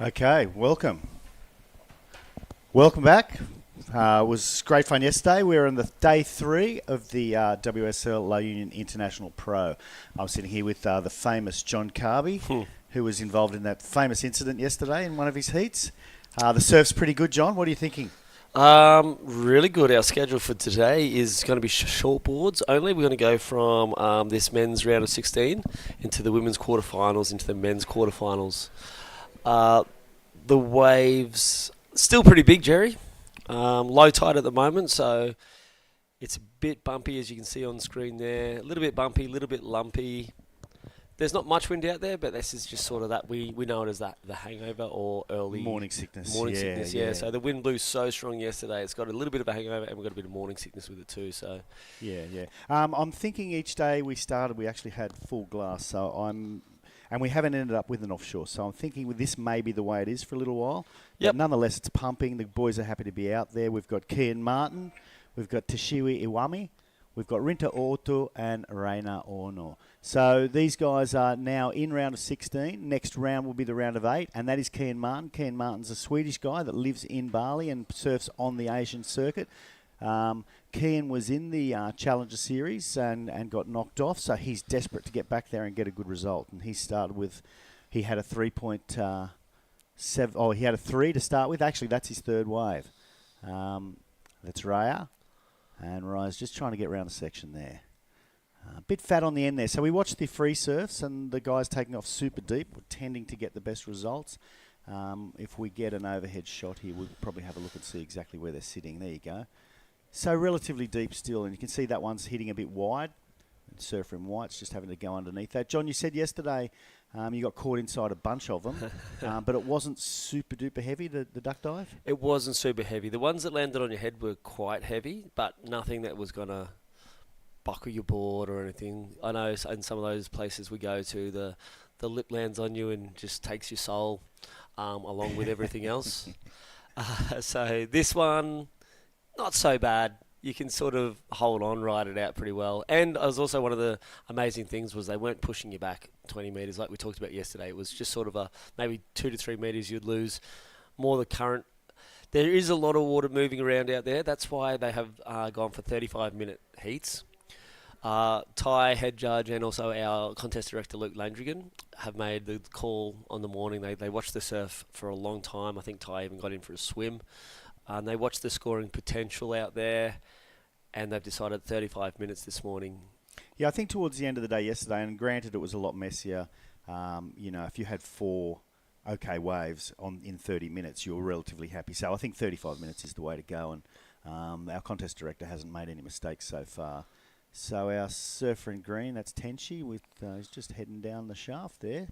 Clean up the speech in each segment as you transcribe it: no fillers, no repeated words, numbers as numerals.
Okay, welcome. Welcome back. It was great fun yesterday. We were on the day 3 of the WSL La Union International Pro. I'm sitting here with the famous John Carby, who was involved in that famous incident yesterday in one of his heats. The surf's pretty good, John. What are you thinking? Really good. Our schedule for today is going to be short boards only. We're going to go from this men's round of 16 into the women's quarterfinals, into the men's quarterfinals. The waves still pretty big, Jerry. Low tide at the moment, so it's a bit bumpy, as you can see on screen there. A little bit bumpy, a little bit lumpy. There's not much wind out there, but this is just sort of that we know it as that the hangover or early Morning sickness. Morning sickness, yeah. So the wind blew so strong yesterday. It's got a little bit of a hangover, and we've got a bit of morning sickness with it too. So Yeah. I'm thinking each day we actually had full glass, and we haven't ended up with an offshore. So I'm thinking this may be the way it is for a little while. Yep. But nonetheless, it's pumping. The boys are happy to be out there. We've got Kian Martin. We've got Tashiwi Iwami. We've got Rinta Ortu and Reina Ono. So these guys are now in round of 16. Next round will be the round of 8, and that is Kian Martin. Kian Martin's a Swedish guy that lives in Bali and surfs on the Asian circuit. Kian was in the Challenger Series and got knocked off, so he's desperate to get back there and get a good result. And he had a 3.7. He had a 3 to start with. Actually, that's his third wave. That's Raya. And Raya's just trying to get around the section there. A bit fat on the end there. So we watched the free surfs, and the guys taking off super deep were tending to get the best results. If we get an overhead shot here, we'll probably have a look and see exactly where they're sitting. There you go. So relatively deep still, and you can see that one's hitting a bit wide. And surfer in white's just having to go underneath that. John, you said yesterday you got caught inside a bunch of them, but it wasn't super duper heavy, the duck dive? it wasn't super heavy. The ones that landed on your head were quite heavy, but nothing that was going to buckle your board or anything. I know in some of those places we go to, the lip lands on you and just takes your soul along with everything else. So this one, not so bad. You can sort of hold on, ride it out pretty well. And it was also one of the amazing things was they weren't pushing you back 20 metres like we talked about yesterday. It was just sort of maybe 2 to 3 metres you'd lose. More the current. There is a lot of water moving around out there. That's why they have gone for 35-minute heats. Ty, head judge, and also our contest director, Luke Landrigan, have made the call on the morning. They watched the surf for a long time. I think Ty even got in for a swim. And they watched the scoring potential out there, and they've decided 35 minutes this morning. Yeah, I think towards the end of the day yesterday, and granted it was a lot messier, if you had 4 okay waves in 30 minutes, you were relatively happy. So I think 35 minutes is the way to go, and our contest director hasn't made any mistakes so far. So our surfer in green, that's Tenchi, he's just heading down the shaft there.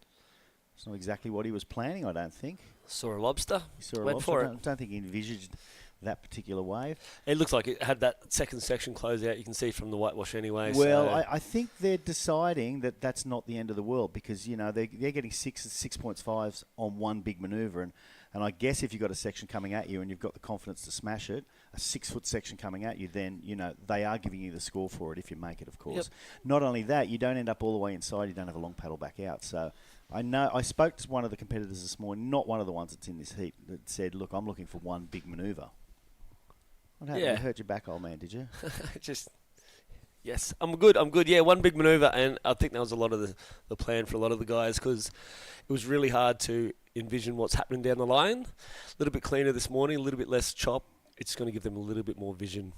It's not exactly what he was planning, I don't think. Saw a lobster. He saw a Went lobster. for I don't think he envisaged that particular wave. It looks like it had that second section close out. You can see from the whitewash anyway. Well, so. I think they're deciding that that's not the end of the world because, they're getting 6.5s on one big manoeuvre. And I guess if you've got a section coming at you and you've got the confidence to smash it, a 6-foot section coming at you, then, they are giving you the score for it if you make it, of course. Yep. Not only that, you don't end up all the way inside. You don't have a long paddle back out. So I know I spoke to one of the competitors this morning, not one of the ones that's in this heat, that said, look, I'm looking for one big manoeuvre. What happened? Yeah. You hurt your back, old man, did you? Yes, I'm good. Yeah, one big manoeuvre, and I think that was a lot of the plan for a lot of the guys because it was really hard to envision what's happening down the line. A little bit cleaner this morning, a little bit less chop. It's going to give them a little bit more vision.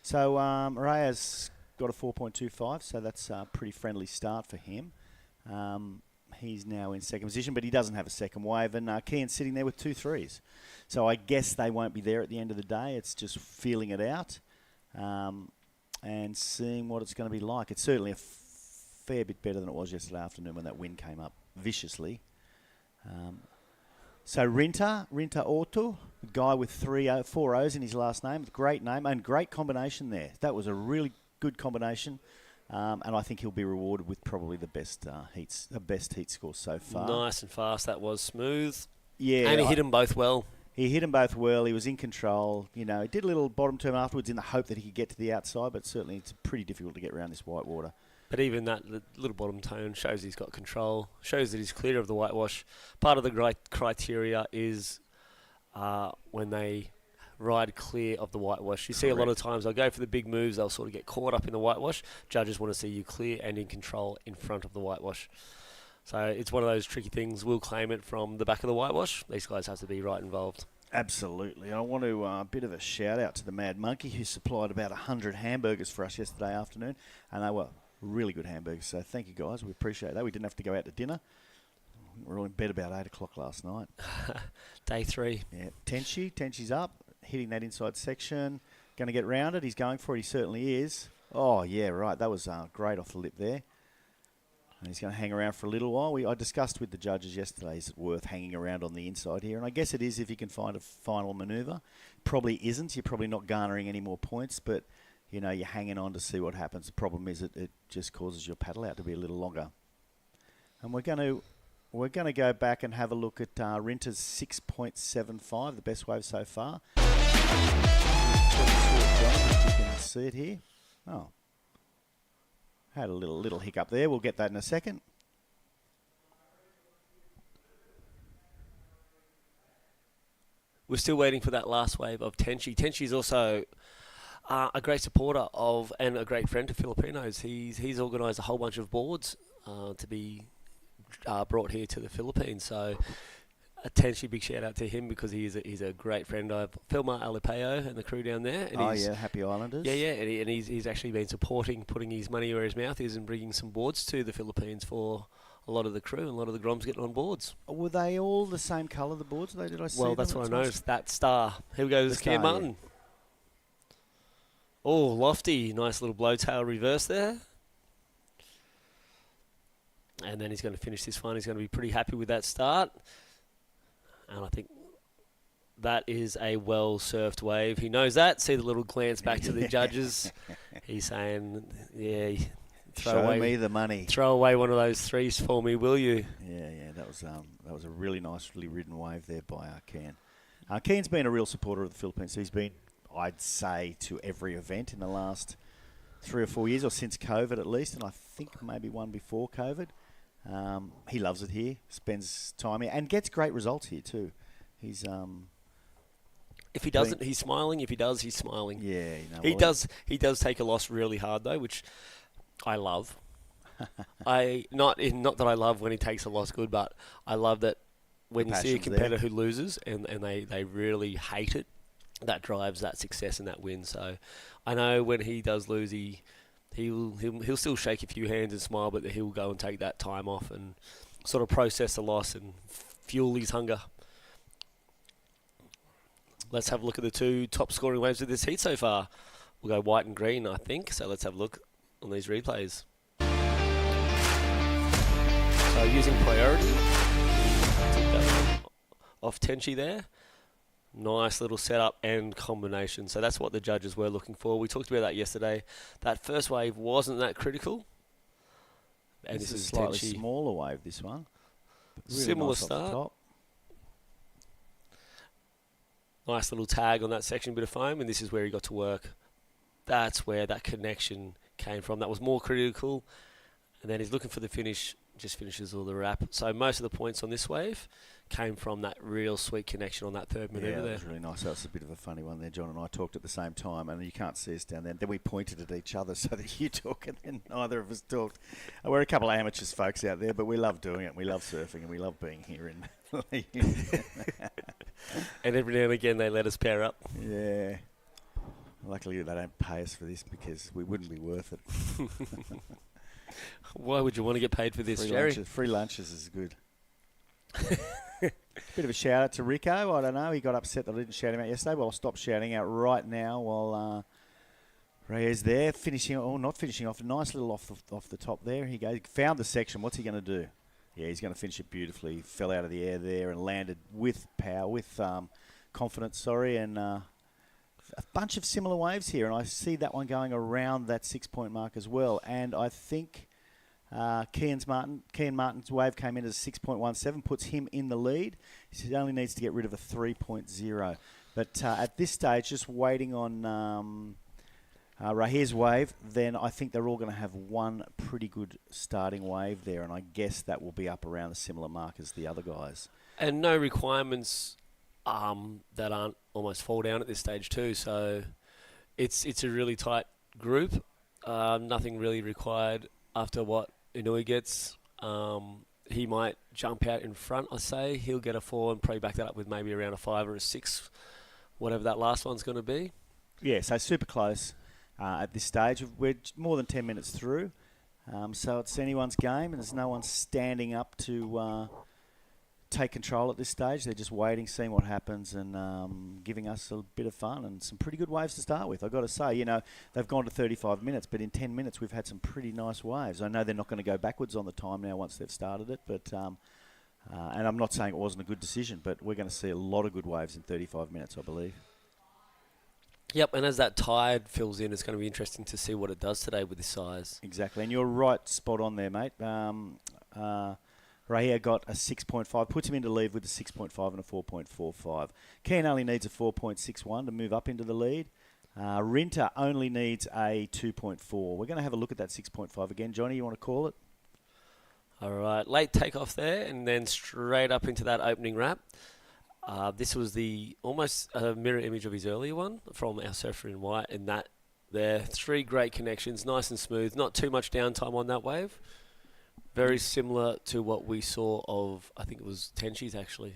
So Raya's got a 4.25, so that's a pretty friendly start for him. He's now in second position, but he doesn't have a second wave, and Kian's sitting there with 2 3s. So I guess they won't be there at the end of the day. It's just feeling it out and seeing what it's going to be like. It's certainly a fair bit better than it was yesterday afternoon when that wind came up viciously. So Rinta Ortu, a guy with 4 O's in his last name, great name and great combination there. That was a really good combination. And I think he'll be rewarded with probably the best heat score so far. Nice and fast. That was smooth. Yeah, and he hit them both well. He hit them both well. He was in control. He did a little bottom turn afterwards in the hope that he could get to the outside, but certainly it's pretty difficult to get around this white water. But even that little bottom tone shows he's got control, shows that he's clear of the whitewash. Part of the criteria is when they ride clear of the whitewash. You see a lot of times they'll go for the big moves, they'll sort of get caught up in the whitewash. Judges want to see you clear and in control in front of the whitewash. So it's one of those tricky things. We'll claim it from the back of the whitewash. These guys have to be right involved. Absolutely. I want to a bit of a shout out to the Mad Monkey, who supplied about 100 hamburgers for us yesterday afternoon, and they were really good hamburgers. So thank you, guys. We appreciate that. We didn't have to go out to dinner. We were all in bed about 8 o'clock last night. Day 3. Yeah, Tenchi's up, hitting that inside section. Going to get rounded. He's going for it. He certainly is. Oh, yeah, right. That was great off the lip there. And he's going to hang around for a little while. I discussed with the judges yesterday, is it worth hanging around on the inside here? And I guess it is if you can find a final manoeuvre. Probably isn't. You're probably not garnering any more points, but, you know, you're hanging on to see what happens. The problem is it just causes your paddle out to be a little longer. And we're going to go back and have a look at Rinta's 6.75, the best wave so far. You can see it here. Oh. Had a little hiccup there. We'll get that in a second. We're still waiting for that last wave of Tenchi. Tenchi's also a great supporter of and a great friend to Filipinos. He's organised a whole bunch of boards to be brought here to the Philippines. So Tenchi, big shout out to him because he's a great friend of Filma Alipeo and the crew down there. And Happy Islanders. Yeah, and he's actually been supporting, putting his money where his mouth is and bringing some boards to the Philippines for a lot of the crew and a lot of the Groms getting on boards. Were they all the same colour, the boards? Did I see Well, that's what I noticed. That star. Here we go, this Cam Martin. Yeah. Oh, lofty. Nice little blowtail reverse there. And then he's going to finish this one. He's going to be pretty happy with that start. And I think that is a well-surfed wave. He knows that. See the little glance back to the judges. He's saying, yeah, show me the money. Throw away one of those threes for me, will you? Yeah, that was a really nicely ridden wave there by Ken. Ken's been a real supporter of the Philippines. So he's been, I'd say, to every event in the last 3 or 4 years, or since COVID at least, and I think maybe one before COVID. He loves it here, spends time here, and gets great results here too. He's if he doesn't, he's smiling. If he does, he's smiling. Yeah, He does take a loss really hard though, which I love. Not that I love when he takes a loss good, but I love that when you see a competitor who loses and they really hate it, that drives that success and that win. So I know when he does lose, He'll still shake a few hands and smile, but he'll go and take that time off and sort of process the loss and fuel his hunger. Let's have a look at the 2 top scoring waves of this heat so far. We'll go white and green, I think. So let's have a look on these replays. So using priority, took that off Tenchi there. Nice little setup and combination. So that's what the judges were looking for. We talked about that yesterday. That first wave wasn't that critical. And this is a slightly smaller wave, this one. Really similar nice start. Nice little tag on that section, bit of foam, and this is where he got to work. That's where that connection came from. That was more critical. And then he's looking for the finish, just finishes all the wrap. So most of the points on this wave came from that real sweet connection on that third manoeuvre there. That was really nice. That was a bit of a funny one there. John and I talked at the same time, and you can't see us down there. Then we pointed at each other so that you talk, and then neither of us talked. We're a couple of amateurs folks out there, but we love doing it. We love surfing, and we love being here in. And every now and again they let us pair up. Yeah. Luckily they don't pay us for this because we wouldn't be worth it. Why would you want to get paid for this, Jerry? Free lunches is good. Bit of a shout out to Rico. I don't know. He got upset that I didn't shout him out yesterday. Well, I'll stop shouting out right now while Reyes there finishing, or not finishing off. A nice little off the top there. He found the section. What's he going to do? Yeah, he's going to finish it beautifully. Fell out of the air there and landed with power, with confidence. And a bunch of similar waves here, and I see that one going around that 6-point mark as well. And I think Kean Martin's wave came in as 6.17, puts him in the lead. He only needs to get rid of a 3.0. But at this stage, just waiting on Rahir's wave, then I think they're all going to have one pretty good starting wave there, and I guess that will be up around a similar mark as the other guys. And no requirements that aren't almost fall down at this stage too. So it's a really tight group. Nothing really required after what Inui gets. He might jump out in front, I say. He'll get a 4 and probably back that up with maybe around a 5 or a 6, whatever that last one's going to be. Yeah, so super close at this stage. We're more than 10 minutes through, so it's anyone's game, and there's no one standing up to take control at this stage. They're just waiting, seeing what happens, and giving us a bit of fun and some pretty good waves to start with. I've got to say, they've gone to 35 minutes, but in 10 minutes we've had some pretty nice waves. I know they're not going to go backwards on the time now once they've started it, but and I'm not saying it wasn't a good decision, but we're going to see a lot of good waves in 35 minutes, I believe. Yep, and as that tide fills in, it's going to be interesting to see what it does today with this size. Exactly, and you're right, spot on there, mate. Rahir got a 6.5, puts him into lead with a 6.5 and a 4.45. Keane only needs a 4.61 to move up into the lead. Rinta only needs a 2.4. We're going to have a look at that 6.5 again. Johnny, you want to call it? All right, late takeoff there, and then straight up into that opening wrap. This was the almost a mirror image of his earlier one from our surfer in white, and that there. 3 great connections, nice and smooth, not too much downtime on that wave. Very similar to what we saw of, I think it was Tenchi's actually.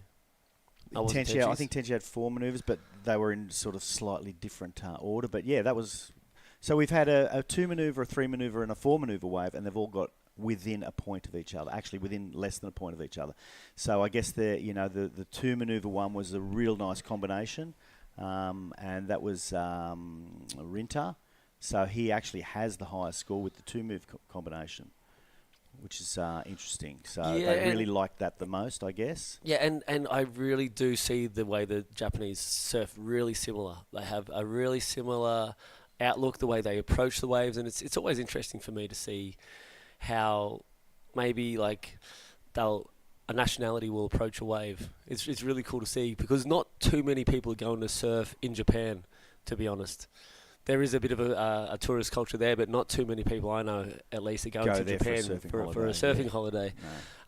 I think Tenchi had 4 manoeuvres, but they were in sort of slightly different order. But yeah, that was... So we've had a 2 manoeuvre, a 3 manoeuvre, and a 4 manoeuvre wave, and they've all got within a point of each other, actually within less than a point of each other. So I guess the 2 manoeuvre one was a real nice combination, and that was Rinta. So he actually has the highest score with the 2-move combination, which is interesting. So Yeah, they really like that the most, I guess. Yeah, and I really do see the way the Japanese surf really similar. They have a really similar outlook, the way they approach the waves, and it's always interesting for me to see how maybe like a nationality will approach a wave. It's really cool to see because not too many people are going to surf in Japan, to be honest. There is a bit of a tourist culture there, but not too many people I know, at least, are going to Japan for a surfing holiday.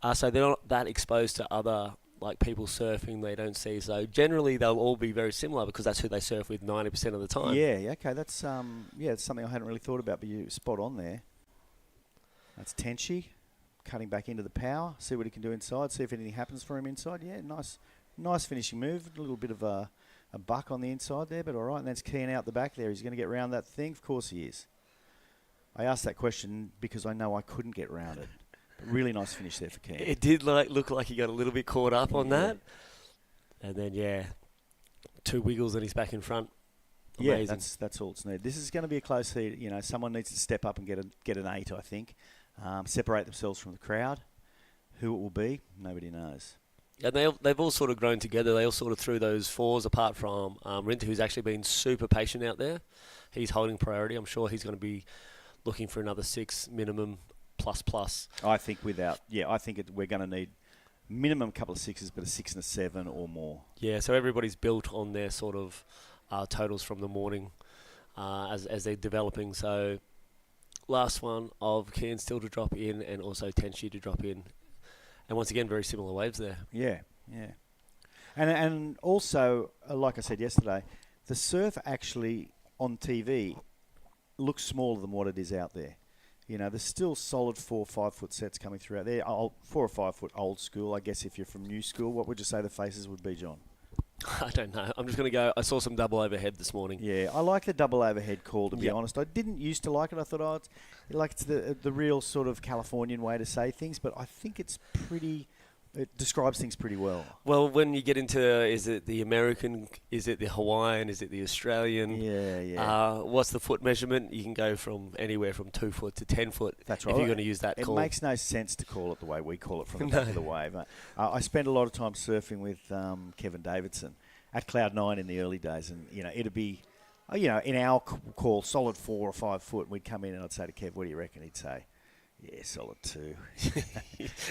No. So they're not that exposed to other like people surfing they don't see. So generally they'll all be very similar because that's who they surf with 90% of the time. Yeah, okay. That's it's something I hadn't really thought about, but you spot on there. That's Tenchi cutting back into the power. See what he can do inside. See if anything happens for him inside. Yeah, nice finishing move. A little bit of a buck on the inside there, but all right. And that's Keane out the back there. He's going to get round that thing. Of course he is. I asked that question because I know I couldn't get round it. But really nice finish there for Keane. It did look like he got a little bit caught up on that. And then, 2 wiggles and he's back in front. Amazing. Yeah, that's all it's needed. This is going to be a close heat. Someone needs to step up and get an 8, I think. Separate themselves from the crowd. Who it will be, nobody knows. And they've all sort of grown together. They all sort of threw those 4s apart from Rinta, who's actually been super patient out there. He's holding priority. I'm sure he's going to be looking for another 6 minimum plus. I think we're going to need minimum a couple of 6s, but a 6 and a 7 or more. Yeah, so everybody's built on their sort of totals from the morning as they're developing. So last one of Keane still to drop in and also Tenchi to drop in. And once again, very similar waves there. Yeah. And also, like I said yesterday, the surf actually on TV looks smaller than what it is out there. There's still solid 4 or 5 foot sets coming through out there. 4 or 5 foot old school. I guess if you're from new school, what would you say the faces would be, John? I don't know. I'm just going to go. I saw some double overhead this morning. Yeah, I like the double overhead call, to be honest. I didn't used to like it. I thought, it's the real sort of Californian way to say things, but I think it describes things pretty well. Well, when you get into, is it the American, is it the Hawaiian, is it the Australian? Yeah. What's the foot measurement? You can go from anywhere from 2 foot to 10 foot. That's right. If you're going to use that call. It makes no sense to call it the way we call it from the back of the wave. I spent a lot of time surfing with Kevin Davidson at Cloud 9 in the early days, and it'd be, in our call, solid 4 or 5 foot. We'd come in and I'd say to Kev, "What do you reckon?" He'd say, Yeah, solid 2.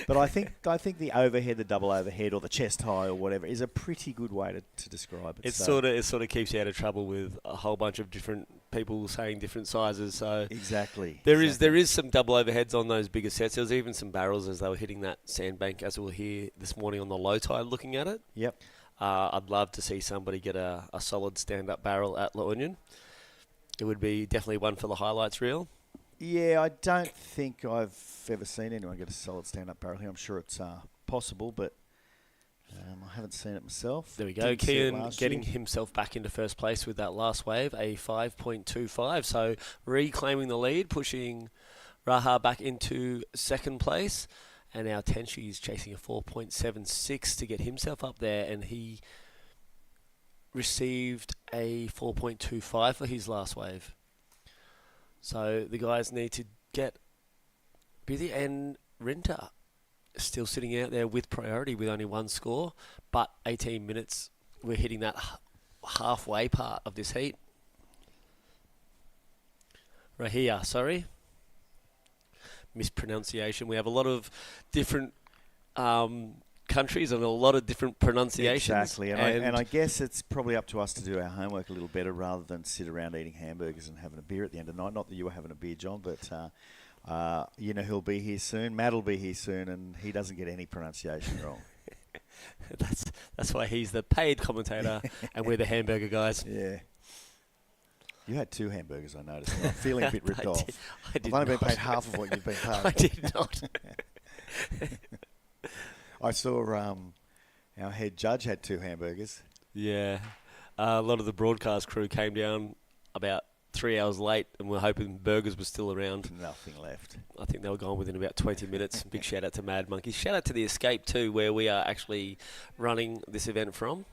But I think the overhead, the double overhead, or the chest high, or whatever, is a pretty good way to describe it. It sort of keeps you out of trouble with a whole bunch of different people saying different sizes. So exactly. There is some double overheads on those bigger sets. There was even some barrels as they were hitting that sandbank, as we were here this morning on the low tide looking at it. Yep. I'd love to see somebody get a solid stand-up barrel at La Union. It would be definitely one for the highlights reel. Yeah, I don't think I've ever seen anyone get a solid stand-up barrel here. I'm sure it's possible, but I haven't seen it myself. There we go. Kian getting himself back into first place with that last wave, a 5.25. So reclaiming the lead, pushing Raha back into second place. And now Tenshi is chasing a 4.76 to get himself up there, and he received a 4.25 for his last wave. So the guys need to get busy, and Rinta still sitting out there with priority with only one score, but 18 minutes, we're hitting that halfway part of this heat. Rahia, sorry. Mispronunciation. We have a lot of different countries and a lot of different pronunciations. Exactly, and I guess it's probably up to us to do our homework a little better rather than sit around eating hamburgers and having a beer at the end of the night. Not that you were having a beer, John, but you know he'll be here soon. Matt will be here soon, and he doesn't get any pronunciation wrong. That's why he's the paid commentator, and we're the hamburger guys. Yeah. You had 2 hamburgers, I noticed. I'm feeling a bit ripped off. I've only been paid half of what you've been paid. I did not. I saw our head judge had 2 hamburgers. Yeah. A lot of the broadcast crew came down about 3 hours late, and we're hoping burgers were still around. Nothing left. I think they were gone within about 20 minutes. Big shout out to Mad Monkeys. Shout out to the Escape too, where we are actually running this event from.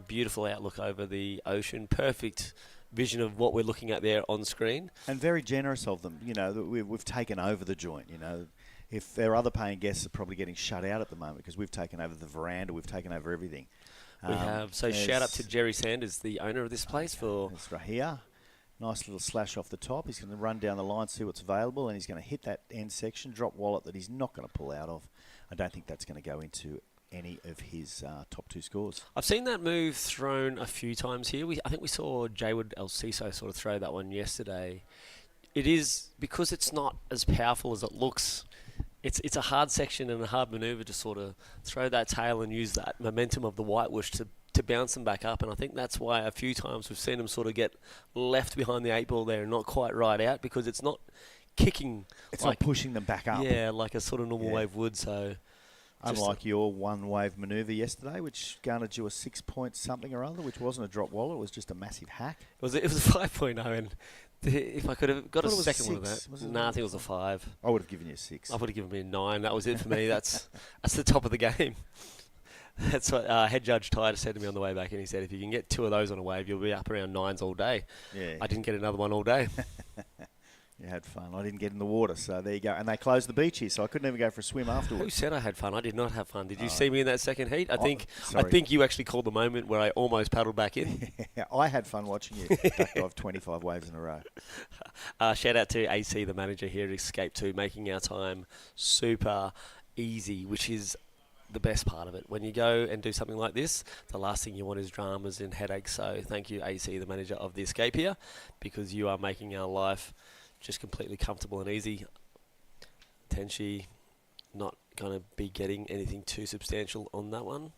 Beautiful outlook over the ocean. Perfect vision of what we're looking at there on screen. And very generous of them. You know, we've taken over the joint, you know. If there are other paying guests are probably getting shut out at the moment because we've taken over the veranda, we've taken over everything. We have. So shout out to Jerry Sanders, the owner of this place. It's right here. Nice little slash off the top. He's going to run down the line, see what's available, and he's going to hit that end section, drop wallet that he's not going to pull out of. I don't think that's going to go into any of his top 2 scores. I've seen that move thrown a few times here. I think we saw Jaywood El Ciso sort of throw that one yesterday. It is, because it's not as powerful as it looks, it's a hard section and a hard manoeuvre to sort of throw that tail and use that momentum of the whitewash to bounce them back up. And I think that's why a few times we've seen them sort of get left behind the 8 ball there and not quite right out, because it's not kicking. It's not pushing them back up. Yeah, like a sort of normal wave would. So unlike your one wave manoeuvre yesterday, which garnered you a 6 point something or other, which wasn't a drop wallet, it was just a massive hack. It was a 5.0, and if I could have got a second one of that. I think it was a 5. I would have given you a 6. I would have given me a 9. That was it for me. That's the top of the game. That's what head judge Ty said to me on the way back, and he said, if you can get 2 of those on a wave, you'll be up around 9s all day. Yeah. I didn't get another one all day. You had fun. I didn't get in the water, so there you go. And they closed the beach here, so I couldn't even go for a swim afterwards. Who said I had fun? I did not have fun. Did you see me in that second heat? I think you actually called the moment where I almost paddled back in. Yeah, I had fun watching you duck dive 25 waves in a row. Shout out to AC, the manager here at Escape 2, making our time super easy, which is the best part of it. When you go and do something like this, the last thing you want is dramas and headaches. So thank you, AC, the manager of the Escape here, because you are making our life just completely comfortable and easy. Tenshi not going to be getting anything too substantial on that one.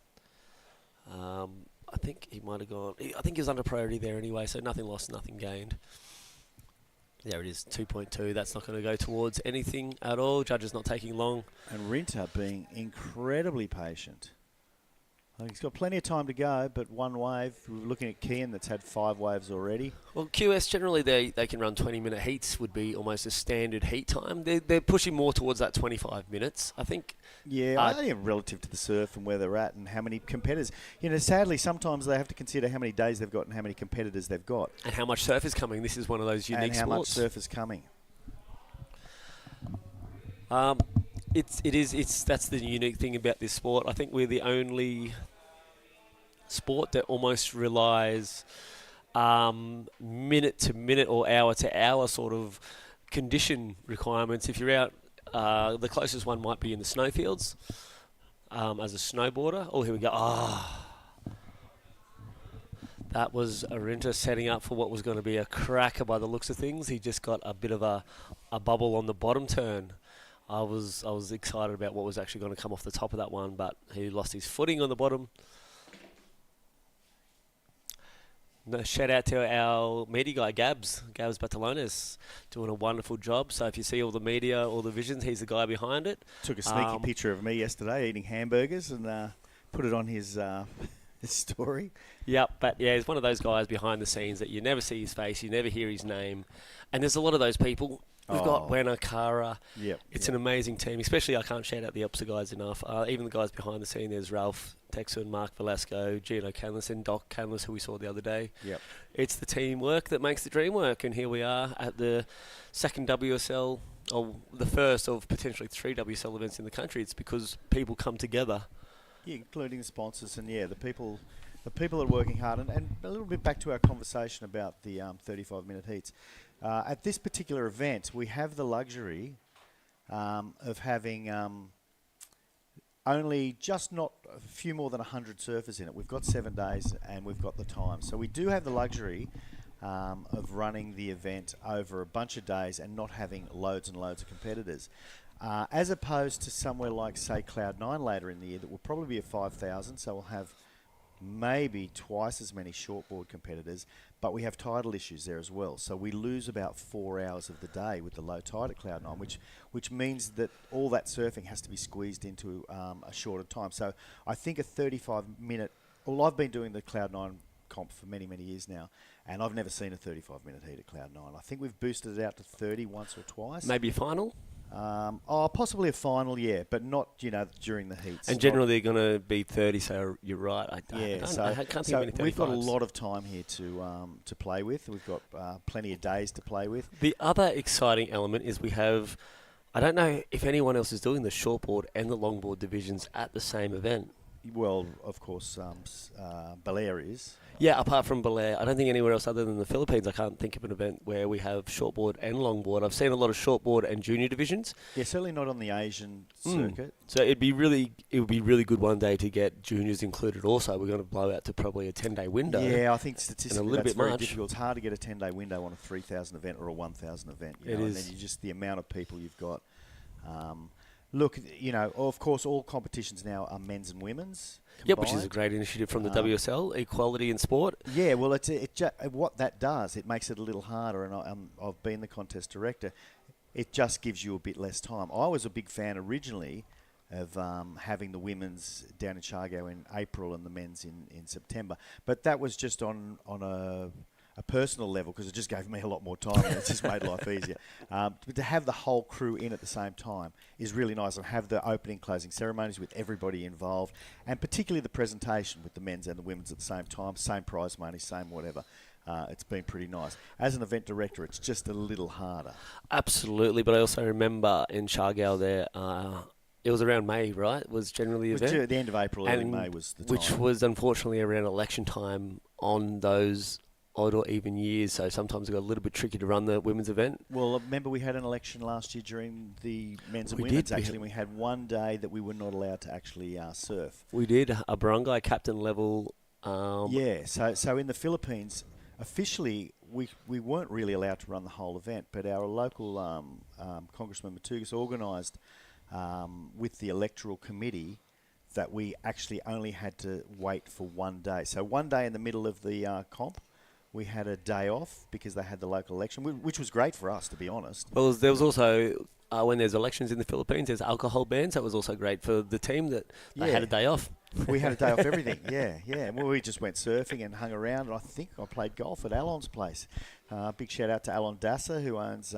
I think he might have gone... I think he was under priority there anyway, so nothing lost, nothing gained. There it is, 2.2. That's not going to go towards anything at all. Judge is not taking long. And Rinta being incredibly patient. I think he's got plenty of time to go, but one wave. We're looking at Kian that's had 5 waves already. Well, QS, generally they can run 20-minute heats, would be almost a standard heat time. They're pushing more towards that 25 minutes, I think. Yeah, I think relative to the surf and where they're at and how many competitors. You know, sadly, sometimes they have to consider how many days they've got and how many competitors they've got. And how much surf is coming. This is one of those unique sports. And how much surf is coming. That's the unique thing about this sport. I think we're the only sport that almost relies minute to minute or hour to hour sort of condition requirements. If you're out, the closest one might be in the snowfields as a snowboarder. Oh, here we go. That was Arinta setting up for what was going to be a cracker by the looks of things. He just got a bit of a bubble on the bottom turn. I was excited about what was actually going to come off the top of that one, but he lost his footing on the bottom. No, shout out to our media guy, Gabs Batalones, doing a wonderful job. So if you see all the media, all the visions, he's the guy behind it. Took a sneaky picture of me yesterday eating hamburgers and put it on his story. Yep, but yeah, he's one of those guys behind the scenes that you never see his face, you never hear his name. And there's a lot of those people. We've got Wenna, Kara. Yep. It's an amazing team, especially I can't shout out the Opsa guys enough. Even the guys behind the scene, there's Ralph Texan, Mark Velasco, Gino Canlis and Doc Canlis, who we saw the other day. Yep. It's the teamwork that makes the dream work, and here we are at the second WSL, or the first of potentially 3 WSL events in the country. It's because people come together. Yeah, including the sponsors and the people are working hard. And a little bit back to our conversation about the 35-minute heats. At this particular event, we have the luxury of having only just not a few more than 100 surfers in it. We've got 7 days and we've got the time. So we do have the luxury of running the event over a bunch of days and not having loads and loads of competitors. As opposed to somewhere like, say, Cloud9 later in the year that will probably be a 5,000, so we'll have maybe twice as many shortboard competitors, but we have tidal issues there as well. So we lose about 4 hours of the day with the low tide at Cloud9, which means that all that surfing has to be squeezed into a shorter time. So I think a 35-minute... Well, I've been doing the Cloud9 comp for many, many years now, and I've never seen a 35-minute heat at Cloud9. I think we've boosted it out to 30 once or twice. Maybe a final? Possibly a final, yeah, but not, during the heats. And generally they're going to be 30, so you're right. I can't think of any 35s. We've got a lot of time here to play with. We've got plenty of days to play with. The other exciting element is we have, I don't know if anyone else is doing the shortboard and the longboard divisions at the same event. Well, of course, Belair is. Yeah, apart from Belair, I don't think anywhere else other than the Philippines. I can't think of an event where we have shortboard and longboard. I've seen a lot of shortboard and junior divisions. Yeah, certainly not on the Asian circuit. So it would be really good one day to get juniors included. Also, we're going to blow out to probably a 10-day window. Yeah, I think statistically that's very much. difficult. It's hard to get a 10-day window on a 3,000 event or a 1,000 event. It And is. then just the amount of people you've got. Look, of course, all competitions now are men's and women's. Yep, which is a great initiative from the WSL, equality in sport. Yeah, well, what that does, it makes it a little harder, and I've been the contest director. It just gives you a bit less time. I was a big fan originally of having the women's down in Shargo in April and the men's in September, but that was just on a personal level because it just gave me a lot more time and it just made life easier. But to have the whole crew in at the same time is really nice, and have the opening closing ceremonies with everybody involved, and particularly the presentation with the men's and the women's at the same time, same prize money, same whatever. It's been pretty nice. As an event director, it's just a little harder. Absolutely, but I also remember in Shargo there, it was around May, right? It was generally the event. The end of April, early May was the time. Which was unfortunately around election time on those odd or even years, so sometimes it got a little bit tricky to run the women's event. Well, remember we had an election last year during the men's and women's. Actually, we had one day that we were not allowed to actually surf. We did a barangay captain level. Yeah, so in the Philippines, officially we weren't really allowed to run the whole event, but our local Congressman Matugas organised with the electoral committee that we actually only had to wait for one day. So one day in the middle of the comp, we had a day off because they had the local election, which was great for us, to be honest. Well, there was also, when there's elections in the Philippines, there's alcohol bans. That was also great for the team that they had a day off. We had a day off everything, yeah. Well, we just went surfing and hung around, and I think I played golf at Alon's place. Big shout out to Alon Dassa, who owns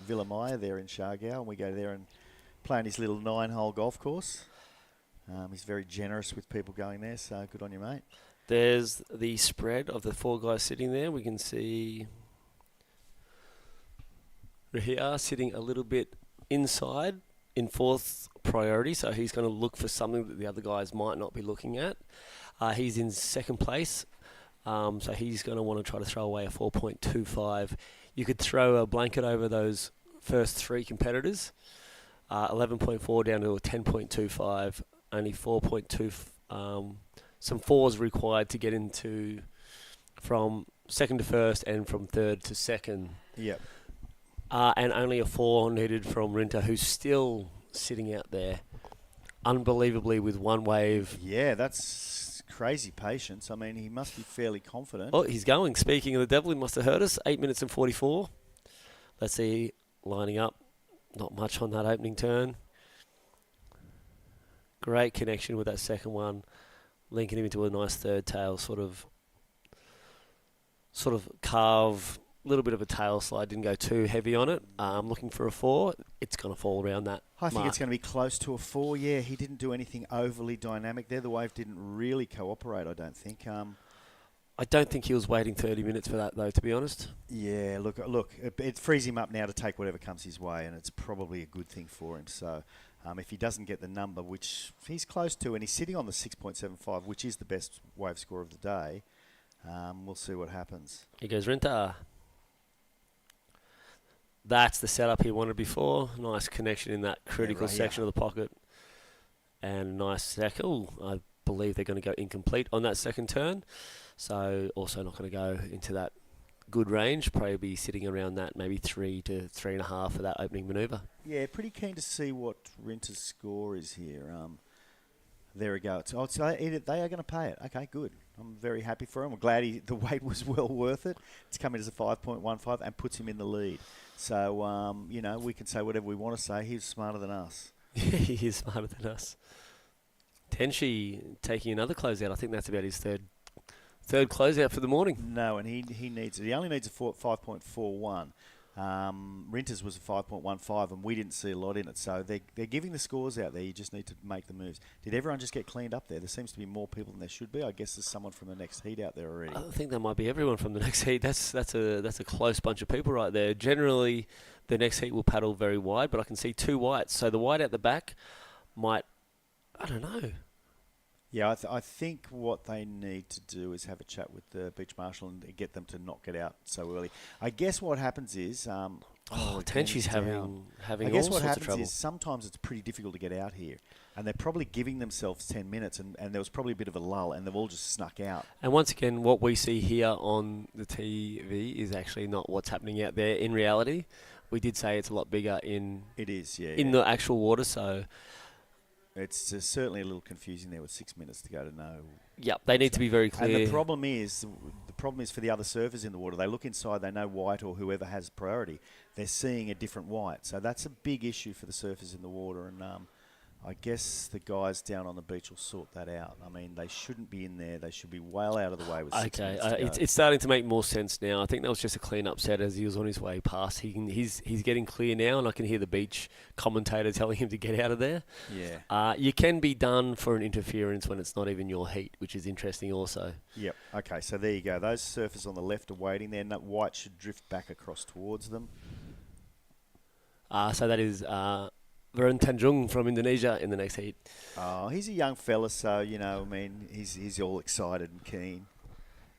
Villa Maya there in Shargo, and we go there and play on his little 9-hole golf course. He's very generous with people going there, so good on you, mate. There's the spread of the 4 guys sitting there. We can see Rahia sitting a little bit inside in 4th priority, so he's going to look for something that the other guys might not be looking at. He's in 2nd place, so he's going to want to try to throw away a 4.25. You could throw a blanket over those first three competitors. 11.4 down to a 10.25, only 4.2. Some fours required to get into from second to first and from third to second. Yep. And only a 4 needed from Rinta, who's still sitting out there unbelievably with one wave. Yeah, that's crazy patience. I mean, he must be fairly confident. Oh, he's going. Speaking of the devil, he must have heard us. 8 minutes and 44. Let's see, lining up. Not much on that opening turn. Great connection with that second one, linking him into a nice third tail, sort of carve, a little bit of a tail slide. Didn't go too heavy on it. Looking for a 4. It's going to fall around that I think mark. it's going to be close to a 4. Yeah, he didn't do anything overly dynamic there. The wave didn't really cooperate, I don't think. I don't think he was waiting 30 minutes for that, though, to be honest. Yeah, look, it frees him up now to take whatever comes his way, and it's probably a good thing for him. So if he doesn't get the number, which he's close to, and he's sitting on the 6.75, which is the best wave score of the day, we'll see what happens. Here goes Rinta. That's the setup he wanted before. Nice connection in that critical section of the pocket. And nice second. I believe they're going to go incomplete on that second turn. So also not going to go into that good range. Probably be sitting around that maybe 3 to 3.5 for that opening manoeuvre. Yeah, pretty keen to see what Rinta's score is here. There we go. So they are going to pay it. Okay, good. I'm very happy for him. I'm glad the weight was well worth it. It's coming as a 5.15 and puts him in the lead. So, we can say whatever we want to say. He's smarter than us. He is smarter than us. Tenshi taking another closeout. I think that's about his third closeout for the morning. No, and he needs it. He only needs a 5.41. Rinta's was a 5.15, and we didn't see a lot in it. So they're giving the scores out there. You just need to make the moves. Did everyone just get cleaned up there? There seems to be more people than there should be. I guess there's someone from the next heat out there already. I think that might be everyone from the next heat. That's a close bunch of people right there. Generally, the next heat will paddle very wide, but I can see 2 whites. So the white at the back might, I don't know. Yeah, I think what they need to do is have a chat with the beach marshal and get them to not get out so early. I guess what happens is... Tenshi's having I guess all what sorts of happens trouble. is sometimes it's pretty difficult to get out here. And they're probably giving themselves 10 minutes, and there was probably a bit of a lull, and they've all just snuck out. And once again, what we see here on the TV is actually not what's happening out there in reality. We did say it's a lot bigger in the actual water, so... It's certainly a little confusing there with 6 minutes to go to know. Yep, they need to be very clear. And the problem is for the other surfers in the water. They look inside, they know white or whoever has priority. They're seeing a different white. So that's a big issue for the surfers in the water. And I guess the guys down on the beach will sort that out. I mean, they shouldn't be in there. They should be well out of the way with 6 minutes to go. It's starting to make more sense now. I think that was just a clean-up set as he was on his way past. He's getting clear now, and I can hear the beach commentator telling him to get out of there. Yeah. You can be done for an interference when it's not even your heat, which is interesting also. Yep. Okay, so there you go. Those surfers on the left are waiting there. That white should drift back across towards them. So that is... Varun Tanjung from Indonesia in the next heat. Oh, he's a young fella, so, he's all excited and keen.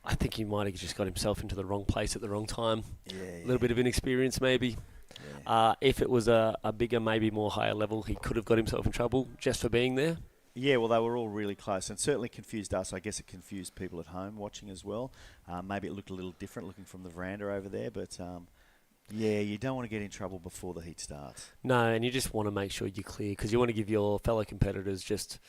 I think he might have just got himself into the wrong place at the wrong time. Yeah. A little bit of inexperience, maybe. Yeah. If it was a bigger, maybe more higher level, he could have got himself in trouble just for being there. Yeah, well, they were all really close and certainly confused us. I guess it confused people at home watching as well. Maybe it looked a little different looking from the veranda over there, but... yeah, you don't want to get in trouble before the heat starts. No, and you just want to make sure you're clear because you want to give your fellow competitors just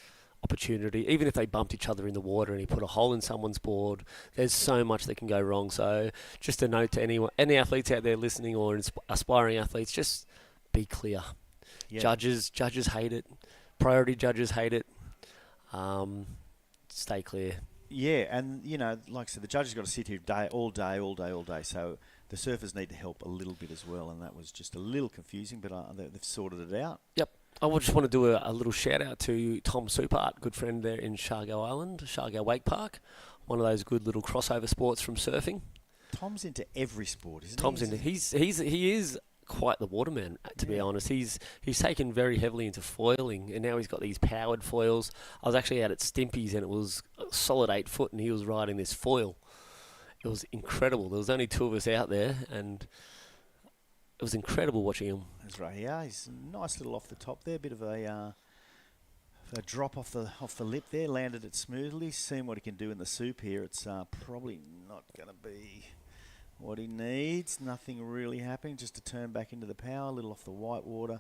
opportunity. Even if they bumped each other in the water and he put a hole in someone's board, there's so much that can go wrong. So just a note to any athletes out there listening or aspiring athletes, just be clear. Yeah. Judges hate it. Priority judges hate it. Stay clear. Yeah, and, like I said, the judges got to sit here all day. So... the surfers need to help a little bit as well, and that was just a little confusing, but they've sorted it out. Yep. I would just want to do a little shout-out to Tom Supart, good friend there in Shargo Island, Shargo Wake Park, one of those good little crossover sports from surfing. Tom's into every sport, isn't he? Tom's into... He is quite the waterman, to be honest. He's taken very heavily into foiling, and now he's got these powered foils. I was actually out at Stimpy's, and it was a solid 8 foot, and he was riding this foil. It was incredible. There was only 2 of us out there, and it was incredible watching him. That's right. Yeah, he's nice little off the top there. Bit of a drop off the lip there. Landed it smoothly. Seeing what he can do in the soup here. It's probably not going to be what he needs. Nothing really happening. Just to turn back into the power. A little off the white water.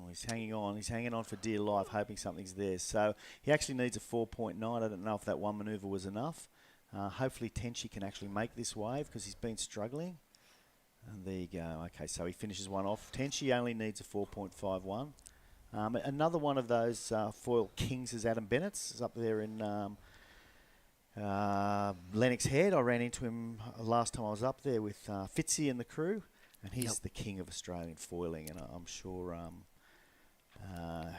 He's hanging on. He's hanging on for dear life, hoping something's there. So he actually needs a 4.9. I don't know if that one manoeuvre was enough. Hopefully Tenchi can actually make this wave because he's been struggling. And there you go. Okay, so he finishes one off. Tenchi only needs a 4.51. Another one of those foil kings is Adam Bennett's. Is up there in Lennox Head. I ran into him last time I was up there with Fitzy and the crew. And he's the king of Australian foiling. And I'm sure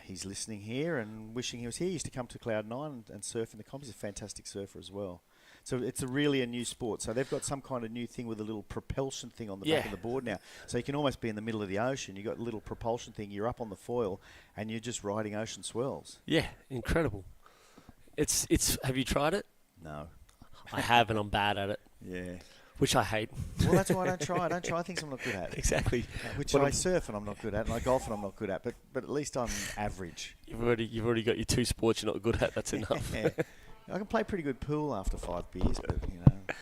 he's listening here and wishing he was here. He used to come to Cloud9 and surf in the comp. He's a fantastic surfer as well. So it's really a new sport. So they've got some kind of new thing with a little propulsion thing on the back of the board now. So you can almost be in the middle of the ocean. You've got a little propulsion thing. You're up on the foil and you're just riding ocean swells. Yeah, incredible. It's. Have you tried it? No. I have, and I'm bad at it. Yeah. Which I hate. Well, that's why I don't try. I don't try things I'm not good at. Exactly. Which I surf and I'm not good at, and I golf and I'm not good at. But at least I'm average. You've already got your 2 sports you're not good at. That's enough. Yeah. I can play pretty good pool after 5 beers, but you know.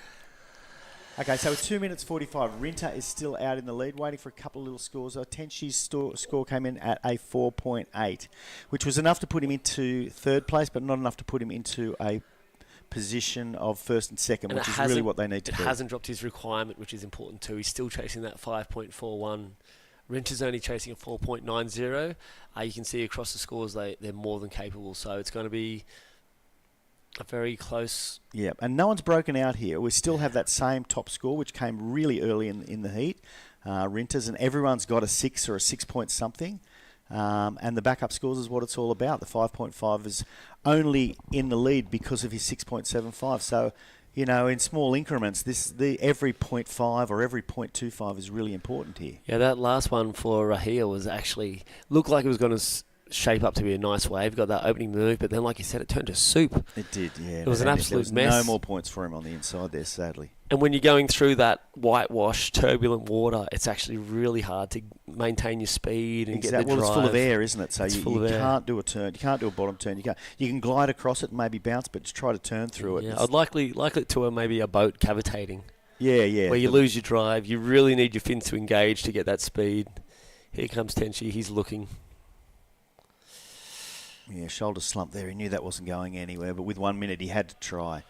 Okay, so it's 2 minutes 45. Rinta is still out in the lead, waiting for a couple of little scores. Tenshi's score came in at a 4.8, which was enough to put him into third place, but not enough to put him into a position of first and second, which is really what they need to do. It hasn't dropped his requirement, which is important too. He's still chasing that 5.41. Rinta's only chasing a 4.90. You can see across the scores they're more than capable, so it's going to be a very close. Yeah, and no one's broken out here. We still have that same top score, which came really early in the heat. Rinta's, and everyone's got a 6 or a 6 point something. And the backup scores is what it's all about. The 5.5 is only in the lead because of his 6.75. So, you know, in small increments, every 0.5 or every 0.25 is really important here. Yeah, that last one for Rahia was actually looked like it was going to shape up to be a nice wave. Got that opening move, but then, like you said, it turned to soup. It did, yeah. It was an absolute mess. No more points for him on the inside there, sadly. And when you're going through that whitewash, turbulent water, it's actually really hard to maintain your speed and get the drive. Well, it's full of air, isn't it? So you can't do a turn. You can't do a bottom turn. You can glide across it and maybe bounce, but just try to turn through it. Yeah, I'd like it to maybe a boat cavitating. Yeah. Where you lose your drive. You really need your fins to engage to get that speed. Here comes Tenchi. He's looking. Yeah, shoulder slump there. He knew that wasn't going anywhere, but with 1 minute he had to try.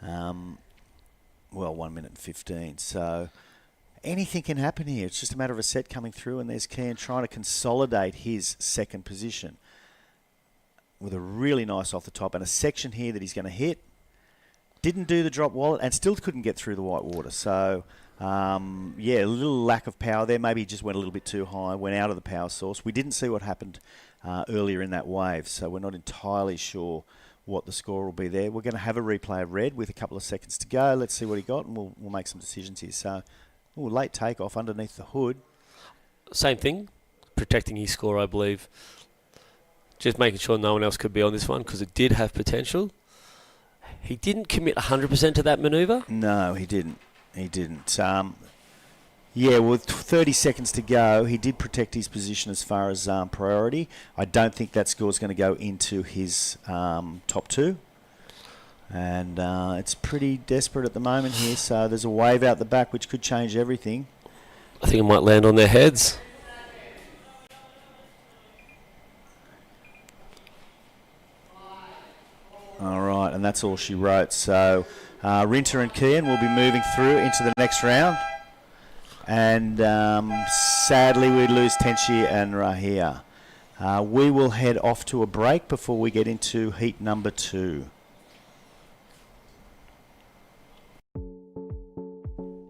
1 minute and 15. So anything can happen here. It's just a matter of a set coming through, and there's Kian trying to consolidate his second position with a really nice off the top and a section here that he's going to hit. Didn't do the drop wallet and still couldn't get through the white water. So, a little lack of power there. Maybe he just went a little bit too high, went out of the power source. We didn't see what happened earlier in that wave, so we're not entirely sure what the score will be there. We're going to have a replay of red with a couple of seconds to go. Let's see what he got, and we'll make some decisions here. So, late takeoff underneath the hood. Same thing, protecting his score, I believe. Just making sure no one else could be on this one because it did have potential. He didn't commit 100% to that manoeuvre. No, he didn't. With 30 seconds to go, he did protect his position as far as priority. I don't think that score's going to go into his top 2. And it's pretty desperate at the moment here, so there's a wave out the back which could change everything. I think it might land on their heads. All right, and that's all she wrote. So Rinta and Kian will be moving through into the next round. And sadly, we lose Tenchi and Rahia. We will head off to a break before we get into heat number 2.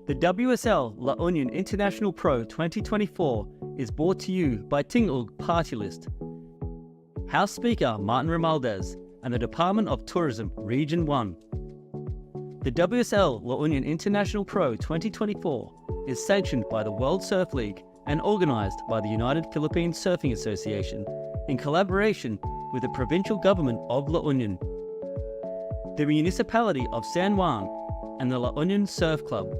The WSL La Union International Pro 2024 is brought to you by Tingog Party List, House Speaker Martin Romualdez, and the Department of Tourism Region 1. The WSL La Union International Pro 2024 is sanctioned by the World Surf League and organised by the United Philippine Surfing Association in collaboration with the provincial government of La Union, the municipality of San Juan, and the La Union Surf Club.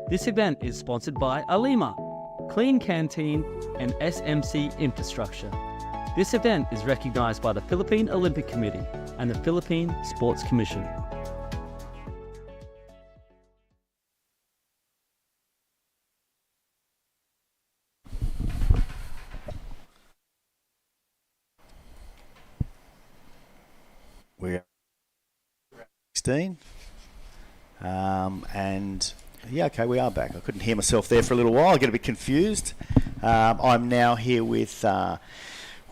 This event is sponsored by Alima, clean canteen, and SMC infrastructure. This event is recognized by the Philippine Olympic Committee and the Philippine Sports Commission. We're 16. And yeah, okay, we are back. I couldn't hear myself there for a little while. I get a bit confused. I'm now here with Matt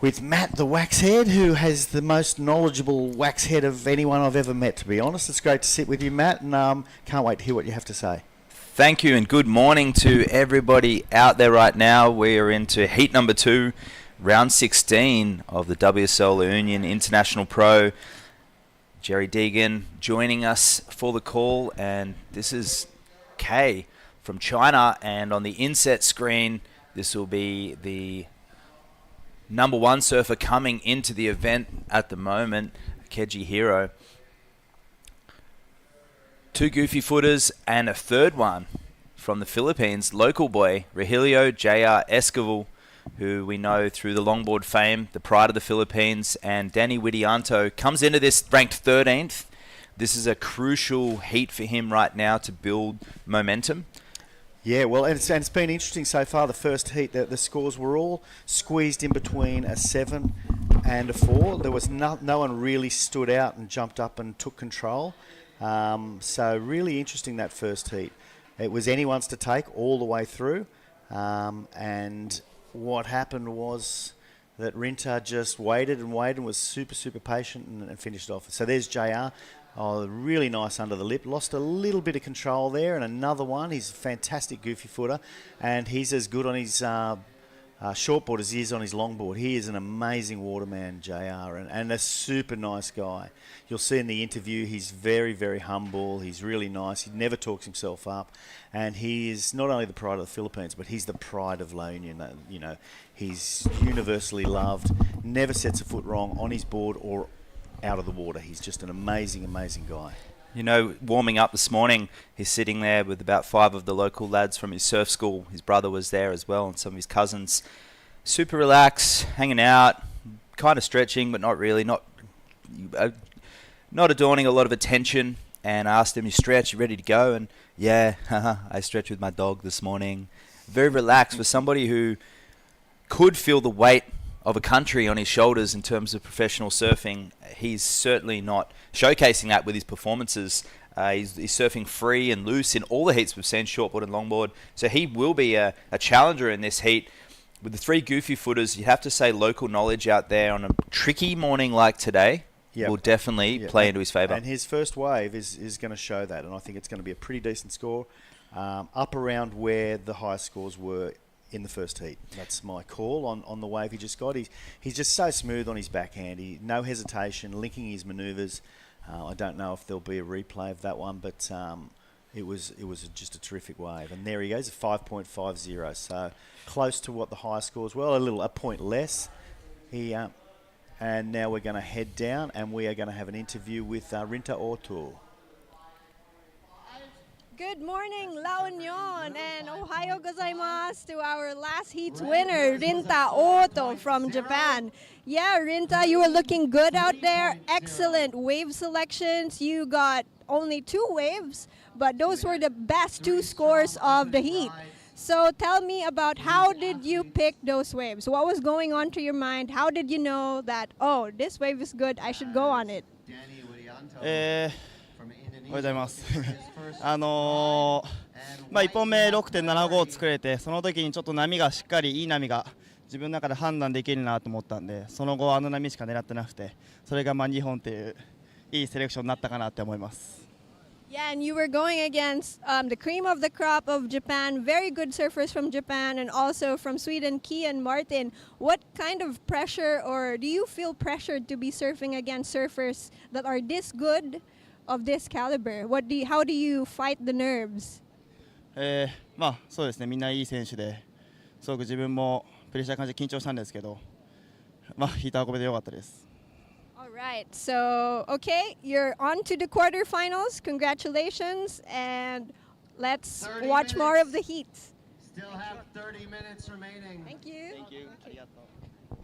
the Waxhead, who has the most knowledgeable waxhead of anyone I've ever met, to be honest. It's great to sit with you, Matt, and can't wait to hear what you have to say. Thank you, and good morning to everybody out there right now. We are into heat number 2, round 16 of the WSL La Union International Pro. Jerry Deegan joining us for the call, and this is Kay from China, and on the inset screen this will be the number 1 surfer coming into the event at the moment, Keji Hiro. 2 goofy footers and a third one from the Philippines, local boy Rogelio J.R. Esquivel, who we know through the longboard fame, the pride of the Philippines, and Danny Widianto comes into this ranked 13th. This is a crucial heat for him right now to build momentum. Yeah, well, and it's been interesting so far. The first heat, the scores were all squeezed in between a 7 and a 4. There was no one really stood out and jumped up and took control. So really interesting, that first heat. It was anyone's to take all the way through, and what happened was that Rinta just waited and was super patient and finished off. So there's JR. Oh, really nice under the lip. Lost a little bit of control there, and another one. He's a fantastic goofy footer, and he's as good on his shortboard as he is on his longboard. He is an amazing waterman, JR, and a super nice guy. You'll see in the interview he's very humble. He's really nice. He never talks himself up, and he is not only the pride of the Philippines, but he's the pride of La Union. You know, he's universally loved. Never sets a foot wrong on his board or out of the water. He's just an amazing guy. You know, warming up this morning, he's sitting there with about 5 of the local lads from his surf school. His brother was there as well, and some of his cousins. Super relaxed, hanging out, kind of stretching, but not really, not adorning a lot of attention. And I asked him, "You stretch? You ready to go?" And yeah, I stretched with my dog this morning. Very relaxed for somebody who could feel the weight of a country on his shoulders in terms of professional surfing. He's certainly not showcasing that with his performances. He's surfing free and loose in all the heats we've seen, shortboard and longboard. So he will be a challenger in this heat. With the 3 goofy footers, you have to say local knowledge out there on a tricky morning like today will definitely play into his favour. And his first wave is going to show that, and I think it's going to be a pretty decent score, up around where the highest scores were in the first heat. That's my call on the wave he just got. He's just so smooth on his backhand. No hesitation, linking his manoeuvres. I don't know if there'll be a replay of that one, but it was just a terrific wave. And there he goes, a 5.50. So close to what the high scores were, a point less. And now we're going to head down, and we are going to have an interview with Rinta Orto. Good morning, La Union, and ohayo gozaimasu to our last heat's winner, Rinta Oto from Japan. Yeah, Rinta, you were looking good out there. Excellent wave selections. You got only 2 waves, but those were the best 2 scores of the heat. So tell me about, how did you pick those waves? What was going on to your mind? How did you know that, oh, this wave is good, I should go on it? おはようございます。1本目 6.75 作れて、その時にちょっと波がしっかりいい波が自分の中で判断できるなと思ったんで、その後あの波しか狙ってなくて、それが2本っていういいセレクションになったかなって思います。Yeah, and you were going against the cream of the crop of Japan, very good surfers from Japan, and also from Sweden, Key and Martin. What kind of pressure, or do you feel pressured to be surfing against surfers that are this good, of this caliber? How do you fight the nerves? そうですね、みんないい選手で、すごく自分もプレッシャー感じて緊張したんですけど、ヒート運べてよかったです。All right, so okay, you're on to the quarterfinals. Congratulations, and let's watch more of the heats. Still have 30 minutes remaining. Thank you.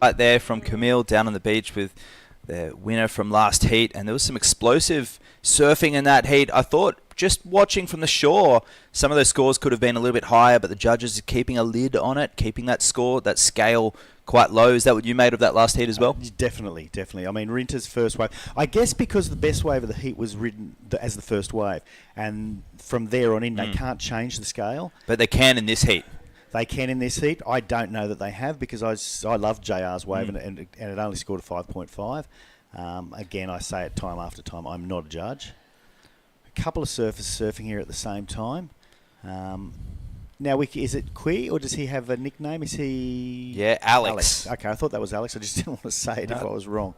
Right there from Camille down on the beach with the winner from last heat, and there was some explosive surfing in that heat. I thought, just watching from the shore, some of those scores could have been a little bit higher, but the judges are keeping a lid on it, keeping that score, that scale quite low. Is that what you made of that last heat as well? Definitely. I mean, Rinta's first wave, I guess because the best wave of the heat was ridden as the first wave, and from there on in, they can't change the scale. But they can in this heat. They can in this heat. I don't know that they have, because I love JR's wave, and it only scored a 5.5. Again, I say it time after time, I'm not a judge. A couple of surfers surfing here at the same time. Now, is it Qui, or does he have a nickname? Is he... Yeah, Alex. Okay, I thought that was Alex. I just didn't want to say it if I was wrong.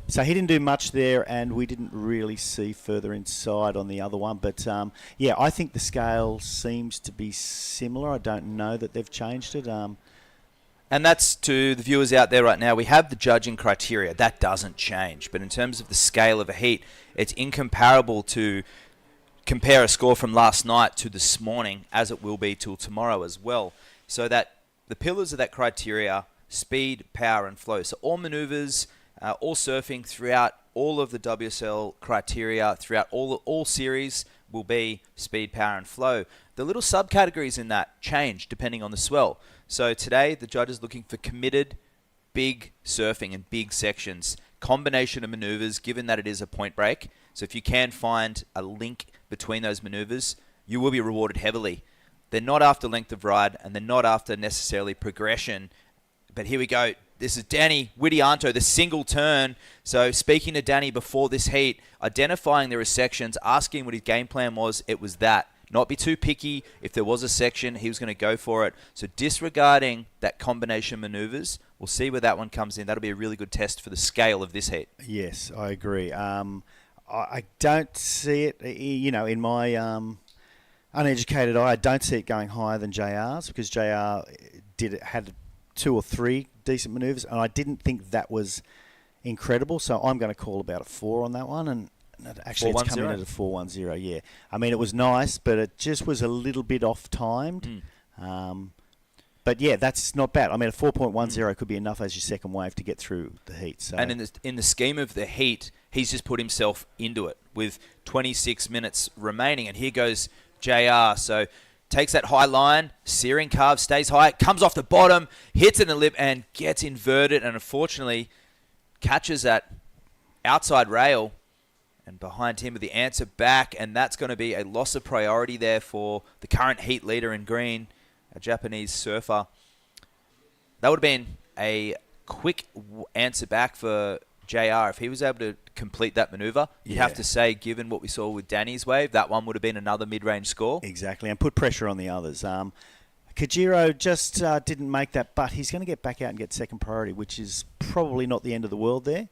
So he didn't do much there, and we didn't really see further inside on the other one. But, yeah, I think the scale seems to be similar. I don't know that they've changed it. And that's to the viewers out there right now. We have the judging criteria. That doesn't change. But in terms of the scale of a heat, it's incomparable to compare a score from last night to this morning, as it will be till tomorrow as well. So that the pillars of that criteria, speed, power, and flow. So all maneuvers, all surfing throughout all of the WSL criteria, throughout all series, will be speed, power, and flow. The little subcategories in that change depending on the swell. So today, the judge is looking for committed, big surfing and big sections. Combination of maneuvers, given that it is a point break. So if you can find a link between those maneuvers, you will be rewarded heavily. They're not after length of ride, and they're not after necessarily progression. But here we go. This is Danny Widianto, the single turn. So speaking to Danny before this heat, identifying there are sections, asking what his game plan was, it was that. Not be too picky. If there was a section, he was going to go for it. So disregarding that combination maneuvers, we'll see where that one comes in. That'll be a really good test for the scale of this heat. Yes, I agree. I don't see it, in my uneducated eye, I don't see it going higher than JR's, because JR had 2 or 3 decent maneuvers, and I didn't think that was incredible. So I'm going to call about a 4 on that one, and actually it's coming in at a 4.10. Yeah, I mean, it was nice, but it just was a little bit off-timed. But yeah, that's not bad. I mean, a 4.10 could be enough as your second wave to get through the heat. So. And in the scheme of the heat, he's just put himself into it with 26 minutes remaining. And here goes JR. So takes that high line, searing carve, stays high, comes off the bottom, hits it in the lip, and gets inverted. And unfortunately, catches that outside rail. And behind him with the answer back. And that's going to be a loss of priority there for the current heat leader in green, a Japanese surfer. That would have been a quick answer back for JR. If he was able to complete that maneuver, you'd have to say, given what we saw with Danny's wave, that one would have been another mid-range score. Exactly, and put pressure on the others. Kajiro just didn't make that, but he's going to get back out and get second priority, which is probably not the end of the world there.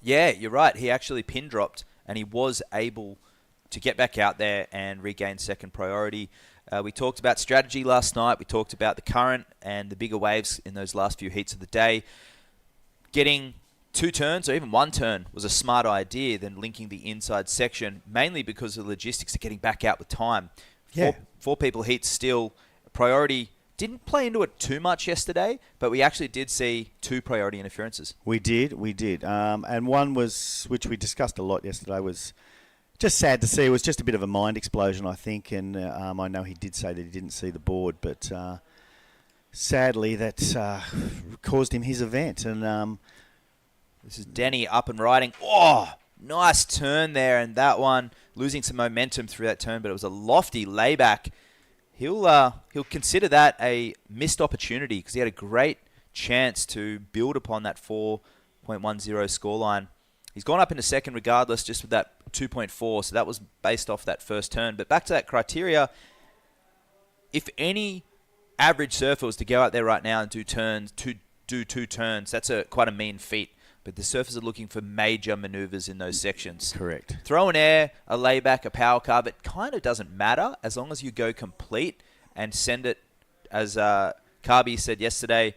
Yeah, you're right. He actually pin dropped, and he was able to get back out there and regain second priority. We talked about strategy last night. We talked about the current and the bigger waves in those last few heats of the day. Getting 2 turns or even 1 turn was a smart idea than linking the inside section, mainly because of the logistics of getting back out with time. Yeah. 4 people heat still. Priority didn't play into it too much yesterday, but we actually did see 2 priority interferences. We did. And one was, which we discussed a lot yesterday, was just sad to see. It was just a bit of a mind explosion, I think, and I know he did say that he didn't see the board, but sadly that caused him his event. And this is Danny up and riding. Oh, nice turn there, and that one losing some momentum through that turn, but it was a lofty layback. He'll consider that a missed opportunity because he had a great chance to build upon that 4.10 scoreline. He's gone up into second regardless, just with that 2.4, so that was based off that first turn. But back to that criteria, if any average surfer was to go out there right now and do 2 turns, that's quite a mean feat. But the surfers are looking for major maneuvers in those sections. Correct. Throw an air, a layback, a power carve, it kind of doesn't matter as long as you go complete and send it, as Carby said yesterday.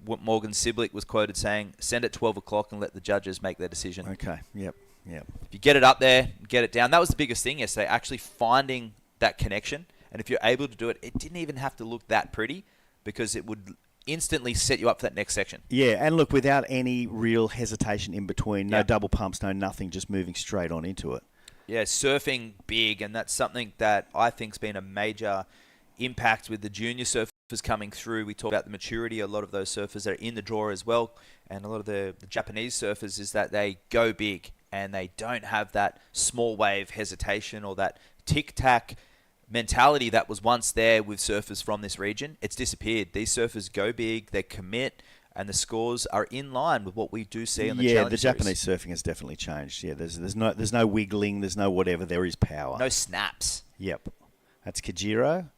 Morgan Siblick was quoted saying, send it 12 o'clock and let the judges make their decision. Okay, yep. If you get it up there, get it down. That was the biggest thing yesterday, actually finding that connection And if you're able to do it, it didn't even have to look that pretty because it would instantly set you up for that next section. Yeah, and look, without any real hesitation in between, no Yeah. double pumps, no nothing, just moving straight on into it. Yeah, surfing big, and that's something that I think's been a major impact with the junior surfers coming through. We talk about the maturity, a lot of those surfers that are in the draw as well, and a lot of the Japanese surfers is that they go big and they don't have that small wave hesitation or that tic-tac mentality that was once there with surfers from this region. It's disappeared. These surfers go big, they commit, and the scores are in line with what we do see on the Challenge the Series. Japanese surfing has definitely changed. Yeah, there's no wiggling, there's no whatever, there is power. No snaps. Yep. That's Kajiro.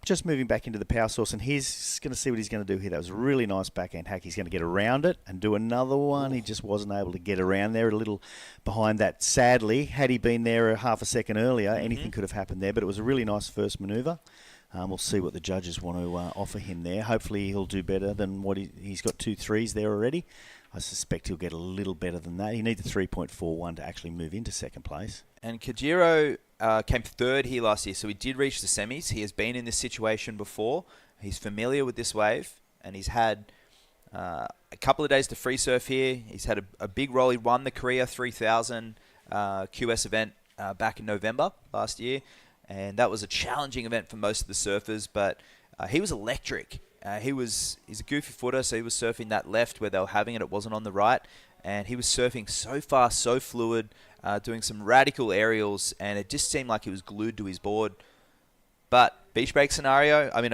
Just moving back into the power source, and he's going to see what he's going to do here. That was a really nice backhand hack. He's going to get around it and do another one. He just wasn't able to get around there, a little behind that. Sadly, had he been there a half a second earlier, anything could have happened there, but it was a really nice first manoeuvre. We'll see what the judges want to offer him there. Hopefully he'll do better than what he's got 2 threes there already. I suspect he'll get a little better than that. He needs a 3.41 to actually move into second place. And Kajiro came third here last year, so he did reach the semis. He has been in this situation before. He's familiar with this wave, and he's had a couple of days to free surf here. He's had a big role. He won the Korea 3000 QS event back in November last year, and that was a challenging event for most of the surfers, but he was electric. He's a goofy footer, so he was surfing that left where they were having it. It wasn't on the right. And he was surfing so fast, so fluid, doing some radical aerials, and it just seemed like he was glued to his board. But a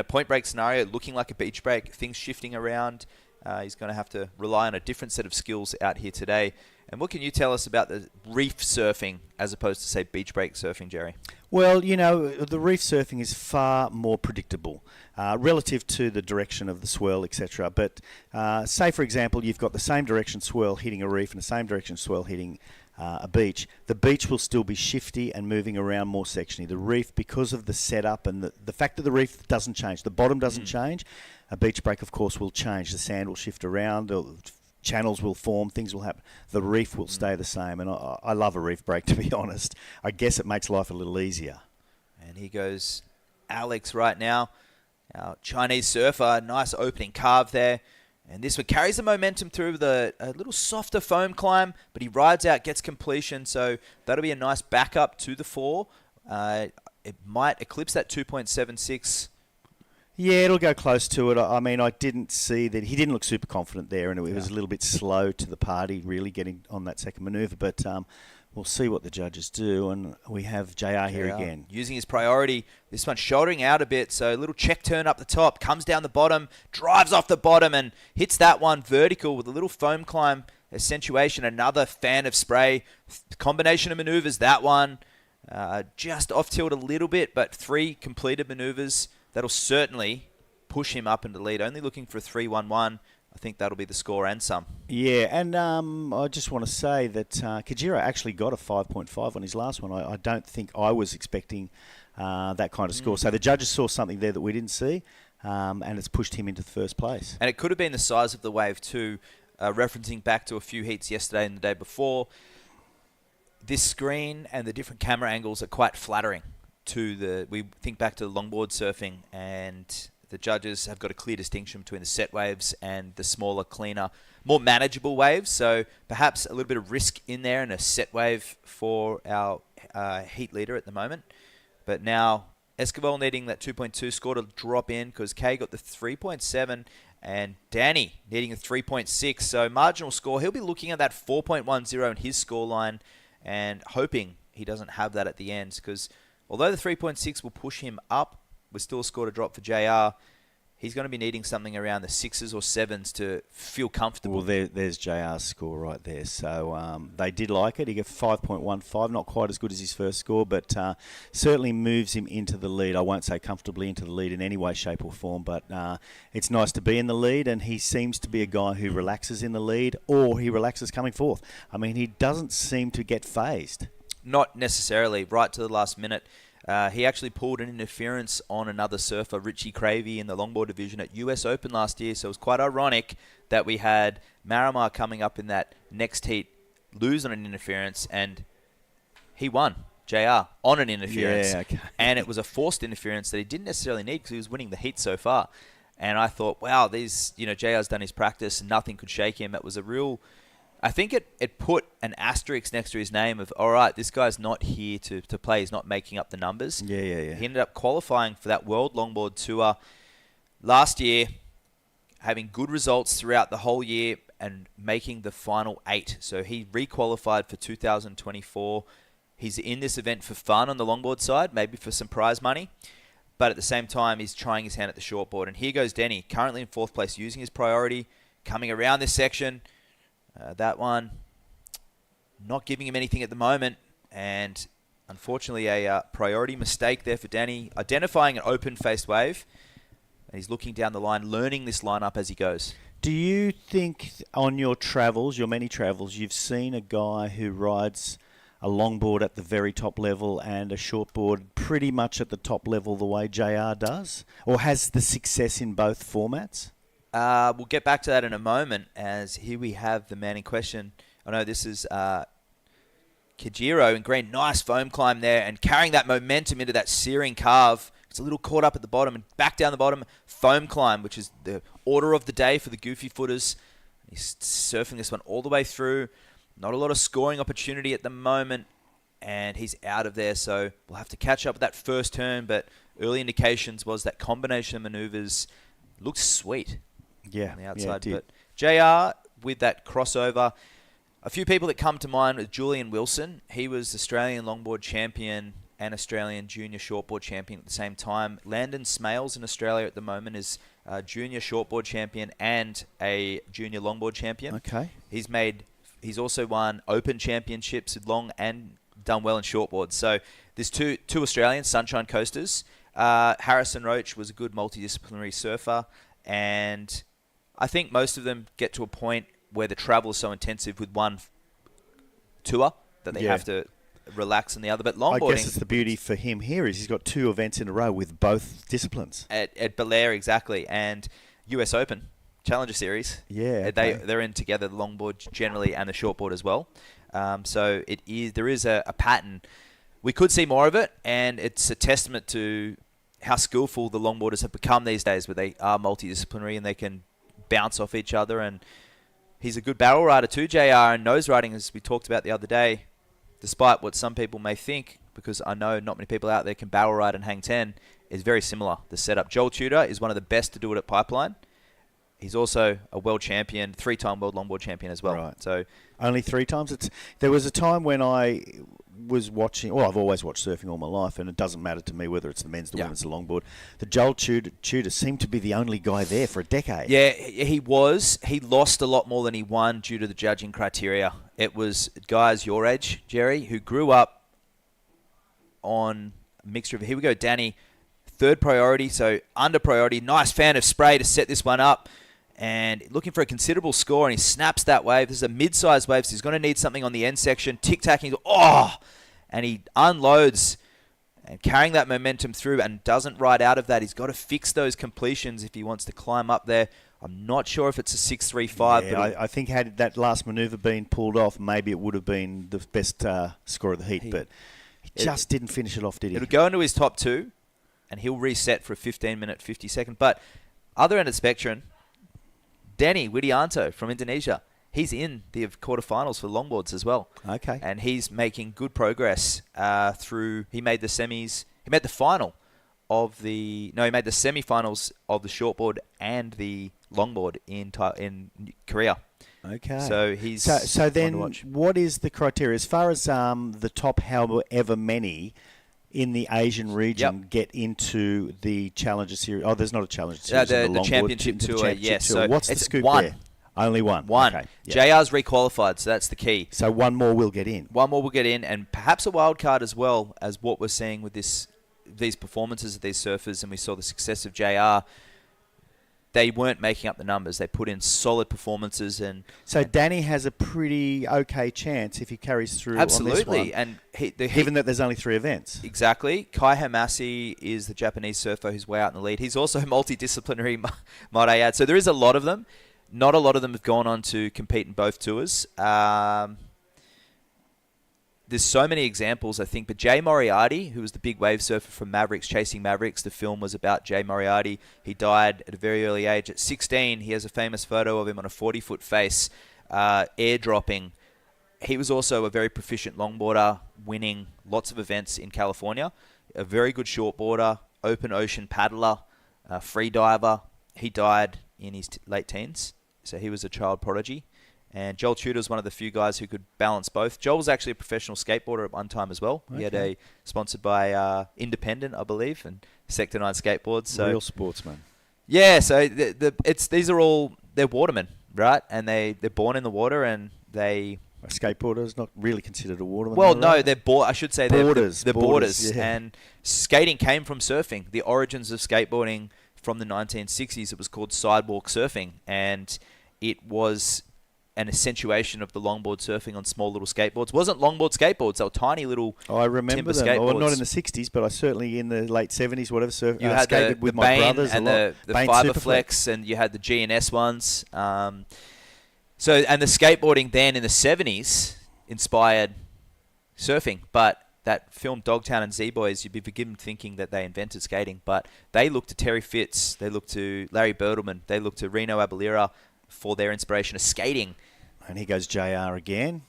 point break scenario, looking like a beach break, things shifting around. He's going to have to rely on a different set of skills out here today. And what can you tell us about the reef surfing as opposed to, say, beach break surfing, Jerry? Well, the reef surfing is far more predictable relative to the direction of the swirl, etc. But say, for example, you've got the same direction swirl hitting a reef and the same direction swirl hitting a beach. The beach will still be shifty and moving around more sectionally. The reef, because of the setup and the fact that the reef doesn't change, the bottom doesn't change, a beach break, of course, will change. The sand will shift around, channels will form, things will happen. The reef will stay the same, and I love a reef break, to be honest. I guess it makes life a little easier. And here goes Alex right now, our Chinese surfer. Nice opening carve there. And this one carries the momentum through with a little softer foam climb, but he rides out, gets completion, so that'll be a nice backup to the 4. It might eclipse that 2.76. Yeah, it'll go close to it. I mean, I didn't see that. He didn't look super confident there, and it was a little bit slow to the party, really getting on that second manoeuvre. But we'll see what the judges do, and we have JR here again. Using his priority. This one shouldering out a bit, so a little check turn up the top, comes down the bottom, drives off the bottom, and hits that one vertical with a little foam climb accentuation. Another fan of spray. Combination of maneuvers, that one. Just off tilt a little bit, but 3 completed maneuvers. That'll certainly push him up into the lead. Only looking for a 3-1-1. I think that'll be the score and some. Yeah, and I just want to say that Kajiro actually got a 5.5 on his last one. I don't think I was expecting that kind of score. So the judges saw something there that we didn't see, and it's pushed him into the first place. And it could have been the size of the wave too, referencing back to a few heats yesterday and the day before. This screen and the different camera angles are quite flattering. We think back to the longboard surfing, and the judges have got a clear distinction between the set waves and the smaller, cleaner, more manageable waves. So perhaps a little bit of risk in there and a set wave for our heat leader at the moment. But now Esquivel needing that 2.2 score to drop in because Kay got the 3.7 and Danny needing a 3.6. So marginal score. He'll be looking at that 4.10 in his scoreline and hoping he doesn't have that at the end because although the 3.6 will push him up, with still a score to drop for JR, he's going to be needing something around the 6s or 7s to feel comfortable. Well, there's JR's score right there. So they did like it. He got 5.15, not quite as good as his first score, but certainly moves him into the lead. I won't say comfortably into the lead in any way, shape or form, but it's nice to be in the lead, and he seems to be a guy who relaxes in the lead or he relaxes coming fourth. I mean, he doesn't seem to get phased. Not necessarily. Right to the last minute. He actually pulled an interference on another surfer, Richie Cravey, in the longboard division at US Open last year. So it was quite ironic that we had Marimar coming up in that next heat, lose on an interference, and he won. JR on an interference. Yeah, okay. And it was a forced interference that he didn't necessarily need because he was winning the heat so far. And I thought, wow, JR's done his practice. Nothing could shake him. It was a real... I think it put an asterisk next to his name of, all right, this guy's not here to play. He's not making up the numbers. Yeah. He ended up qualifying for that World Longboard Tour last year, having good results throughout the whole year and making the final 8. So he re-qualified for 2024. He's in this event for fun on the longboard side, maybe for some prize money. But at the same time, he's trying his hand at the shortboard. And here goes Denny, currently in 4th place, using his priority, coming around this section. That one, not giving him anything at the moment. And unfortunately, a priority mistake there for Danny. Identifying an open-faced wave. And he's looking down the line, learning this lineup as he goes. Do you think on your travels, your many travels, you've seen a guy who rides a longboard at the very top level and a shortboard pretty much at the top level the way JR does? Or has the success in both formats? We'll get back to that in a moment, as here we have the man in question. I know this is Kajiro in green. Nice foam climb there and carrying that momentum into that searing carve. It's a little caught up at the bottom and back down the bottom. Foam climb, which is the order of the day for the goofy footers. He's surfing this one all the way through. Not a lot of scoring opportunity at the moment, and he's out of there. So we'll have to catch up with that first turn, but early indications was that combination of maneuvers looked sweet Yeah, on the outside. yeah, it But JR with that crossover. A few people that come to mind are Julian Wilson. He was Australian longboard champion and Australian junior shortboard champion at the same time. Landon Smales in Australia at the moment is junior shortboard champion and a junior longboard champion. Okay. He's also won open championships with long and done well in shortboard. So there's two Australians, Sunshine Coasters. Harrison Roach was a good multidisciplinary surfer, and I think most of them get to a point where the travel is so intensive with one tour that they have to relax on the other. But longboarding, I guess it's the beauty for him here is he's got 2 events in a row with both disciplines. At Belair, exactly, and US Open. Challenger Series. Yeah, okay. okay. They're in together, the longboard generally and the shortboard as well. So there is a pattern. We could see more of it, and it's a testament to how skillful the longboarders have become these days, where they are multidisciplinary and they can bounce off each other. And he's a good barrel rider too, JR, and nose riding, as we talked about the other day, despite what some people may think, because I know not many people out there can barrel ride and hang 10, is very similar. The setup. Joel Tudor is one of the best to do it at Pipeline. He's also a world champion, 3-time world longboard champion as well. Right. So only 3 times. There was a time when I was watching. Well, I've always watched surfing all my life, and it doesn't matter to me whether it's the men's, the women's, the longboard. The Joel Tudor seemed to be the only guy there for a decade. yeah, he was. He lost a lot more than he won due to the judging criteria. It was guys your age, Jerry, who grew up on a mixture of. Here we go, Danny, 3rd priority, so under priority. Nice fan of spray to set this one up. And looking for a considerable score, and he snaps that wave. This is a mid-sized wave, so he's going to need something on the end section. Tic-tacking, and he unloads and carrying that momentum through and doesn't ride out of that. He's got to fix those completions if he wants to climb up there. I'm not sure if it's a 6.35. Yeah, but I think had that last manoeuvre been pulled off, maybe it would have been the best score of the heat, but he just didn't finish it off, did he? It'll go into his top 2, and he'll reset for a 15-minute, 50-second. But other end of the spectrum, Danny Widianto from Indonesia. He's in the quarterfinals for longboards as well. Okay. And he's making good progress through. He made the semis. He made the final of the. No, he made the semifinals of the shortboard and the longboard in Korea. Okay. So he's. So then, what is the criteria as far as the top however many in the Asian region get into the Challenger Series? Oh, there's not a Challenger Series. The Championship Tour, yes. So what's the scoop one. there? Only one. One. Okay. Yep. JR's requalified, so that's the key. So one more will get in. One more will get in, and perhaps a wild card as well, as what we're seeing with these performances of these surfers, and we saw the success of JR. They weren't making up the numbers. They put in solid performances, and so Danny has a pretty okay chance if he carries through. Absolutely, on this one, and given that there's only 3 events. Exactly. Kai Hamasi is the Japanese surfer who's way out in the lead. He's also multidisciplinary, might I add. So there is a lot of them. Not a lot of them have gone on to compete in both tours. there's so many examples, I think. But Jay Moriarty, who was the big wave surfer from Mavericks, Chasing Mavericks, the film was about Jay Moriarty. He died at a very early age. At 16, he has a famous photo of him on a 40-foot face, airdropping. He was also a very proficient longboarder, winning lots of events in California. A very good shortboarder, open ocean paddler, free diver. He died in his late teens, so he was a child prodigy. And Joel Tudor was one of the few guys who could balance both. Joel was actually a professional skateboarder at one time as well. Okay. He had sponsored by Independent, I believe, and Sector 9 skateboards. So, real sportsman. Yeah, so these are all, they're watermen, right? And they're born in the water, and they... A skateboarder is not really considered a waterman. Well, though, no, right? they're I should say boarders. They're boarders. Yeah. And skating came from surfing. The origins of skateboarding from the 1960s, it was called sidewalk surfing, and it was an accentuation of the longboard surfing on small little skateboards. It wasn't longboard skateboards; they were tiny little. I remember timber them. skateboards. Well, not in the 60s, but I certainly in the late 70s, whatever. You had skated with my Bane brothers and a lot. the Bane Fiberflex, and you had the G&S ones. So, and the skateboarding then in the 70s inspired surfing, but that film Dogtown and Z-Boys, you'd be forgiven thinking that they invented skating, but they looked to Terry Fitz, they looked to Larry Bertelman, they looked to Reno Abalira for their inspiration of skating. And here goes JR again.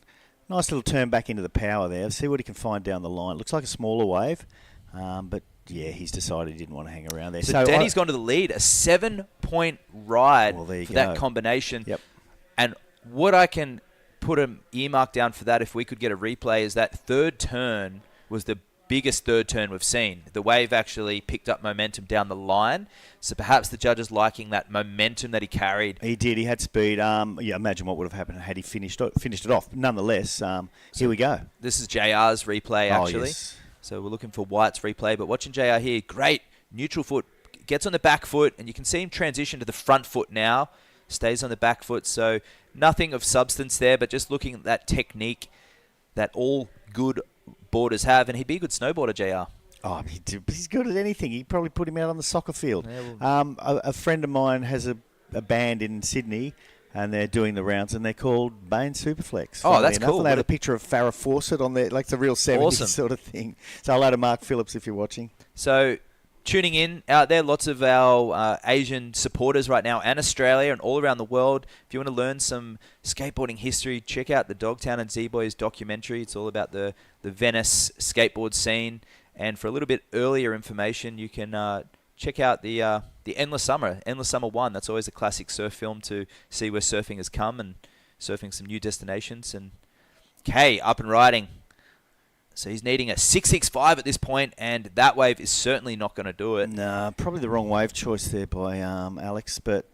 Nice little turn back into the power there. See what he can find down the line. Looks like a smaller wave, but yeah, he's decided he didn't want to hang around there. So Danny's gone to the lead, a 7-point ride for that combination. Yep. And what I can put an earmark down for that, if we could get a replay, is that third turn was the biggest third turn we've seen. The wave actually picked up momentum down the line, so perhaps the judges liking that momentum that he carried. He did. He had speed. Imagine what would have happened had he finished it off. Nonetheless, here we go. This is JR's replay, actually. Oh, yes. So we're looking for White's replay, but watching JR here, great neutral foot, gets on the back foot, and you can see him transition to the front foot now, stays on the back foot, so nothing of substance there, but just looking at that technique that all good boarders have, and he'd be a good snowboarder, JR. Oh, he's good at anything. He'd probably put him out on the soccer field. Yeah, a friend of mine has a band in Sydney, and they're doing the rounds, and they're called Bane Superflex. Oh, that's cool. They had a picture of Farrah Fawcett on there, like the real 70s sort of thing. So hello to Mark Phillips if you're watching. So tuning in out there, lots of our Asian supporters right now, and Australia and all around the world. If you want to learn some skateboarding history, check out the Dogtown and Z-Boys documentary. It's all about the Venice skateboard scene. And for a little bit earlier information, you can check out the Endless Summer 1. That's always a classic surf film to see where surfing has come and surfing some new destinations. And Kay up and riding. So he's needing a 665 at this point, and that wave is certainly not going to do it. No, probably the wrong wave choice there by Alex, but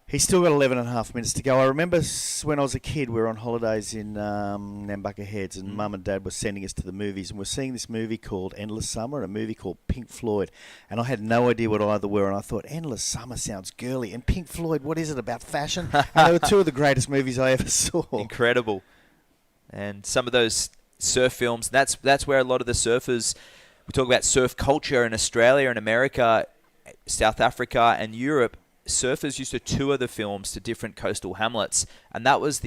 he's still got 11 and a half minutes to go. I remember when I was a kid, we were on holidays in Nambucca Heads, and Mum and Dad were sending us to the movies, and we're seeing this movie called Endless Summer, and a movie called Pink Floyd, and I had no idea what either were, and I thought, Endless Summer sounds girly, and Pink Floyd, what is it, about fashion? And they were two of the greatest movies I ever saw. Incredible. And some of those surf films, that's where a lot of the surfers, we talk about surf culture in Australia and America, South Africa and Europe, surfers used to tour the films to different coastal hamlets, and that was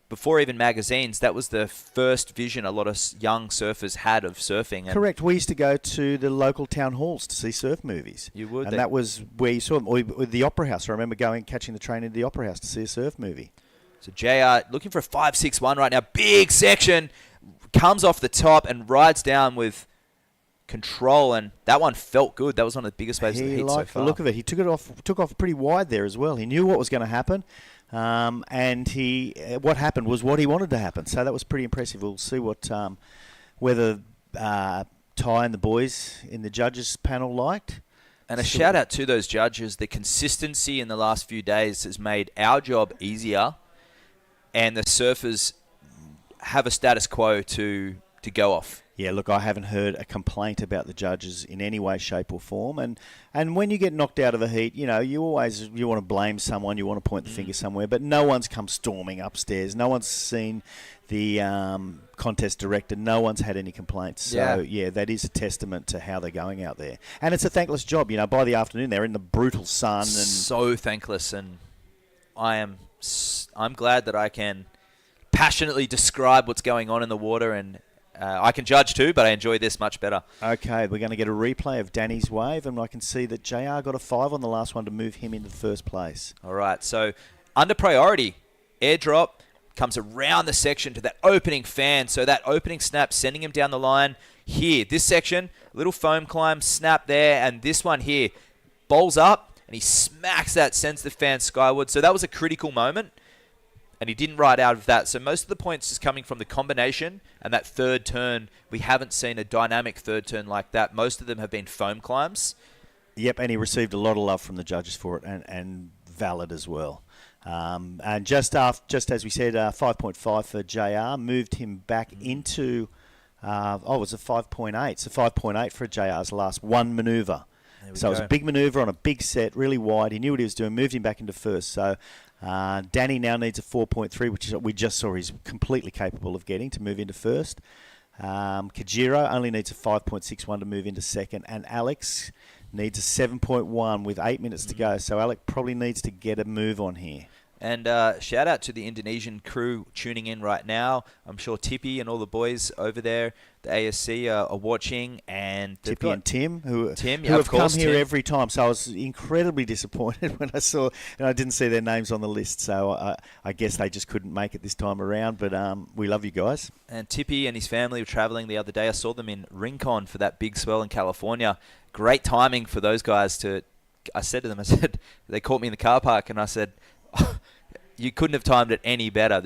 before even magazines, that was the first vision a lot of young surfers had of surfing. And correct. We used to go to the local town halls to see surf movies. You would. And that was where you saw them. Or the Opera House. I remember catching the train into the Opera House to see a surf movie. So JR looking for a 5.61 right now. Big section. Comes off the top and rides down with control, and that one felt good. That was one of the biggest waves of the heat so far. He liked the look of it. He took off pretty wide there as well. He knew what was going to happen, and what happened was what he wanted to happen. So that was pretty impressive. We'll see whether Ty and the boys in the judges panel liked. And a shout out to those judges. The consistency in the last few days has made our job easier, and the surfers have a status quo to go off. Yeah, look, I haven't heard a complaint about the judges in any way, shape or form. And when you get knocked out of a heat, you want to blame someone, you want to point the finger somewhere, but no one's come storming upstairs. No one's seen the contest director. No one's had any complaints. So, yeah, that is a testament to how they're going out there. And it's a thankless job. By the afternoon, they're in the brutal sun. And so thankless. And I'm glad that I can passionately describe what's going on in the water, and I can judge too, but I enjoy this much better. Okay, we're going to get a replay of Danny's wave, and I can see that JR got a 5 on the last one to move him into first place. All right, so under priority, airdrop comes around the section to that opening fan. So that opening snap, sending him down the line here. This section, little foam climb, snap there, and this one here, bowls up, and he smacks that, sends the fan skyward. So that was a critical moment, and he didn't ride out of that. So most of the points is coming from the combination and that third turn. We haven't seen a dynamic third turn like that. Most of them have been foam climbs. Yep, and he received a lot of love from the judges for it, and valid as well. And just as we said, 5.5 for JR, moved him back into, it was a 5.8. So 5.8 for JR's last one manoeuvre. So it was a big manoeuvre on a big set, really wide. He knew what he was doing, moved him back into first. So Danny now needs a 4.3, which is what we just saw he's completely capable of getting to move into first. Kajiro only needs a 5.61 to move into second. And Alex needs a 7.1 with 8 minutes to go. So Alec probably needs to get a move on here. And shout out to the Indonesian crew tuning in right now. I'm sure Tippy and all the boys over there, the ASC, are watching. And Tippy and Tim, who of have course, come here Tim. every time. So I was incredibly disappointed when I saw, and I didn't see their names on the list. So I guess they just couldn't make it this time around. But we love you guys. And Tippy and his family were traveling the other day. I saw them in Rincon for that big swell in California. Great timing for those guys to... I said to them, they caught me in the car park, and I said... You couldn't have timed it any better.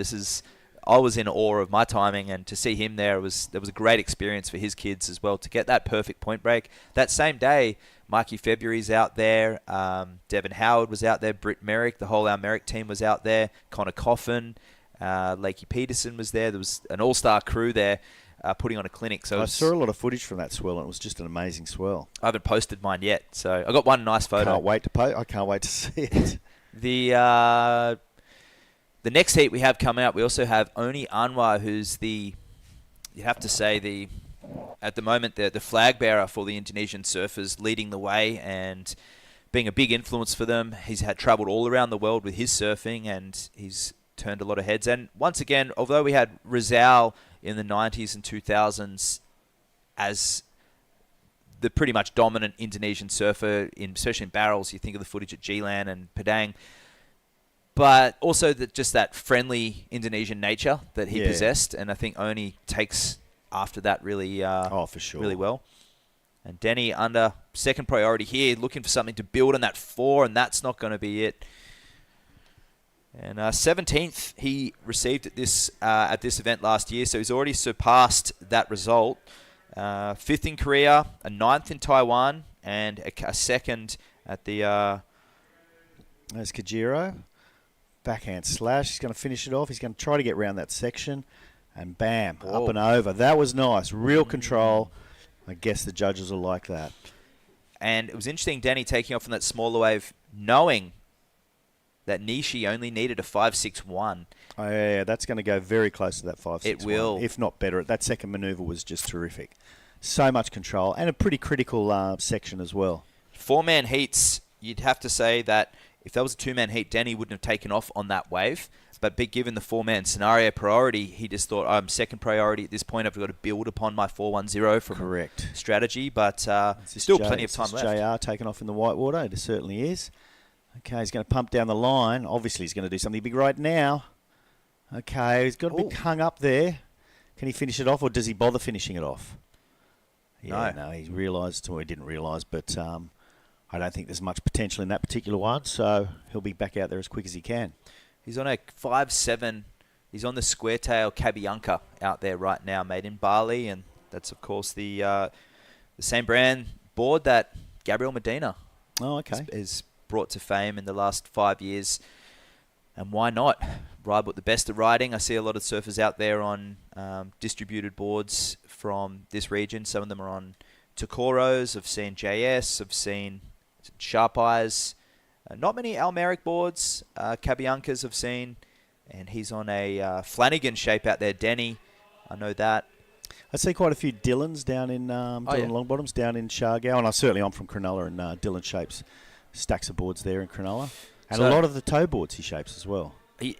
I was in awe of my timing, and to see him there was a great experience for his kids as well to get that perfect point break. That same day, Mikey February's out there, Devin Howard was out there, Britt Merrick, the whole Our Merrick team was out there, Connor Coffin, Lakey Peterson was there. There was an all-star crew there putting on a clinic. So I saw a lot of footage from that swell, and it was just an amazing swell. I haven't posted mine yet, so I got one nice photo. I can't wait to see it. The next heat we have coming up, we also have Oni Anwar, who's at the moment, the flag bearer for the Indonesian surfers, leading the way and being a big influence for them. He's had travelled all around the world with his surfing, and he's turned a lot of heads. And once again, although we had Rizal in the 90s and 2000s as the pretty much dominant Indonesian surfer, especially in barrels, you think of the footage at G-Land and Padang, but also just that friendly Indonesian nature that he possessed, and I think Oni takes after that really, for sure, really well. And Denny under second priority here, looking for something to build on that 4, and that's not going to be it. And 17th he received at this event last year, so he's already surpassed that result. 5th in Korea, a 9th in Taiwan, and a second at the. There's Kajiro. Backhand slash. He's going to finish it off. He's going to try to get around that section. And bam, up and over. That was nice. Real control. I guess the judges will like that. And it was interesting, Danny taking off from that smaller wave, knowing that Nishi only needed a 5.61. Oh, yeah, that's going to go very close to that 5.61. It will. If not better. That second manoeuvre was just terrific. So much control. And a pretty critical section as well. 4-man heats, you'd have to say that if that was a 2-man heat, Danny wouldn't have taken off on that wave. But given the 4-man scenario priority, he just thought, I'm second priority at this point. I've got to build upon my 4.10 from correct strategy. But still plenty of time left. JR taking off in the whitewater. It certainly is. Okay, he's going to pump down the line. Obviously, he's going to do something big right now. Okay, he's got a bit hung up there. Can he finish it off, or does he bother finishing it off? No, he realised, or he didn't realise, but I don't think there's much potential in that particular one, so he'll be back out there as quick as he can. He's on a 5.7. He's on the square tail Cabianca out there right now, made in Bali, and that's, of course, the same brand board that Gabriel Medina has brought to fame in the last 5 years. And why not ride what the best are riding? I see a lot of surfers out there on distributed boards from this region. Some of them are on Tokoros. I've seen JS. I've seen Sharp Eyes. Not many Almeric boards. Cabiancas I've seen. And he's on a Flanagan shape out there. Denny, I know that. I see quite a few Dylans down in Longbottoms, down in Shargow. And I'm from Cronulla, and Dylan shapes stacks of boards there in Cronulla. And a lot of the toe boards he shapes as well.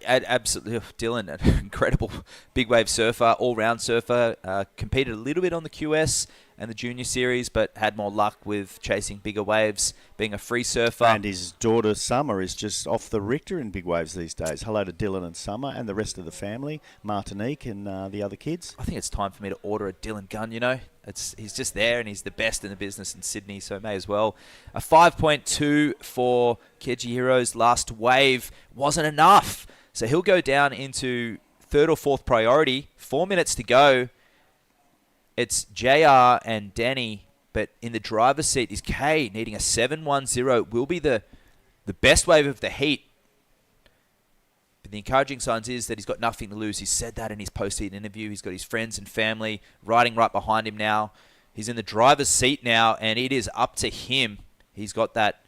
Absolutely, Dylan, an incredible big wave surfer, all-round surfer. Competed a little bit on the QS and the junior series, but had more luck with chasing bigger waves, being a free surfer. And his daughter Summer is just off the Richter in big waves these days. Hello to Dylan and Summer and the rest of the family, Martinique and the other kids. I think it's time for me to order a Dylan gun, you know. He's just there, and he's the best in the business in Sydney, so may as well. A 5.2 for Kejihiro's last wave wasn't enough. So he'll go down into third or fourth priority. 4 minutes to go. It's JR and Danny, but in the driver's seat is Kay, needing a 7.10. Will be the best wave of the heat. But the encouraging signs is that he's got nothing to lose. He said that in his post-heat interview. He's got his friends and family riding right behind him now. He's in the driver's seat now, and it is up to him. He's got that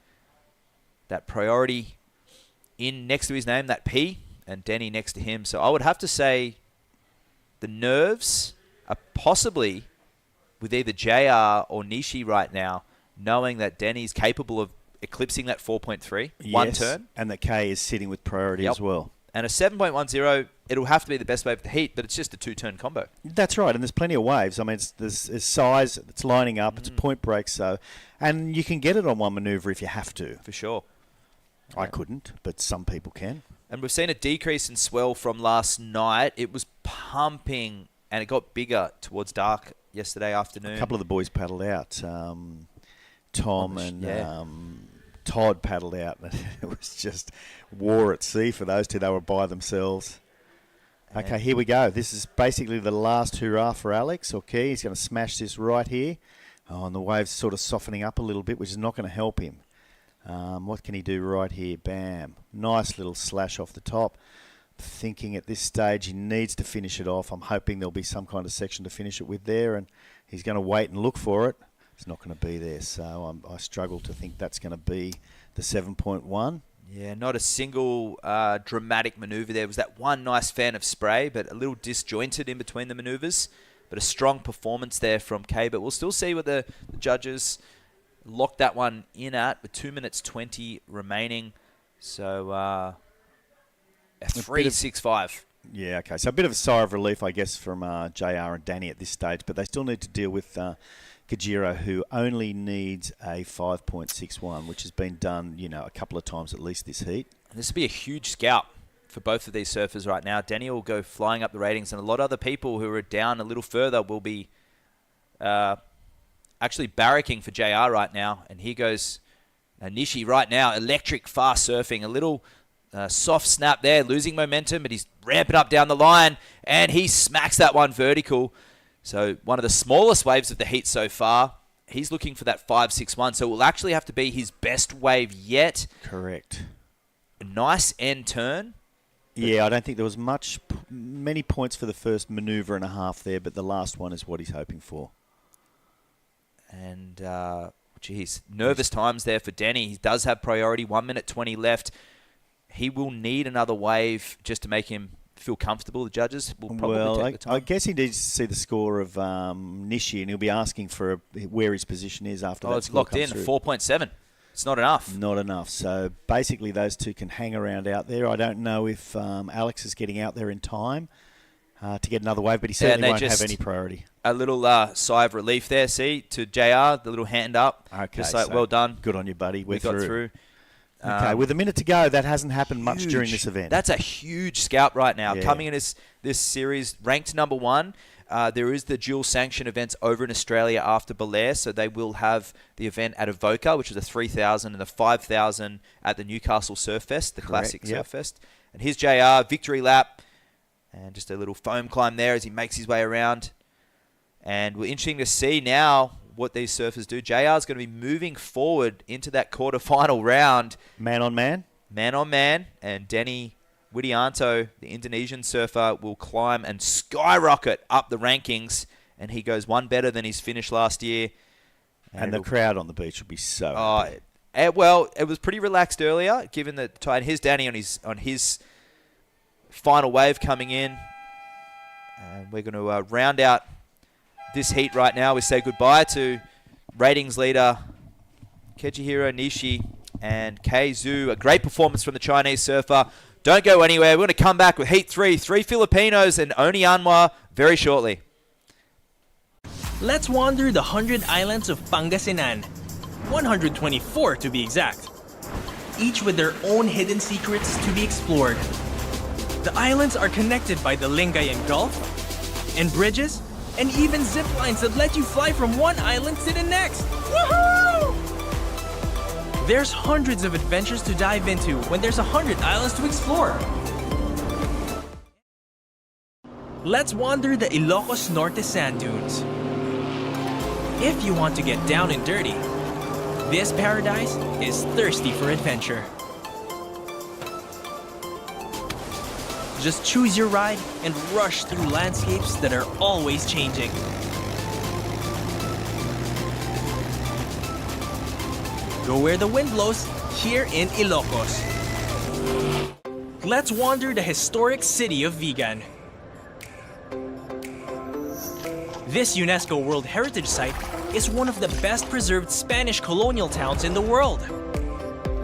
priority in next to his name, that P, and Danny next to him. So I would have to say the nerves are possibly with either JR or Nishi right now, knowing that Danny's capable of eclipsing that 4.3, one turn. And that K is sitting with priority as well. And a 7.10, it'll have to be the best wave of the heat, but it's just a two-turn combo. That's right, and there's plenty of waves. I mean, there's size, it's lining up, it's point break, and you can get it on one manoeuvre if you have to. For sure. I couldn't, but some people can. And we've seen a decrease in swell from last night. It was pumping, and it got bigger towards dark yesterday afternoon. A couple of the boys paddled out. Tom and Todd paddled out. It was just war at sea for those two. They were by themselves. Okay, here we go. This is basically the last hurrah for Alex. Okay, he's going to smash this right here. Oh, and the wave's sort of softening up a little bit, which is not going to help him. What can he do right here? Bam. Nice little slash off the top. Thinking at this stage he needs to finish it off. I'm hoping there'll be some kind of section to finish it with there, and he's going to wait and look for it. It's not going to be there, so I struggle to think that's going to be the 7.1. Yeah, not a single dramatic manoeuvre there. It was that one nice fan of spray, but a little disjointed in between the manoeuvres. But a strong performance there from Kay. But we'll still see what the judges lock that one in at with 2 minutes 20 remaining. So a 3.65. Yeah, okay. So a bit of a sigh of relief, I guess, from JR and Danny at this stage. But they still need to deal with Kajiro, who only needs a 5.61, which has been done, a couple of times at least this heat. And this will be a huge scalp for both of these surfers right now. Danny will go flying up the ratings, and a lot of other people who are down a little further will be actually barracking for JR right now. And here goes Nishi right now, electric fast surfing, a little soft snap there, losing momentum, but he's ramping up down the line, and he smacks that one vertical. So one of the smallest waves of the heat so far. He's looking for that 5.61, so it will actually have to be his best wave yet. Correct. A nice end turn. Yeah, I don't think there was many points for the first manoeuvre and a half there, but the last one is what he's hoping for. And, nervous times there for Danny. He does have priority, 1 minute 20 left. He will need another wave just to make him feel comfortable. The judges will probably take the time. I guess he needs to see the score of Nishi, and he'll be asking for where his position is after that. Oh, it's locked in, 4.7. It's not enough. Not enough. So basically those two can hang around out there. I don't know if Alex is getting out there in time to get another wave, but he certainly won't have any priority. A little sigh of relief there, see, to JR, the little hand up. Okay, just like, well done. Good on you, buddy. We got through. Okay, with a minute to go, that hasn't happened much during this event. That's a huge scalp right now. Yeah. Coming in this series, ranked number 1. There is the dual sanction events over in Australia after Belair, so they will have the event at Avoca, which is a 3,000, and the 5,000 at the Newcastle Surf Fest, the classic Surf Fest. And here's JR, victory lap, and just a little foam climb there as he makes his way around. And we're interesting to see now what these surfers do. JR is going to be moving forward into that quarterfinal round. Man on man? Man on man. And Danny Widianto, the Indonesian surfer, will climb and skyrocket up the rankings. And he goes one better than his finish last year. And the crowd on the beach will be so happy. Well, it was pretty relaxed earlier, given the tide. Here's Danny on his final wave coming in. And we're going to round out this heat right now. We say goodbye to ratings leader Kejihiro Nishi and Kei Zhu. A great performance from the Chinese surfer. Don't go anywhere. We're going to come back with Heat 3. 3 Filipinos and Oni Anwar very shortly. Let's wander the 100 islands of Pangasinan. 124 to be exact. Each with their own hidden secrets to be explored. The islands are connected by the Lingayen Gulf, and bridges, and even zip lines that let you fly from one island to the next. Woohoo! There's hundreds of adventures to dive into when there's 100 islands to explore. Let's wander the Ilocos Norte sand dunes. If you want to get down and dirty, this paradise is thirsty for adventure. Just choose your ride and rush through landscapes that are always changing. Go where the wind blows, here in Ilocos. Let's wander the historic city of Vigan. This UNESCO World Heritage Site is one of the best preserved Spanish colonial towns in the world.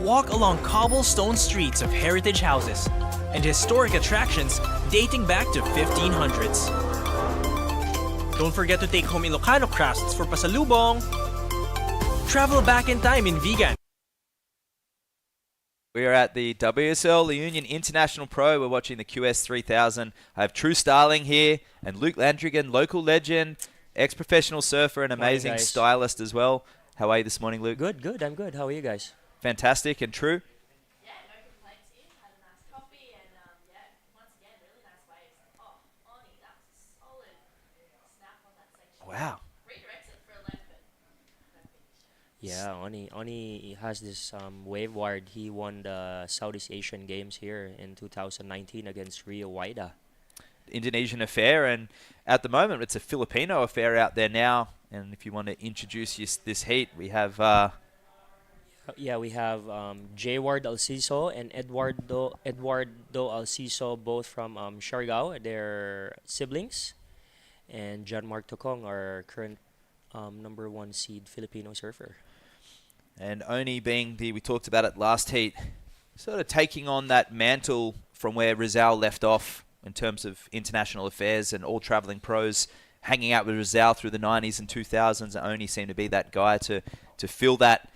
Walk along cobblestone streets of heritage houses and historic attractions dating back to 1500s. Don't forget to take home Ilocano crafts for pasalubong. Travel back in time in Vigan. We are at the WSL La Union International Pro. We're watching the QS 3000. I have True Starling here and Luke Landrigan, local legend, ex-professional surfer and amazing Morning, guys. stylist as well. How are you this morning, Luke? Good, good. I'm good. How are you guys? Fantastic. And True? Yeah, no complaints here. Had a nice coffee and yeah, once again, really nice waves. Oh, Oni, that was a solid snap on that section. Wow. Redirects it for a left, but no finish. Yeah, Oni has this wave ward. He won the Southeast Asian Games here in 2019 against Rio Waida. Indonesian affair, and at the moment it's a Filipino affair out there now. And if you want to introduce this heat, we have Yeah, we have J. Ward Alciso and Eduardo Alciso, both from Siargao. They're siblings. And John Mark Tokong, our current number 1 seed Filipino surfer. and Oni being we talked about it last heat, sort of taking on that mantle from where Rizal left off in terms of international affairs and all traveling pros, hanging out with Rizal through the 90s and 2000s. Oni seemed to be that guy to fill that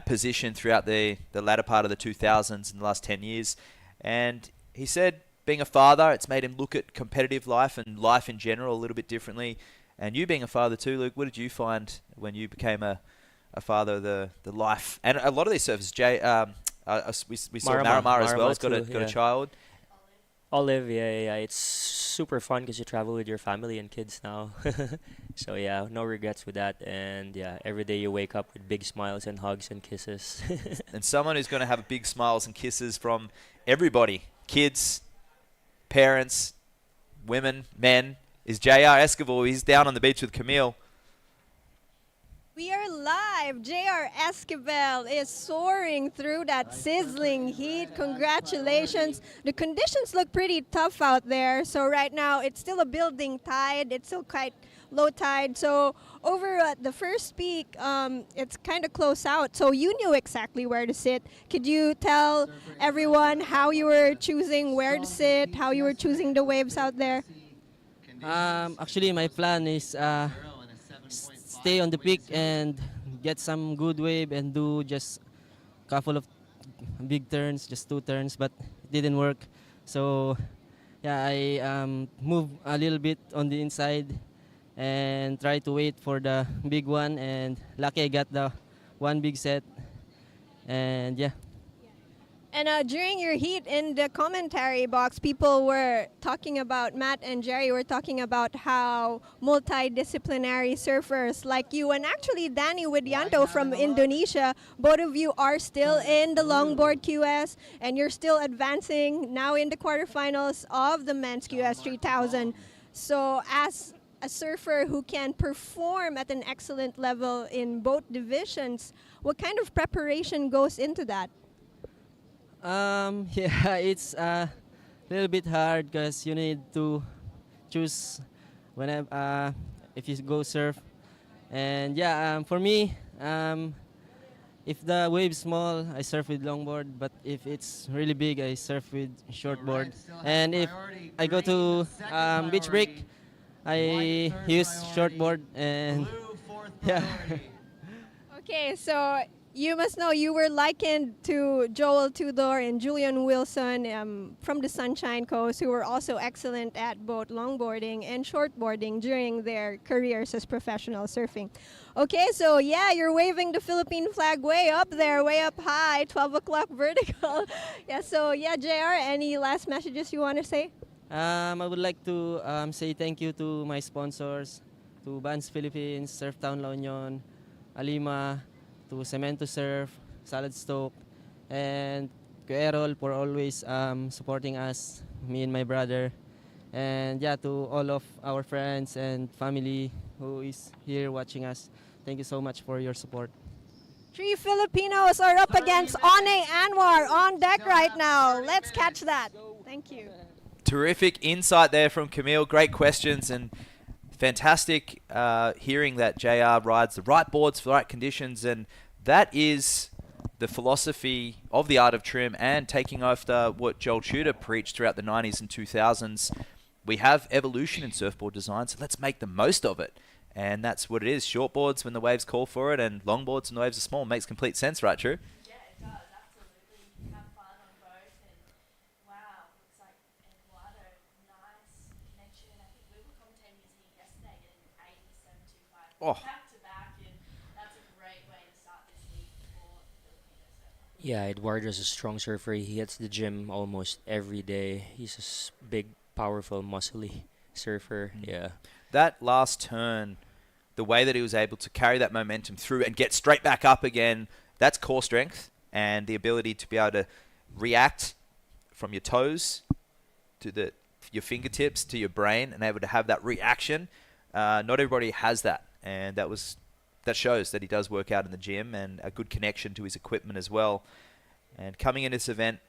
position throughout the latter part of the 2000s in the last 10 years. And he said being a father, it's made him look at competitive life and life in general a little bit differently. And you being a father too, Luke, what did you find when you became a father, the life? And a lot of these surfers, we saw Marimar as well, has got a child. Olive, yeah. It's super fun because you travel with your family and kids now. So yeah, no regrets with that. And yeah, every day you wake up with big smiles and hugs and kisses. And someone who's going to have big smiles and kisses from everybody, kids, parents, women, men, is J.R. Esquivel. He's down on the beach with Camille. We are live. J.R. Esquivel is soaring through that sizzling heat. Congratulations. The conditions look pretty tough out there. So right now it's still a building tide. It's still quite low tide. So over at the first peak, it's kind of close out. So you knew exactly where to sit. Could you tell everyone how you were choosing where to sit, how you were choosing the waves out there? Actually, my plan is stay on the peak and get some good wave and do just a couple of big turns, just 2 turns, but it didn't work. So yeah, I move a little bit on the inside and try to wait for the big one, and lucky I got the one big set, and yeah. And during your heat in the commentary box, people were talking about, Matt and Jerry were talking about how multidisciplinary surfers like you and actually Danny Widianto from Indonesia, both of you are still in the longboard QS and you're still advancing now in the quarterfinals of the men's QS 3000. So as a surfer who can perform at an excellent level in both divisions, what kind of preparation goes into that? Yeah, it's a little bit hard because you need to choose if you go surf. And yeah, for me, if the wave's small, I surf with longboard. But if it's really big, I surf with shortboard. And if I go to beach break, I use shortboard and yeah. Okay, so you must know you were likened to Joel Tudor and Julian Wilson from the Sunshine Coast, who were also excellent at both longboarding and shortboarding during their careers as professional surfing. Okay, so yeah, you're waving the Philippine flag way up there, way up high, 12 o'clock vertical. Yeah, so yeah, JR, any last messages you want to say? I would like to say thank you to my sponsors, to Vans Philippines, Surf Town La Union, Alima, to Cemento Surf, Salad Stoke, and Kuya Errol for always supporting us, me and my brother. And yeah, to all of our friends and family who is here watching us, thank you so much for your support. 3 Filipinos are up against One Anwar on deck right now. Let's catch that. Thank you. Terrific insight there from Camille. Great questions and fantastic hearing that JR rides the right boards for the right conditions, and that is the philosophy of the art of trim and taking after what Joel Tudor preached throughout the 90s and 2000s. We have evolution in surfboard design, so let's make the most of it. And that's what it is. Shortboards when the waves call for it, and longboards when the waves are small. Makes complete sense, right, True? Yeah, it does, absolutely. Have fun on both, and wow, looks like Eduardo, nice connection. I think we were commentating his heat yesterday, getting 87.25 back to back, and that's a great way to start this heat for Filipino surfer. Yeah, Eduardo's a strong surfer. He hits the gym almost every day. He's a big, powerful, muscly surfer. Yeah. That last turn, the way that he was able to carry that momentum through and get straight back up again, that's core strength and the ability to be able to react from your toes to your fingertips to your brain and able to have that reaction. Not everybody has that, and that shows that he does work out in the gym and a good connection to his equipment as well. And coming in this event,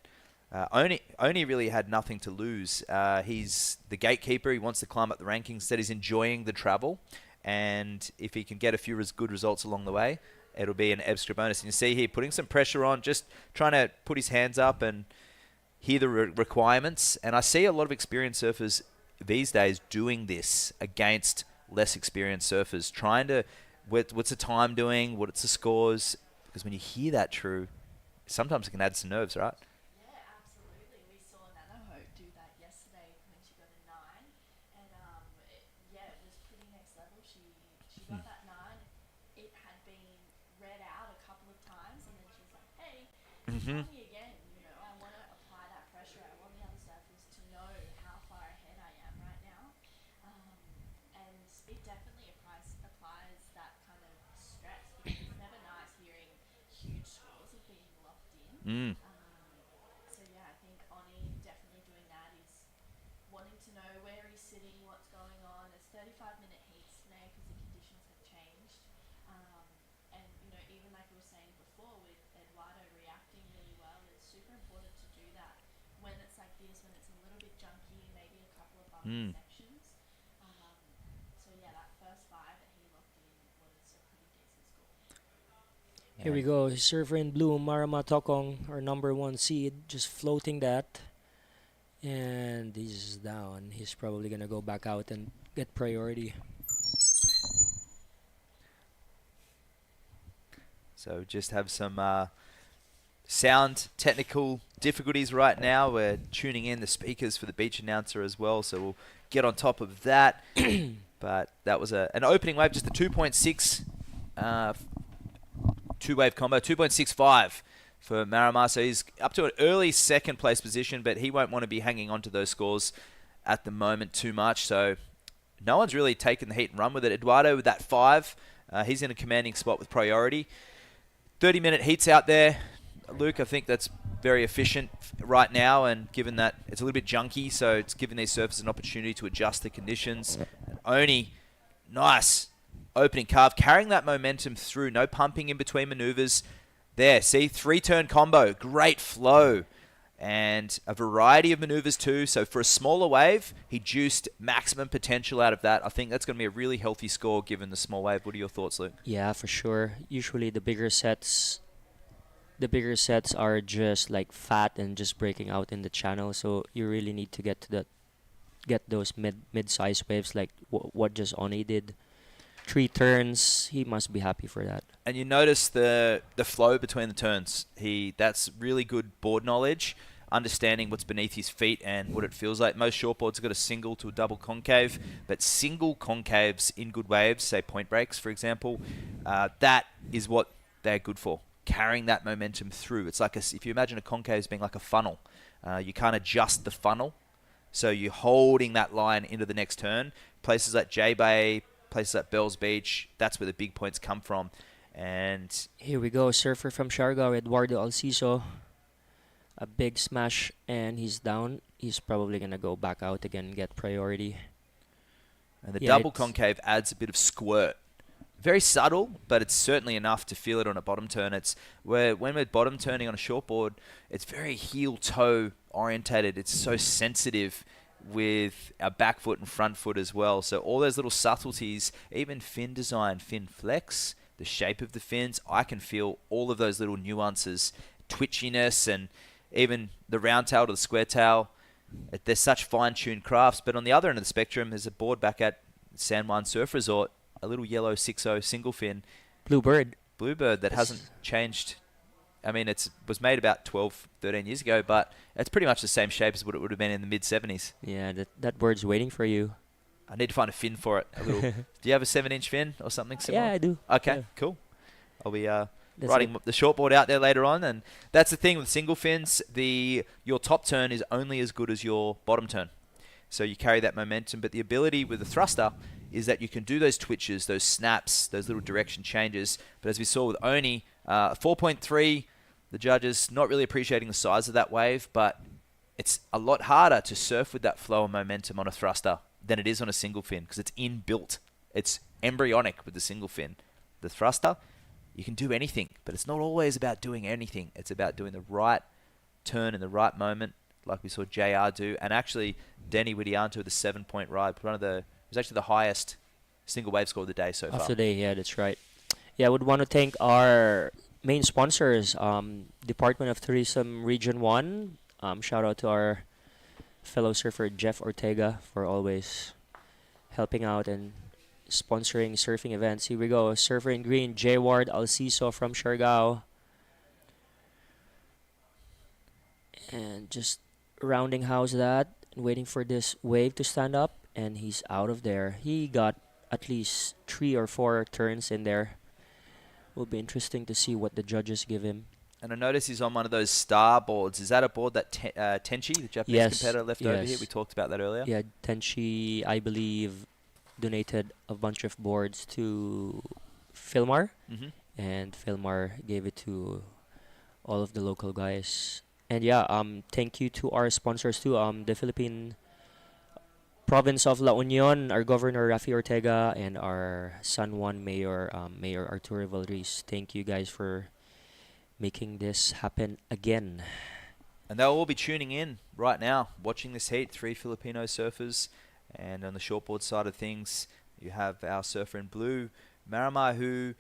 Oni really had nothing to lose. He's the gatekeeper. He wants to climb up the rankings. Instead, he's enjoying the travel. And if he can get a few good results along the way, it'll be an extra bonus. And you see here, putting some pressure on, just trying to put his hands up and hear the requirements. And I see a lot of experienced surfers these days doing this against less experienced surfers, trying to, what's the time doing, what's the scores? Because when you hear that, True, sometimes it can add some nerves, right? Got that 9. It had been read out a couple of times, and then she was like, "Hey, tell me again. You know, I want to apply that pressure. I want the other surfers to know how far ahead I am right now." And it definitely applies that kind of stress, because it's never nice hearing huge scores of being locked in. So yeah, I think Oni definitely doing that. He's wanting to know where he's sitting, what's going on. It's 35-minute heats now because the conditions have changed. And, you know, even like we were saying before with Eduardo reacting really well, it's super important to do that when it's like this, when it's a little bit junky, maybe a couple of bumpy sections. So yeah, that first 5 that he locked in was a pretty decent score. Here we go. Surfer in blue, Marama Tokong, our number 1 seed, just floating that. And he's down. He's probably going to go back out and get priority. So just have some sound technical difficulties right now. We're tuning in the speakers for the beach announcer as well, so we'll get on top of that. But that was an opening wave, just a 2.6 two-wave combo, 2.65 for Marama. So he's up to an early second place position, but he won't want to be hanging on to those scores at the moment too much. So no one's really taken the heat and run with it. Eduardo with that 5, he's in a commanding spot with priority. 30-minute heats out there. Luke, I think that's very efficient right now, and given that it's a little bit junky, so it's giving these surfers an opportunity to adjust the conditions. Oni, nice opening carve, carrying that momentum through, no pumping in between maneuvers. There, see, 3-turn combo, great flow, and a variety of maneuvers too. So for a smaller wave, he juiced maximum potential out of that. I think that's going to be a really healthy score given the small wave. What are your thoughts, Luke? Yeah, for sure. Usually the bigger sets the bigger sets are just like fat and just breaking out in the channel. So you really need to get those mid-size waves like what just Oni did. 3 turns, he must be happy for that. And you notice the flow between the turns. That's really good board knowledge, understanding what's beneath his feet and what it feels like. Most shortboards have got a single to a double concave, but single concaves in good waves, say point breaks, for example, that is what they're good for, carrying that momentum through. It's like if you imagine a concave as being like a funnel, you can't adjust the funnel, so you're holding that line into the next turn. Places like J-Bay, places like Bells Beach, that's where the big points come from. And here we go, surfer from Siargao, Eduardo Alciso. A big smash, and he's down. He's probably going to go back out again and get priority. And the double concave adds a bit of squirt. Very subtle, but it's certainly enough to feel it on a bottom turn. When we're bottom turning on a shortboard, it's very heel-toe orientated. It's so sensitive with our back foot and front foot as well. So all those little subtleties, even fin design, fin flex, the shape of the fins, I can feel all of those little nuances, twitchiness, and even the round tail to the square tail. They're such fine-tuned crafts. But on the other end of the spectrum, there's a board back at San Juan Surf Resort, a little yellow 6.0 single fin. Bluebird That hasn't changed. I mean, it was made about 12, 13 years ago, but it's pretty much the same shape as what it would have been in the mid-70s. Yeah, that bird's waiting for you. I need to find a fin for it. Do you have a 7-inch fin or something similar? Yeah, I do. Okay, yeah. Cool. I'll be riding the shortboard out there later on, and that's the thing with single fins. Your top turn is only as good as your bottom turn, so you carry that momentum. But the ability with the thruster is that you can do those twitches, those snaps, those little direction changes. But as we saw with Oni, 4.3, the judges not really appreciating the size of that wave, but it's a lot harder to surf with that flow and momentum on a thruster than it is on a single fin because it's inbuilt. It's embryonic with the single fin. The thruster, you can do anything, but it's not always about doing anything. It's about doing the right turn in the right moment, like we saw JR do. And actually, Denny Widianto with a 7-point ride, it was actually the highest single wave score of the day so far. Of the day, yeah, that's right. Yeah, I would want to thank our main sponsors, Department of Tourism Region 1. Shout out to our fellow surfer Jeff Ortega for always helping out and sponsoring surfing events. Here we go. Surfer in green, J. Ward Alciso from Siargao. And just rounding house that and waiting for this wave to stand up. And he's out of there. He got at least 3 or 4 turns in there. Will be interesting to see what the judges give him. And I notice he's on one of those star boards. Is that a board that Tenchi, the Japanese competitor, left over here? We talked about that earlier. Yeah, Tenchi, I believe, donated a bunch of boards to Philmar. And Philmar gave it to all of the local guys. And yeah, thank you to our sponsors too. The Philippine Province of La Union, our Governor Rafi Ortega, and our San Juan Mayor, Mayor Arturo Valdez. Thank you guys for making this happen again. And they'll all be tuning in right now, watching this heat. 3 Filipino surfers. And on the shortboard side of things, you have our surfer in blue, Marimar, who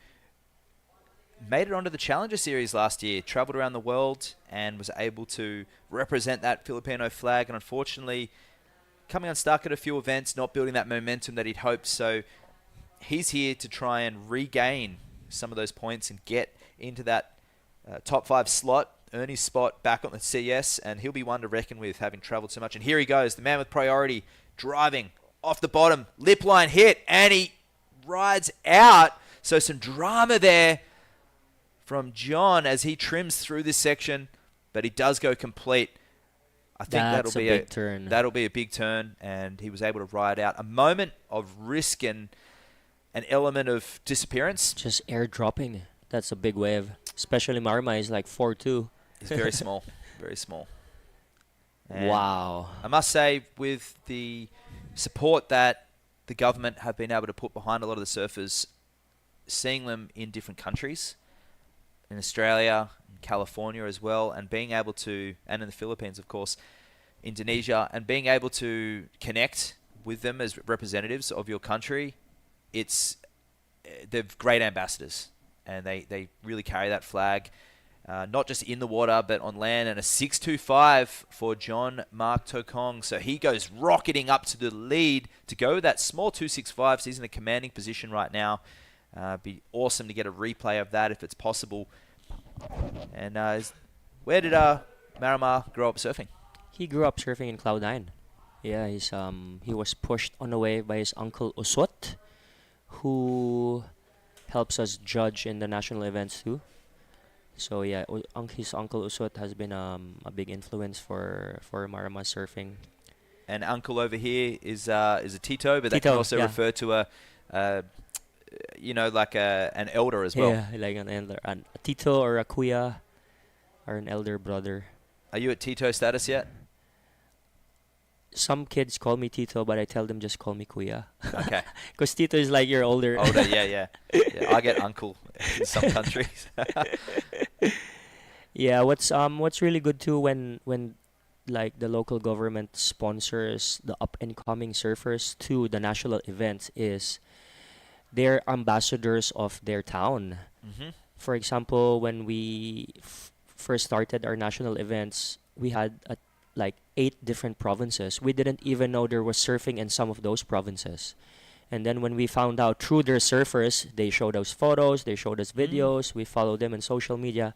made it onto the Challenger Series last year, traveled around the world and was able to represent that Filipino flag. And unfortunately, coming unstuck at a few events, not building that momentum that he'd hoped. So he's here to try and regain some of those points and get into that top 5 slot, earn his spot back on the CS, and he'll be one to reckon with, having traveled so much. And here he goes, the man with priority, driving off the bottom, lip line hit, and he rides out. So some drama there from John as he trims through this section, but he does go complete. I think that'll be a big turn. That'll be a big turn, and he was able to ride out a moment of risk and an element of disappearance. Just airdropping. That's a big wave. Especially Marima is like 4'2". He's very small. Very small. And wow. I must say, with the support that the government have been able to put behind a lot of the surfers, seeing them in different countries, in Australia, in California as well, and being able to, and in the Philippines, of course, Indonesia, and being able to connect with them as representatives of your country, they're great ambassadors, and they really carry that flag. not just in the water, but on land, and a 6.25 for John Mark Tokong. So he goes rocketing up to the lead to go with that small 2.65. So he's in a commanding position right now. Be awesome to get a replay of that if it's possible. And where did Maramar grow up surfing? He grew up surfing in Cloud9. Yeah, he was pushed on the wave by his uncle Usot, who helps us judge in the national events too. So yeah, his uncle Usot has been a big influence for Marama surfing. And uncle over here is a Tito, but that can also refer to an elder as well. Yeah, like an elder, a Tito or a Kuya, or an elder brother. Are you at Tito status yet? Some kids call me Tito, but I tell them just call me Kuya. Okay. Because Tito is like you're older. Older, yeah. I get uncle in some countries. Yeah, what's really good too when like the local government sponsors the up and coming surfers to the national events is they're ambassadors of their town. Mm-hmm. For example, when we first started our national events, we had like 8 different provinces. We didn't even know there was surfing in some of those provinces. And then when we found out through their surfers, they showed us photos, they showed us videos, we followed them in social media.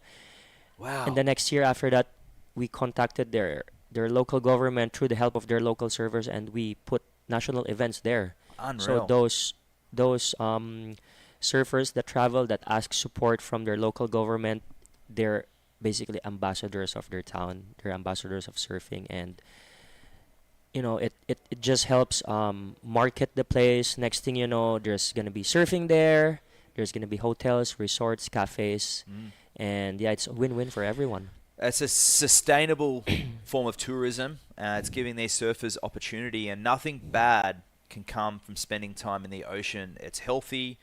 Wow. And the next year after that, we contacted their local government through the help of their local servers, and we put national events there. Unreal. So those surfers that travel, that ask support from their local government, they're basically ambassadors of their town. They're ambassadors of surfing, and it just helps market the place. Next thing you know, there's gonna be surfing there. There's gonna be hotels, resorts, cafes, and yeah, it's a win-win for everyone. It's a sustainable form of tourism. It's giving these surfers opportunity, and nothing bad can come from spending time in the ocean. It's healthy.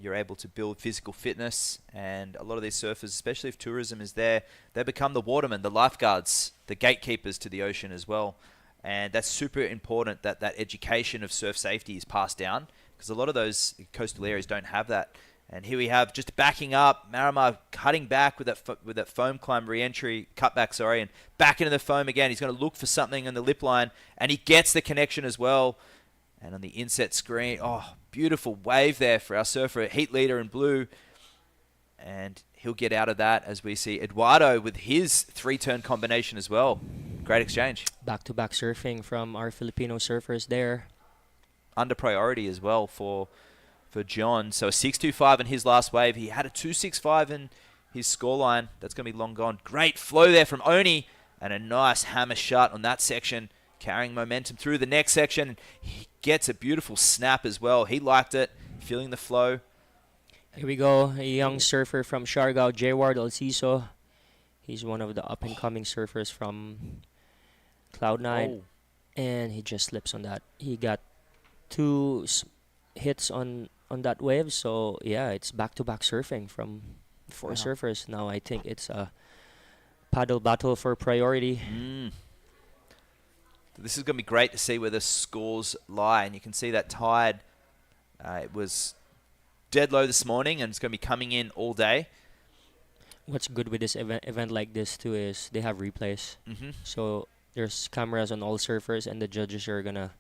You're able to build physical fitness, and a lot of these surfers, especially if tourism is there, they become the watermen, the lifeguards, the gatekeepers to the ocean as well. And that's super important that education of surf safety is passed down, because a lot of those coastal areas don't have that. And here we have, just backing up, Maramar cutting back with that foam climb re-entry, cutback, and back into the foam again. He's going to look for something on the lip line, and he gets the connection as well. And on the inset screen, beautiful wave there for our surfer, heat leader in blue. And he'll get out of that as we see Eduardo with his 3-turn combination as well. Great exchange. Back-to-back surfing from our Filipino surfers there. Under priority as well for John. So a 6.25 in his last wave. He had a 2.65 in his scoreline. That's going to be long gone. Great flow there from Oni, and a nice hammer shot on that section, carrying momentum through the next section. He gets a beautiful snap as well. He liked it, feeling the flow. Here we go, a young surfer from Siargao, Jayward Alciso. He's one of the up-and-coming surfers from Cloud9, and he just slips on that. He got 2 hits on that wave, so yeah, it's back-to-back surfing from 4 surfers. Now I think it's a paddle battle for priority. This is going to be great to see where the scores lie, and you can see that tide. It was dead low this morning, and it's going to be coming in all day. What's good with this event like this too is they have replays. So there's cameras on all surfers, and the judges are gonna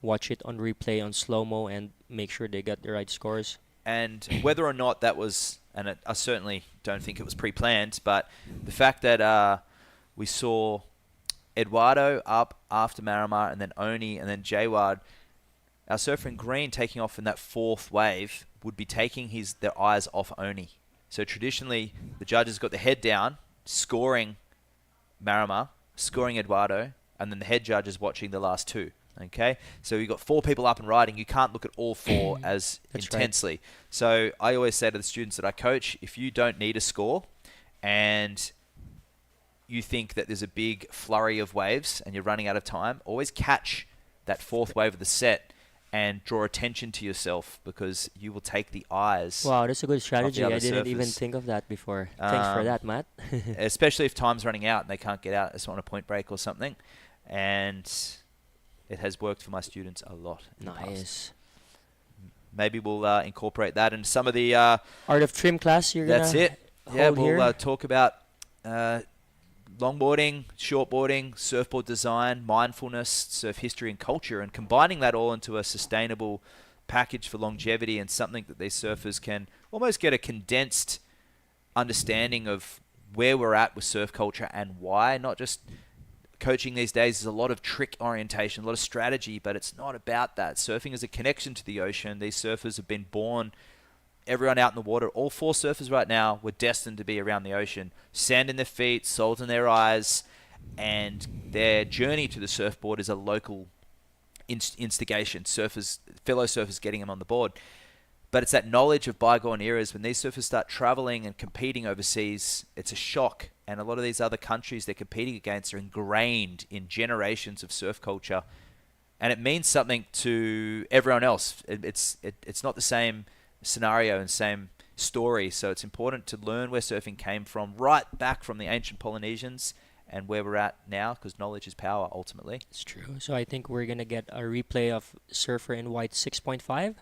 watch it on replay on slow-mo and make sure they got the right scores. And whether or not that was, and I certainly don't think it was pre-planned, but the fact that we saw Eduardo up after Maramar, and then Oni, and then Jayward, our surfer in green taking off in that 4th wave would be taking their eyes off Oni. So traditionally, the judges got the head down, scoring Maramar, scoring Eduardo, and then the head judge is watching the last 2. Okay, so you've got 4 people up and riding. You can't look at all 4 as intensely. Right. So I always say to the students that I coach, if you don't need a score and you think that there's a big flurry of waves and you're running out of time, always catch that 4th wave of the set and draw attention to yourself, because you will take the eyes. Wow, that's a good strategy. I didn't surfers. even think of that before. Thanks for that, Matt. Especially if time's running out and they can't get out, just on a point break or something. And it has worked for my students a lot. Nice. Maybe we'll incorporate that in some of the Art of Trim class. That's it. Yeah, hold we'll here. talk about longboarding, shortboarding, surfboard design, mindfulness, surf history and culture, and combining that all into a sustainable package for longevity and something that these surfers can almost get a condensed understanding of where we're at with surf culture and why. Not just coaching these days is a lot of trick orientation, a lot of strategy, but it's not about that. Surfing is a connection to the ocean. These surfers have been born, everyone out in the water, all 4 surfers right now were destined to be around the ocean. Sand in their feet, salt in their eyes, and their journey to the surfboard is a local instigation. Fellow surfers getting them on the board. But it's that knowledge of bygone eras. When these surfers start traveling and competing overseas, it's a shock. And a lot of these other countries they're competing against are ingrained in generations of surf culture. And it means something to everyone else. It's not the same scenario and same story. So it's important to learn where surfing came from, right back from the ancient Polynesians and where we're at now, because knowledge is power, ultimately. It's true. So I think we're going to get a replay of Surfer in White 6.5.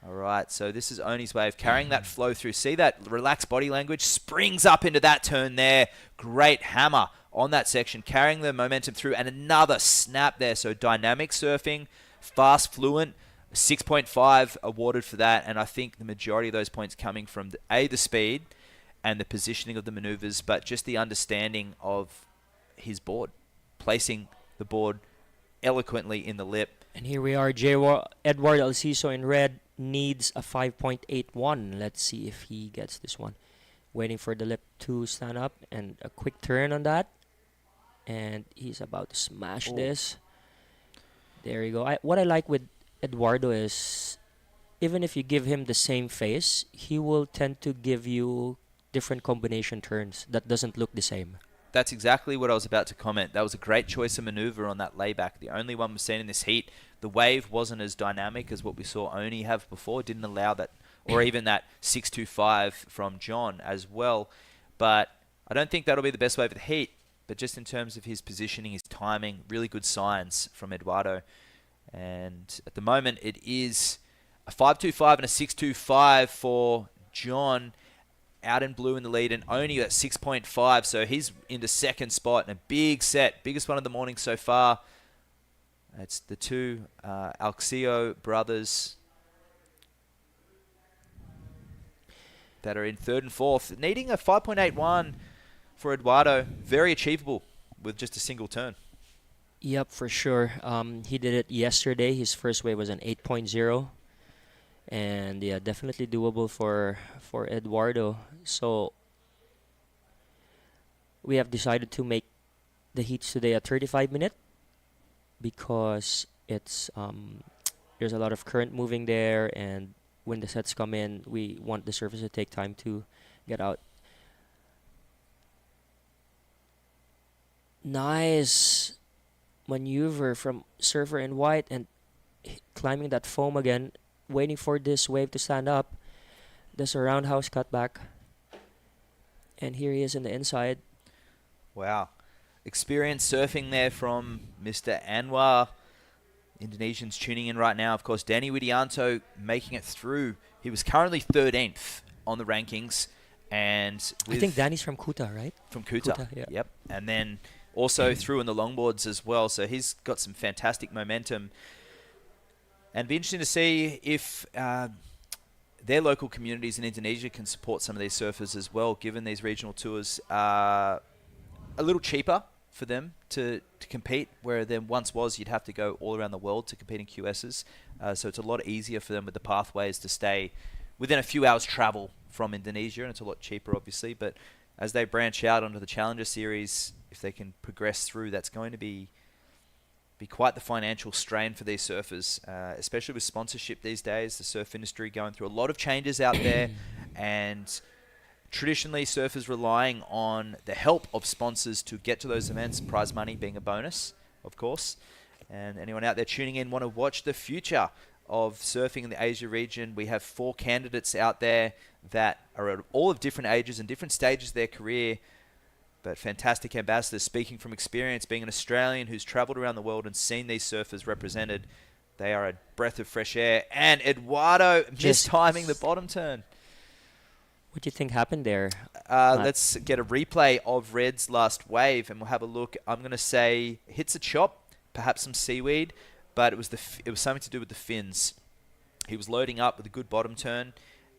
All right, so this is Oni's way of carrying that flow through. See that relaxed body language? Springs up into that turn there. Great hammer on that section, carrying the momentum through, and another snap there. So dynamic surfing, fast, fluent, 6.5 awarded for that. And I think the majority of those points coming from, the speed and the positioning of the maneuvers, but just the understanding of his board, placing the board eloquently in the lip. And here we are, Edward Alciso in red needs a 5.81. Let's see if he gets this one. Waiting for the lip to stand up and a quick turn on that. And he's about to smash this. There you go. What I like with Eduardo is even if you give him the same face, he will tend to give you different combination turns that doesn't look the same. That's exactly what I was about to comment. That was a great choice of maneuver on that layback. The only one we've seen in this heat. The wave wasn't as dynamic as what we saw Oni have before. It didn't allow that, or even that 6.25 from John as well. But I don't think that'll be the best wave of the heat. But just in terms of his positioning, his timing, really good signs from Eduardo. And at the moment, it is a 5.25 and a 6.25 for John. Out in blue in the lead, and Oni at 6.5, so he's into second spot in a big set, biggest one of the morning so far. It's the two Alxio brothers that are in third and fourth, needing a 5.81 for Eduardo. Very achievable with just a single turn. Yep, for sure. He did it yesterday. His first wave was an 8.0. And yeah, definitely doable for Eduardo. So we have decided to make the heats today a 35-minute because it's there's a lot of current moving there, and when the sets come in, we want the surface to take time to get out. Nice maneuver from Surfer in White and climbing that foam again. Waiting for this wave to stand up. There's a roundhouse cutback. And here he is in the inside. Wow. Experienced surfing there from Mr. Anwar. Indonesians tuning in right now. Of course, Danny Widianto making it through. He was currently 13th on the rankings. And I think Danny's from Kuta, right? From Kuta, yeah. Yep. And then also through in the longboards as well. So he's got some fantastic momentum. And be interesting to see if their local communities in Indonesia can support some of these surfers as well, given these regional tours are a little cheaper for them to compete, where there once was you'd have to go all around the world to compete in QSs. So it's a lot easier for them with the pathways to stay within a few hours travel from Indonesia, and it's a lot cheaper, obviously. But as they branch out onto the Challenger Series, if they can progress through, that's going to be quite the financial strain for these surfers, especially with sponsorship these days. The surf industry going through a lot of changes out there, and traditionally surfers relying on the help of sponsors to get to those events, prize money being a bonus, of course. And anyone out there tuning in want to watch the future of surfing in the Asia region. We have 4 candidates out there that are at all of different ages and different stages of their career, but fantastic ambassadors. Speaking from experience, being an Australian who's travelled around the world and seen these surfers represented, they are a breath of fresh air. And Eduardo mistiming the bottom turn. What do you think happened there? Matt? Let's get a replay of Red's last wave, and we'll have a look. I'm going to say hits a chop, perhaps some seaweed, but it was something to do with the fins. He was loading up with a good bottom turn,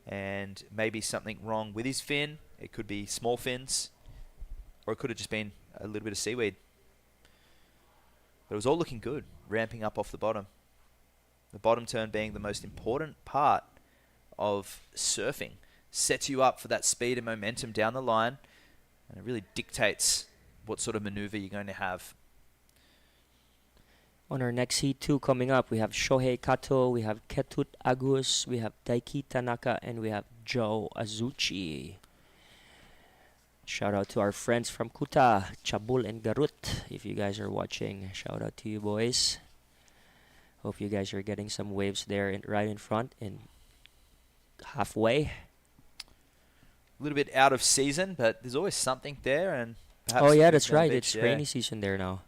and maybe something wrong with his fin. It could be small fins, or it could have just been a little bit of seaweed. But it was all looking good, ramping up off the bottom. The bottom turn being the most important part of surfing. Sets you up for that speed and momentum down the line, and it really dictates what sort of maneuver you're going to have. On our next heat 2 coming up, we have Shohei Kato, we have Ketut Agus, we have Daiki Tanaka, and we have Joe Azuchi. Shout out to our friends from Kuta, Chabul and Garut. If you guys are watching, shout out to you boys. Hope you guys are getting some waves there right in front and halfway. A little bit out of season, but there's always something there. And perhaps oh yeah, that's right. Beach, It's rainy season there now.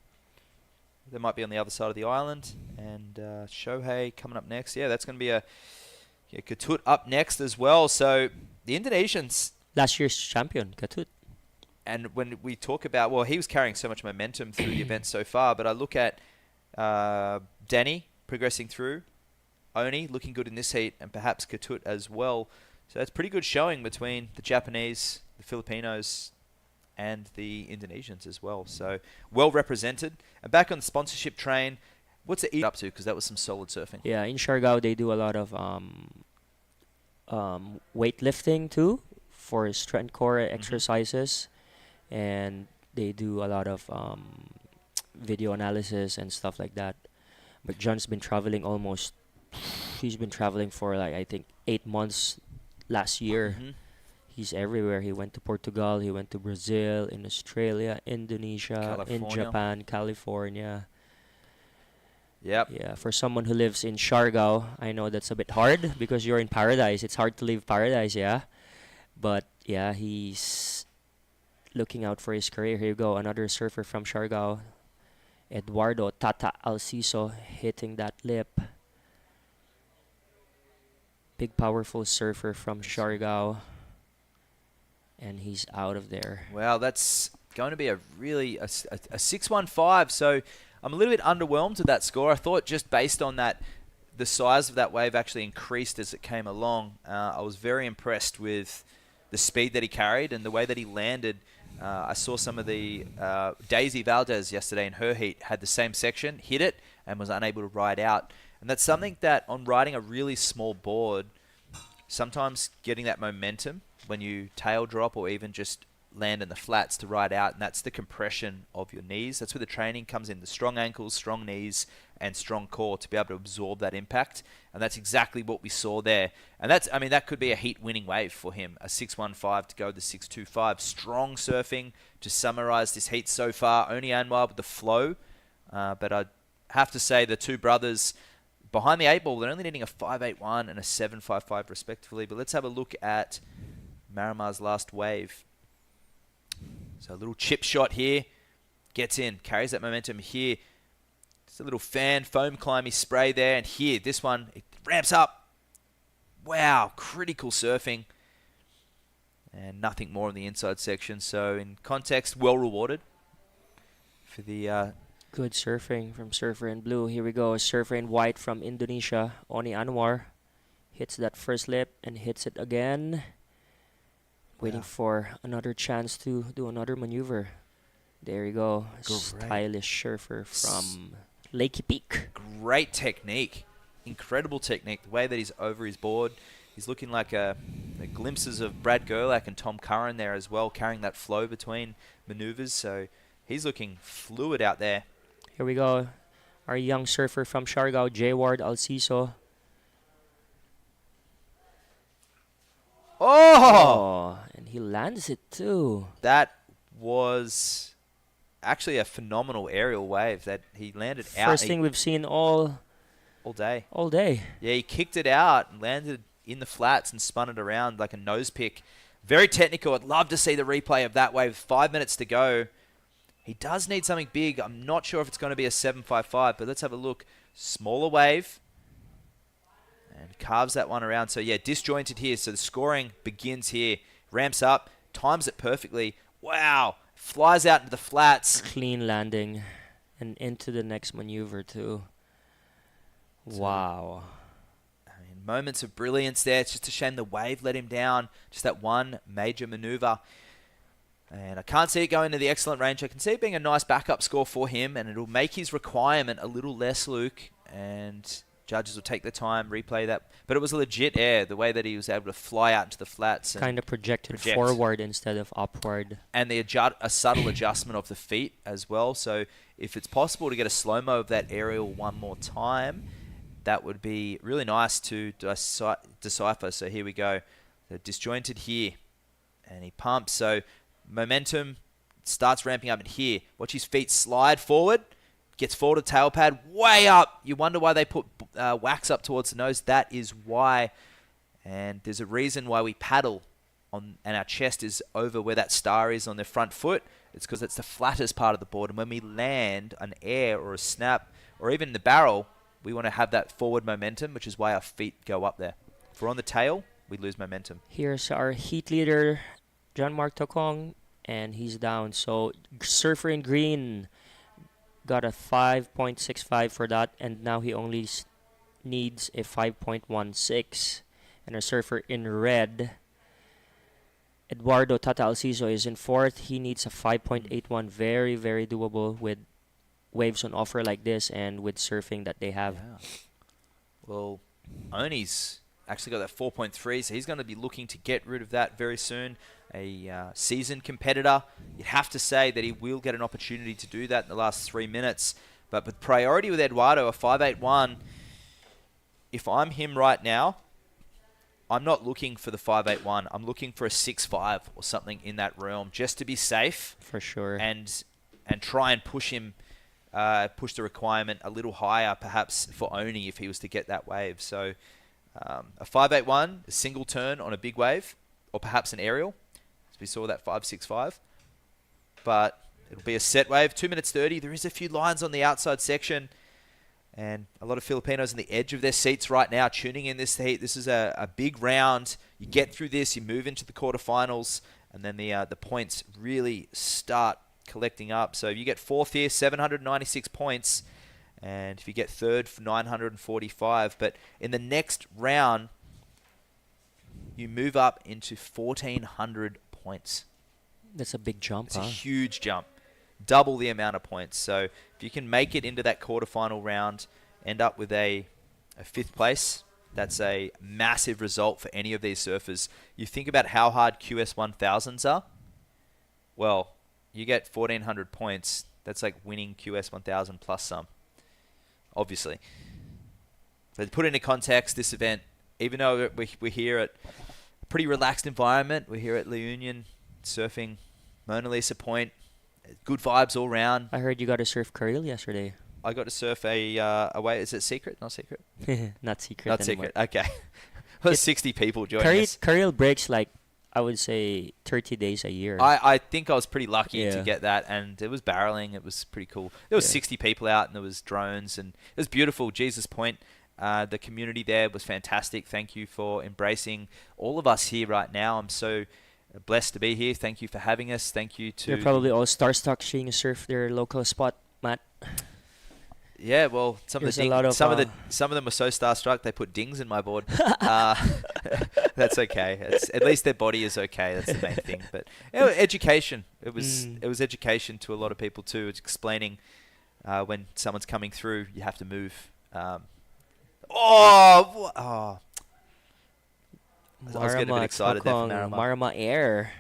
They might be on the other side of the island. And Shohei coming up next. Yeah, that's going to be a Ketut up next as well. So the Indonesians... Last year's champion, Ketut. And when we talk about... Well, he was carrying so much momentum through the event so far. But I look at Danny progressing through. Oni looking good in this heat. And perhaps Ketut as well. So that's pretty good showing between the Japanese, the Filipinos, and the Indonesians as well. So well represented. And back on the sponsorship train, what's it up to? Because that was some solid surfing. Yeah, in Siargao they do a lot of weightlifting too for strength core exercises, and they do a lot of video analysis and stuff like that. But John's been traveling he's been traveling for like I think 8 months. Last year, he's everywhere. He went to Portugal, he went to Brazil, in Australia, Indonesia, in Japan, California. Yep. Yeah, for someone who lives in Siargao, I know that's a bit hard because you're in paradise. It's hard to leave paradise, yeah. But yeah, he's looking out for his career. Here you go, another surfer from Siargao, Eduardo Tata Alciso, hitting that lip. Big, powerful surfer from Siargao. And he's out of there. Well, that's going to be a 615. So I'm a little bit underwhelmed with that score. I thought just based on that, the size of that wave actually increased as it came along. I was very impressed with the speed that he carried and the way that he landed. I saw some of the Daisy Valdez yesterday in her heat had the same section, hit it, and was unable to ride out. And that's something that on riding a really small board, sometimes getting that momentum when you tail drop or even just land in the flats to ride out, and that's the compression of your knees. That's where the training comes in, the strong ankles, strong knees, and strong core to be able to absorb that impact. And that's exactly what we saw there. And that could be a heat-winning wave for him, a 615 to go to 625. Strong surfing to summarize this heat so far. Only Anwar with the flow, but I'd have to say the two brothers behind the 8 ball, they're only needing a 581 and a 755 respectively. But let's have a look at Marimar's last wave. So a little chip shot here. Gets in. Carries that momentum here. Just a little fan, foam climby spray there. And here, this one, it ramps up. Wow, critical surfing. And nothing more in the inside section. So in context, well rewarded for the... Good surfing from Surfer in Blue. Here we go. Surfer in White from Indonesia. Oni Anwar hits that first lip and hits it again. Waiting for another chance to do another maneuver. There you go. Stylish surfer from Lakey Peak. Great technique. Incredible technique. The way that he's over his board. He's looking like the glimpses of Brad Gerlach and Tom Curran there as well, carrying that flow between maneuvers. So he's looking fluid out there. Here we go. Our young surfer from Siargao, Jayward Alciso. Oh! And he lands it too. That was actually a phenomenal aerial wave that he landed out. First thing we've seen all day. All day. Yeah, he kicked it out and landed in the flats and spun it around like a nose pick. Very technical. I'd love to see the replay of that wave. 5 minutes to go. He does need something big. I'm not sure if it's going to be a 755, but let's have a look. Smaller wave. And carves that one around. So, yeah, disjointed here. So the scoring begins here ramps up, times it perfectly. Wow. Flies out into the flats. Clean landing and into the next maneuver too. Wow. I mean, moments of brilliance there. It's just a shame the wave let him down. Just that one major maneuver. And I can't see it going to the excellent range. I can see it being a nice backup score for him, and it'll make his requirement a little less, Luke. And judges will take their time, replay that. But it was a legit air, the way that he was able to fly out into the flats. And Kind of project forward instead of upward. And a subtle adjustment of the feet as well. So if it's possible to get a slow-mo of that aerial one more time, that would be really nice to decipher. So here we go. They're disjointed here. And he pumps. So momentum starts ramping up in here. Watch his feet slide forward. Gets forward to tail pad. Way up. You wonder why they put wax up towards the nose. That is why. And there's a reason why we paddle and our chest is over where that star is on the front foot. It's because it's the flattest part of the board. And when we land an air or a snap or even the barrel, we want to have that forward momentum, which is why our feet go up there. If we're on the tail, we lose momentum. Here's our heat leader, John Mark Tokong, and he's down. So Surfer in green got a 5.65 for that, and now he only needs a 5.16. And our Surfer in red, Eduardo Tata Alciso, is in fourth. He needs a 5.81. Very, very doable with waves on offer like this and with surfing that they have. Yeah. Well, Oni's actually got that 4.3, so he's going to be looking to get rid of that very soon. A seasoned competitor. You'd have to say that he will get an opportunity to do that in the last 3 minutes. But with priority with Eduardo, a 5.81, if I'm him right now, I'm not looking for the 5.81. I'm looking for a 6.5 or something in that realm just to be safe. For sure. And try and push him, push the requirement a little higher perhaps for Oni if he was to get that wave. So a 5.81, a single turn on a big wave, or perhaps an aerial. We saw that 5.65, but it'll be a set wave. 2 minutes 30. There is a few lines on the outside section, and a lot of Filipinos on the edge of their seats right now, tuning in this heat. This is a big round. You get through this, you move into the quarterfinals, and then the points really start collecting up. So if you get fourth here, 796 points, and if you get third for 945, but in the next round, you move up into 1,400 points. That's a big jump, It's a huge jump. Double the amount of points. So if you can make it into that quarterfinal round, end up with a fifth place, that's a massive result for any of these surfers. You think about how hard QS 1000s are. Well, you get 1,400 points. That's like winning QS 1000 plus some, obviously. But to put it into context, this event, even though we're here at a pretty relaxed environment, we're here at La Union surfing Mona Lisa Point. Good vibes all round. I heard you got to surf Kareel yesterday. I got to surf a way. Is it secret? Not secret? Not secret. Not anymore. secret. Okay. There's 60 people joining us. Kareel breaks like, I would say, 30 days a year. I think I was pretty lucky to get that, and it was barreling. It was pretty cool. There was 60 people out, and there was drones, and it was beautiful. Jesus Point. The community there was fantastic. Thank you for embracing all of us here right now. I'm so blessed to be here. Thank you for having us. Thank you to... They're probably all starstruck seeing you surf their local spot, Matt. Yeah, well, some of them were so starstruck they put dings in my board. That's okay. At least their body is okay. That's the main thing. But education. It was education to a lot of people too. It's explaining when someone's coming through, you have to move. I was getting a bit excited there for Marama. Marama Air.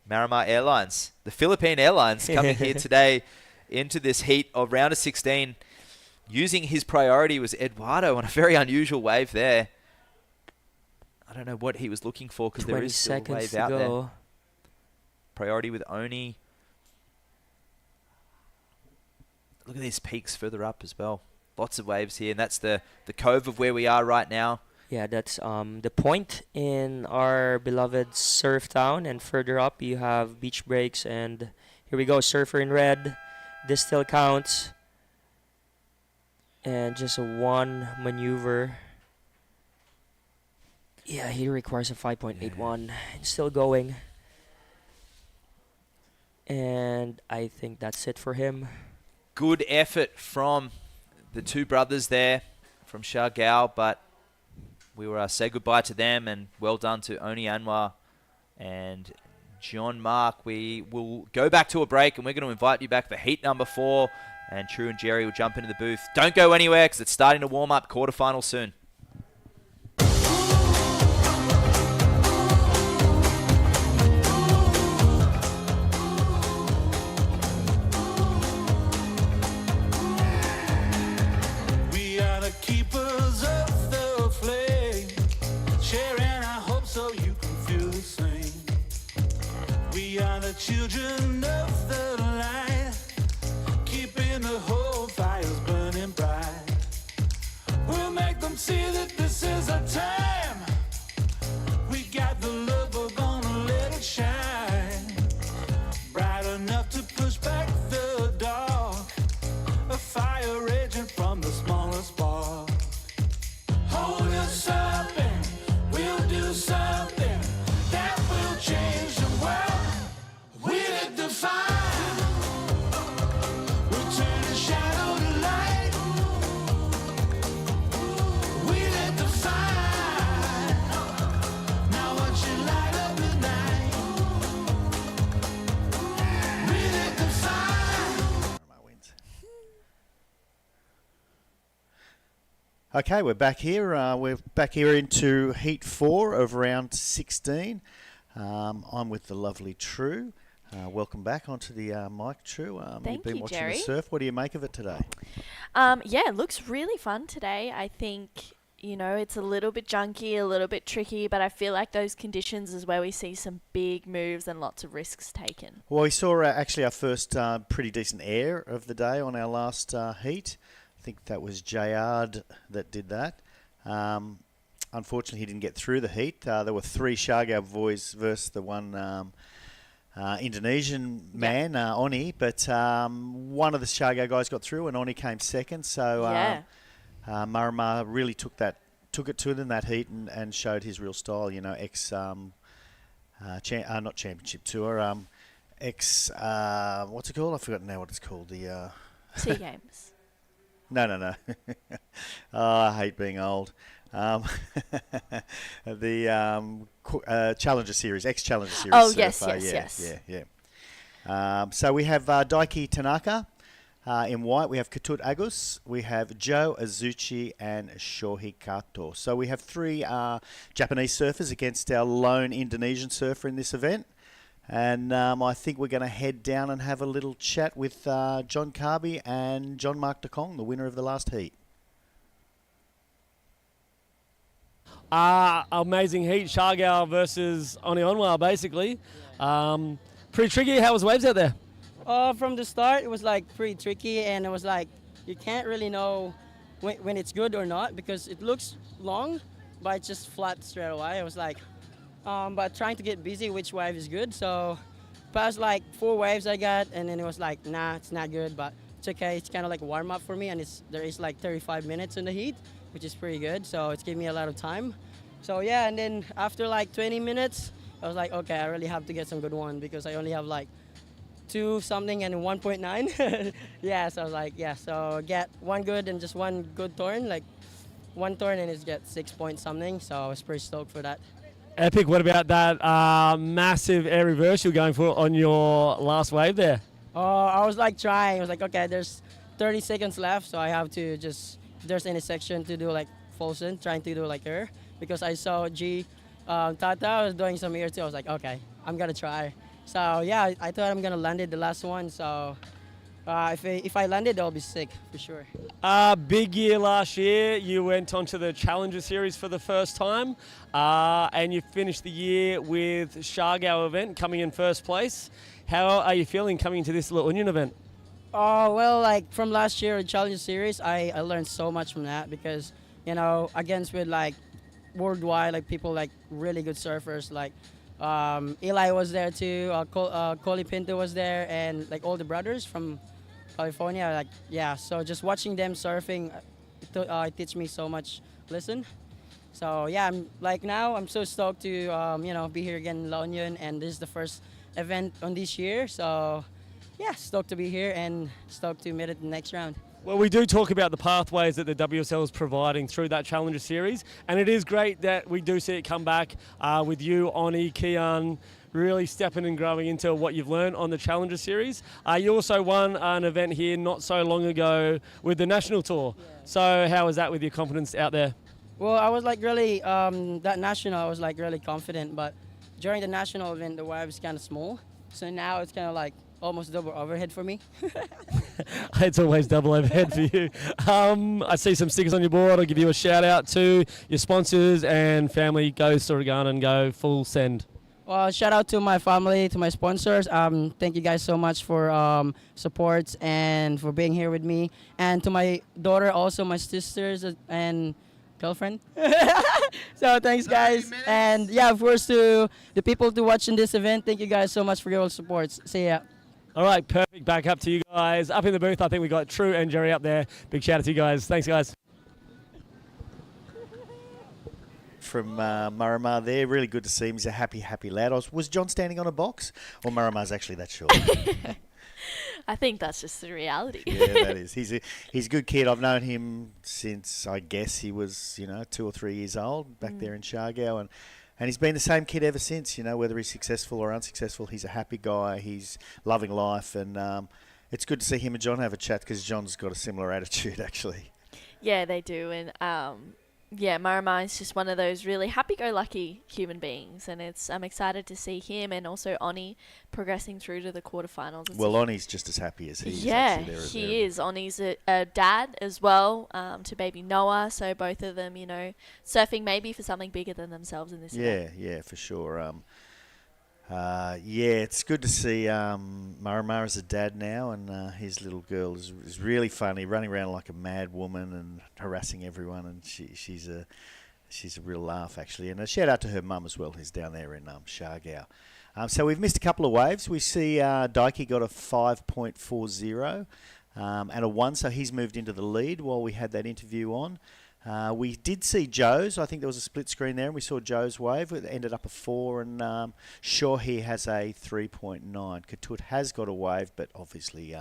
Marama Airlines. The Philippine Airlines coming here today into this heat of round of 16. Using his priority was Eduardo on a very unusual wave there. I don't know what he was looking for because there is still a wave out there. Priority with Oni. Look at these peaks further up as well. Lots of waves here, and that's the cove of where we are right now. Yeah, that's the point in our beloved surf town, and further up you have beach breaks, and here we go, Surfer in red. This still counts, and just a one maneuver. Yeah, he requires a 5.81. Still going. And I think that's it for him. Good effort from the two brothers there from Shargao, but we will say goodbye to them, and well done to Oni Anwar and John Mark. We will go back to a break, and we're going to invite you back for heat number 4, and True and Jerry will jump into the booth. Don't go anywhere because it's starting to warm up. Quarterfinals soon. We are the keepers of the flame, sharing our hope so you can feel the same. We are the children of the light, keeping the whole fires burning bright. We'll make them see that this is our time. We got the love, we're gonna let it shine, bright enough to push back the dark, a fire raging from the smallest spark. Hold us up and we'll do something that will change the world. We lit the fire, we'll turn the shadow to light. We lit the fire, now watch it light up the night. We lit the fire. Okay, we're back here. We're back here into Heat 4 of round 16. I'm with the lovely True. Welcome back onto the mic, True. Thank You've been you, watching Jerry. the surf. What do you make of it today? Yeah, it looks really fun today. I think, it's a little bit junky, a little bit tricky, but I feel like those conditions is where we see some big moves and lots of risks taken. Well, we saw actually our first pretty decent air of the day on our last heat. I think that was Jayard that did that. Unfortunately, he didn't get through the heat. There were 3 Shargao boys versus the one Indonesian man, Oni, but one of the Shargao guys got through and Oni came second. So Marama really took it to them that heat and showed his real style. Not championship tour, what's it called? I've forgotten now what it's called. The SEA Games. No. I hate being old. The Challenger Series, ex-Challenger Series. Oh, surfer. yes. So we have Daiki Tanaka in white. We have Katut Agus. We have Joe Azuchi and Shohei Kato. So we have 3 Japanese surfers against our lone Indonesian surfer in this event. And I think we're going to head down and have a little chat with John Carby and John Mark de Kong, the winner of the last heat. Amazing heat, Shargao versus Oni Onwa, basically. Pretty tricky. How was waves out there? From the start, it was pretty tricky, and it was you can't really know when it's good or not because it looks long, but it's just flat straight away. I was but trying to get busy which wave is good. So past 4 waves I got, and then it was nah, it's not good, but it's okay. It's kind of warm up for me, and there is 35 minutes in the heat, which is pretty good. So it's giving me a lot of time. So yeah, and then after 20 minutes, I was okay, I really have to get some good one because I only have 2 something and 1.9. Yeah, so I was so get one good and just one good turn, one turn and it's get 6 point something. So I was pretty stoked for that. Epic. What about that massive air reverse you were going for on your last wave there? I was trying. I was okay, there's 30 seconds left, so I have to just, if there's any section to do Folson, trying to do air, because I saw Tata was doing some air too. I was okay, I'm gonna try. So yeah, I thought I'm gonna land it the last one. So if I land it, that'll be sick for sure. Big year last year. You went onto the Challenger Series for the first time, and you finished the year with Shargao event coming in first place. How are you feeling coming into this La Union event? Well, from last year, the Challenger Series, I learned so much from that because, against with worldwide, people really good surfers, Eli was there too, Coley Pinto was there, and all the brothers from California, so just watching them surfing, it teach me so much lesson. So yeah, I'm so stoked to be here again in La Union, and this is the first event on this year. So yeah, stoked to be here and stoked to meet it in the next round. Well, we do talk about the pathways that the WSL is providing through that Challenger Series, and it is great that we do see it come back with you, Oni, Kian, really stepping and growing into what you've learned on the Challenger Series. You also won an event here not so long ago with the National Tour. Yeah. So how was that with your confidence out there? Well, I was like really, that national, I was like really confident, but during the national event, the wave is kind of small. So now it's kind of like almost double overhead for me. It's always double overhead for you. I see some stickers on your board. I'll give you a shout out to your sponsors and family. Go Surigana and go full send. Well, shout out to my family, to my sponsors. Thank you guys so much for support and for being here with me. And to my daughter, also my sisters and girlfriend. So thanks guys. And yeah, of course to the people to watching this event, thank you guys so much for your support. See ya. All right, perfect. Back up to you guys. Up in the booth, I think we got True and Jerry up there. Big shout out to you guys. Thanks, guys. From Marama there, really good to see him. He's a happy lad. Was John standing on a box? Or Marama's actually that short? I think that's just the reality. Yeah, that is. He's a good kid. I've known him since, I guess, he was 2 or 3 years old back there in Shargau, and he's been the same kid ever since. Whether he's successful or unsuccessful, he's a happy guy. He's loving life, and it's good to see him and John have a chat because John's got a similar attitude actually. Yeah, they do, and Marama is just one of those really happy-go-lucky human beings, and I'm excited to see him and also Oni progressing through to the quarterfinals. Well, Oni's just as happy as he is. Yeah, he is. Oni's a dad as well to baby Noah, so both of them, surfing maybe for something bigger than themselves in this event. Yeah, for sure. It's good to see Marama as a dad now, and his little girl is really funny, running around like a mad woman and harassing everyone, and she's a real laugh actually. And a shout out to her mum as well, who's down there in Shargau. So we've missed a couple of waves. We see Daiki got a 5.40 and a 1, so he's moved into the lead while we had that interview on. We did see Joe's. I think there was a split screen there, and we saw Joe's wave. It ended up a 4, and Shahi has a 3.9. Katut has got a wave, but obviously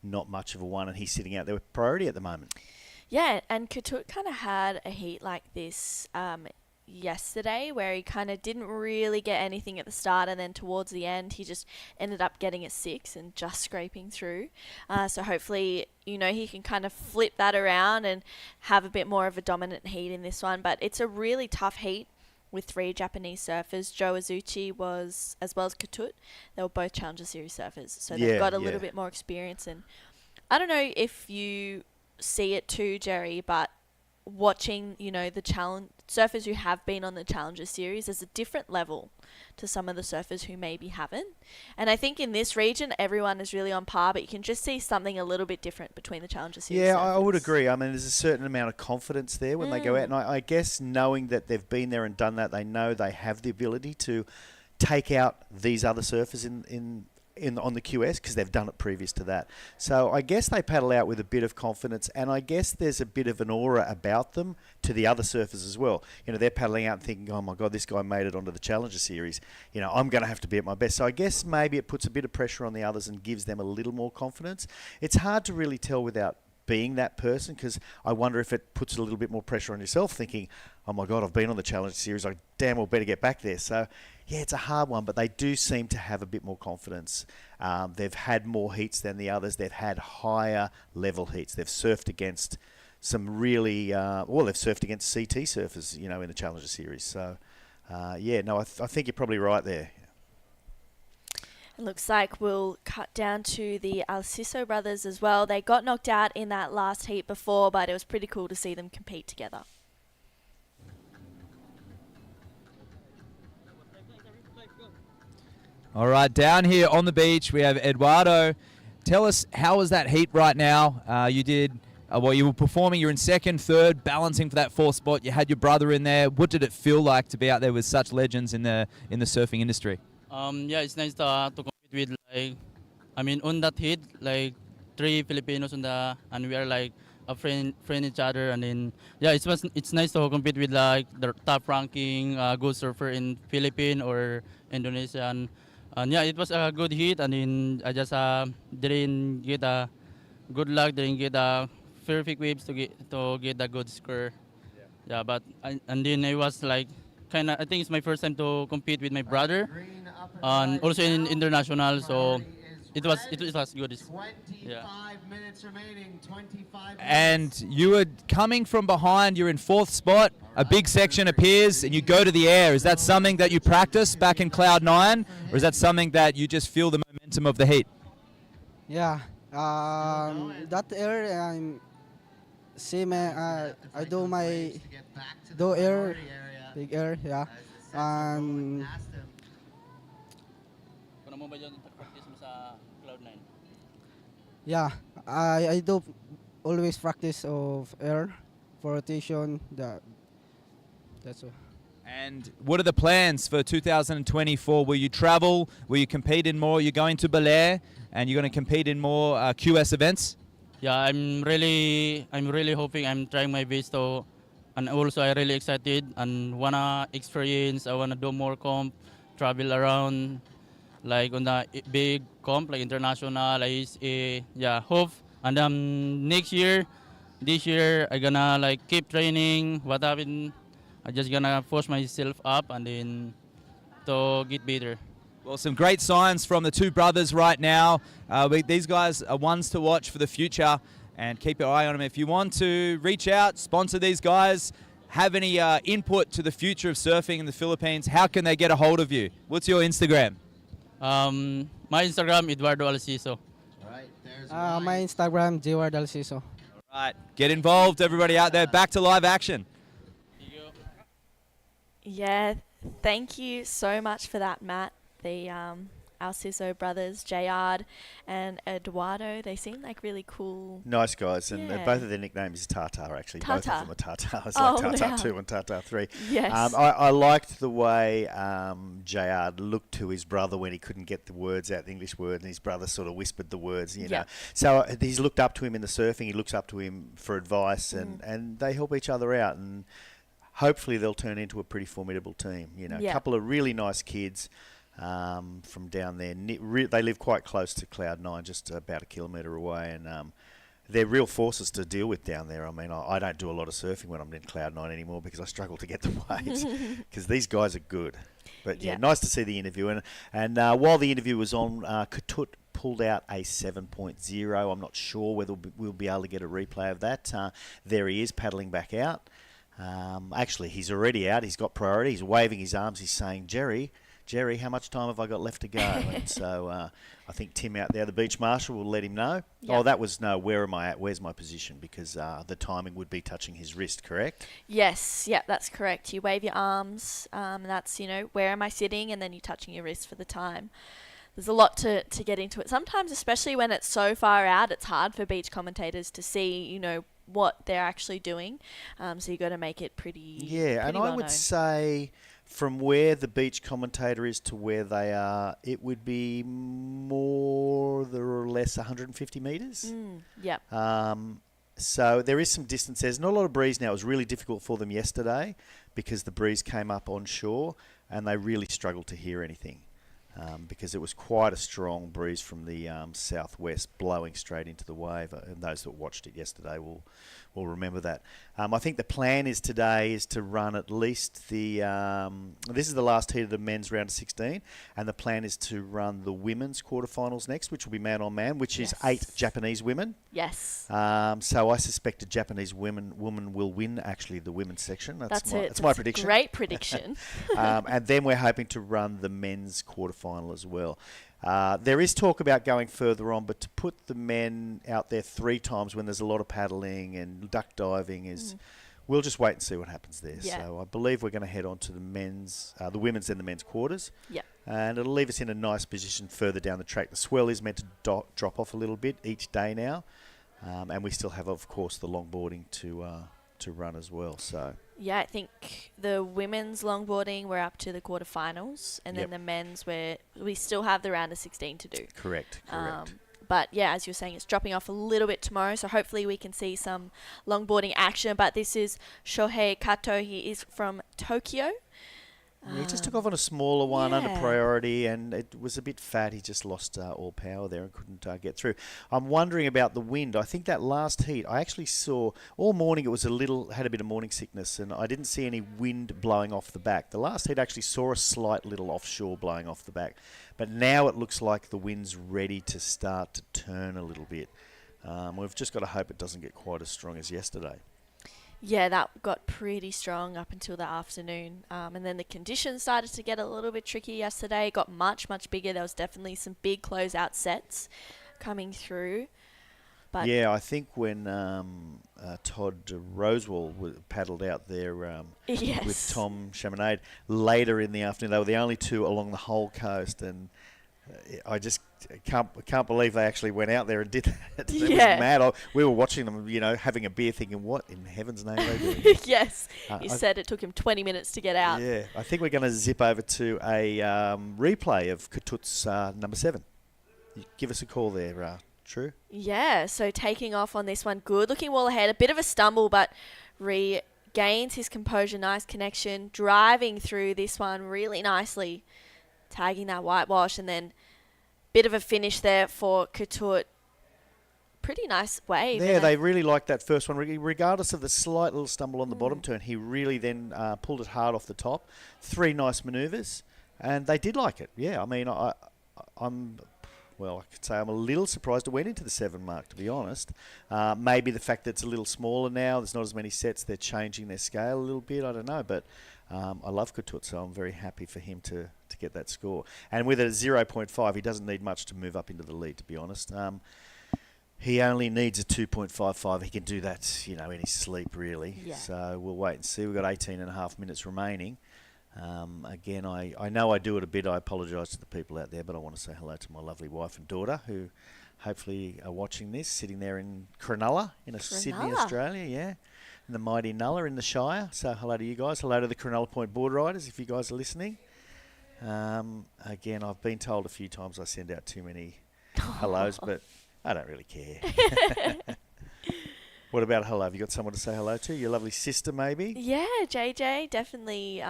not much of a 1, and he's sitting out there with priority at the moment. Yeah, and Katut kind of had a heat like this yesterday where he kind of didn't really get anything at the start, and then towards the end he just ended up getting a 6 and just scraping through. So hopefully he can kind of flip that around and have a bit more of a dominant heat in this one. But it's a really tough heat with 3 Japanese surfers. Joe Azuchi was, as well as Katut, they were both Challenger Series surfers, so they've got a little bit more experience. And I don't know if you see it too, Jerry, but watching the challenge surfers who have been on the Challenger Series, there's a different level to some of the surfers who maybe haven't. And I think in this region everyone is really on par, but you can just see something a little bit different between the Challenger Series surfers. I would agree. I mean, there's a certain amount of confidence there when they go out, and I guess knowing that they've been there and done that, they know they have the ability to take out these other surfers on the QS because they've done it previous to that. So I guess they paddle out with a bit of confidence, and I guess there's a bit of an aura about them to the other surfers as well. They're paddling out and thinking, oh my God, this guy made it onto the Challenger Series. I'm going to have to be at my best. So I guess maybe it puts a bit of pressure on the others and gives them a little more confidence. It's hard to really tell without being that person, because I wonder if it puts a little bit more pressure on yourself thinking, oh my God, I've been on the Challenger Series, I damn well better get back there. So yeah, it's a hard one, but they do seem to have a bit more confidence. They've had more heats than the others. They've had higher level heats. They've surfed against some really, they've surfed against CT surfers, in the Challenger Series. So I think you're probably right there. It looks like we'll cut down to the Alciso brothers as well. They got knocked out in that last heat before, but it was pretty cool to see them compete together. All right, down here on the beach, we have Eduardo. Tell us, how is that heat right now? You did, you were performing, you're in second, third, balancing for that 4th spot. You had your brother in there. What did it feel like to be out there with such legends in the surfing industry? It's nice to compete with, on that heat, 3 Filipinos and we are friend each other, and then yeah, it's nice to compete with like the top ranking good surfer in Philippines or Indonesia, and yeah, it was a good hit, and then I just didn't get a good luck, didn't get a perfect waves to get a good score. Yeah, but and then it was like kind of, I think it's my first time to compete with my brother, and also in international, so it was good. Yeah. 25 minutes remaining. 25 And you were coming from behind. You're in fourth spot. A big section appears, and you go to the air. Is that something that you practice back in Cloud 9, or is that something that you just feel the momentum of the heat? Yeah, that air I'm same. I do my do air, big air. Yeah, and yeah, I do always practice of air for rotation. That's all. And what are the plans for 2024? Will you travel? Will you compete in more? You're going to Belair, and you're going to compete in more QS events? Yeah, I'm really hoping, I'm trying my best to, and also I really excited and wanna experience. I wanna do more comp, travel around, like on the big comp like international, ISA. Yeah, hope. And this year I gonna like keep training. What happened? I just gonna push myself up and then to get better. Well, some great signs from the two brothers right now. These guys are ones to watch for the future, and keep your eye on them. If you want to reach out, sponsor these guys, have any input to the future of surfing in the Philippines, how can they get a hold of you? What's your Instagram? My Instagram, Eduardo Alciso. My Instagram, Jward Alciso. All right, get involved, everybody out there. Back to live action. Yeah, thank you so much for that, Matt. The Alciso brothers, Jayard and Eduardo, they seem like really cool. Nice guys, and Yeah. both of their nicknames is Tartar, actually. Both of them are Tartar. It's Oh, like Tartar wow. 2 and Tartar 3. Yes. I liked the way Jayard looked to his brother when he couldn't get the words out, the English word, and his brother sort of whispered the words, you know. So he's looked up to him in the surfing, he looks up to him for advice, and they help each other out, and hopefully they'll turn into a pretty formidable team. You know, a couple of really nice kids from down there. They live quite close to Cloud 9, just about a kilometre away, and they're real forces to deal with down there. I mean, I don't do a lot of surfing when I'm in Cloud 9 anymore because I struggle to get the waves because these guys are good. But yeah, nice to see the interview. And while the interview was on, Katut pulled out a 7.0. I'm not sure whether we'll be able to get a replay of that. There he is paddling back out. Actually, he's already out. He's got priority. He's waving his arms. He's saying, Jerry, how much time have I got left to go? And so I think Tim out there, the beach marshal, will let him know. Yep. Oh, that was no, where am I at? Where's my position? Because the timing would be touching his wrist, correct? Yes, yeah, that's correct. You wave your arms, that's, where am I sitting? And then you're touching your wrist for the time. There's a lot to get into it. Sometimes, especially when it's so far out, it's hard for beach commentators to see, what they're actually doing. So you got to make it pretty. Yeah, and I would say from where the beach commentator is to where they are, it would be more or less 150 metres. Yep. So there is some distance. There's not a lot of breeze now. It was really difficult for them yesterday because the breeze came up on shore and they really struggled to hear anything. Because it was quite a strong breeze from the southwest blowing straight into the wave. And those that watched it yesterday will remember that. I think the plan is today is to run at least this is the last heat of the men's round of 16, and the plan is to run the women's quarterfinals next, which will be man on man, which is 8 Japanese women. Yes. So I suspect a Japanese woman will win actually the women's section. That's my prediction. Great prediction. And then we're hoping to run the men's quarterfinal as well. There is talk about going further on, but to put the men out there 3 times when there's a lot of paddling and duck diving is, we'll just wait and see what happens there. Yeah. So I believe we're going to head on to the women's and the men's quarters. Yep. And it'll leave us in a nice position further down the track. The swell is meant to drop off a little bit each day now, and we still have, of course, the longboarding to run as well. So. Yeah, I think the women's longboarding, we're up to the quarterfinals, and then the men's, we still have the round of 16 to do. Correct. But yeah, as you were saying, it's dropping off a little bit tomorrow, so hopefully we can see some longboarding action. But this is Shohei Kato. He is from Tokyo. Yeah, he just took off on a smaller one under yeah. priority, and it was a bit fat. He just lost all power there and couldn't get through. I'm wondering about the wind. I think that last heat, I actually saw all morning it was had a bit of morning sickness, and I didn't see any wind blowing off the back. The last heat actually saw a slight little offshore blowing off the back, but now it looks like the wind's ready to start to turn a little bit. We've just got to hope it doesn't get quite as strong as yesterday. Yeah, that got pretty strong up until the afternoon. And then the conditions started to get a little bit tricky yesterday. It got much, much bigger. There was definitely some big closeout sets coming through. But yeah, I think when Todd Rosewall paddled out there yes. with Tom Chaminade later in the afternoon, they were the only two along the whole coast, and I just can't believe they actually went out there and did that. It was mad. We were watching them, having a beer, thinking, "What in heaven's name are they doing?" Yes, he said it took him 20 minutes to get out. Yeah, I think we're going to zip over to a replay of Katut's number 7. You give us a call there, True. Yeah, so taking off on this one, good. Looking well ahead, a bit of a stumble, but regains his composure, nice connection, driving through this one really nicely, tagging that whitewash, and then bit of a finish there for Katut. Pretty nice wave. Yeah, they really liked that first one. Regardless of the slight little stumble on the bottom turn, he really then pulled it hard off the top. 3 nice manoeuvres, and they did like it. Yeah, I mean, I could say I'm a little surprised it went into the 7 mark, to be honest. Maybe the fact that it's a little smaller now, there's not as many sets, they're changing their scale a little bit, I don't know. But I love Katut, so I'm very happy for him to get that score. And with it at 0.5, he doesn't need much to move up into the lead, to be honest. He only needs a 2.55. He can do that, in his sleep, really. Yeah. So we'll wait and see. We've got 18 and a half minutes remaining. Again, I know I do it a bit. I apologise to the people out there, but I want to say hello to my lovely wife and daughter who hopefully are watching this, sitting there in Cronulla, Sydney, Australia, yeah. And the mighty Nulla in the Shire. So hello to you guys. Hello to the Cronulla Point Board Riders if you guys are listening. Again, I've been told a few times I send out too many hellos, but I don't really care. What about hello? Have you got someone to say hello to? Your lovely sister, maybe? Yeah, JJ, definitely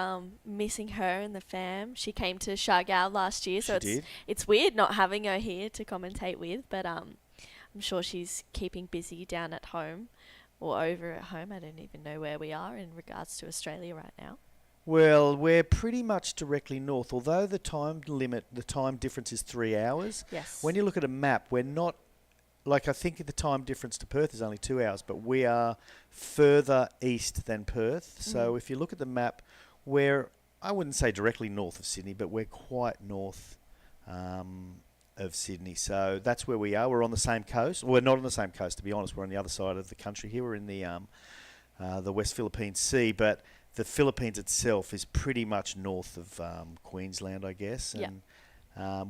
missing her and the fam. She came to Shargao last year, so it's weird not having her here to commentate with, but I'm sure she's keeping busy down at home or over at home. I don't even know where we are in regards to Australia right now. Well, we're pretty much directly north, although the time difference is 3 hours. Yes. When you look at a map, we're not, I think the time difference to Perth is only 2 hours, but we are further east than Perth. So if you look at the map, we're, I wouldn't say directly north of Sydney, but we're quite north of Sydney. So that's where we are. We're on the same coast. We're not on the same coast, to be honest. We're on the other side of the country here. We're in the West Philippine Sea, but the Philippines itself is pretty much north of Queensland, I guess. And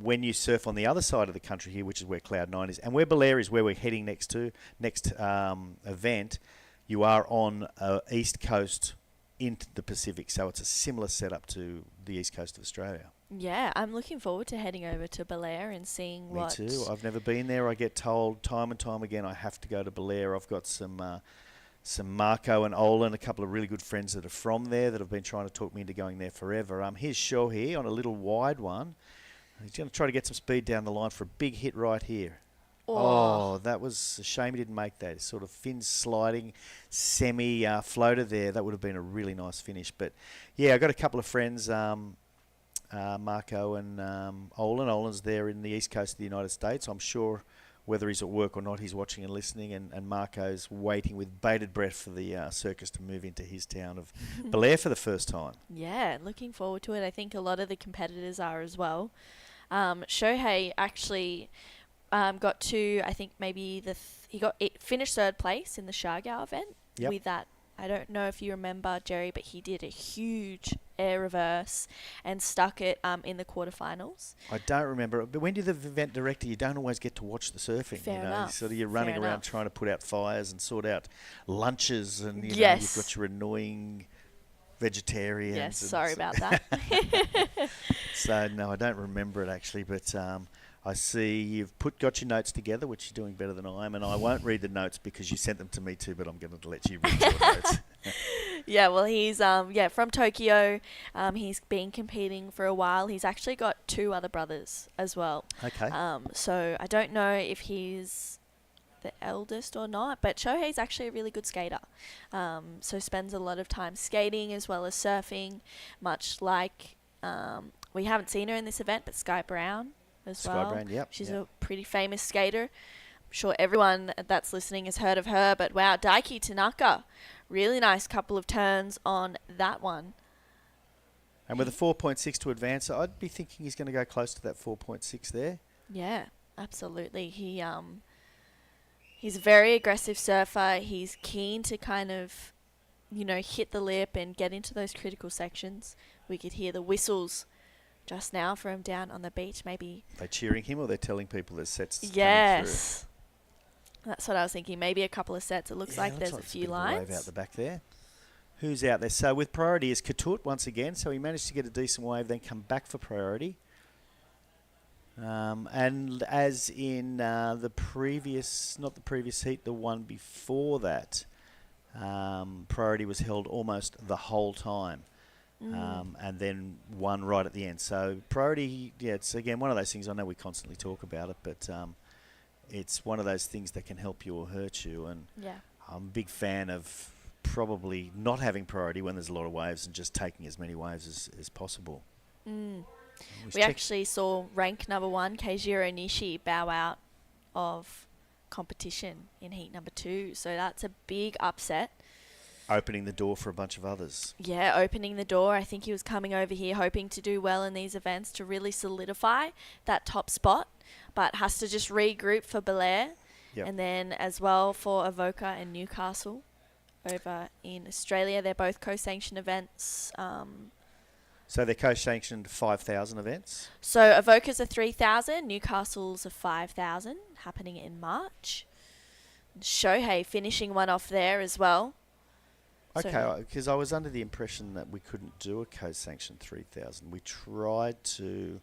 when you surf on the other side of the country here, which is where Cloud 9 is, and where Belair is, where we're heading next event, you are on east coast into the Pacific. So it's a similar setup to the east coast of Australia. Yeah, I'm looking forward to heading over to Belair and seeing what... Me too. I've never been there. I get told time and time again I have to go to Belair. I've got some Marco and Olin, a couple of really good friends that are from there that have been trying to talk me into going there forever. Here's Shaw here on a little wide one. He's going to try to get some speed down the line for a big hit right here. Oh, that was a shame he didn't make that. Sort of fins sliding, semi-floater there. That would have been a really nice finish. But, yeah, I've got a couple of friends, Marco and Olin. Olin's there in the east coast of the United States. I'm sure whether he's at work or not, he's watching and listening. And Marco's waiting with bated breath for the circus to move into his town of Belair for the first time. Yeah, looking forward to it. I think a lot of the competitors are as well. Shohei actually got to, I think maybe finished third place in the Shargao event with that. I don't know if you remember, Jerry, but he did a huge air reverse and stuck it in the quarterfinals. I don't remember, but when you're the event director, you don't always get to watch the surfing. Fair enough. You're running around trying to put out fires and sort out lunches, and you've got your annoying vegetarians. Yes, sorry about that. So no, I don't remember it actually, but I see you've got your notes together, which you're doing better than I am, and I won't read the notes because you sent them to me too, but I'm going to let you read your notes. Yeah, well, he's from Tokyo. He's been competing for a while. He's actually got 2 other brothers as well. Okay. So I don't know if he's the eldest or not, but Shohei's actually a really good skater. So spends a lot of time skating as well as surfing, much like we haven't seen her in this event, but Sky Brown as well. Sky Brown, yep. She's a pretty famous skater. I'm sure everyone that's listening has heard of her, but wow, Daiki Tanaka, really nice couple of turns on that one. And with a 4.6 to advance, I'd be thinking he's going to go close to that 4.6 there. Yeah, absolutely. He's a very aggressive surfer. He's keen to kind of, hit the lip and get into those critical sections. We could hear the whistles just now from down on the beach. Maybe Are they cheering him or they're telling people there's sets coming yes. That's what I was thinking. Maybe a couple of sets. It looks like there's a few bit of a lines. wave out the back there. Who's out there? So with priority is Katut once again. So he managed to get a decent wave, then come back for priority. And as in not the previous heat, the one before that, priority was held almost the whole time. And then won right at the end. So priority, it's again one of those things. I know we constantly talk about it, but it's one of those things that can help you or hurt you. And I'm a big fan of probably not having priority when there's a lot of waves and just taking as many waves as possible. We actually saw rank number 1, Keijiro Nishi, bow out of competition in heat number 2. So that's a big upset. Opening the door for a bunch of others. Yeah, opening the door. I think he was coming over here hoping to do well in these events to really solidify that top spot, but has to just regroup for Belair. Yep. And then as well for Avoca and Newcastle over in Australia. They're both co-sanctioned events. So they're co-sanctioned 5,000 events? So Avoca's a 3,000, Newcastle's a 5,000, happening in March. Shohei finishing one off there as well. Okay, because I was under the impression that we couldn't do a co-sanctioned 3,000. We tried to,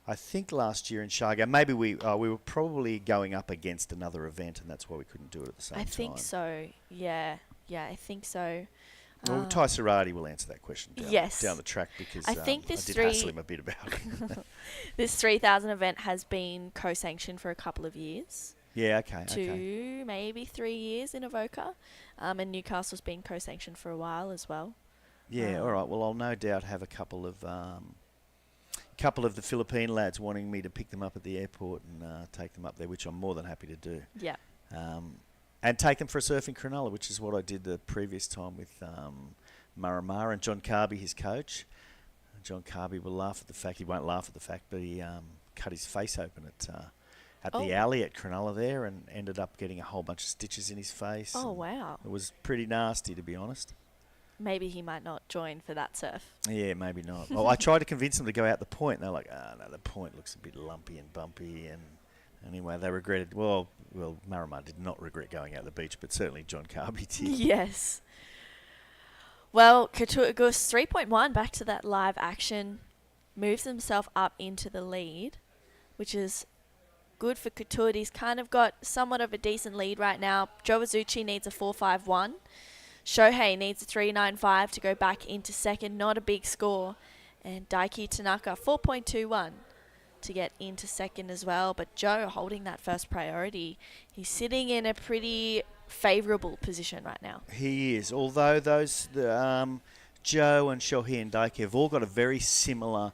I think last year in Shargo, maybe we were probably going up against another event, and that's why we couldn't do it at the same time. I think so. Yeah, I think so. Well, Ty Serrati will answer that question down the track because I think this I did hassle him a bit about it. This 3,000 event has been co-sanctioned for a couple of years. Yeah, okay. 2, maybe 3 years in Avoca. And Newcastle's been co-sanctioned for a while as well. Yeah, all right. Well, I'll no doubt have a couple of the Philippine lads wanting me to pick them up at the airport and take them up there, which I'm more than happy to do. Yeah. And take them for a surf in Cronulla, which is what I did the previous time with Maramara and John Carby, his coach. John Carby will laugh at the fact, he won't laugh at the fact, but he cut his face open at the alley at Cronulla there and ended up getting a whole bunch of stitches in his face. Oh, wow. It was pretty nasty, to be honest. Maybe he might not join for that surf. Yeah, maybe not. Well, I tried to convince them to go out the point, and they're like, no, the point looks a bit lumpy and bumpy. And anyway, they regretted, well, Maramar did not regret going out the beach, but certainly John Carby did. Yes. Well, Katuagus 3.1, back to that live action, moves himself up into the lead, which is good for Couture. He's kind of got somewhat of a decent lead right now. Joe Azuchi needs a 4.51. Shohei needs a 3.95 to go back into second. Not a big score. And Daiki Tanaka, 4.21 to get into second as well. But Joe holding that first priority. He's sitting in a pretty favourable position right now. He is. Although those, Joe and Shohei and Daiki have all got a very similar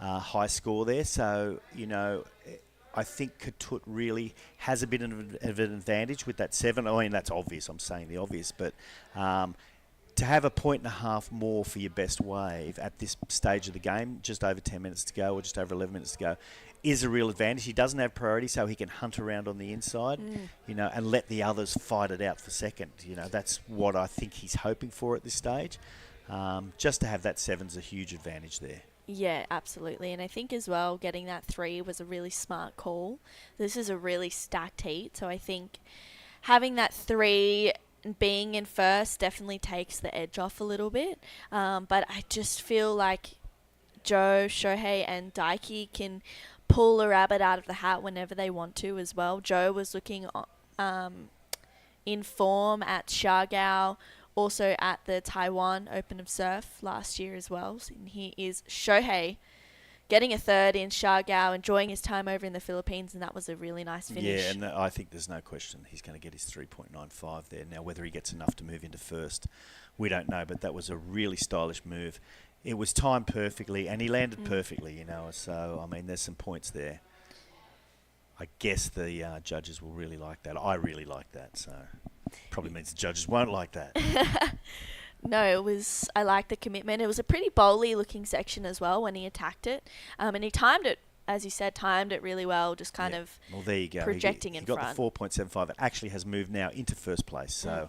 high score there. So, I think Katut really has a bit of an advantage with that 7. I mean, that's obvious. I'm saying the obvious. But to have a 1.5 more for your best wave at this stage of the game, just over 10 minutes to go or just over 11 minutes to go, is a real advantage. He doesn't have priority, so he can hunt around on the inside, and let the others fight it out for second. That's what I think he's hoping for at this stage. Just to have that 7's a huge advantage there. Yeah, absolutely. And I think as well, getting that 3 was a really smart call. This is a really stacked heat. So I think having that 3 and being in first definitely takes the edge off a little bit. But I just feel like Joe, Shohei and Daiki can pull a rabbit out of the hat whenever they want to as well. Joe was looking in form at Xiaogao, also at the Taiwan Open of Surf last year as well. And he is Shohei getting a third in Xiaogao, enjoying his time over in the Philippines, and that was a really nice finish. Yeah, and I think there's no question he's going to get his 3.95 there. Now, whether he gets enough to move into first, we don't know, but that was a really stylish move. It was timed perfectly, and he landed perfectly, you know, so, I mean, there's some points there. I guess the judges will really like that. I really like that, so probably means the judges won't like that. No, I like the commitment. It was a pretty bowly looking section as well when he attacked it. And he timed it, as you said, really well, just kind of well, there you go. projecting he in got front. the 4.75. It actually has moved now into first place. So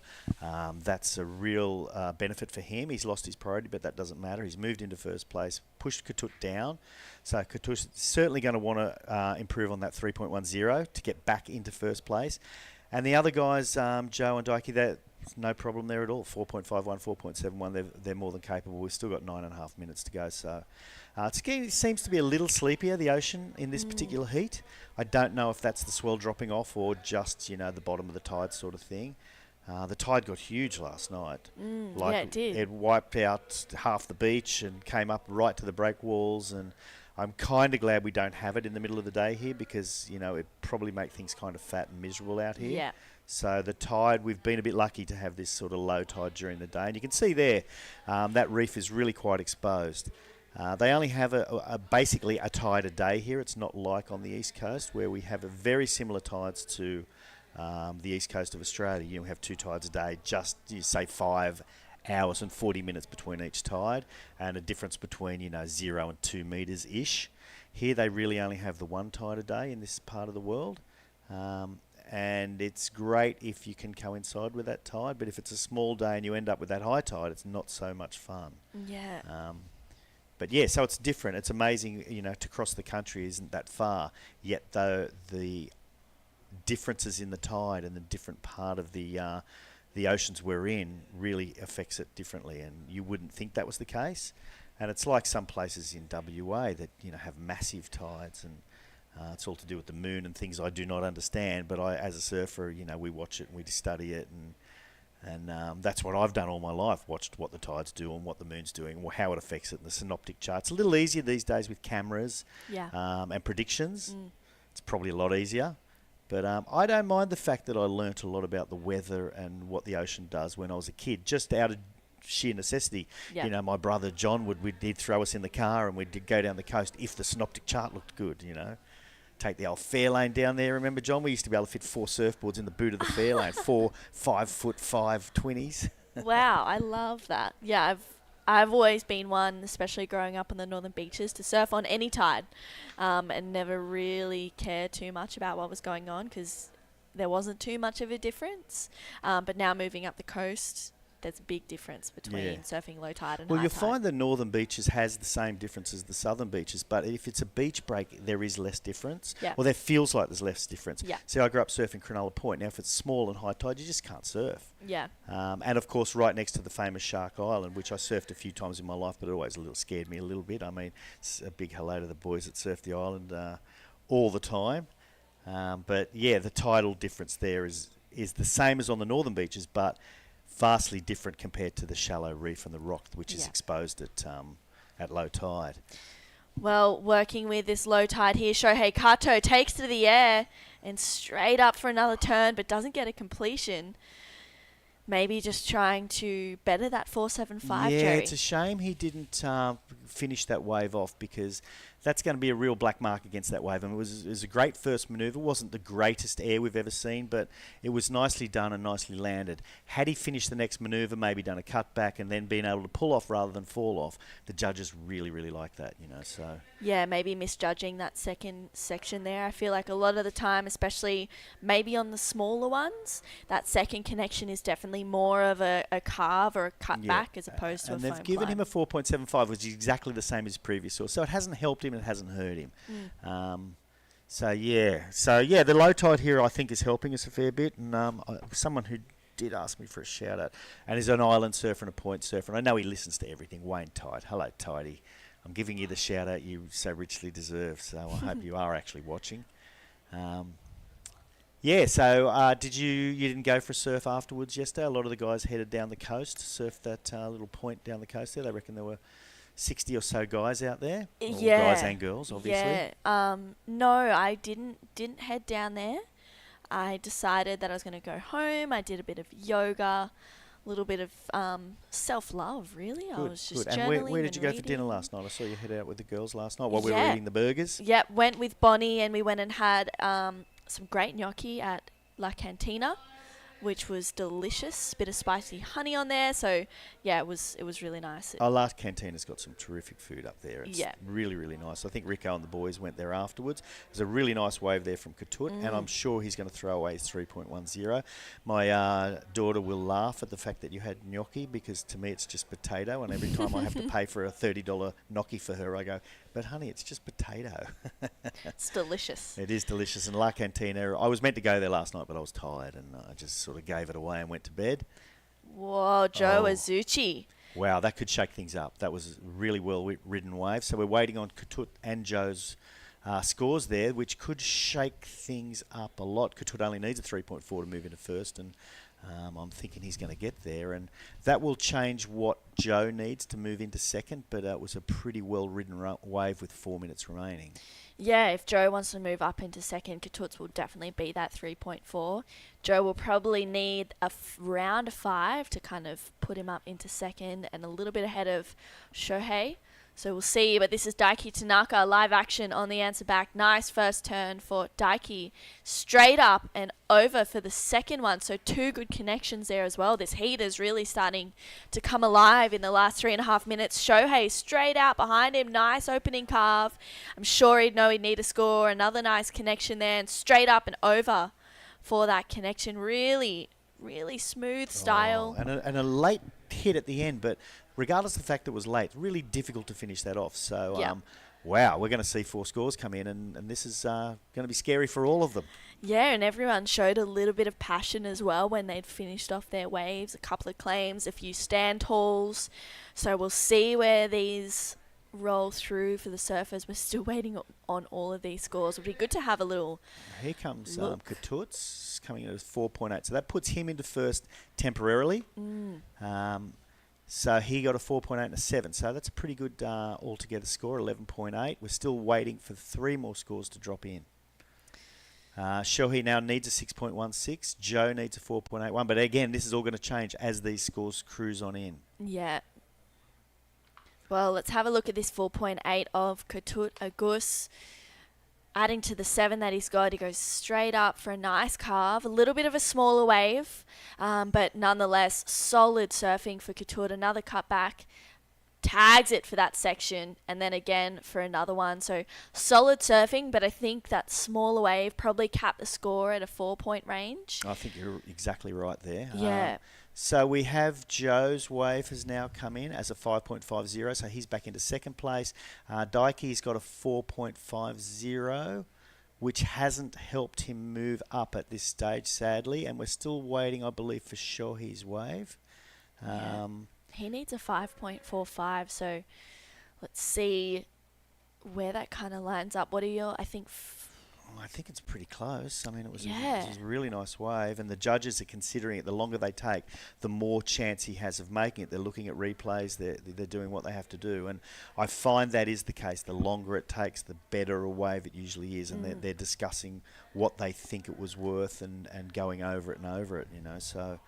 that's a real benefit for him. He's lost his priority, but that doesn't matter. He's moved into first place, pushed Katut down. So Katut's certainly going to want to improve on that 3.10 to get back into first place. And the other guys, Joe and Daiki, that's no problem there at all. 4.51, 4.71, they're more than capable. We've still got 9.5 minutes to go. So it seems to be a little sleepier, the ocean, in this particular heat. I don't know if that's the swell dropping off or just, you know, the bottom of the tide sort of thing. The tide got huge last night. Yeah, it did. It wiped out half the beach and came up right to the breakwalls, and I'm kind of glad we don't have it in the middle of the day here because, you know, it probably make things kind of fat and miserable out here. Yeah. So the tide, we've been a bit lucky to have this sort of low tide during the day. And you can see there, that reef is really quite exposed. They only have basically a tide a day here. It's not like on the East Coast where we have a very similar tides to the East Coast of Australia. You have 2 tides a day, just, you say 5 hours and 40 minutes between each tide, and a difference between, you know, 0 and 2 meters ish. Here they really only have the 1 tide a day in this part of the world, and it's great if you can coincide with that tide, but if it's a small day and you end up with that high tide, it's not so much fun. Yeah. But yeah, so it's different. It's amazing, you know, to cross the country isn't that far, yet though the differences in the tide and the different part of the oceans we're in really affects it differently, and you wouldn't think that was the case. And it's like some places in WA that, you know, have massive tides, and it's all to do with the moon and things I do not understand, but I, as a surfer, you know, we watch it and we study it, and that's what I've done all my life, watched what the tides do and what the moon's doing, how it affects it, and the synoptic charts. A little easier these days with cameras and predictions. It's probably a lot easier. But I don't mind the fact that I learnt a lot about the weather and what the ocean does when I was a kid, just out of sheer necessity. You know, my brother John he'd throw us in the car and we'd go down the coast if the synoptic chart looked good, you know. Take the old Fairlane down there. Remember, John? We used to be able to fit 4 surfboards in the boot of the Fairlane, 4 5'5" 20s. Wow, I love that. Yeah, I've always been one, especially growing up on the northern beaches, to surf on any tide, and never really cared too much about what was going on because there wasn't too much of a difference. But now moving up the coast, there's a big difference between surfing low tide and high tide. Well, you'll find the northern beaches has the same difference as the southern beaches, but if it's a beach break, there is less difference. Yeah. Well, there feels like there's less difference. Yeah. See, I grew up surfing Cronulla Point. Now, if it's small and high tide, you just can't surf. Yeah. And, of course, right next to the famous Shark Island, which I surfed a few times in my life, but it always scared me a little bit. I mean, it's a big hello to the boys that surf the island all the time. But, yeah, the tidal difference there is the same as on the northern beaches, but vastly different compared to the shallow reef and the rock, which is exposed at low tide. Well, working with this low tide here, Shohei Kato takes to the air and straight up for another turn, but doesn't get a completion. Maybe just trying to better that 4.75, Yeah, Jerry. it's a shame he didn't finish that wave off because that's going to be a real black mark against that wave. And it was a great first manoeuvre. It wasn't the greatest air we've ever seen, but it was nicely done and nicely landed. Had he finished the next manoeuvre, maybe done a cutback and then been able to pull off rather than fall off, the judges really, really like that, you know. So Yeah, maybe misjudging that second section there. I feel like a lot of the time, especially maybe on the smaller ones, that second connection is definitely more of a carve or a cutback as opposed to a and foam they've given climb. him a 4.75, which is exactly the same as previous source. So it hasn't helped him and it hasn't hurt him. So the low tide here I think is helping us a fair bit. And someone who did ask me for a shout out, and he's an island surfer and a point surfer. And I know he listens to everything. Wayne Tide, hello Tidey. I'm giving you the shout out you so richly deserve. So I hope you are actually watching. So did you didn't go for a surf afterwards yesterday? A lot of the guys headed down the coast to surf that little point down the coast there. They reckon there were 60 or so guys out there. All guys and girls, obviously. Yeah. No, I didn't head down there. I decided that I was going to go home. I did a bit of yoga, a little bit of self-love, really. I was just journaling. And where did you go for dinner last night? I saw you head out with the girls last night while we were eating the burgers. Yeah, went with Bonnie and we went and had some great gnocchi at La Cantina, which was delicious. Bit of spicy honey on there. So, yeah, it was really nice. La Cantina's got some terrific food up there. It's really, really nice. I think Rico and the boys went there afterwards. There's a really nice wave there from Katut, and I'm sure he's going to throw away his 3.10. My daughter will laugh at the fact that you had gnocchi, because to me it's just potato, and every time I have to pay for a $30 gnocchi for her, I go, but honey, it's just potato. It's delicious. It is delicious. And La Cantina, I was meant to go there last night, but I was tired, and I just sort of gave it away and went to bed. Whoa, Joe Azuchi. Wow, that could shake things up. That was a really well-ridden wave. So we're waiting on Katut and Joe's scores there, which could shake things up a lot. Katut only needs a 3.4 to move into first, and I'm thinking he's going to get there. And that will change what Joe needs to move into second, but it was a pretty well-ridden wave with 4 minutes remaining. Yeah, if Joe wants to move up into second, Katut's will definitely be that 3.4. Joe will probably need a round 5 to kind of put him up into second and a little bit ahead of Shohei. So we'll see, but this is Daiki Tanaka, live action on the answer back. Nice first turn for Daiki. Straight up and over for the second one. So 2 good connections there as well. This heat is really starting to come alive in the last 3.5 minutes. Shohei straight out behind him. Nice opening carve. I'm sure he'd know he'd need a score. Another nice connection there, and straight up and over for that connection. Really, really smooth style. And a late hit at the end, but regardless of the fact it was late, really difficult to finish that off. So, wow, we're going to see 4 scores come in, and this is going to be scary for all of them. Yeah, and everyone showed a little bit of passion as well when they'd finished off their waves. A couple of claims, a few stand talls. So we'll see where these roll through for the surfers. We're still waiting on all of these scores. It would be good to have a little Here comes Katuts coming in at 4.8. So that puts him into first temporarily. So he got a 4.8 and a 7. So that's a pretty good altogether score, 11.8. We're still waiting for 3 more scores to drop in. Shohei now needs a 6.16. Joe needs a 4.81. But again, this is all going to change as these scores cruise on in. Yeah. Well, let's have a look at this 4.8 of Katut Agus. Adding to the 7 that he's got, he goes straight up for a nice carve. A little bit of a smaller wave, but nonetheless, solid surfing for Katut. Another cutback. Tags it for that section, and then again for another one. So solid surfing, but I think that smaller wave probably capped the score at a 4-point range. I think you're exactly right there. Yeah. So we have Joe's wave has now come in as a 5.50, so he's back into second place. Daiki's got a 4.50, which hasn't helped him move up at this stage, sadly, and we're still waiting, I believe, for Shohei's wave. He needs a 5.45, so let's see where that kind of lines up. What are your, I think it's pretty close. I mean, it was a really nice wave, and the judges are considering it. The longer they take, the more chance he has of making it. They're looking at replays. They're doing what they have to do, and I find that is the case. The longer it takes, the better a wave it usually is, and they're discussing what they think it was worth and going over it and over it, you know. So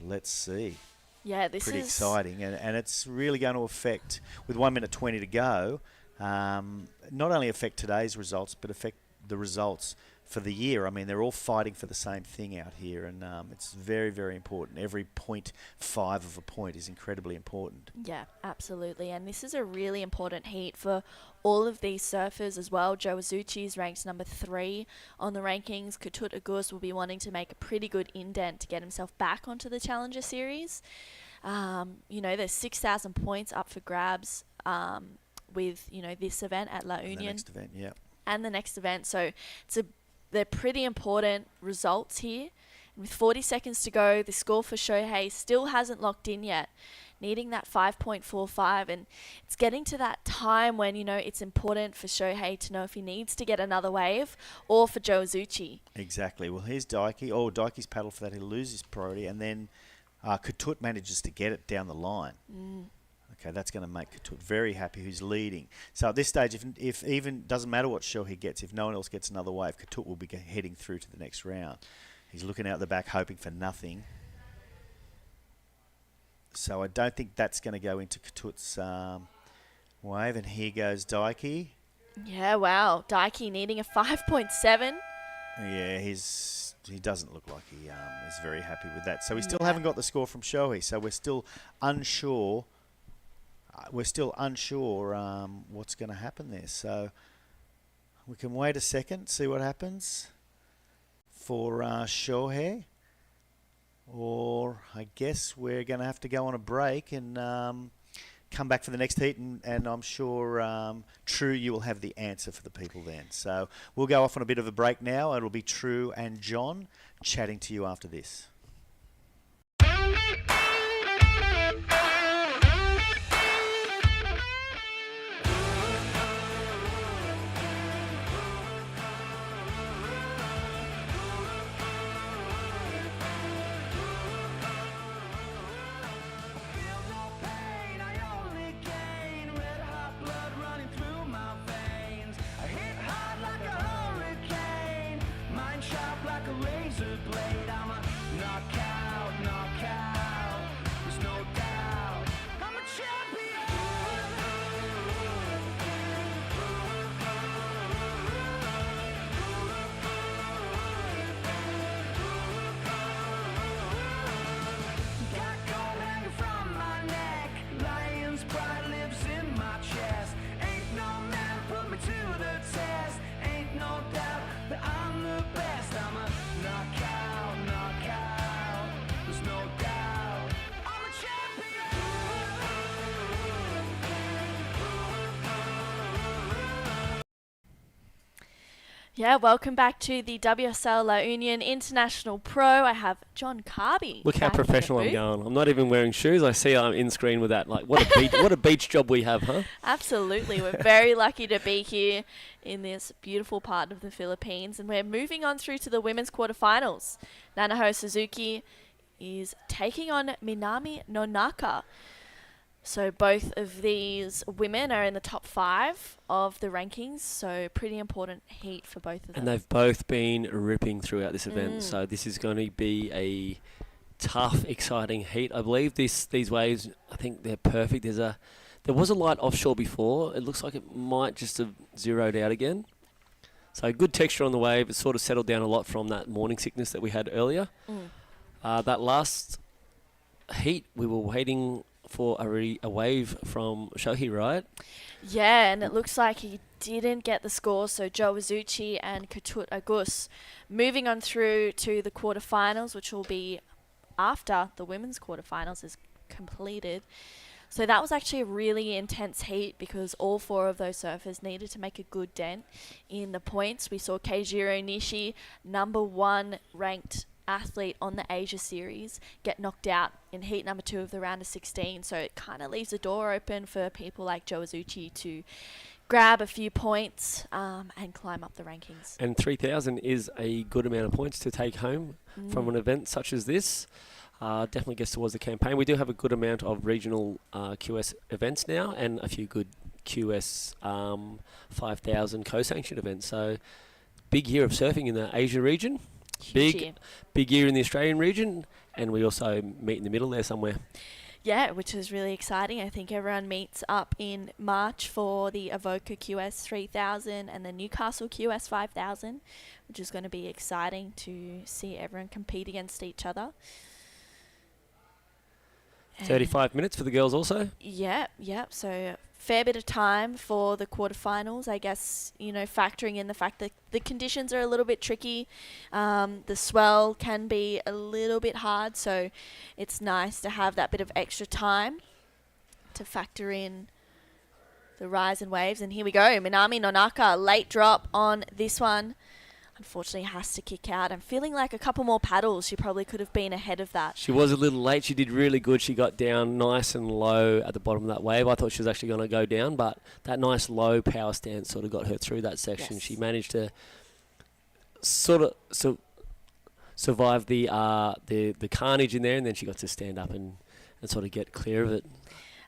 let's see. Yeah, this pretty is exciting, and it's really going to affect, with 1 minute 20 to go, not only affect today's results, but affect the results for the year. I mean, they're all fighting for the same thing out here, and it's very, very important. Every 0.5 of a point is incredibly important. Yeah, absolutely. And this is a really important heat for all of these surfers as well. Joe Azuchi is ranked number 3 on the rankings. Katut Agus will be wanting to make a pretty good indent to get himself back onto the Challenger Series. There's 6,000 points up for grabs with, this event at La Union. The next event, yeah. And the next event. So they're pretty important results here. And with 40 seconds to go, the score for Shohei still hasn't locked in yet. needing that 5.45, and it's getting to that time when, you know, it's important for Shohei to know if he needs to get another wave, or for Joe Azuchi. Exactly. Well, here's Daiki. Oh, Daiki's paddled for that. He'll lose his priority, and then Katut manages to get it down the line. Okay, that's going to make Katut very happy, who's leading. So at this stage, if even doesn't matter what shell he gets, if no one else gets another wave, Katut will be heading through to the next round. He's looking out the back, hoping for nothing. So I don't think that's going to go into Katut's wave. And here goes Daiki. Yeah, wow. Daiki needing a 5.7. Yeah, he doesn't look like he is very happy with that. So we still haven't got the score from Shohei. So we're still unsure. What's going to happen there. So we can wait a second, see what happens for Shohei. Or I guess we're going to have to go on a break and come back for the next heat. And I'm sure, True, you will have the answer for the people then. So we'll go off on a bit of a break now. It'll be True and John chatting to you after this. Yeah, welcome back to the WSL La Union International Pro. I have John Carby. Look how back in the professional I'm booth. going. I'm not even wearing shoes. I see I'm in screen with that. Like, what a beach job we have, huh? Absolutely. We're very lucky to be here in this beautiful part of the Philippines. And we're moving on through to the women's quarterfinals. Nanaho Suzuki is taking on Minami Nonaka. So both of these women are in the top 5 of the rankings, so pretty important heat for both of them. And they've both been ripping throughout this event, so this is going to be a tough, exciting heat. I believe these waves, I think they're perfect. There was a light offshore before. It looks like it might just have zeroed out again. So good texture on the wave. It's sort of settled down a lot from that morning sickness that we had earlier. That last heat, we were waiting for a wave from Shohei, right? Yeah, and it looks like he didn't get the score, so Joe Azuchi and Katut Agus moving on through to the quarterfinals, which will be after the women's quarterfinals is completed. So that was actually a really intense heat because all 4 of those surfers needed to make a good dent in the points. We saw Keijiro Nishi, number 1 ranked athlete on the Asia Series, get knocked out in heat number 2 of the round of 16. So it kind of leaves the door open for people like Joe Azuchi to grab a few points and climb up the rankings. And 3,000 is a good amount of points to take home from an event such as this. Definitely gets towards the campaign. We do have a good amount of regional QS events now and a few good QS 5,000 co-sanctioned events. So big year of surfing in the Asia region. Big year in the Australian region, and we also meet in the middle there somewhere. Yeah, which is really exciting. I think everyone meets up in March for the Avoca QS 3000 and the Newcastle QS 5000, which is going to be exciting to see everyone compete against each other. 35 minutes for the girls also? Yeah. So fair bit of time for the quarterfinals. I guess, factoring in the fact that the conditions are a little bit tricky. The swell can be a little bit hard, so it's nice to have that bit of extra time to factor in the rise in waves. And here we go. Minami Nonaka, late drop on this one. unfortunately has to kick out. I'm feeling like a couple more paddles, she probably could have been ahead of that. She was a little late. She did really good. She got down nice and low at the bottom of that wave. I thought she was actually going to go down, but that nice low power stance sort of got her through that section. Yes. She managed to sort of survive the carnage in there, and then she got to stand up and sort of get clear of it.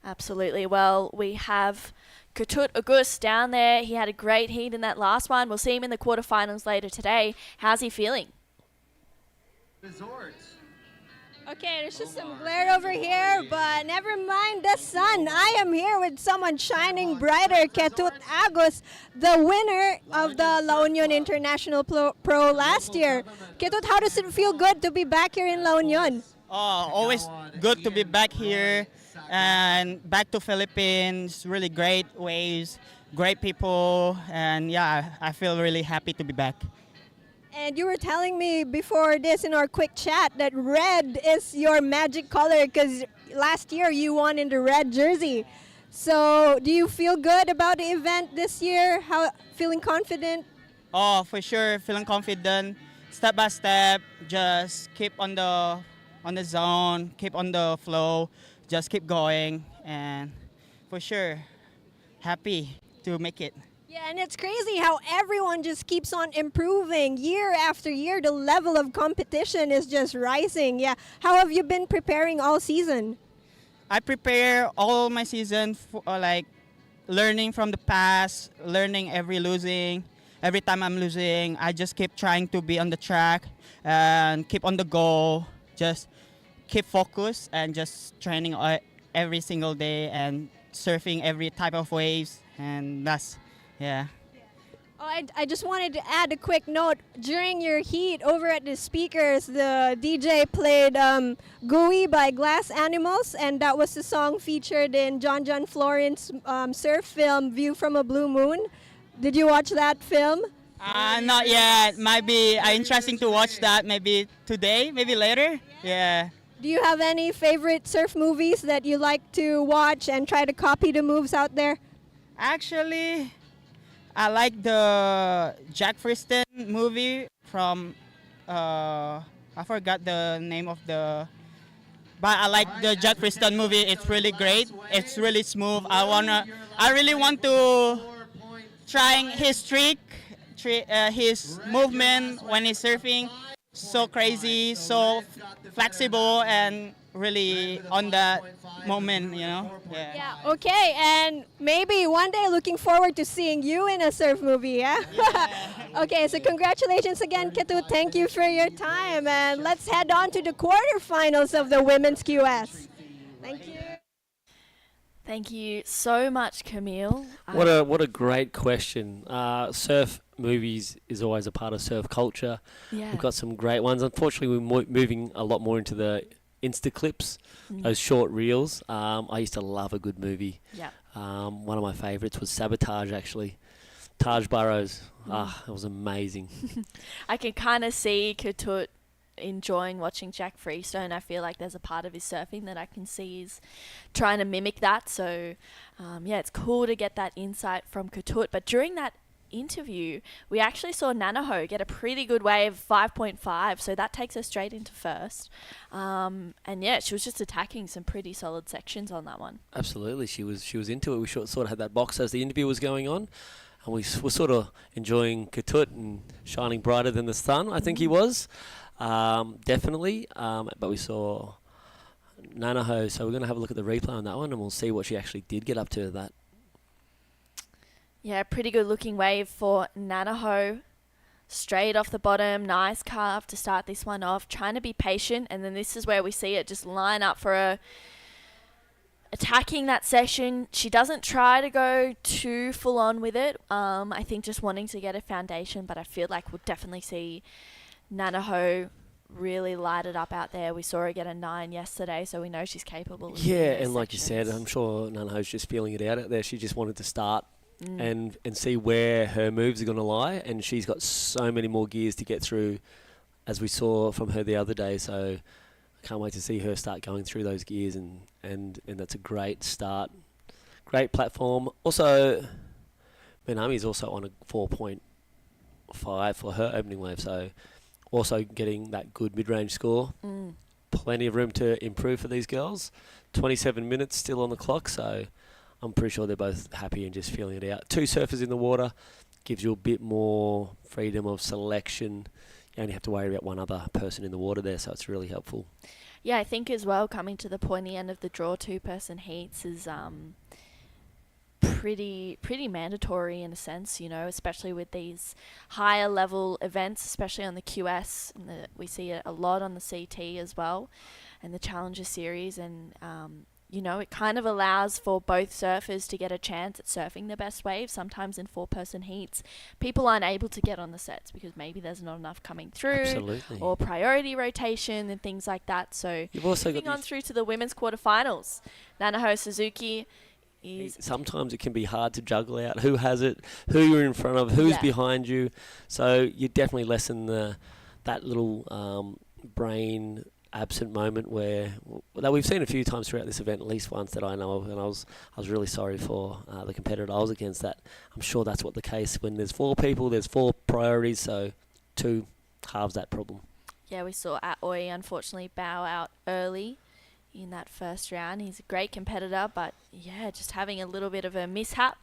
Absolutely. Well, we have Ketut August down there. He had a great heat in that last one. We'll see him in the quarterfinals later today. How's he feeling? Okay, there's just some glare over here, but never mind the sun. I am here with someone shining brighter, Ketut Agus, the winner of the La Union International Pro last year. Ketut, how does it feel good to be back here in La Union? Oh, always good to be back here and back to Philippines. Really great waves, great people, and yeah, I feel really happy to be back. And you were telling me before this in our quick chat that red is your magic color because last year you won in the red jersey. So do you feel good about the event this year? How feeling confident? Oh, for sure, feeling confident. Step by step, just keep on the zone, keep on the flow, just keep going, and for sure, happy to make it. Yeah, and it's crazy how everyone just keeps on improving year after year. The level of competition is just rising. Yeah, how have you been preparing all season? I prepare all my season for like learning from the past, learning every losing. Every time I'm losing, I just keep trying to be on the track and keep on the goal. Just keep focused and just training every single day and surfing every type of waves, and that's. Yeah. Oh, I just wanted to add a quick note. During your heat over at the speakers, the DJ played Gooey by Glass Animals, and that was the song featured in John Florence surf film View from a Blue Moon. Did you watch that film? Not yet. Might be interesting to watch that maybe today, maybe later. Yeah. Do you have any favorite surf movies that you like to watch and try to copy the moves out there? Actually, I like the Jack Friston movie from, I forgot the name of the, but I like the Jack Friston movie. It's really great. It's really smooth. I really want to trying his trick, his movement when he's surfing. So crazy, so flexible, and really on that moment, you know? Yeah, okay, and maybe one day looking forward to seeing you in a surf movie, yeah? Okay, so congratulations again, Ketut. Thank you for your time, and let's head on to the quarterfinals of the Women's QS. Thank you. Thank you so much, Camille. What a great question. Surf movies is always a part of surf culture. Yeah. We've got some great ones. Unfortunately, we're moving a lot more into the Insta clips, those short reels. I used to love a good movie. Yeah. One of my favourites was Sabotage, actually. Taj Burrows. It was amazing. I can kind of see Ketut enjoying watching Jack Freestone. I feel like there's a part of his surfing that I can see is trying to mimic that. So, yeah, it's cool to get that insight from Ketut. But during that interview, we actually saw Nanaho get a pretty good wave, 5.5, so that takes her straight into first. And yeah, she was just attacking some pretty solid sections on that one. Absolutely, she was into it. We sort of had that box as the interview was going on, and we were sort of enjoying Ketut and shining brighter than the sun. I think he was, definitely. But we saw Nanaho, so we're going to have a look at the replay on that one, and we'll see what she actually did get up to that. Yeah, pretty good looking wave for Nanaho. Straight off the bottom, nice carve to start this one off. Trying to be patient, and then this is where we see it just line up for a attacking that session. She doesn't try to go too full on with it. I think just wanting to get a foundation, but I feel like we'll definitely see Nanaho really light it up out there. We saw her get a 9 yesterday, so we know she's capable of Yeah, and like you said, I'm sure Nanaho's just feeling it out there. She just wanted to start and see where her moves are going to lie, and she's got so many more gears to get through, as we saw from her the other day. So I can't wait to see her start going through those gears, and that's a great start, great platform. Also, Benami's also on a 5 for her opening wave. So also getting that good mid-range score. Plenty of room to improve for these girls. 27 minutes still on the clock, so I'm pretty sure they're both happy and just feeling it out. 2 surfers in the water gives you a bit more freedom of selection. You only have to worry about one other person in the water there, so it's really helpful. Yeah, I think as well, coming to the pointy end of the draw, 2-person heats is pretty mandatory in a sense, you know, especially with these higher level events, especially on the QS. And we see it a lot on the CT as well, and the Challenger Series. And you know, it kind of allows for both surfers to get a chance at surfing the best wave. Sometimes in 4-person heats, people aren't able to get on the sets because maybe there's not enough coming through, Absolutely. or priority rotation and things like that. So You've also moving got on through to the women's quarterfinals, Nanaho Suzuki. Sometimes it can be hard to juggle out who has it, who you're in front of, who's Yeah. behind you. So you definitely lessen that little brain absent moment that we've seen a few times throughout this event, at least once that I know of, and I was really sorry for the competitor I was against. That I'm sure that's what the case when there's 4 people, there's 4 priorities, so 2 halves that problem. Yeah, we saw Aoi unfortunately bow out early in that first round. He's a great competitor, but yeah, just having a little bit of a mishap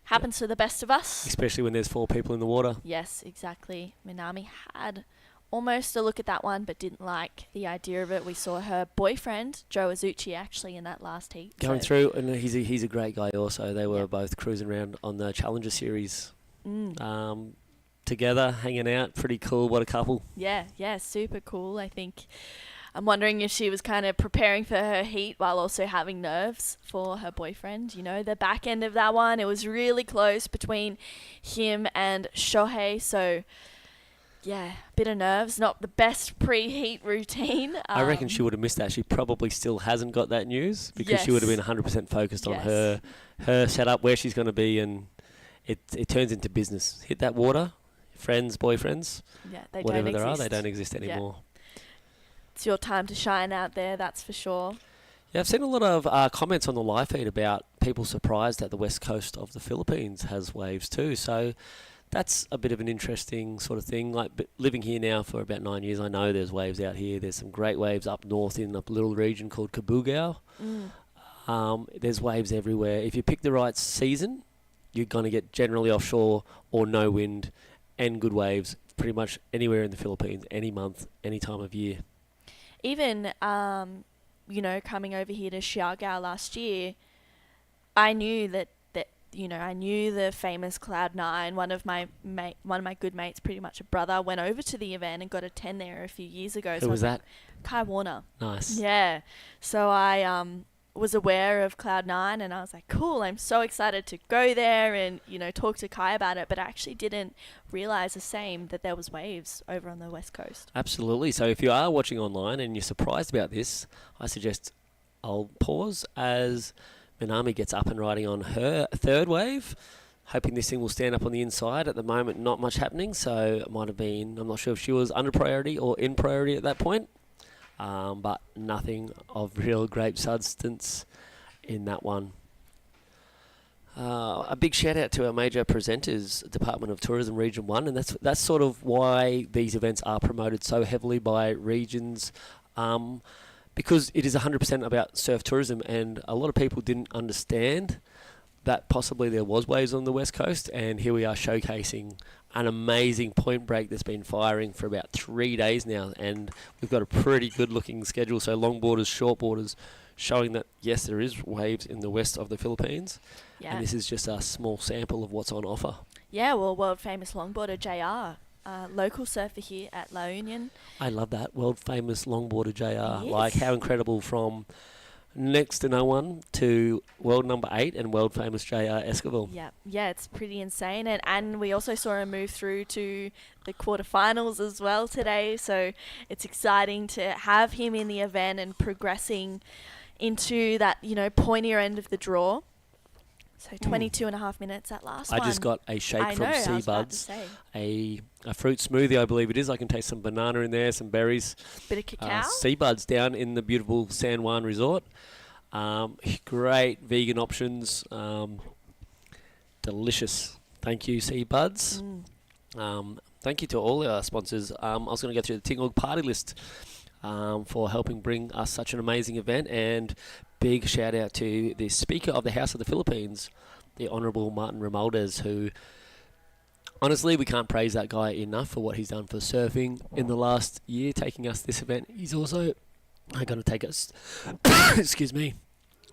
happens to the best of us. Especially when there's 4 people in the water. Yes, exactly. Minami had almost a look at that one, but didn't like the idea of it. We saw her boyfriend, Joe Azuchi, actually in that last heat. Going through, and he's a great guy also. They were both cruising around on the Challenger Series together, hanging out. Pretty cool. What a couple. Yeah, super cool. I think I'm wondering if she was kind of preparing for her heat while also having nerves for her boyfriend. You know, the back end of that one, it was really close between him and Shohei. So, yeah, bit of nerves. Not the best pre-heat routine. I reckon she would have missed that. She probably still hasn't got that news because she would have been 100% focused on her setup, where she's going to be, and it turns into business. Hit that water, friends, boyfriends, they whatever don't there exist. are, they don't exist anymore. It's your time to shine out there, that's for sure. Yeah, I've seen a lot of comments on the live feed about people surprised that the west coast of the Philippines has waves too. So that's a bit of an interesting sort of thing. Like living here now for about 9 years, I know there's waves out here. There's some great waves up north in a little region called Cabugao. There's waves everywhere. If you pick the right season, you're going to get generally offshore or no wind and good waves pretty much anywhere in the Philippines, any month, any time of year. Even, you know, coming over here to Siargao last year, I knew that I knew the famous Cloud9. One of my good mates, pretty much a brother, went over to the event and got a 10 there a few years ago. Who was that? Kai Warner. Nice. Yeah. So I was aware of Cloud9 and I was like, cool, I'm so excited to go there and, you know, talk to Kai about it. But I actually didn't realize the same, that there was waves over on the west coast. Absolutely. So if you are watching online and you're surprised about this, I suggest I'll pause as Minami gets up and riding on her 3rd wave, hoping this thing will stand up on the inside. At the moment, not much happening, so it might have been, I'm not sure if she was under priority or in priority at that point, but nothing of real great substance in that one. A big shout out to our major presenters, Department of Tourism Region 1, and that's sort of why these events are promoted so heavily by regions, because it is 100% about surf tourism, and a lot of people didn't understand that possibly there was waves on the west coast, and here we are showcasing an amazing point break that's been firing for about 3 days now, and we've got a pretty good looking schedule. So longboarders, shortboarders, showing that yes, there is waves in the west of the Philippines, and this is just a small sample of what's on offer. Yeah, well, world famous longboarder JR, local surfer here at La Union. I love that, world famous longboarder JR. Yes. Like, how incredible, from next to no one to world number 8 and world famous JR Esquivel. Yeah, it's pretty insane. And we also saw him move through to the quarterfinals as well today, so it's exciting to have him in the event and progressing into that, you know, pointier end of the draw. So 22 and a half minutes, that last one. I just got a shake from Seabuds, a fruit smoothie, I believe it is. I can taste some banana in there, some berries. Bit of cacao. Seabuds down in the beautiful San Juan Resort. Great vegan options. Delicious. Thank you, Seabuds. Thank you to all our sponsors. I was going to go through the Tingog party list for helping bring us such an amazing event, and big shout out to the Speaker of the House of the Philippines, the Honourable Martin Romualdez, who honestly we can't praise that guy enough for what he's done for surfing in the last year, taking us this event. He's also going to take us, excuse me,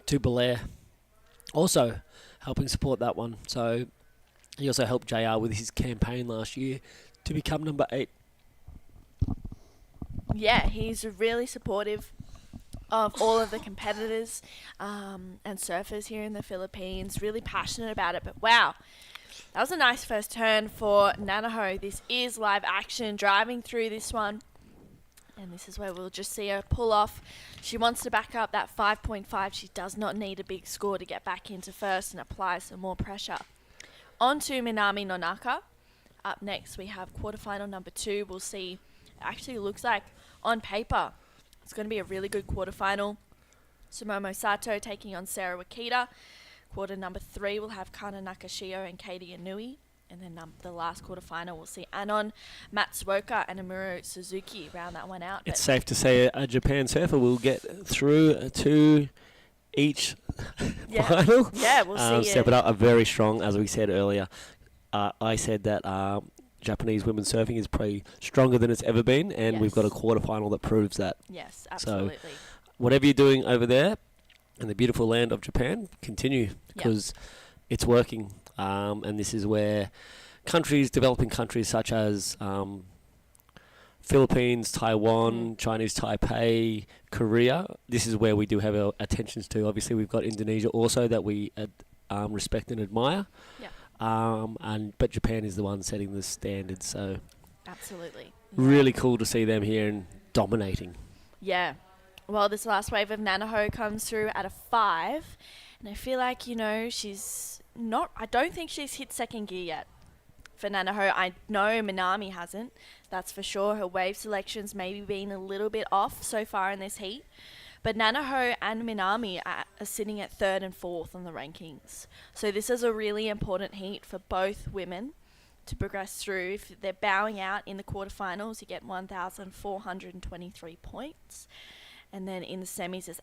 to Belair, also helping support that one. So he also helped JR with his campaign last year to become number 8. Yeah, he's really supportive of all of the competitors and surfers here in the Philippines, really passionate about it. But wow, that was a nice first turn for Nanaho. This is live action, driving through this one. And this is where we'll just see her pull off. She wants to back up that 5.5. She does not need a big score to get back into first and apply some more pressure. On to Minami Nonaka. Up next, we have quarterfinal number 2. We'll see. It actually looks like, on paper, it's going to be a really good quarterfinal. Sumomo Sato taking on Sarah Wakita. Quarter number 3, we'll have Kana Nakashio and Katie Inui. And then the last quarterfinal, we'll see Anon Matsuoka and Amuro Suzuki round that one out. It's safe to say a Japan surfer will get through to each final. Yeah, we'll see. Step it up very strong, as we said earlier. I said that Japanese women's surfing is probably stronger than it's ever been, and we've got a quarterfinal that proves that. Yes, absolutely. So whatever you're doing over there in the beautiful land of Japan, continue, because it's working. And this is where developing countries such as Philippines, Taiwan, Chinese Taipei, Korea, this is where we do have our attentions to. Obviously, we've got Indonesia also that we respect and admire. But Japan is the one setting the standards. So absolutely. Really cool to see them here and dominating. Yeah. Well, this last wave of Nanaho comes through at a 5. And I feel like, she's not... I don't think she's hit second gear yet for Nanaho. I know Minami hasn't. That's for sure. Her wave selection's maybe been a little bit off so far in this heat. But Nanaho and Minami are sitting at 3rd and 4th on the rankings. So this is a really important heat for both women to progress through. If they're bowing out in the quarterfinals, you get 1,423 points. And then in the semis, it's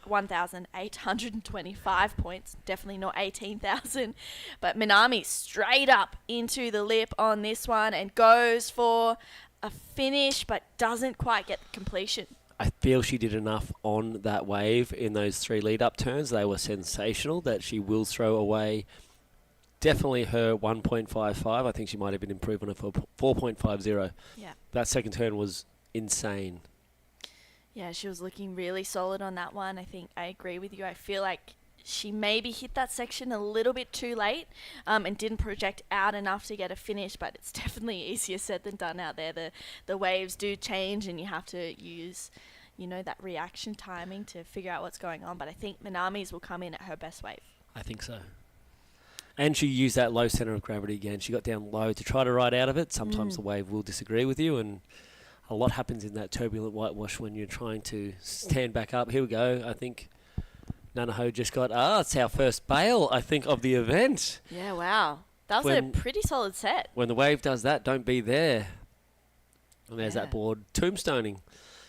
1,825 points. Definitely not 18,000. But Minami straight up into the lip on this one and goes for a finish, but doesn't quite get completion. I feel she did enough on that wave in those 3 lead-up turns. They were sensational that she will throw away definitely her 1.55. I think she might have been improved on her 4.50. Yeah. That second turn was insane. Yeah, she was looking really solid on that one. I think I agree with you. I feel like she maybe hit that section a little bit too late and didn't project out enough to get a finish, but it's definitely easier said than done out there. The waves do change and you have to use, that reaction timing to figure out what's going on. But I think Minami's will come in at her best wave. I think so. And she used that low centre of gravity again. She got down low to try to ride out of it. Sometimes the wave will disagree with you, and a lot happens in that turbulent whitewash when you're trying to stand back up. Here we go. I think Nanaho just got, it's our first bail, I think, of the event. Yeah, wow. That was a pretty solid set. When the wave does that, don't be there. And there's that board tombstoning.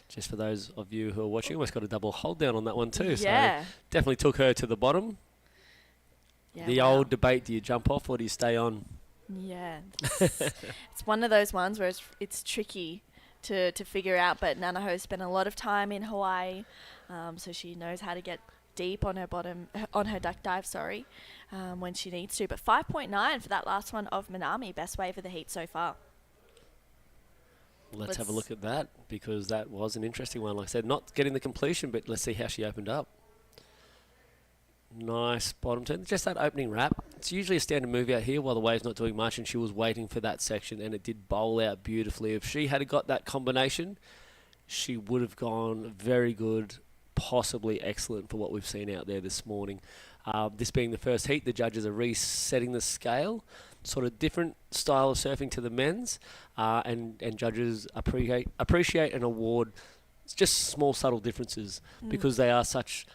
Just for those of you who are watching, almost got a double hold down on that one too. Yeah. So definitely took her to the bottom. Yeah, the old debate, do you jump off or do you stay on? Yeah. It's one of those ones where it's tricky to figure out, but Nanaho spent a lot of time in Hawaii, so she knows how to get deep on her duck dive, when she needs to. But 5.9 for that last one of Minami, best wave of the heat so far. Let's have a look at that, because that was an interesting one. Like I said, not getting the completion, but let's see how she opened up. Nice bottom turn. Just that opening wrap. It's usually a standard move out here while the wave's not doing much, and she was waiting for that section, and it did bowl out beautifully. If she had got that combination, she would have gone very good, possibly excellent for what we've seen out there this morning. This being the first heat, the judges are resetting the scale. Sort of different style of surfing to the men's, and judges appreciate and award just small subtle differences because they are such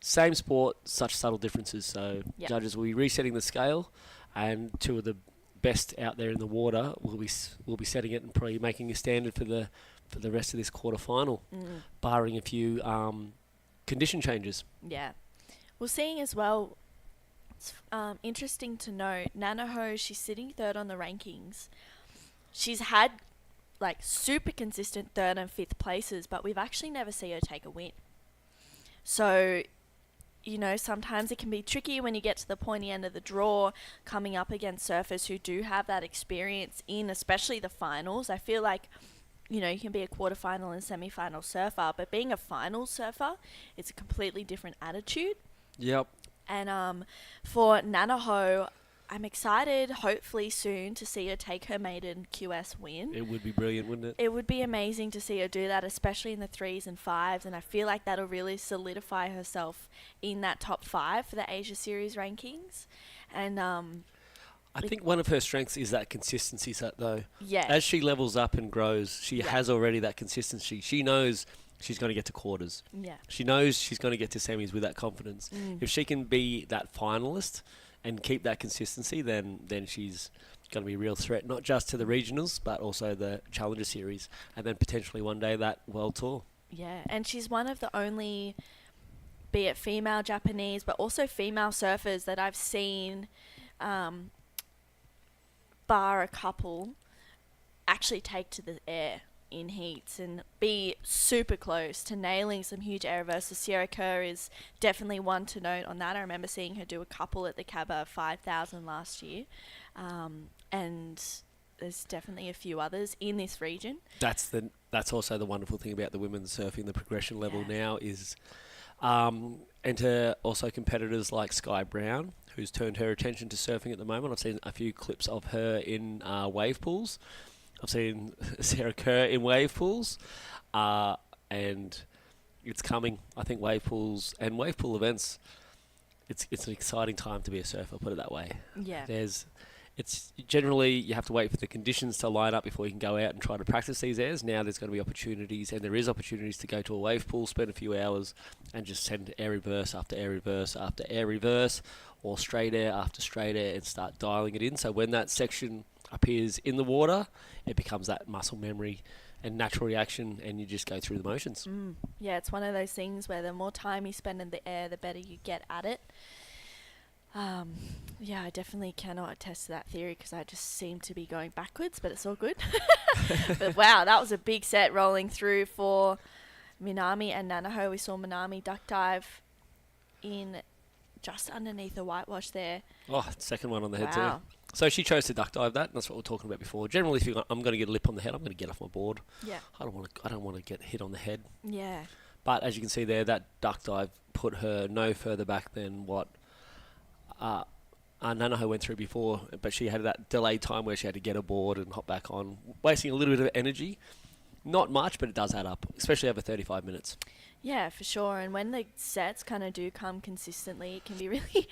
same sport, such subtle differences. So judges will be resetting the scale, and 2 of the best out there in the water will be setting it and probably making a standard for the rest of this quarterfinal, barring a few condition changes. Yeah. Well, seeing as well, it's interesting to note, Nanaho, she's sitting third on the rankings. She's had like super consistent third and fifth places, but we've actually never seen her take a win. So, you know, sometimes it can be tricky when you get to the pointy end of the draw, coming up against surfers who do have that experience in especially the finals. I feel like, you know, you can be a quarterfinal and semi-final surfer, but being a final surfer, it's a completely different attitude. Yep. And for Nanaho, I'm excited, hopefully soon, to see her take her maiden QS win. It would be brilliant, wouldn't it? It would be amazing to see her do that, especially in the 3s and 5s, and I feel like that'll really solidify herself in that top 5 for the Asia Series rankings. And I think one of her strengths is that consistency, though. Yeah. As she levels up and grows, she has already that consistency. She knows she's going to get to quarters. Yeah. She knows she's going to get to semis with that confidence. If she can be that finalist and keep that consistency, then she's going to be a real threat, not just to the regionals, but also the Challenger Series, and then potentially one day that World Tour. Yeah, and she's one of the only, be it female Japanese, but also female surfers that I've seen, bar a couple, actually take to the air in heats and be super close to nailing some huge air reversals. Sierra Kerr is definitely one to note on that. I remember seeing her do a couple at the Caba 5000 last year, and there's definitely a few others in this region. That's also the wonderful thing about the women's surfing. The progression level now is enter also competitors like Sky Brown, who's turned her attention to surfing at the moment. I've seen a few clips of her in wave pools. I've seen Sarah Kerr in wave pools, and it's coming. I think wave pools and wave pool events, it's an exciting time to be a surfer, put it that way. Yeah. It's generally you have to wait for the conditions to line up before you can go out and try to practice these airs. Now there's going to be opportunities, and there is opportunities to go to a wave pool, spend a few hours, and just send air reverse after air reverse after air reverse, or straight air after straight air, and start dialing it in. So when that section appears in the water, it becomes that muscle memory and natural reaction, and you just go through the motions. Yeah, it's one of those things where the more time you spend in the air, the better you get at it. Yeah, I definitely cannot attest to that theory because I just seem to be going backwards, but it's all good. But wow, that was a big set rolling through for Minami and Nanaho. We saw Minami duck dive in just underneath the whitewash there. Oh, second one on the head Wow. too. So she chose to duck dive that, and that's what we were talking about before. Generally, if I'm going to get a lip on the head, I'm going to get off my board. Yeah. I don't want to get hit on the head. Yeah. But as you can see there, that duck dive put her no further back than what Nanaho went through before. But she had that delayed time where she had to get aboard and hop back on, wasting a little bit of energy. Not much, but it does add up, especially over 35 minutes. Yeah, for sure. And when the sets kind of do come consistently, it can be really,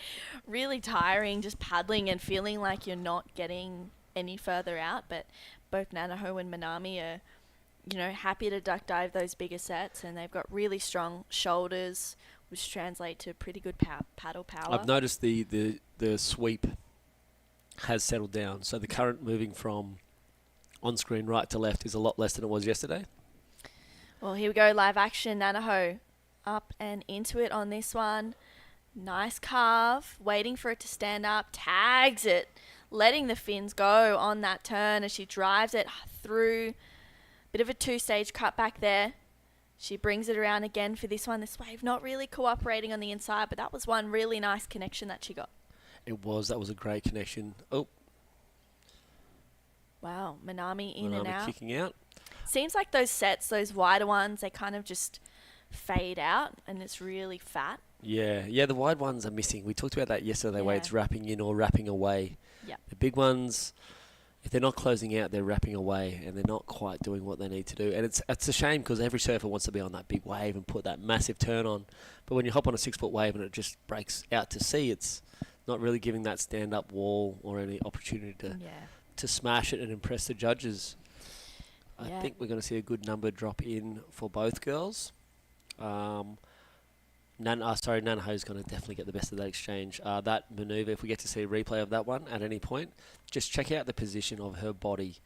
really tiring just paddling and feeling like you're not getting any further out. But both Nanaho and Minami are, you know, happy to duck dive those bigger sets, and they've got really strong shoulders, which translate to pretty good paddle power. I've noticed the sweep has settled down. So the current moving from on-screen right to left is a lot less than it was yesterday. Well, here we go, live action. Nanaho up and into it on this one. Nice carve, waiting for it to stand up, tags it, letting the fins go on that turn as she drives it through. Bit of a two-stage cut back there. She brings it around again for this one. This wave not really cooperating on the inside, but that was one really nice connection that she got. It was. That was a great connection. Oh. Wow, Minami in and out. Kicking out. Seems like those sets, those wider ones, they kind of just fade out and it's really fat. Yeah, the wide ones are missing. We talked about that yesterday, where it's wrapping in or wrapping away. Yeah. The big ones, if they're not closing out, they're wrapping away, and they're not quite doing what they need to do. And it's a shame because every surfer wants to be on that big wave and put that massive turn on. But when you hop on a 6-foot wave and it just breaks out to sea, it's not really giving that stand-up wall or any opportunity to smash it and impress the judges. I think we're going to see a good number drop in for both girls. Nanaho's going to definitely get the best of that exchange. That manoeuvre, if we get to see a replay of that one at any point, just check out the position of her body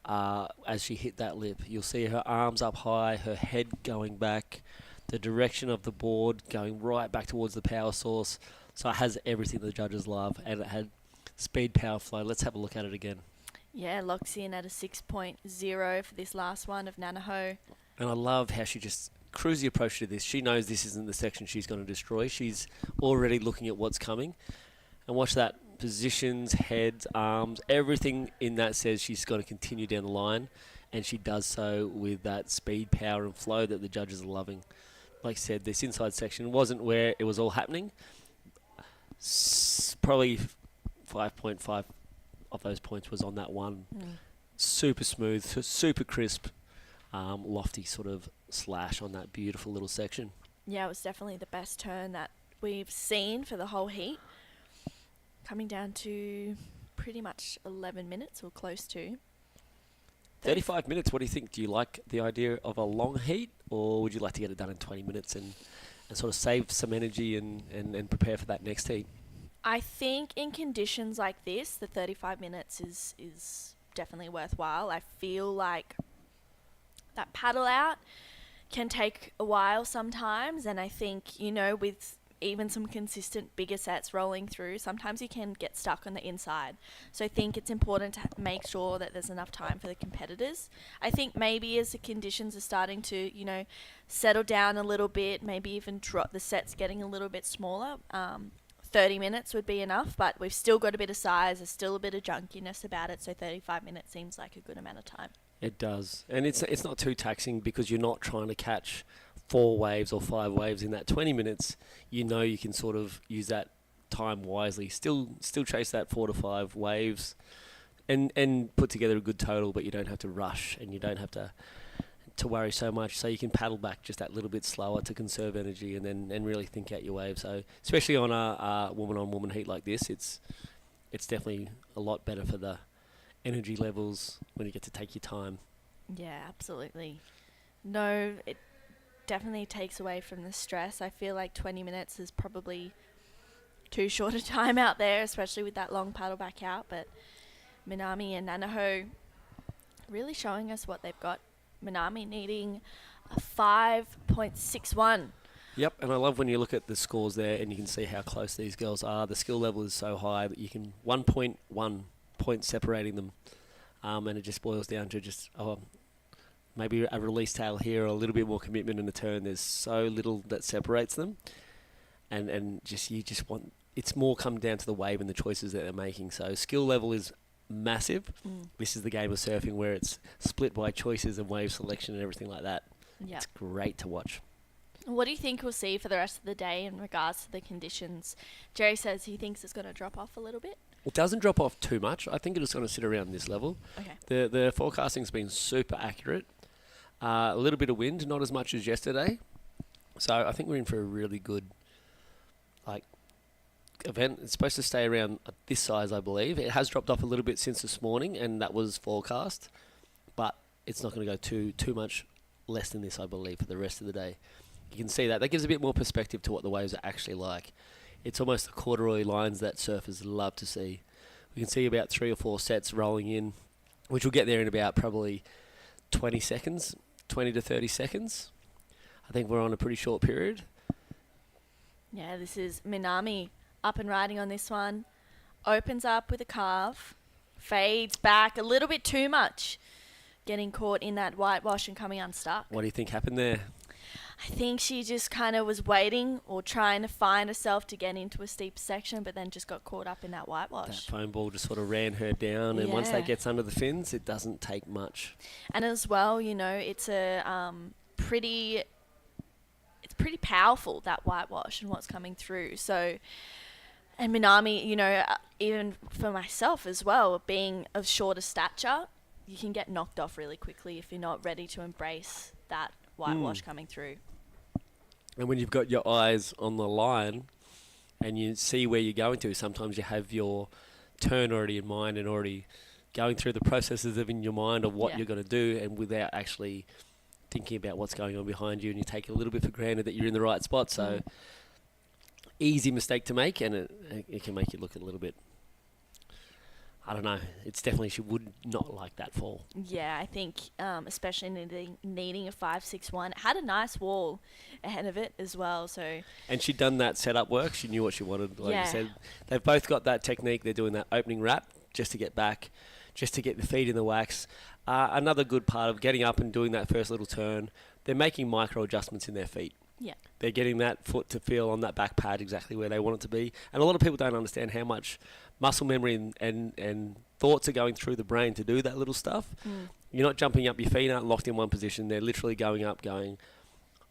as she hit that lip. You'll see her arms up high, her head going back, the direction of the board going right back towards the power source. So it has everything the judges love, and it had speed, power, flow. Let's have a look at it again. Yeah, locks in at a 6.0 for this last one of Nanaho. And I love how she just cruisy approach to this. She knows this isn't the section she's going to destroy. She's already looking at what's coming. And watch that. Positions, heads, arms, everything in that says she's going to continue down the line. And she does so with that speed, power, and flow that the judges are loving. Like I said, this inside section wasn't where it was all happening. Probably 5.5 of those points was on that one. Super smooth, super crisp, lofty sort of slash on that beautiful little section. Yeah, it was definitely the best turn that we've seen for the whole heat. Coming down to pretty much 11 minutes or close to. 35 minutes, what do you think? Do you like the idea of a long heat, or would you like to get it done in 20 minutes and sort of save some energy and prepare for that next heat? I think in conditions like this, the 35 minutes is definitely worthwhile. I feel like that paddle out can take a while sometimes, and I think, you know, with even some consistent bigger sets rolling through, sometimes you can get stuck on the inside. So I think it's important to make sure that there's enough time for the competitors. I think maybe as the conditions are starting to, you know, settle down a little bit, maybe even drop the sets getting a little bit smaller, 30 minutes would be enough, but we've still got a bit of size, there's still a bit of junkiness about it, so 35 minutes seems like a good amount of time. It does. And it's not too taxing because you're not trying to catch 4 waves or 5 waves in that 20 minutes. You know you can sort of use that time wisely. Still chase that 4 to 5 waves and put together a good total, but you don't have to rush and you don't have to worry so much. So you can paddle back just that little bit slower to conserve energy and really think out your wave. So especially on a woman-on-woman heat like this, it's definitely a lot better for the energy levels when you get to take your time. Yeah, absolutely. No, it definitely takes away from the stress. I feel like 20 minutes is probably too short a time out there, especially with that long paddle back out. But Minami and Nanaho really showing us what they've got. Minami needing a 5.61. Yep, and I love when you look at the scores there and you can see how close these girls are. The skill level is so high that you can 1.1 point separating them, and it just boils down to just maybe a release tail here or a little bit more commitment in the turn. There's so little that separates them, and you just want it's more come down to the wave and the choices that they're making. So skill level is massive. This is the game of surfing where it's split by choices and wave selection and everything like that. Yep. It's great to watch. What do you think we'll see for the rest of the day in regards to the conditions? Jerry says he thinks it's going to drop off a little bit. It doesn't drop off too much. I think it's going to sit around this level. Okay. The forecasting's been super accurate. A little bit of wind, not as much as yesterday. So I think we're in for a really good event. It's supposed to stay around this size, I believe. It has dropped off a little bit since this morning, and that was forecast. But it's not going to go too much less than this, I believe, for the rest of the day. You can see that. That gives a bit more perspective to what the waves are actually like. It's almost the corduroy lines that surfers love to see. We can see about 3 or 4 sets rolling in, which will get there in about probably 20 seconds, 20 to 30 seconds. I think we're on a pretty short period. Yeah, this is Minami up and riding on this one. Opens up with a carve. Fades back a little bit too much. Getting caught in that whitewash and coming unstuck. What do you think happened there? I think she just kind of was waiting or trying to find herself to get into a steep section, but then just got caught up in that whitewash. That foam ball just sort of ran her down, and once that gets under the fins, it doesn't take much. And as well, you know, it's a pretty powerful, that whitewash and what's coming through. So, and Minami, you know, even for myself as well, being of shorter stature, you can get knocked off really quickly if you're not ready to embrace that whitewash coming through. And when you've got your eyes on the line and you see where you're going to, sometimes you have your turn already in mind and already going through the processes of in your mind of what you're going to do, and without actually thinking about what's going on behind you, and you take it a little bit for granted that you're in the right spot. So easy mistake to make, and it can make you look a little bit. I don't know. It's definitely, she would not like that fall. Yeah, I think especially needing a 5.61. It had a nice wall ahead of it as well. So. And she'd done that setup work. She knew what she wanted. Like Yeah. you said, they've both got that technique. They're doing that opening wrap just to get back, just to get the feet in the wax. Another good part of getting up and doing that first little turn, they're making micro adjustments in their feet. Yeah. They're getting that foot to feel on that back pad exactly where they want it to be. And a lot of people don't understand how much muscle memory and thoughts are going through the brain to do that little stuff. You're not jumping up, your feet aren't locked in one position. They're literally going up, going,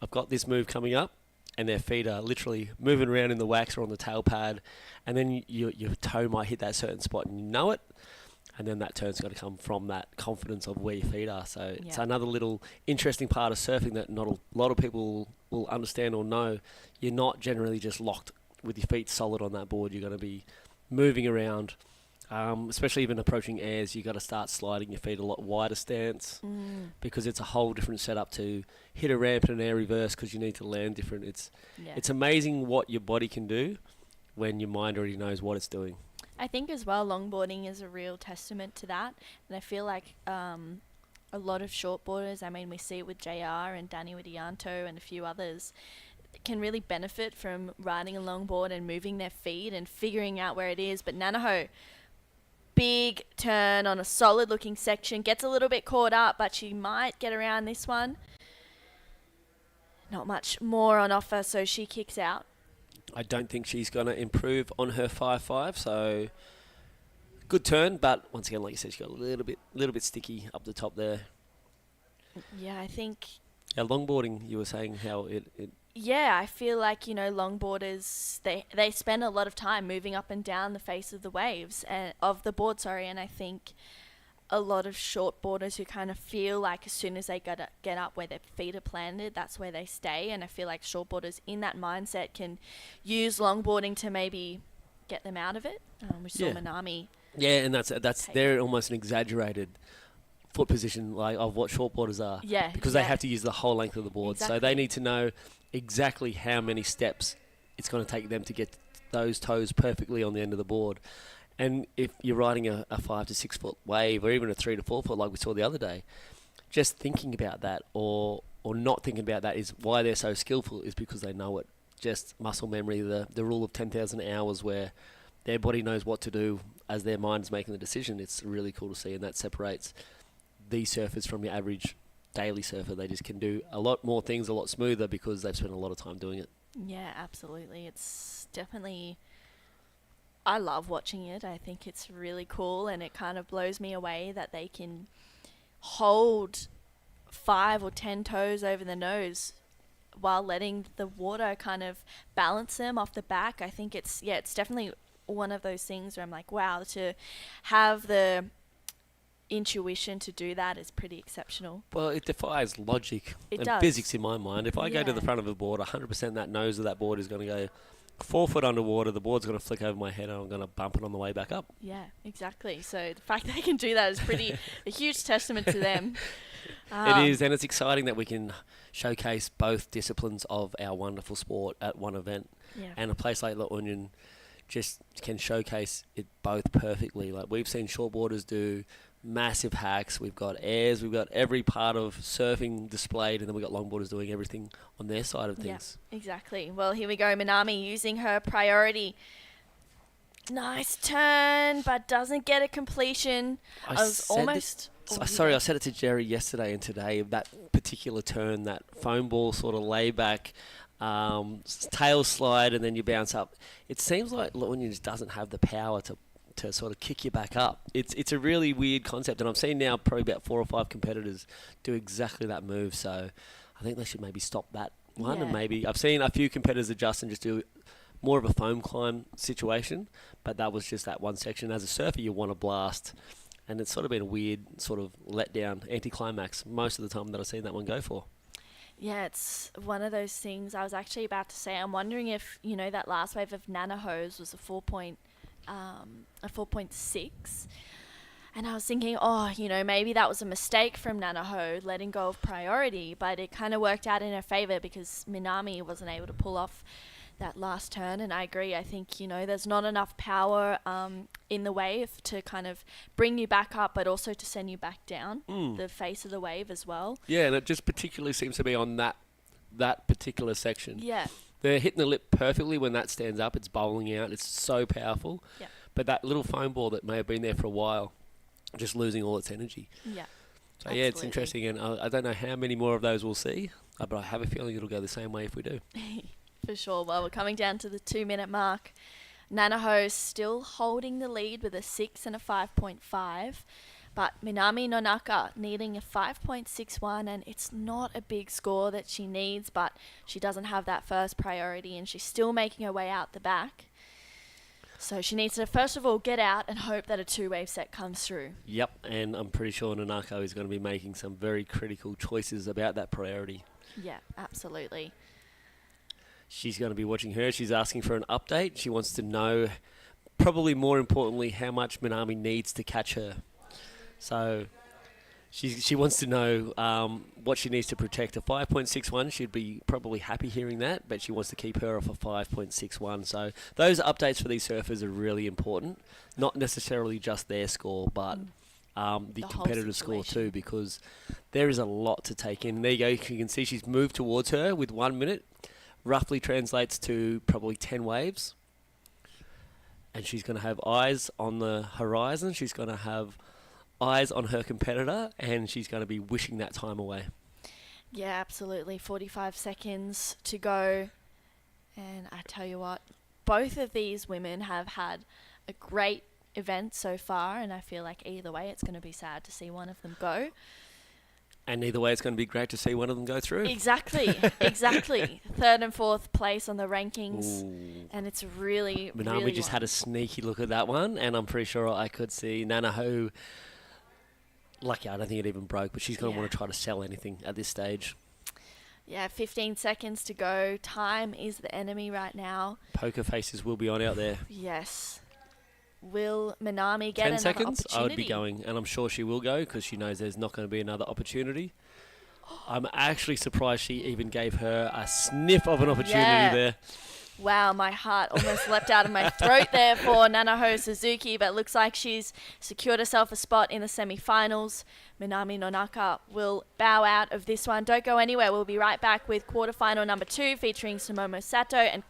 I've got this move coming up, and their feet are literally moving around in the wax or on the tail pad, and then your toe might hit that certain spot and you know it, and then that turn's got to come from that confidence of where your feet are. So it's another little interesting part of surfing that not a lot of people will understand or know. You're not generally just locked with your feet solid on that board. You're going to be moving around, especially even approaching airs. You've got to start sliding your feet a lot wider stance because it's a whole different setup to hit a ramp and an air reverse because you need to land different. It's amazing what your body can do when your mind already knows what it's doing. I think as well, longboarding is a real testament to that. And I feel like a lot of shortboarders, I mean, we see it with JR and Danny Widianto and a few others, can really benefit from riding a longboard and moving their feet and figuring out where it is. But Nanaho, big turn on a solid looking section, gets a little bit caught up, but she might get around this one. Not much more on offer, so she kicks out. I don't think she's going to improve on her 5.5, so good turn, but once again, like you said, she got a little bit sticky up the top there. Yeah, I think... Yeah, longboarding, you were saying how it Yeah, I feel like, longboarders, they spend a lot of time moving up and down the face of the waves, of the board, and I think a lot of shortboarders who kind of feel like as soon as they get up where their feet are planted, that's where they stay, and I feel like shortboarders in that mindset can use longboarding to maybe get them out of it. We saw Minami. Yeah, and they're almost an exaggerated foot position of what shortboarders are. Yeah, because they have to use the whole length of the board, exactly. So they need to know exactly how many steps it's going to take them to get those toes perfectly on the end of the board. And if you're riding a 5 to 6 foot wave or even a 3 to 4 foot like we saw the other day, just thinking about that or not thinking about that is why they're so skillful, is because they know it. Just muscle memory, the rule of 10,000 hours where their body knows what to do as their mind's making the decision. It's really cool to see, and that separates these surfers from your average daily surfer. They just can do a lot more things a lot smoother because they've spent a lot of time doing it. Yeah, absolutely. It's definitely... I love watching it. I think it's really cool, and it kind of blows me away that they can hold 5 or 10 toes over the nose while letting the water kind of balance them off the back. I think it's definitely one of those things where I'm like, wow, to have the intuition to do that is pretty exceptional. Well, it defies logic and physics in my mind. If I go to the front of a board, 100% that nose of that board is going to go 4 foot underwater, the board's going to flick over my head and I'm going to bump it on the way back up. Yeah, exactly. So the fact they can do that is a huge testament to them. It is, and it's exciting that we can showcase both disciplines of our wonderful sport at one event. Yeah. And a place like La Union just can showcase it both perfectly. Like, we've seen shortboarders do massive hacks, we've got airs, we've got every part of surfing displayed, and then we've got longboarders doing everything on their side of things. Yeah, exactly. Well, here we go. Minami using her priority. Nice turn, but doesn't get a completion. I said it to Jerry yesterday and today, that particular turn, that foam ball sort of layback, tail slide, and then you bounce up. It seems like La Union just doesn't have the power to sort of kick you back up. It's a really weird concept, and I'm seeing now probably about 4 or 5 competitors do exactly that move, so I think they should maybe stop that one. And maybe I've seen a few competitors adjust and just do more of a foam climb situation, but that was just that one section. As a surfer, you want to blast, and it's sort of been a weird sort of letdown, anticlimax most of the time that I've seen that one go for. Yeah, it's one of those things. I was actually about to say, I'm wondering if, that last wave of Nana Hose was a 4.6. And I was thinking, maybe that was a mistake from Nanaho, letting go of priority, but it kind of worked out in her favour because Minami wasn't able to pull off that last turn. And I agree, I think, there's not enough power in the wave to kind of bring you back up, but also to send you back down, the face of the wave as well. Yeah, and it just particularly seems to be on that particular section. Yeah. They're hitting the lip perfectly when that stands up. It's bowling out. It's so powerful. Yeah. But that little foam ball that may have been there for a while, just losing all its energy. Yeah. So yeah, it's interesting, and I don't know how many more of those we'll see, but I have a feeling it'll go the same way if we do. For sure. Well, we're coming down to the 2-minute mark. Nanaho still holding the lead with a 6 and a 5.5, but Minami Nonaka needing a 5.61, and it's not a big score that she needs, but she doesn't have that first priority, and she's still making her way out the back. So she needs to, first of all, get out and hope that a 2-wave set comes through. Yep, and I'm pretty sure Nanako is going to be making some very critical choices about that priority. Yeah, absolutely. She's going to be watching her. She's asking for an update. She wants to know, probably more importantly, how much Minami needs to catch her. So she wants to know what she needs to protect. A 5.61, she'd be probably happy hearing that, but she wants to keep her off a 5.61. So those updates for these surfers are really important. Not necessarily just their score, but the competitive score too, because there is a lot to take in. There you go. You can see she's moved towards her with 1 minute. Roughly translates to probably 10 waves. And she's going to have eyes on the horizon. She's going to have eyes on her competitor, and she's going to be wishing that time away. Yeah, absolutely. 45 seconds to go. And I tell you what, both of these women have had a great event so far, and I feel like either way it's going to be sad to see one of them go. And either way, it's going to be great to see one of them go through. Exactly, exactly. 3rd and 4th place on the rankings. Ooh. And it's really, Minami just had a sneaky look at that one, and I'm pretty sure I could see Nanaho. Lucky, I don't think it even broke, but she's going to want to try to sell anything at this stage. Yeah, 15 seconds to go. Time is the enemy right now. Poker faces will be on out there. Yes. Will Minami get 10 seconds? opportunity? I would be going, and I'm sure she will go because she knows there's not going to be another opportunity. I'm actually surprised she even gave her a sniff of an opportunity there. Wow, my heart almost leapt out of my throat there for Nanaho Suzuki, but looks like she's secured herself a spot in the semi-finals. Minami Nonaka will bow out of this one. Don't go anywhere. We'll be right back with quarterfinal number 2 featuring Sumomo Sato and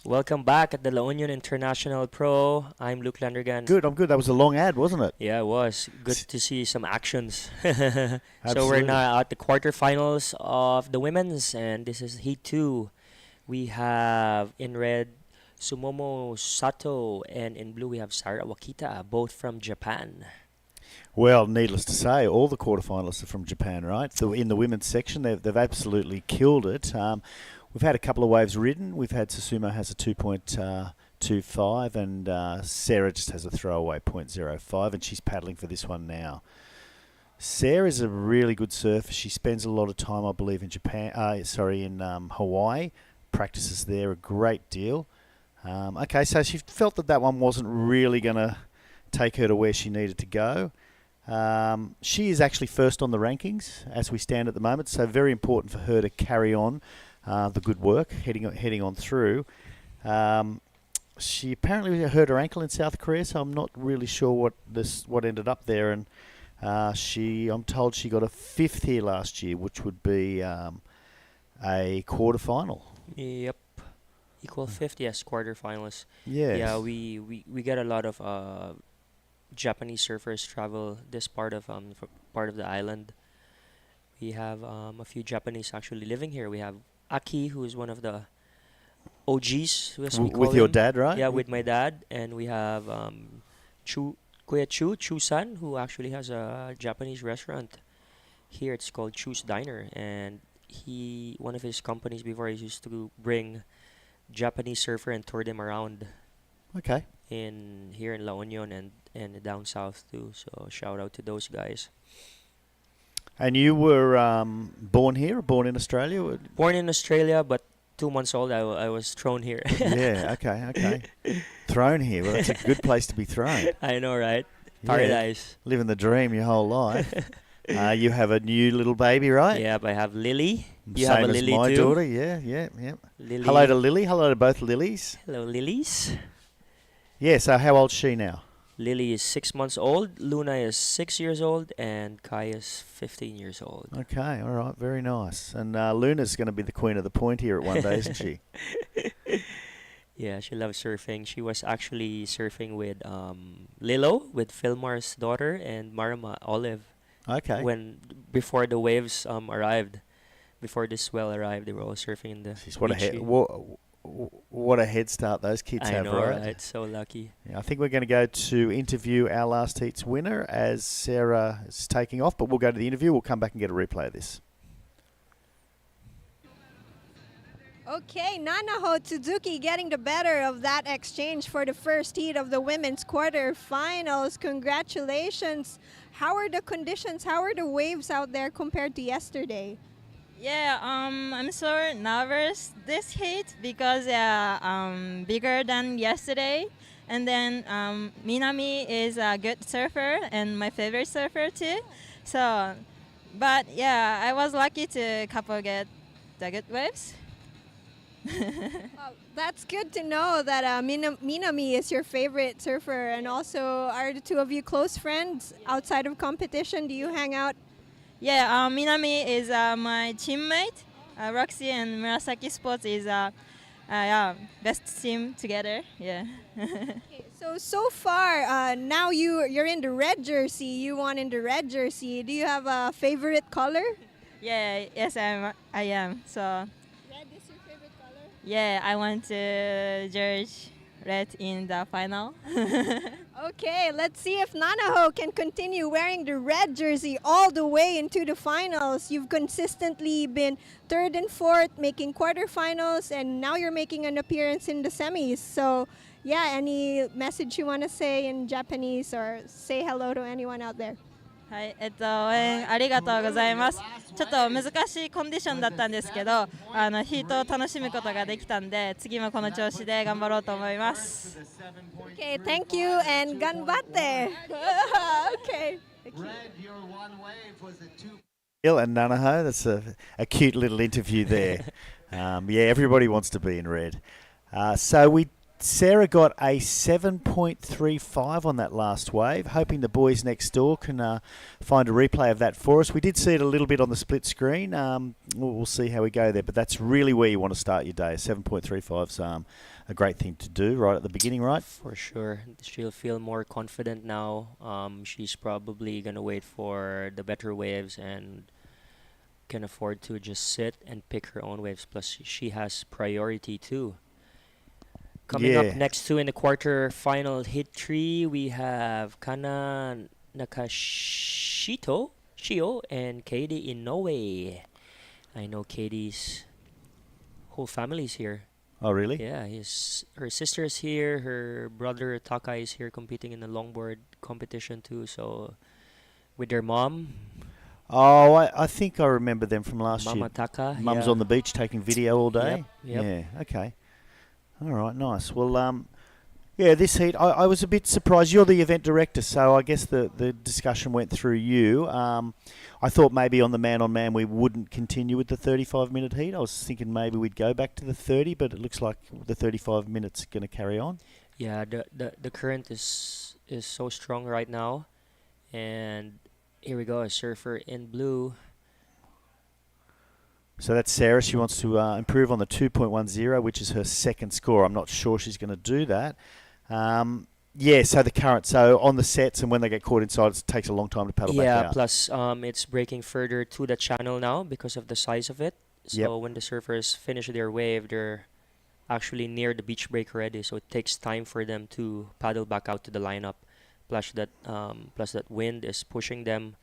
Welcome back at the La Union International Pro. I'm Luke Landergan. Good, I'm good. That was a long ad, wasn't it? Yeah, it was. Good to see some actions. Absolutely. So we're now at the quarterfinals of the women's, and this is Heat 2. We have in red Sumomo Sato, and in blue we have Sara Wakita, both from Japan. Well, needless to say, all the quarterfinalists are from Japan, right? So in the women's section, they've absolutely killed it. We've had a couple of waves ridden. We've had Susumo has a 2.25 and Sarah just has a throwaway 0.05, and she's paddling for this one now. Sarah's a really good surfer. She spends a lot of time, I believe, in Hawaii. Practices there a great deal. Okay, so she felt that one wasn't really going to take her to where she needed to go. She is actually first on the rankings as we stand at the moment, so very important for her to carry on the good work heading on through. She apparently hurt her ankle in South Korea, so I'm not really sure what ended up there. And I'm told she got a 5th here last year, which would be a quarterfinal. Yep. Equal 5th, yes, quarterfinals. Yes. Yeah, we get a lot of Japanese surfers travel this part of the island. We have a few Japanese actually living here. We have Aki, who is one of the OGs, as we call with your him. dad, right? Yeah, with my dad, and we have Kuya Chu-san, who actually has a Japanese restaurant here. It's called Chu's Diner, and one of his companies before, he used to bring Japanese surfer and tour them around. Okay. Here in La Union and down south too. So shout out to those guys. And you were born here, or born in Australia? Born in Australia, but 2 months old, I was thrown here. Yeah, okay. Thrown here. Well, that's a good place to be thrown. I know, right? Yeah. Paradise. Living the dream your whole life. You have a new little baby, right? Yep, I have Lily. You Same have a as Lily my too. daughter, yeah. Lily. Hello to Lily. Hello to both Lilies. Hello, Lilies. Yeah, so how old's she now? Lily is 6 months old, Luna is 6 years old, and Kai is 15 years old. Okay, all right, very nice. And Luna's going to be the queen of the point here at one day, isn't she? Yeah, she loves surfing. She was actually surfing with Lilo, with Filmar's daughter, and Marama Olive. Okay. Before the waves arrived, before the swell arrived, they were all surfing in the Jeez, what a head start those kids have, know, right? So lucky. Yeah, I think we're going to go to interview our last heat's winner as Sarah is taking off, but we'll go to the interview. We'll come back and get a replay of this. Okay, Nanaho Tsuzuki getting the better of that exchange for the first heat of the women's quarterfinals. Congratulations. How are the conditions? How are the waves out there compared to yesterday? Yeah, I'm so nervous this heat because bigger than yesterday. And then Minami is a good surfer and my favorite surfer too. So, but yeah, I was lucky to get the good waves. That's good to know that Minami is your favorite surfer, and also are the two of you close friends outside of competition? Do you hang out? Yeah, Minami is my teammate. Roxy and Murasaki Sports is best team together. Yeah. Okay, so far, now you're in the red jersey. You won in the red jersey. Do you have a favorite color? Yeah, yes, I am. So. Red is your favorite color? Yeah, I want to judge red in the final. Okay, let's see if Nanaho can continue wearing the red jersey all the way into the finals. You've consistently been 3rd and 4th, making quarterfinals, and now you're making an appearance in the semis. So, yeah, any message you want to say in Japanese or say hello to anyone out there? はい、応援ありがとうございます。ちょっと難しいコンディションだったんですけど、ヒートを楽しむことができたんで、次もこの調子で頑張ろうと思います。Okay, thank you and ganbatte. Okay. Bill and Nanaho, that's a cute little interview there. Yeah, everybody wants to be in red. Sarah got a 7.35 on that last wave, hoping the boys next door can find a replay of that for us. We did see it a little bit on the split screen. We'll see how we go there, but that's really where you want to start your day. 7.35's a great thing to do right at the beginning, right? For sure. She'll feel more confident now. She's probably going to wait for the better waves and can afford to just sit and pick her own waves. Plus, she has priority too. Coming up next in the quarter-final hit 3, we have Kana Nakashito, Shio, and Katie Inoue. I know Katie's whole family's here. Oh, really? Yeah, her sister is here. Her brother Taka is here competing in the longboard competition too. So with their mom. Oh, I think I remember them from last Mama year. Taka, Mum's yeah. on the beach taking video all day. Yep. Yeah. Okay. All right. Nice. Well, yeah, this heat, I was a bit surprised. You're the event director, so I guess the discussion went through you. I thought maybe on the man-on-man we wouldn't continue with the 35-minute heat. I was thinking maybe we'd go back to the 30, but it looks like the 35 minutes going to carry on. Yeah, the current is so strong right now, and here we go, a surfer in blue. So that's Sarah. She wants to improve on the 2.10, which is her second score. I'm not sure she's going to do that. Yeah, so the current. So on the sets and when they get caught inside, it takes a long time to paddle back out. Yeah, plus it's breaking further to the channel now because of the size of it. So Yep. when the surfers finish their wave, they're actually near the beach break already. So it takes time for them to paddle back out to the lineup. Plus that wind is pushing them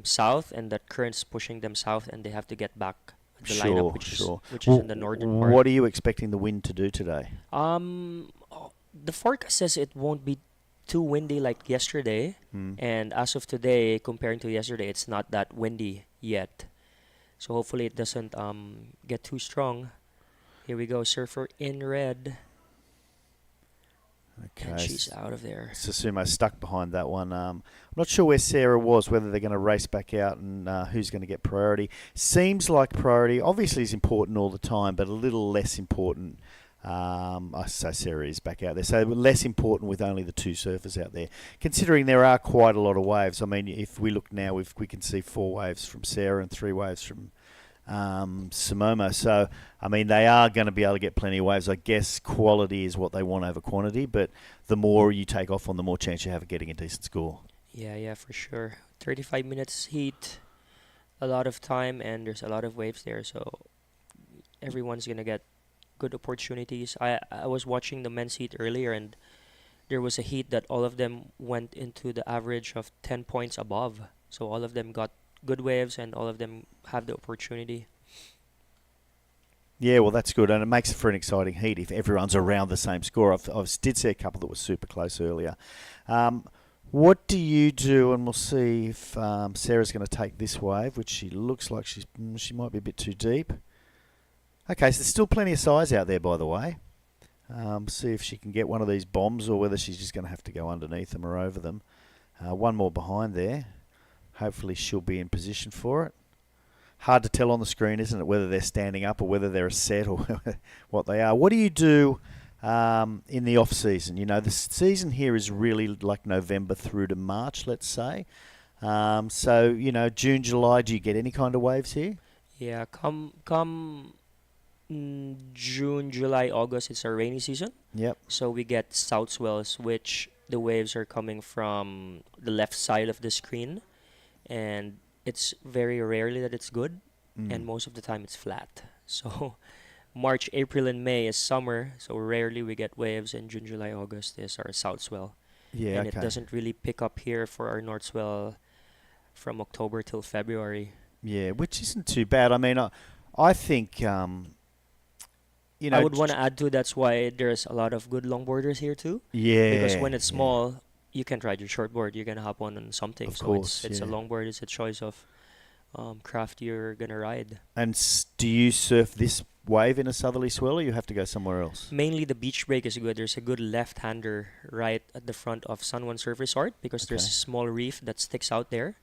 south, and that current's pushing them south, and they have to get back the lineup, which is in the northern part. What are you expecting the wind to do today? The forecast says it won't be too windy like yesterday, and as of today, comparing to yesterday, it's not that windy yet. So hopefully it doesn't get too strong. Here we go, surfer in red. Okay. And she's out of there. Susumo stuck behind that one. I'm not sure where Sarah was, whether they're going to race back out and who's going to get priority. Seems like priority obviously is important all the time, but a little less important. I say Sarah is back out there. So less important with only the two surfers out there. Considering there are quite a lot of waves. I mean, if we look now, we can see 4 waves from Sarah and 3 waves from Sumomo. So, I mean, they are going to be able to get plenty of waves. I guess quality is what they want over quantity, but the more you take off on, the more chance you have of getting a decent score. Yeah, for sure. 35 minutes heat, a lot of time, and there's a lot of waves there, so everyone's going to get good opportunities. I was watching the men's heat earlier, and there was a heat that all of them went into the average of 10 points above. So all of them got good waves, and all of them have the opportunity. Yeah, well, that's good, and it makes it for an exciting heat if everyone's around the same score. I did see a couple that were super close earlier. What do you do? And we'll see if Sarah's going to take this wave, which she looks like she might be a bit too deep. Okay, so there's still plenty of size out there, by the way. See if she can get one of these bombs or whether she's just going to have to go underneath them or over them. One more behind there. Hopefully she'll be in position for it. Hard to tell on the screen, isn't it, whether they're standing up or whether they're a set or what they are. What do you do in the off-season? You know, the season here is really like November through to March, let's say. So, you know, June, July, do you get any kind of waves here? Yeah, come June, July, August, it's our rainy season. Yep. So we get south swells, which the waves are coming from the left side of the screen, and it's very rarely that it's good, and most of the time it's flat. So March, April, and May is summer, so rarely we get waves, and June, July, August is our south swell. Yeah, and okay. it doesn't really pick up here for our north swell from October till February. Yeah, which isn't too bad. I mean, I think, you know... I would want to add to that's why there's a lot of good longboarders here too. Yeah. Because when it's small, you can't ride your shortboard. You're gonna hop on something. Of so course, it's a yeah. longboard. It's a choice of craft you're gonna ride. And do you surf this wave in a southerly swell, or you have to go somewhere else? Mainly the beach break is good. There's a good left-hander right at the front of San Juan Surf Resort because there's a small reef that sticks out there.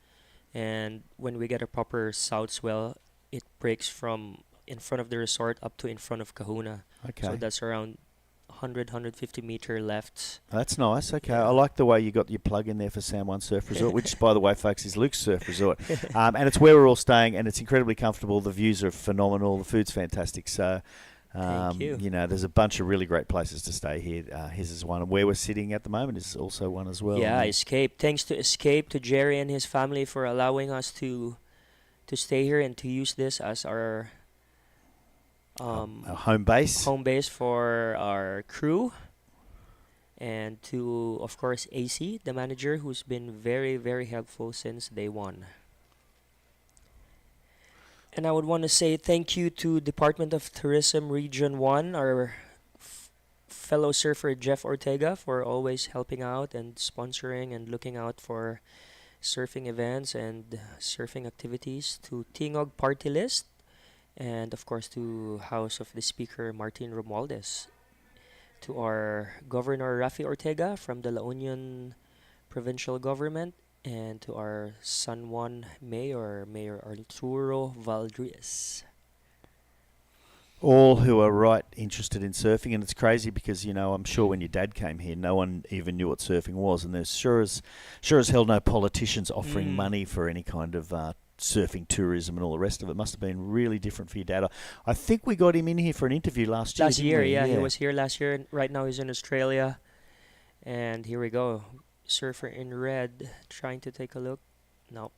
And when we get a proper south swell, it breaks from in front of the resort up to in front of Kahuna. Okay. So that's around 150 meter left. That's nice. Okay, I like the way you got your plug in there for San Juan Surf Resort, which, by the way, folks, is Luke's Surf Resort, and it's where we're all staying, and it's incredibly comfortable. The views are phenomenal. The food's fantastic. So, Thank you. You know, there's a bunch of really great places to stay here. His is one, and where we're sitting at the moment is also one as well. Yeah, Escape. Thanks to Escape, to Jerry and his family for allowing us to stay here and to use this as our home base. Home base for our crew. And to, of course, AC, the manager, who's been very, very helpful since day one. And I would want to say thank you to Department of Tourism Region 1, our fellow surfer Jeff Ortega, for always helping out and sponsoring and looking out for surfing events and surfing activities, to Tingog Party List, and of course to House of the Speaker Martin Romualdez, to our Governor Rafi Ortega from the La Union Provincial Government, and to our San Juan Mayor, Mayor Arturo Valdriz. All who are right interested in surfing, and it's crazy because, you know, I'm sure when your dad came here, no one even knew what surfing was, and there's sure as hell no politicians offering money for any kind of surfing tourism and all the rest of it. Must have been really different for your dad. I think we got him in here for an interview last year. Last didn't year, we? yeah, he was here last year. And right now he's in Australia, and here we go. Surfer in red, trying to take a look. Nope.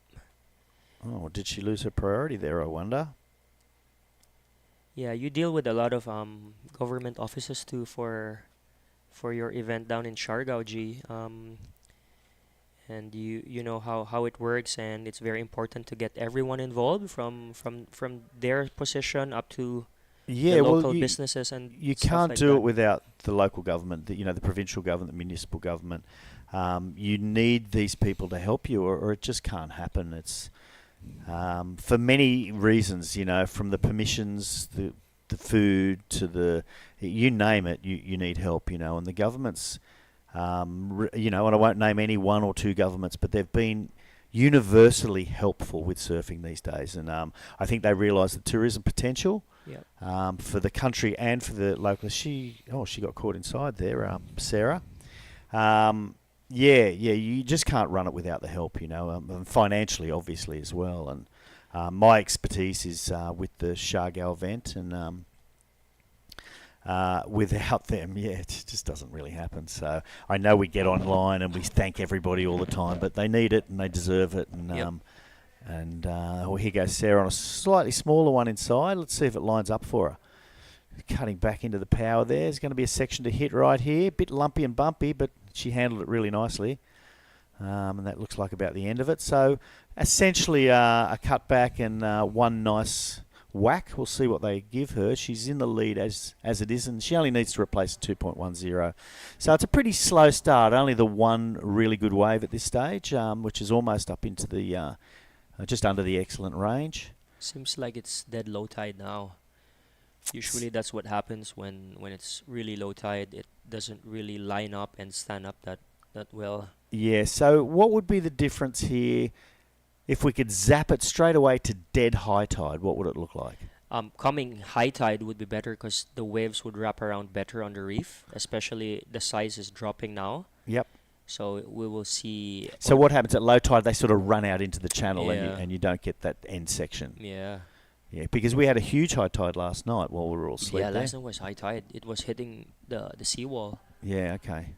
Oh, did she lose her priority there, I wonder? Yeah, you deal with a lot of government offices too for your event down in Siargao, G. And you know how it works, and it's very important to get everyone involved from their position up to the local businesses, and you stuff can't like do that. it without the local government, the provincial government, the municipal government. You need these people to help you, or it just can't happen. It's for many reasons, from the permissions, the food, to you name it, you need help, and the governments, and I won't name any one or two governments, but they've been universally helpful with surfing these days, and I think they realise the tourism potential for the country and for the local. She got caught inside there, Sarah. You just can't run it without the help, and financially, obviously, as well. And my expertise is with the Siargao event, and without them, it just doesn't really happen. So I know we get online and we thank everybody all the time, but they need it and they deserve it. And here goes Sarah on a slightly smaller one inside. Let's see if it lines up for her. Cutting back into the power there. There's going to be a section to hit right here. Bit lumpy and bumpy, but she handled it really nicely. And that looks like about the end of it. So essentially a cutback and one nice whack. We'll see what they give her. She's in the lead as it is, and she only needs to replace 2.10. So it's a pretty slow start. Only the one really good wave at this stage, which is almost up into the just under the excellent range. Seems like it's dead low tide now. Usually that's what happens when it's really low tide. It doesn't really line up and stand up that well. Yeah, so what would be the difference here if we could zap it straight away to dead high tide? What would it look like? Coming high tide would be better because the waves would wrap around better on the reef, especially the size is dropping now. Yep. So we will see. So what happens at low tide? They sort of run out into the channel, Yeah. and you don't get that end section. Yeah. Yeah, because we had a huge high tide last night while we were all asleep. Yeah, there. last night was high tide. It was hitting the seawall. Yeah, okay.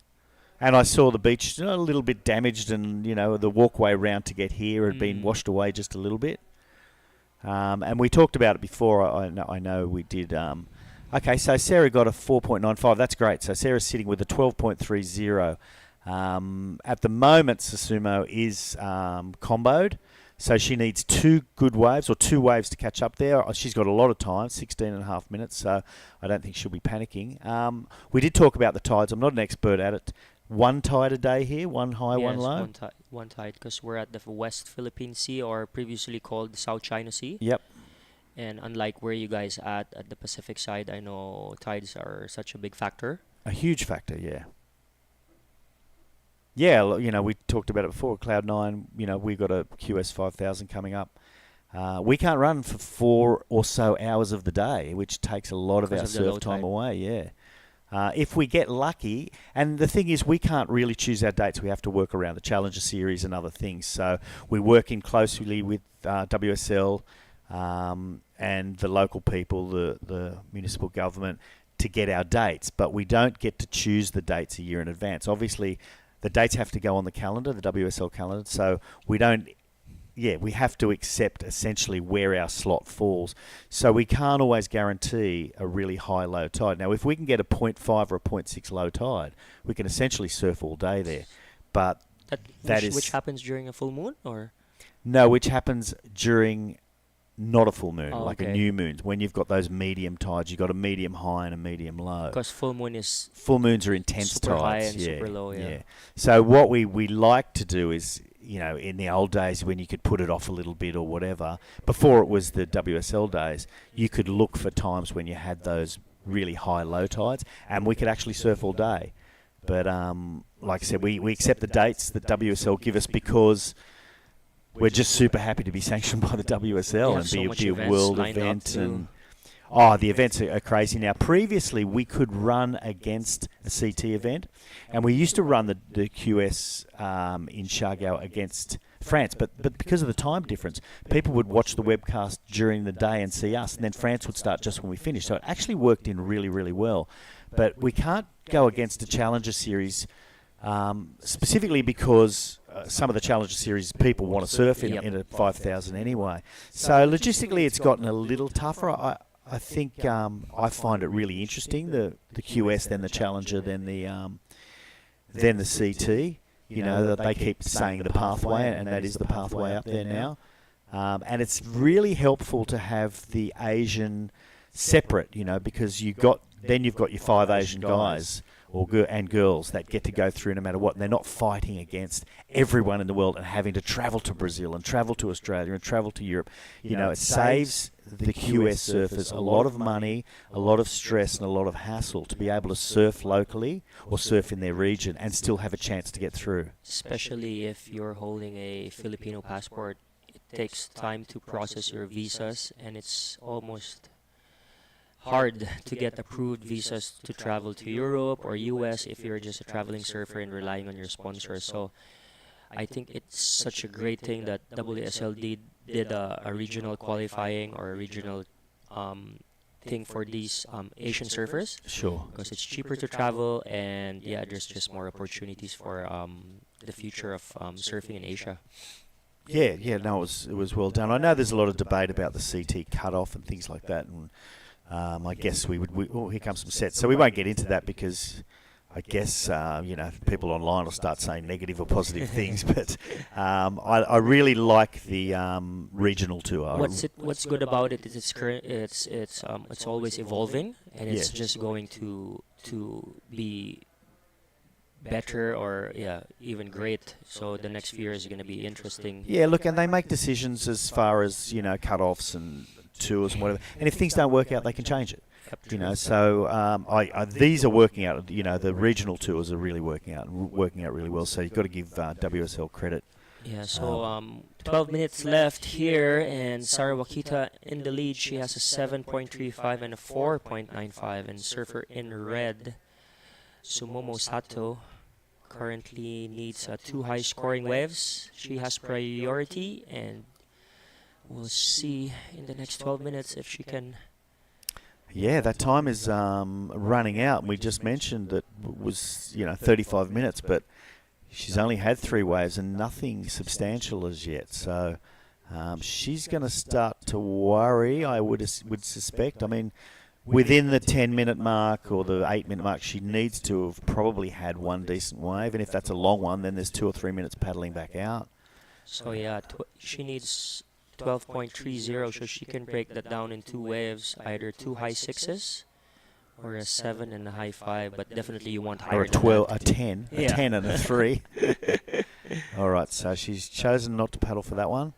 And I saw the beach a little bit damaged, and the walkway round to get here had been washed away just a little bit. And we talked about it before. I know we did. Okay, so Sarah got a 4.95. That's great. So Sarah's sitting with a 12.30. At the moment, Susumo is comboed. So she needs two good waves, or two waves to catch up there. She's got a lot of time, 16 and a half minutes, so I don't think she'll be panicking. We did talk about the tides. I'm not an expert at it. One tide a day here, one high, one low? One tide, because we're at the West Philippine Sea, or previously called the South China Sea. Yep. And unlike where you guys at the Pacific side, I know tides are such a big factor. A huge factor, yeah. Yeah, we talked about it before. Cloud9, we've got a QS 5000 coming up. We can't run for 4 or so hours of the day, which takes a lot of our surf time away, yeah. If we get lucky, and the thing is, we can't really choose our dates. We have to work around the Challenger Series and other things. So we're working closely with WSL and the local people, the municipal government, to get our dates. But we don't get to choose the dates a year in advance. Obviously, the dates have to go on the calendar, the WSL calendar, so we have to accept essentially where our slot falls. So we can't always guarantee a really high low tide. Now, if we can get a 0.5 or a 0.6 low tide, we can essentially surf all day there. But which happens during a full moon, or? No, which happens during not a full moon, like okay. a new moon. When you've got those medium tides, you've got a medium high and a medium low. Because full moons are intense super tides. high and super low, yeah. So what we like to do is, in the old days when you could put it off a little bit or whatever, before it was the WSL days, you could look for times when you had those really high low tides, and we could actually surf all day. But like I said, we accept the dates that WSL give us because we're just super happy to be sanctioned by the WSL and be a world event. And the events are crazy now. Previously, we could run against a CT event, and we used to run the QS in Chargau against France, but because of the time difference, people would watch the webcast during the day and see us, and then France would start just when we finished. So it actually worked in really, really well. But we can't go against a Challenger Series specifically because some of the Challenger Series people want to surf in at 5,000 anyway. So logistically, it's gotten a little tougher. I think I find it really interesting, the QS, then the Challenger, then the CT. That they keep saying the pathway, and that is the pathway up there now. And it's really helpful to have the Asian separate, because you've got your 5 Asian guys and girls that get to go through no matter what, and they're not fighting against everyone in the world and having to travel to Brazil and travel to Australia and travel to Europe. It saves the QS surfers a lot of money, a lot of stress, and a lot of hassle to be able to surf locally or surf in their region and still have a chance to get through. Especially if you're holding a Filipino passport, it takes time to process your visas, and it's almost hard to get approved visas to travel to Europe or US if you're just a traveling surfer and relying on your sponsor. So I think it's such a great thing that WSL did a regional qualifying or a regional thing for these Asian surfers. Sure. Because it's cheaper to travel, and there's just more opportunities for the future of surfing in Asia. No, it was well done. I know there's a lot of debate about the CT cutoff and things like that, and I guess here comes some sets. So we won't get into that because I guess, people online will start saying negative or positive things. But I really like the regional tour. What's good about it is it's always evolving, and it's just going to be better or even great. So the next few years are going to be interesting. Yeah, look, and they make decisions as far as cut-offs and tours and whatever, and if things don't work out, they can change it. So these are working out. The regional tours are really working out really well. So you've got to give WSL credit. Yeah. So 12 minutes left here, and Sarah Wakita in the lead. She has a 7.35 and a 4.95, and surfer in red, Sumomo Sato, currently needs 2 high scoring waves. She has priority, and we'll see in the next 12 minutes if she can. Yeah, that time is running out, and we just mentioned that it was 35 minutes, but she's only had 3 waves and nothing substantial as yet. So she's going to start to worry, I would suspect. I mean, within the 10-minute mark or the 8-minute mark, she needs to have probably had 1 decent wave, and if that's a long one, then there's 2 or 3 minutes paddling back out. So she needs 12.30, so she can break that down in 2 waves, either 2 high 6s or a 7 and a high 5, but definitely you want higher. Or a 12, a 10, a 10 and a 3. All right, so she's chosen not to paddle for that one.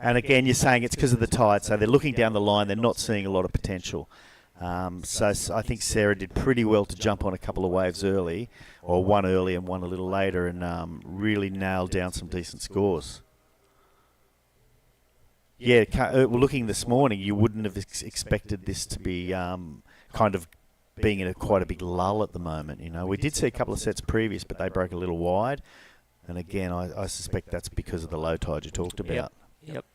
And again, you're saying it's because of the tide, so they're looking down the line, they're not seeing a lot of potential. So I think Sarah did pretty well to jump on a couple of waves early, or one early and one a little later, and really nailed down some decent scores. Yeah, looking this morning, you wouldn't have expected this to be kind of being in quite a big lull at the moment. We did see a couple of sets previous, but they broke a little wide. And again, I suspect that's because of the low tide you talked about. Yep.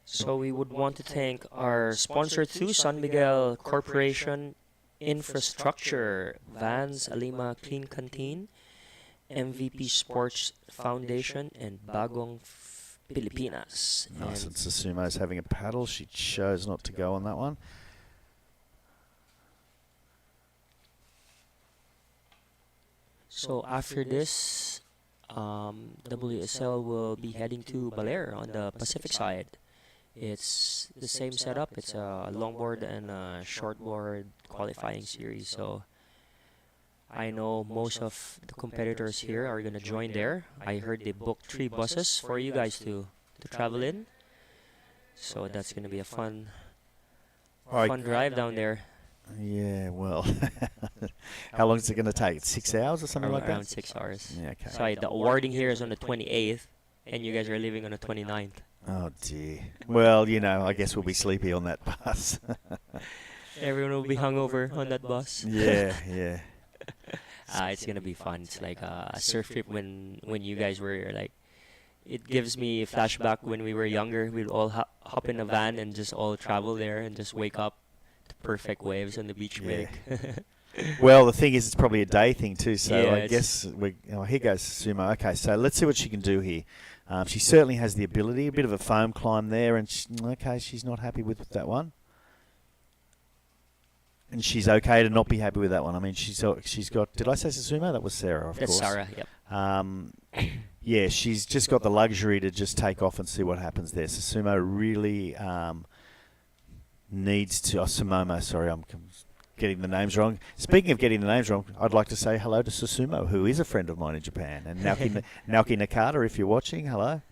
So we would want to thank our sponsor too, San Miguel Corporation, Infrastructure, Vans, Alima Clean Canteen, MVP Sports Foundation, and Bagong Pilipinas. Nice, and Susumo's having a paddle. She chose not to go on that one. So after this, WSL will be heading to Baler on the Pacific side. It's the same setup. It's a longboard and a shortboard qualifying series. So I know most of the competitors here are gonna join there. I heard they booked 3 buses for you guys to travel in. So that's gonna be a fun drive down there. Yeah, well, how long is it going to take? 6 hours or something like that? Around 6 hours. Yeah, okay. Sorry, the awarding here is on the 28th, and you guys are leaving on the 29th. Oh, dear. Well, I guess we'll be sleepy on that bus. Everyone will be hungover on that bus. Yeah, yeah. It's gonna be fun. It's like a surf trip when you guys were like. It gives me a flashback when we were younger. We'd all hop in a van and just all travel there and just wake up to perfect waves on the beach break. Well, the thing is, it's probably a day thing too. So Yeah, I guess here goes Sumo. Okay, so let's see what she can do here. She certainly has the ability. A bit of a foam climb there, and she's not happy with that one. And she's okay to not be happy with that one. I mean, she's got. Did I say Susumo? That was Sarah, of course. That's Sarah. Yep. Yeah, she's just got the luxury to just take off and see what happens there. Susumo really needs to. Oh, Sumomo. Sorry, I'm getting the names wrong. Speaking of getting the names wrong, I'd like to say hello to Susumo, who is a friend of mine in Japan, and Naoki Nakata, if you're watching, hello.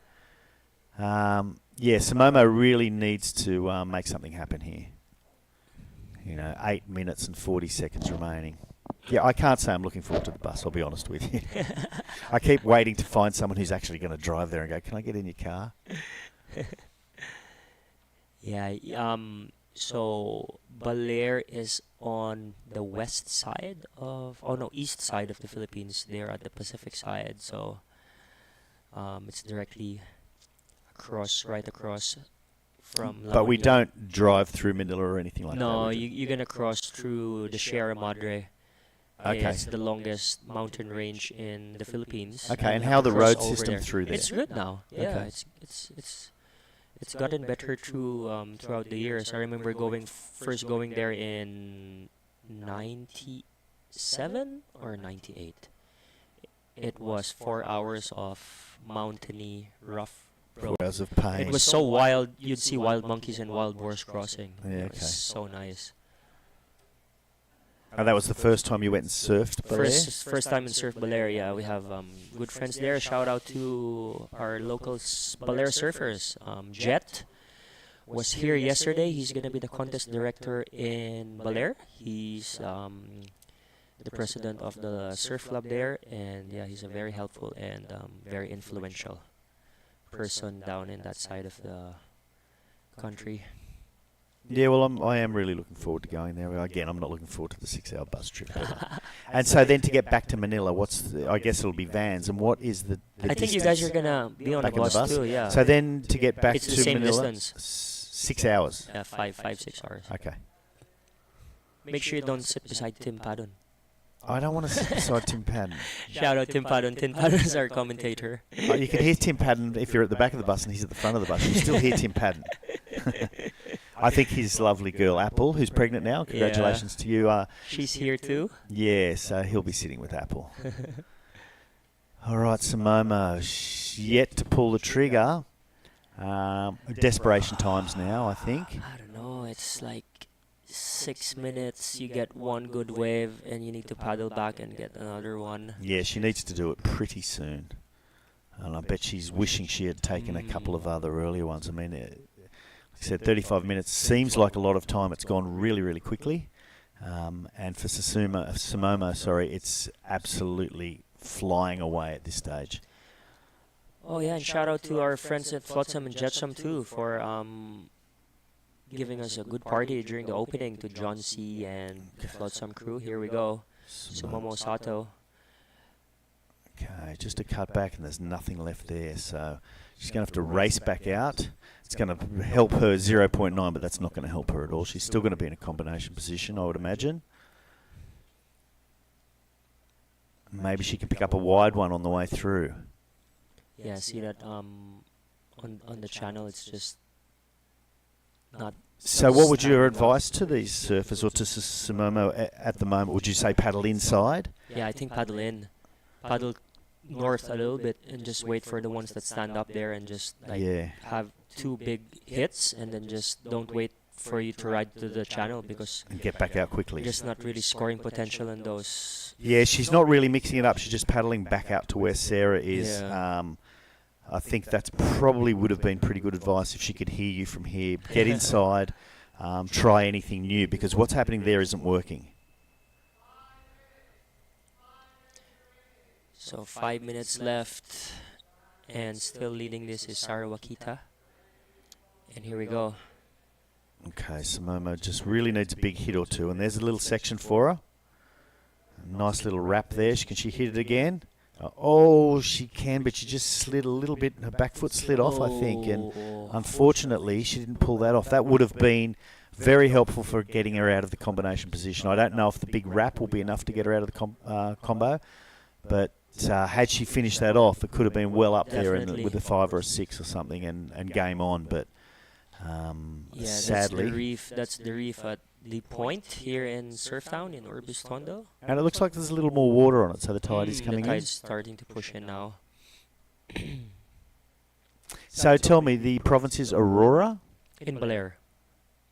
Yeah, Sumomo really needs to make something happen here. 8 minutes and 40 seconds remaining. Yeah, I can't say I'm looking forward to the bus, I'll be honest with you. I keep waiting to find someone who's actually going to drive there and go, can I get in your car? Yeah, so Baler is on the west side east side of the Philippines. They're at the Pacific side, so it's directly right across from La But we Union. don't drive through Manila or anything like that. No, would you're gonna cross through the Sierra Madre. Okay. It's the longest mountain range in the Philippines. Okay, and you how have to the cross road over system there. through there? It's good now. Yeah, Okay. it's gotten better throughout the years. I remember first going there in 97 or 98. It was 4 hours of mountainy, rough road. 4 hours of pain. It was so wild. You'd see wild monkeys and wild boars crossing. Yeah, It was okay. so nice. And that was the first time you went and surfed Baler? First time in Surf Baler, yeah. We have good friends there. Shout out to our local Baler surfers. Jet was here yesterday. He's going to be the contest director in Baler. He's the president of the surf club there. And yeah, he's a very helpful and very influential person down in that side of the country. Yeah, well, I am really looking forward to going there. Again, I'm not looking forward to the 6-hour bus trip. And so then to get back to Manila, I guess it'll be vans. And what is the I think you guys are going to be on a back in the bus too, yeah. So then to get back It's to the same Manila, distance. 6 hours. Yeah, 6 hours. Okay. Make sure you don't sit beside Tim Padon. I don't want to sit beside Tim Padden. Shout out Tim Padon. Tim Padon is our commentator. You can hear Tim Padden if you're at the back of the bus and he's at the front of the bus. You still hear Tim Padden. I think his lovely girl, Apple, who's pregnant now, congratulations to you. She's here too? Yeah, so he'll be sitting with Apple. All right, Sumomo, yet to pull the trigger. Desperation times now, I think. I don't know. It's like 6 minutes. You get one good wave and you need to paddle back and get another one. Yeah, she needs to do it pretty soon. And I bet she's wishing she had taken a couple of other earlier ones. I mean, like I said, 35 minutes seems like a lot of time. It's gone really, really quickly. And for Sumomo, it's absolutely flying away at this stage. Oh yeah, and shout out to our friends at Flotsam and Jetsam too for giving us a good party during the opening to John C. and the Flotsam crew. Here we go. Sumomo Sato. Okay, just a cut back and there's nothing left there. So she's going to have to race back out. It's going to help her 0.9, but that's not going to help her at all. She's still going to be in a combination position, I would imagine. Maybe she can pick up a wide one on the way through. Yeah, see that on the channel, it's just not. So what would your advice to these surfers or to Sumomo at the moment? Would you say paddle inside? Yeah, I think paddle in. Paddle north a little bit and just wait for the ones that stand up there and just have 2 big hits and then just don't wait for you to ride to the channel because And get back out quickly. there's not really scoring potential in those. Yeah, she's not really mixing it up. She's just paddling back out to where Sarah is. Yeah. I think that's probably would have been pretty good advice if she could hear you from here. Get inside, try anything new, because what's happening there isn't working. So 5 minutes left, and still leading this is Sarah Wakita. And here we go. Okay, Momo just really needs a big hit or two, and there's a little section for her. A nice little wrap there. Can she hit it again? Oh, she can, but she just slid a little bit. Her back foot slid off, I think, and unfortunately, she didn't pull that off. That would have been very helpful for getting her out of the combination position. I don't know if the big wrap will be enough to get her out of the combo, but had she finished that off, it could have been well up there with a 5 or a 6 or something, and game on. But yeah, sadly, that's the reef at the point here in Surftown in Orbis Tondo. And it looks like there's a little more water on it, so the tide is coming the in. tide's starting to push in now. So tell me, the province is Aurora? In Belair.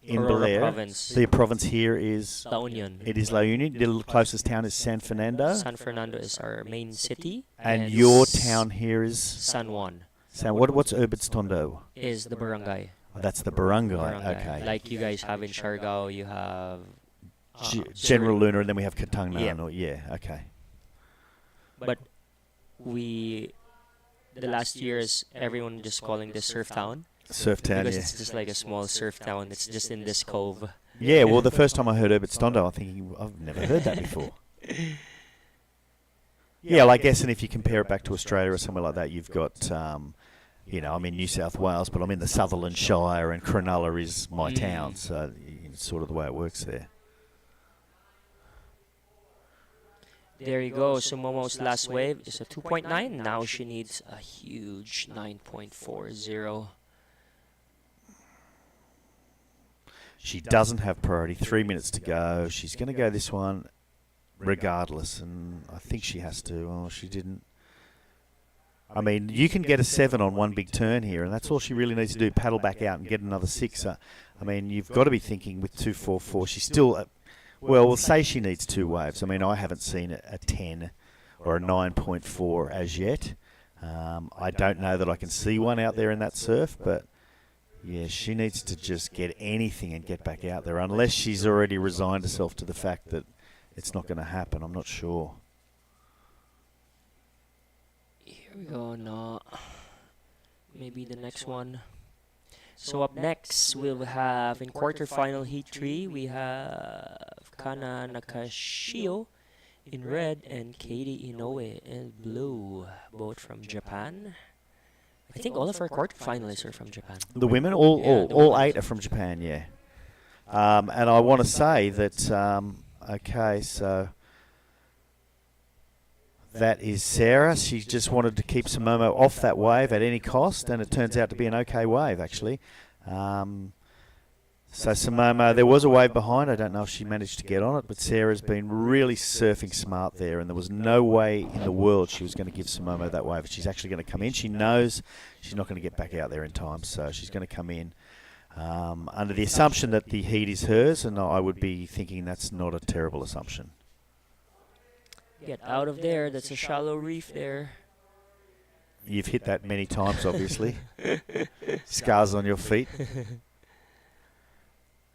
In Aurora Belair. province. The province here is? La Union. It is La Union. The closest town is San Fernando. San Fernando is our main city. And your town here is? San Juan. What's Orbis Tondo? Is the barangay. Oh, that's the barangay. Okay. Like you guys have in Siargao, you have General Luna, and then we have Katangnan. Yeah. Yeah, okay. But the last years, everyone just calling this surf town. Surf town, because yeah. it's just like a small surf town. It's just in this cove. Yeah, well, the first time I heard Orbis Tondo, I'm thinking, I've never heard that before. Yeah, well, I guess, and if you compare it back to Australia or somewhere like that, you've got, I'm in New South Wales, but I'm in the Sutherland Shire, and Cronulla is my town, so it's sort of the way it works there. There you go. So Momo's last wave is a 2.9. Now she needs a huge 9.40. She doesn't have priority. 3 minutes to go. She's going to go this one regardless, and I think she has to. Oh, she didn't. I mean, you can get a 7 on one big turn here, and that's all she really needs to do, paddle back out and get another 6. I mean, you've got to be thinking with 2.44. She's still, we'll say she needs 2 waves. I mean, I haven't seen a 10 or a 9.4 as yet. I don't know that I can see one out there in that surf, but yeah, she needs to just get anything and get back out there, unless she's already resigned herself to the fact that it's not going to happen. I'm not sure. Here we go. No. Maybe the next one. So up next, we'll have in quarterfinal heat 3, we have Kana Nakashio in red and Katie Inoue in blue, both from Japan. I think all of our quarterfinalists are from Japan. The women, all 8 are from Japan, yeah. And I want to say that, okay, so that is Sarah. She just wanted to keep Momo off that wave at any cost, and it turns out to be an okay wave, actually. So Momo, there was a wave behind. I don't know if she managed to get on it, but Sarah's been really surfing smart there, and there was no way in the world she was going to give Momo that wave. She's actually going to come in. She knows she's not going to get back out there in time, so she's going to come in under the assumption that the heat is hers, and I would be thinking that's not a terrible assumption. Get out of there. That's a shallow reef there. You've hit that many times, obviously. Scars on your feet.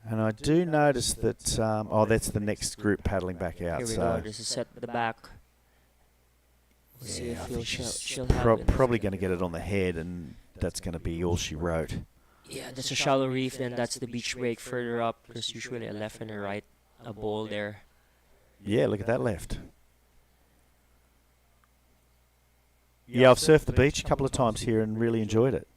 And I do notice that, that's the next group paddling back out. Here we so go. There's a set at the back. We'll see if she'll have it. Probably going to get it on the head, and that's going to be all she wrote. Yeah, that's a shallow reef, then that's the beach break further up. There's usually a left and a right, a bowl there. Yeah, look at that left. Yeah, I've surfed the beach a couple of times here and really enjoyed it.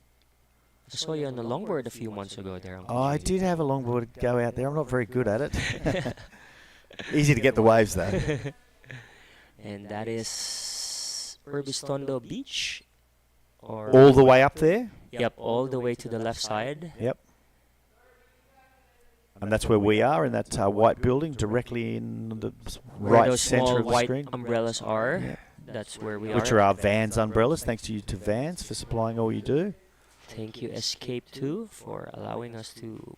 I saw you on the longboard a few months ago there. I did have a longboard go out there. I'm not very good at it. Easy to get the waves, though. And that is Orbis Tondo Beach. Or all the way up there? Yep, all the way to the left side. Yep. And that's where we are, in that white building, directly in the right centre of the white screen. Umbrellas are. Yeah. That's where we Which are our Vans umbrellas. Thanks to you to Vans for supplying all you do. Thank you, Escape 2, for allowing us to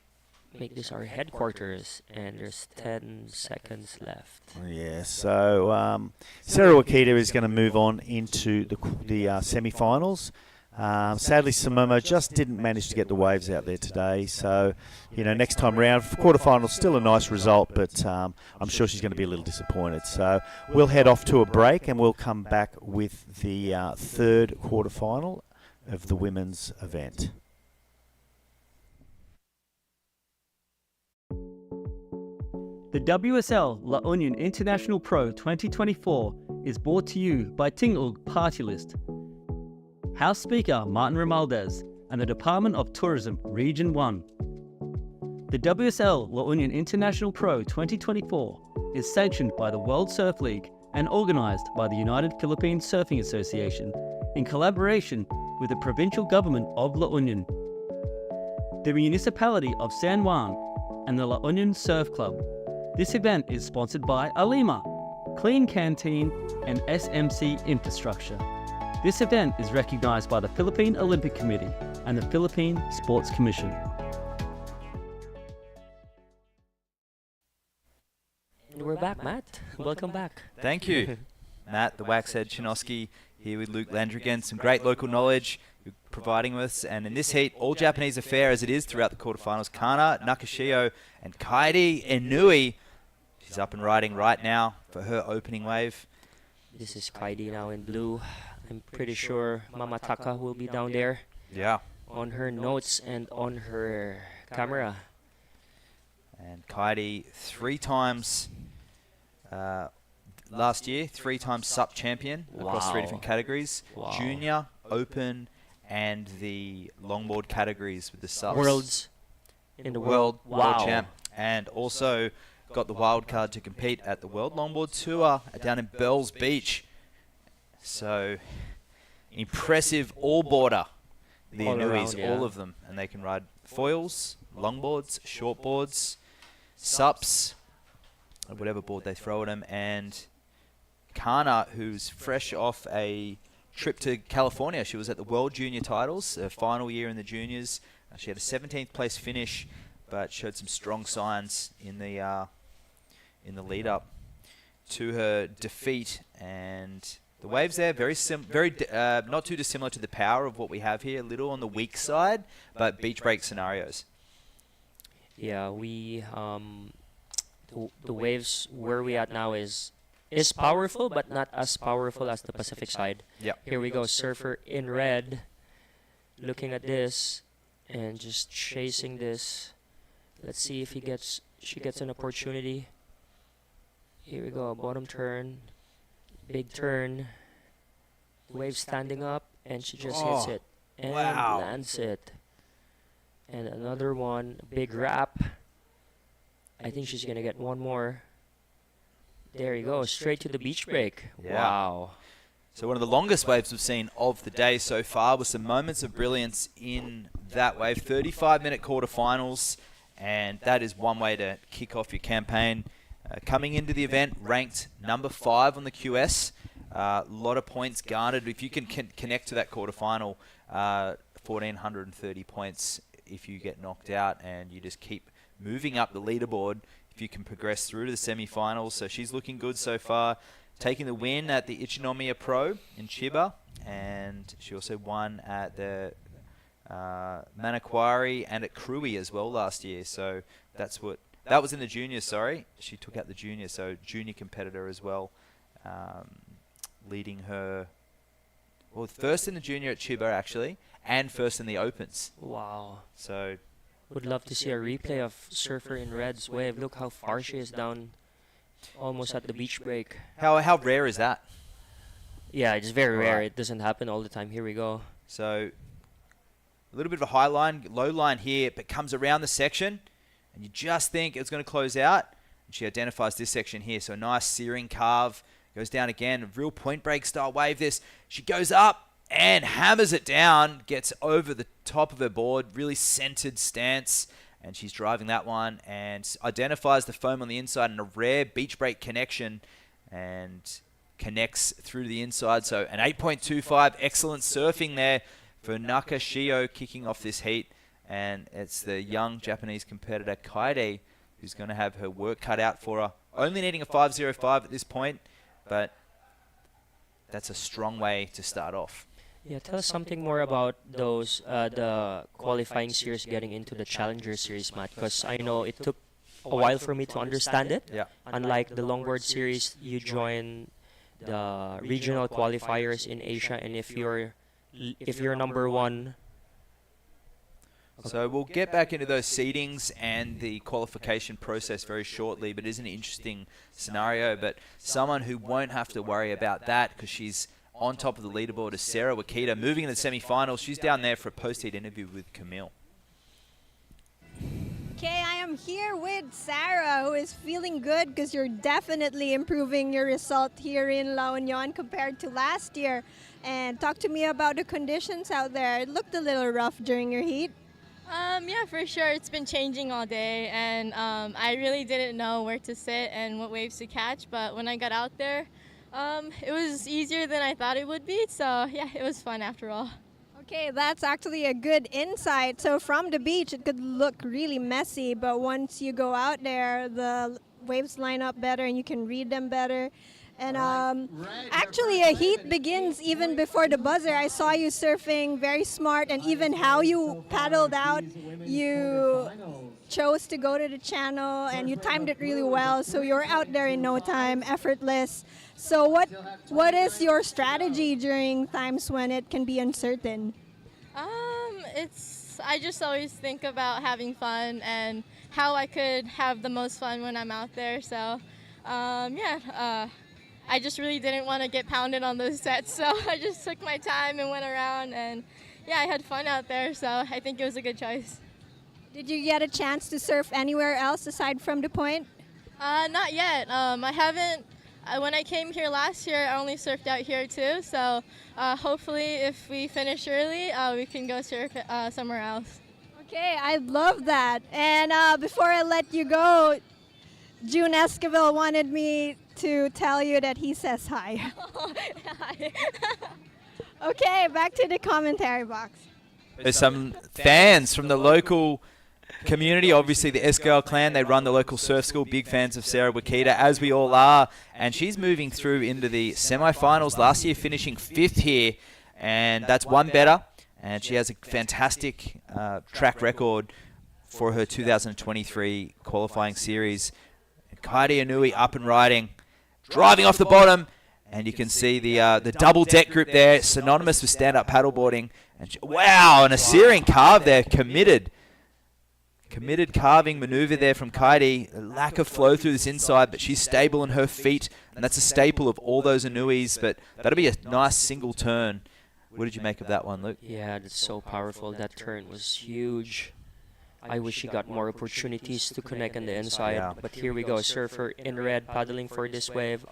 make this our headquarters, and there's 10 seconds left. Yeah, so Sarah Wakita is going to move on into the semi-finals. Sadly, Samomo just didn't manage to get the waves out there today. So, next time round, quarterfinals, still a nice result, but I'm sure she's going to be a little disappointed. So we'll head off to a break, and we'll come back with the third quarterfinal of the women's event. The WSL La Union International Pro 2024 is brought to you by Tingog Party List, House Speaker Martin Romualdez, and the Department of Tourism Region 1. The WSL La Union International Pro 2024 is sanctioned by the World Surf League and organised by the United Philippine Surfing Association in collaboration with the provincial government of La Union, the municipality of San Juan, and the La Union Surf Club. This event is sponsored by Alima, Clean Canteen, and SMC Infrastructure. This event is recognised by the Philippine Olympic Committee and the Philippine Sports Commission. And we're back, Matt. Welcome back. Thank you, Matt, the Waxhead Chinoski, here with Luke Landrigan. Some great local knowledge you're providing us. And in this heat, all Japanese affair as it is throughout the quarterfinals. Kana Nakashio and Kairi Inui. She's up and riding right now for her opening wave. This is Kaidi now in blue. I'm pretty sure Mama Taka will be down there. Yeah. On her notes and on her camera. And Kaidi 3 times last year, 3 times SUP champion across 3 different categories. Wow. Junior, Open, and the longboard categories with the SUPs. Worlds. In the world Wow. champ. And also got the wild card to compete at the World Longboard Tour down in Bells Beach. So, impressive all-boarder. The All Inuis, around, yeah. all of them. And they can ride foils, longboards, shortboards, SUPs, or whatever board they throw at them. And Kana, who's fresh off a trip to California. She was at the World Junior Titles, her final year in the juniors. She had a 17th place finish, but showed some strong signs in the lead up to her defeat. And the waves there very not too dissimilar to the power of what we have here. A little on the weak side, but beach break scenarios. Yeah, we the waves where we at now is powerful, but not as powerful as the Pacific side. Yep. Here we go, surfer in red, looking at this and just chasing this. Let's see if she gets an opportunity. Here we go, bottom turn, big turn. The wave standing up, and she just hits it and lands it. And another one, big wrap. I think she's gonna get one more. There you go, straight to the beach break. Yeah. Wow. So one of the longest waves we've seen of the day so far, with some moments of brilliance in that wave. 35-minute quarterfinals, and that is one way to kick off your campaign. Coming into the event, ranked number 5 on the QS. A lot of points garnered. If you can connect to that quarterfinal, 1,430 points if you get knocked out, and you just keep moving up the leaderboard if you can progress through to the semi-finals. So she's looking good so far. Taking the win at the Ichinomiya Pro in Chiba, and she also won at the Manokwari and at Krui as well last year. So that was in the juniors, sorry. She took out the juniors, so junior competitor as well, leading her, well, first in the junior at Chiba actually, and first in the Opens. Wow. So would love to see a replay of Surfer in Red's wave. Look how far she is down, almost at the beach break. How rare is that? Yeah, it's very rare. It doesn't happen all the time. Here we go. So a little bit of a high line, low line here, but comes around the section, and you just think it's going to close out. And she identifies this section here. So a nice searing carve, goes down again. A real point break style wave this. She goes up and hammers it down, gets over the top of her board, really centered stance, and she's driving that one and identifies the foam on the inside and a rare beach break connection and connects through to the inside. So an 8.25, excellent surfing there for Nakashio kicking off this heat. and it's the young Japanese competitor Kaede who's going to have her work cut out for her. Only needing a 5.05 at this point, but that's a strong way to start off. Yeah, tell us something more about those the qualifying series getting into the Challenger Series, Matt, because I know it took a while for me to understand it. Yeah. Unlike the longboard series, you join the regional qualifiers in Asia, and if you're number one. So we'll get back into those seedings and the qualification process very shortly, but it is an interesting scenario. But someone who won't have to worry about that because she's on top of the leaderboard is Sarah Wakita, moving into the semi-finals. She's down there for a post-heat interview with Camille. Okay, I am here with Sarah, who is feeling good because you're definitely improving your result here in La Union compared to last year. And talk to me about the conditions out there. It looked a little rough during your heat. Yeah, for sure. It's been changing all day, and I really didn't know where to sit and what waves to catch. But when I got out there, it was easier than I thought it would be. So yeah, it was fun after all. Okay, that's actually a good insight. So from the beach, it could look really messy, but once you go out there, the waves line up better and you can read them better. And actually, a heat begins even before the buzzer. I saw you surfing very smart, and even how you paddled out, you chose to go to the channel, and you timed it really well. So you're out there in no time, effortless. So what is your strategy during times when it can be uncertain? I just always think about having fun and how I could have the most fun when I'm out there. So I just really didn't want to get pounded on those sets, so I just took my time and went around, and yeah, I had fun out there, so I think it was a good choice. Did you get a chance to surf anywhere else aside from the point? Not yet. I haven't. When I came here last year, I only surfed out here too, so hopefully if we finish early, we can go surf somewhere else. Okay, I love that. And before I let you go, June Esquivel wanted me to tell you that he says hi. Hi. Okay, back to the commentary box. There's some fans from the local community, obviously the Esquivel clan. They run the local surf school. Big fans of Sarah Wakita, as we all are. And she's moving through into the semi-finals. Last year finishing 5th here, and that's one better. And she has a fantastic track record for her 2023 qualifying series. Kaede Inui up and riding, driving off the bottom, and you can see the double deck grip there, synonymous with stand-up paddleboarding. And wow, and a searing carve there, committed carving maneuver there from Kaede. Lack of flow through this inside, but she's stable in her feet, and that's a staple of all those Inuis. But that'll be a nice single turn. What did you make of that one, Luke? Yeah, that's so powerful. That turn was huge. I wish she got more opportunities to connect on the inside. Yeah. But here we go, surfer in red paddling for this wave.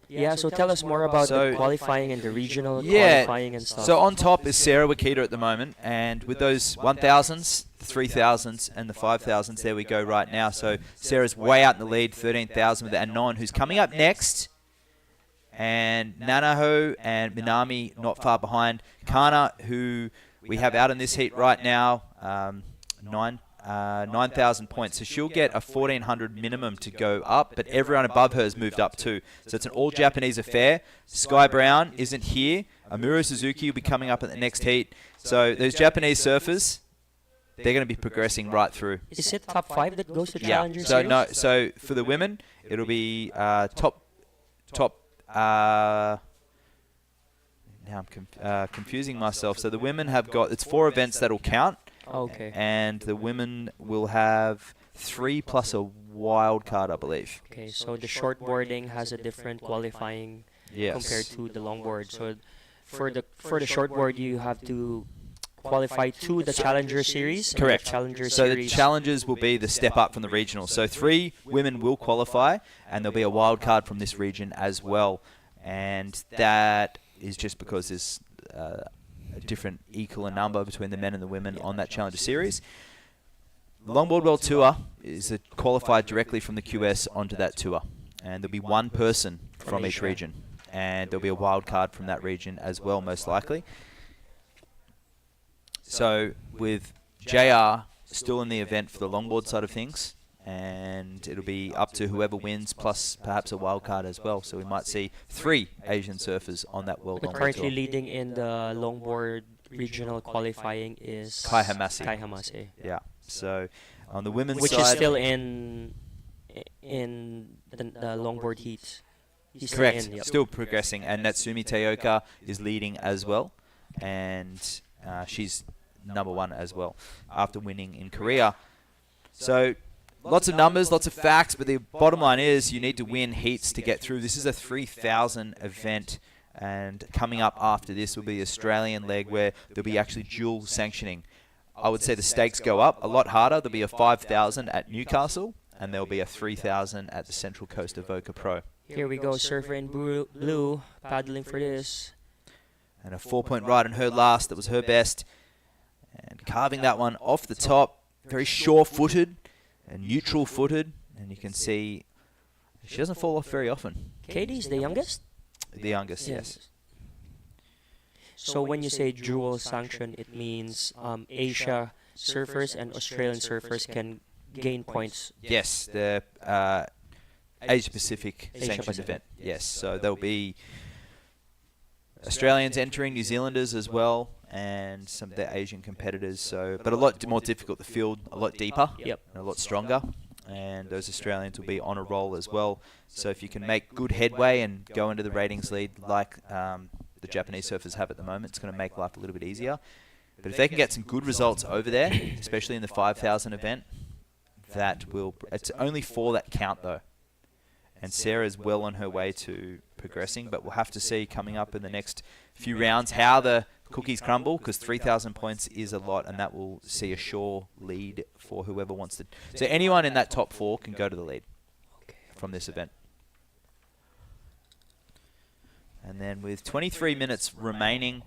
Yeah, so tell us more about the qualifying and the regional qualifying and stuff. So on top is Sarah Wakita at the moment, and with those 1,000s, the 3,000s, and the 5,000s, there we go right now. So Sarah's way out in the lead, 13,000 with Anon, who's coming up next. And Nanaho and Minami not far behind. Kana, who we have out in this heat right now, 9,000 points. So she'll get a 1,400 minimum to go up, but everyone above her has moved up too. So it's an all-Japanese affair. Sky Brown isn't here. Amuro Suzuki will be coming up at the next heat. So those Japanese surfers, they're going to be progressing right through. Is it top 5 that goes to Challenger So Series? no. So for the women, it'll be top. Now I'm confusing myself. So the women have got, it's 4 events that'll count. Okay. And the women will have 3 plus a wild card, I believe. Okay, so the shortboarding has a different qualifying compared to the longboard. So for the shortboard, you have to qualify to the Challenger Series. Correct. Challenger so Series. the challengers will be the step up from the regional. So 3 women will qualify, and there'll be a wild card from this region as well. And that is just because there's a different equal number between the men and the women on that Challenger Series. The Longboard World Tour is qualified directly from the QS onto that tour. And there'll be one person from each region. And there'll be a wild card from that region as well, most likely. So with JR still in the event for the longboard side of things, and it'll be up to whoever wins, plus perhaps a wild card as well. So we might see 3 Asian surfers on that World But Longboard currently Tour. leading in the longboard regional qualifying is Kai Hamasi. Kai Hamasi. Yeah. So on the women's which side, is still in the longboard heats. He's correct, Still in, yep. still progressing, and Natsumi Teoka is leading as well, and she's number 1 as well after winning in Korea. So lots of numbers, lots of facts, but the bottom line is you need to win heats to get through. This is a 3,000 event, and coming up after this will be the Australian leg where there'll be actually dual sanctioning. I would say the stakes go up a lot harder. There'll be a 5,000 at Newcastle, and there'll be a 3,000 at the Central Coast Avoca Pro. Here we go, surfer in blue, paddling for this. And a 4-point ride on her last. That was her best. And carving that one off the top. Very sure-footed and neutral-footed. And you can see she doesn't fall off very often. Katie's the youngest? The youngest, yes. So when you say dual sanction, it means Asia surfers and Australian surfers can gain points. Yes, the Asia-Pacific sanctioned event. Yes, so there'll be Australians entering, New Zealanders as well, and some of the Asian competitors. So, but a lot more difficult. The field a lot deeper, Yep. and a lot stronger, and those Australians will be on a roll as well. So if you can make good headway and go into the ratings lead like the Japanese surfers have at the moment, it's going to make life a little bit easier. But if they can get some good results over there, especially in the 5,000 event, that will. It's only 4 that count though. And Sarah's well on her way to progressing, but we'll have to see coming up in the next few rounds how the cookies crumble, because 3,000 points is a lot, and that will see a sure lead for whoever wants to. So anyone in that top 4 can go to the lead from this event. And then with 23 minutes remaining,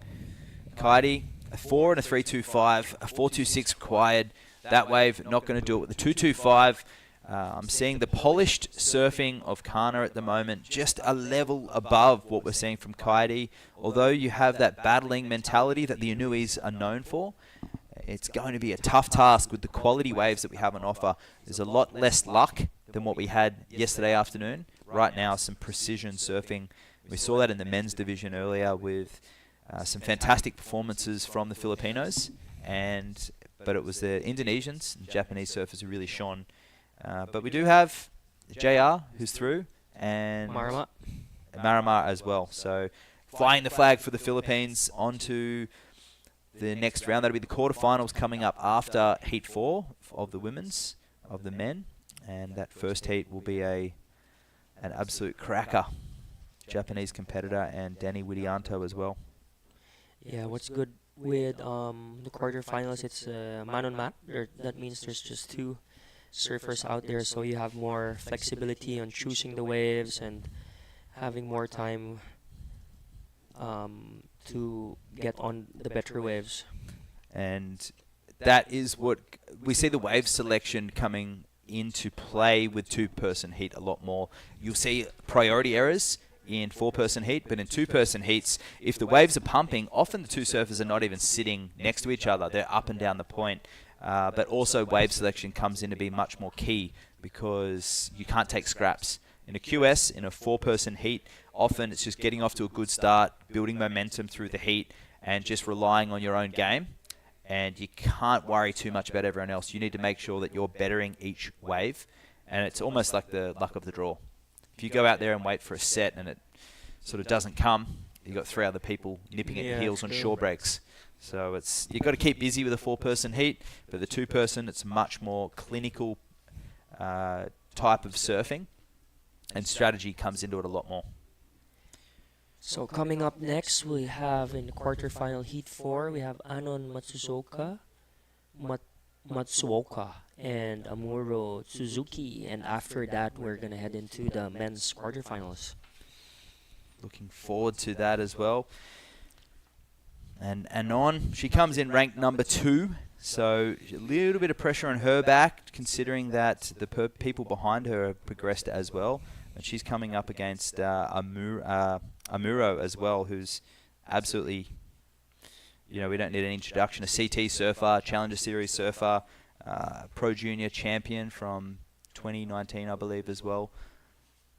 Kaidi, a 4 and a 3.25, a 4.26 required. That wave not going to do it with the 2.25. I'm seeing the polished surfing of Kana at the moment just a level above what we're seeing from Kaidi. Although you have that battling mentality that the Inuis are known for, it's going to be a tough task with the quality waves that we have on offer. There's a lot less luck than what we had yesterday afternoon. Right now, some precision surfing. We saw that in the men's division earlier with some fantastic performances from the Filipinos, but it was the Indonesians and Japanese surfers who really shone. But we do have JR, who's through, and Marama as well. So flying the flag for the Philippines onto the next round. That'll be the quarterfinals coming up after Heat 4 of the women's, of the men. And that first heat will be an absolute cracker. Japanese competitor and Danny Widianto as well. Yeah, what's good with the quarterfinals, it's man on man. That means there's just 2 surfers out there, so you have more flexibility on choosing the waves and having more time to get on the better waves. And that is what we see, the wave selection coming into play with 2-person heat a lot more. You'll see priority errors in 4-person heat, but in 2-person heats, if the waves are pumping, often the 2 surfers are not even sitting next to each other. They're up and down the point. But also wave selection comes in to be much more key because you can't take scraps. In a QS, in a 4-person heat, often it's just getting off to a good start, building momentum through the heat, and just relying on your own game. And you can't worry too much about everyone else. You need to make sure that you're bettering each wave. And it's almost like the luck of the draw. If you go out there and wait for a set and it sort of doesn't come, you've got 3 other people nipping at your heels on shore breaks. So you've got to keep busy with a 4-person heat, but the 2-person, it's a much more clinical type of surfing, and strategy comes into it a lot more. So coming up next, we have in the quarterfinal heat 4, we have Anon Matsuoka, and Amuro Suzuki, and after that, we're gonna head into the men's quarterfinals. Looking forward to that as well. And Anon, she comes in ranked number 2, so a little bit of pressure on her back, considering that the people behind her have progressed as well. And she's coming up against Amuro as well, who's absolutely, we don't need an introduction. A CT surfer, Challenger Series surfer, Pro Junior champion from 2019, I believe, as well.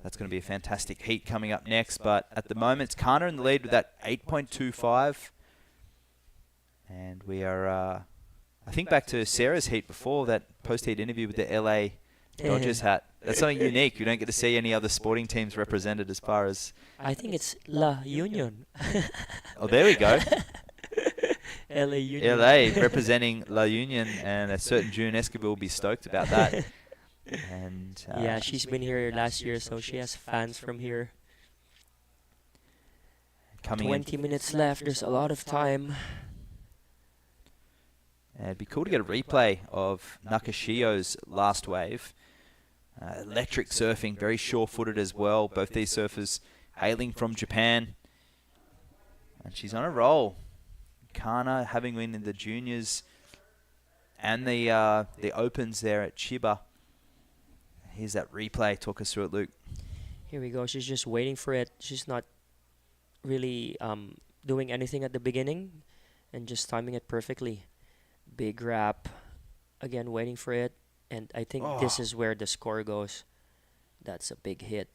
That's going to be a fantastic heat coming up next. But at the moment, it's Kana in the lead with that 8.25. And we are, I think, back to Sarah's heat before, that post-heat interview with the LA Dodgers hat. That's something unique. You don't get to see any other sporting teams represented as far as... I think it's La Union. Oh, there we go. LA Union. LA representing La Union, and a certain June Escobar will be stoked about that. And yeah, she's been here last year, so she has fans from here. 20 minutes left. There's a lot of time. And it'd be cool to get a replay of Nakashio's last wave. Electric surfing, very sure-footed as well. Both these surfers hailing from Japan. And she's on a roll. Kana having win in the juniors and the opens there at Chiba. Here's that replay. Talk us through it, Luke. Here we go. She's just waiting for it. She's not really doing anything at the beginning and just timing it perfectly. Big wrap. Again, waiting for it. And I think this is where the score goes. That's a big hit.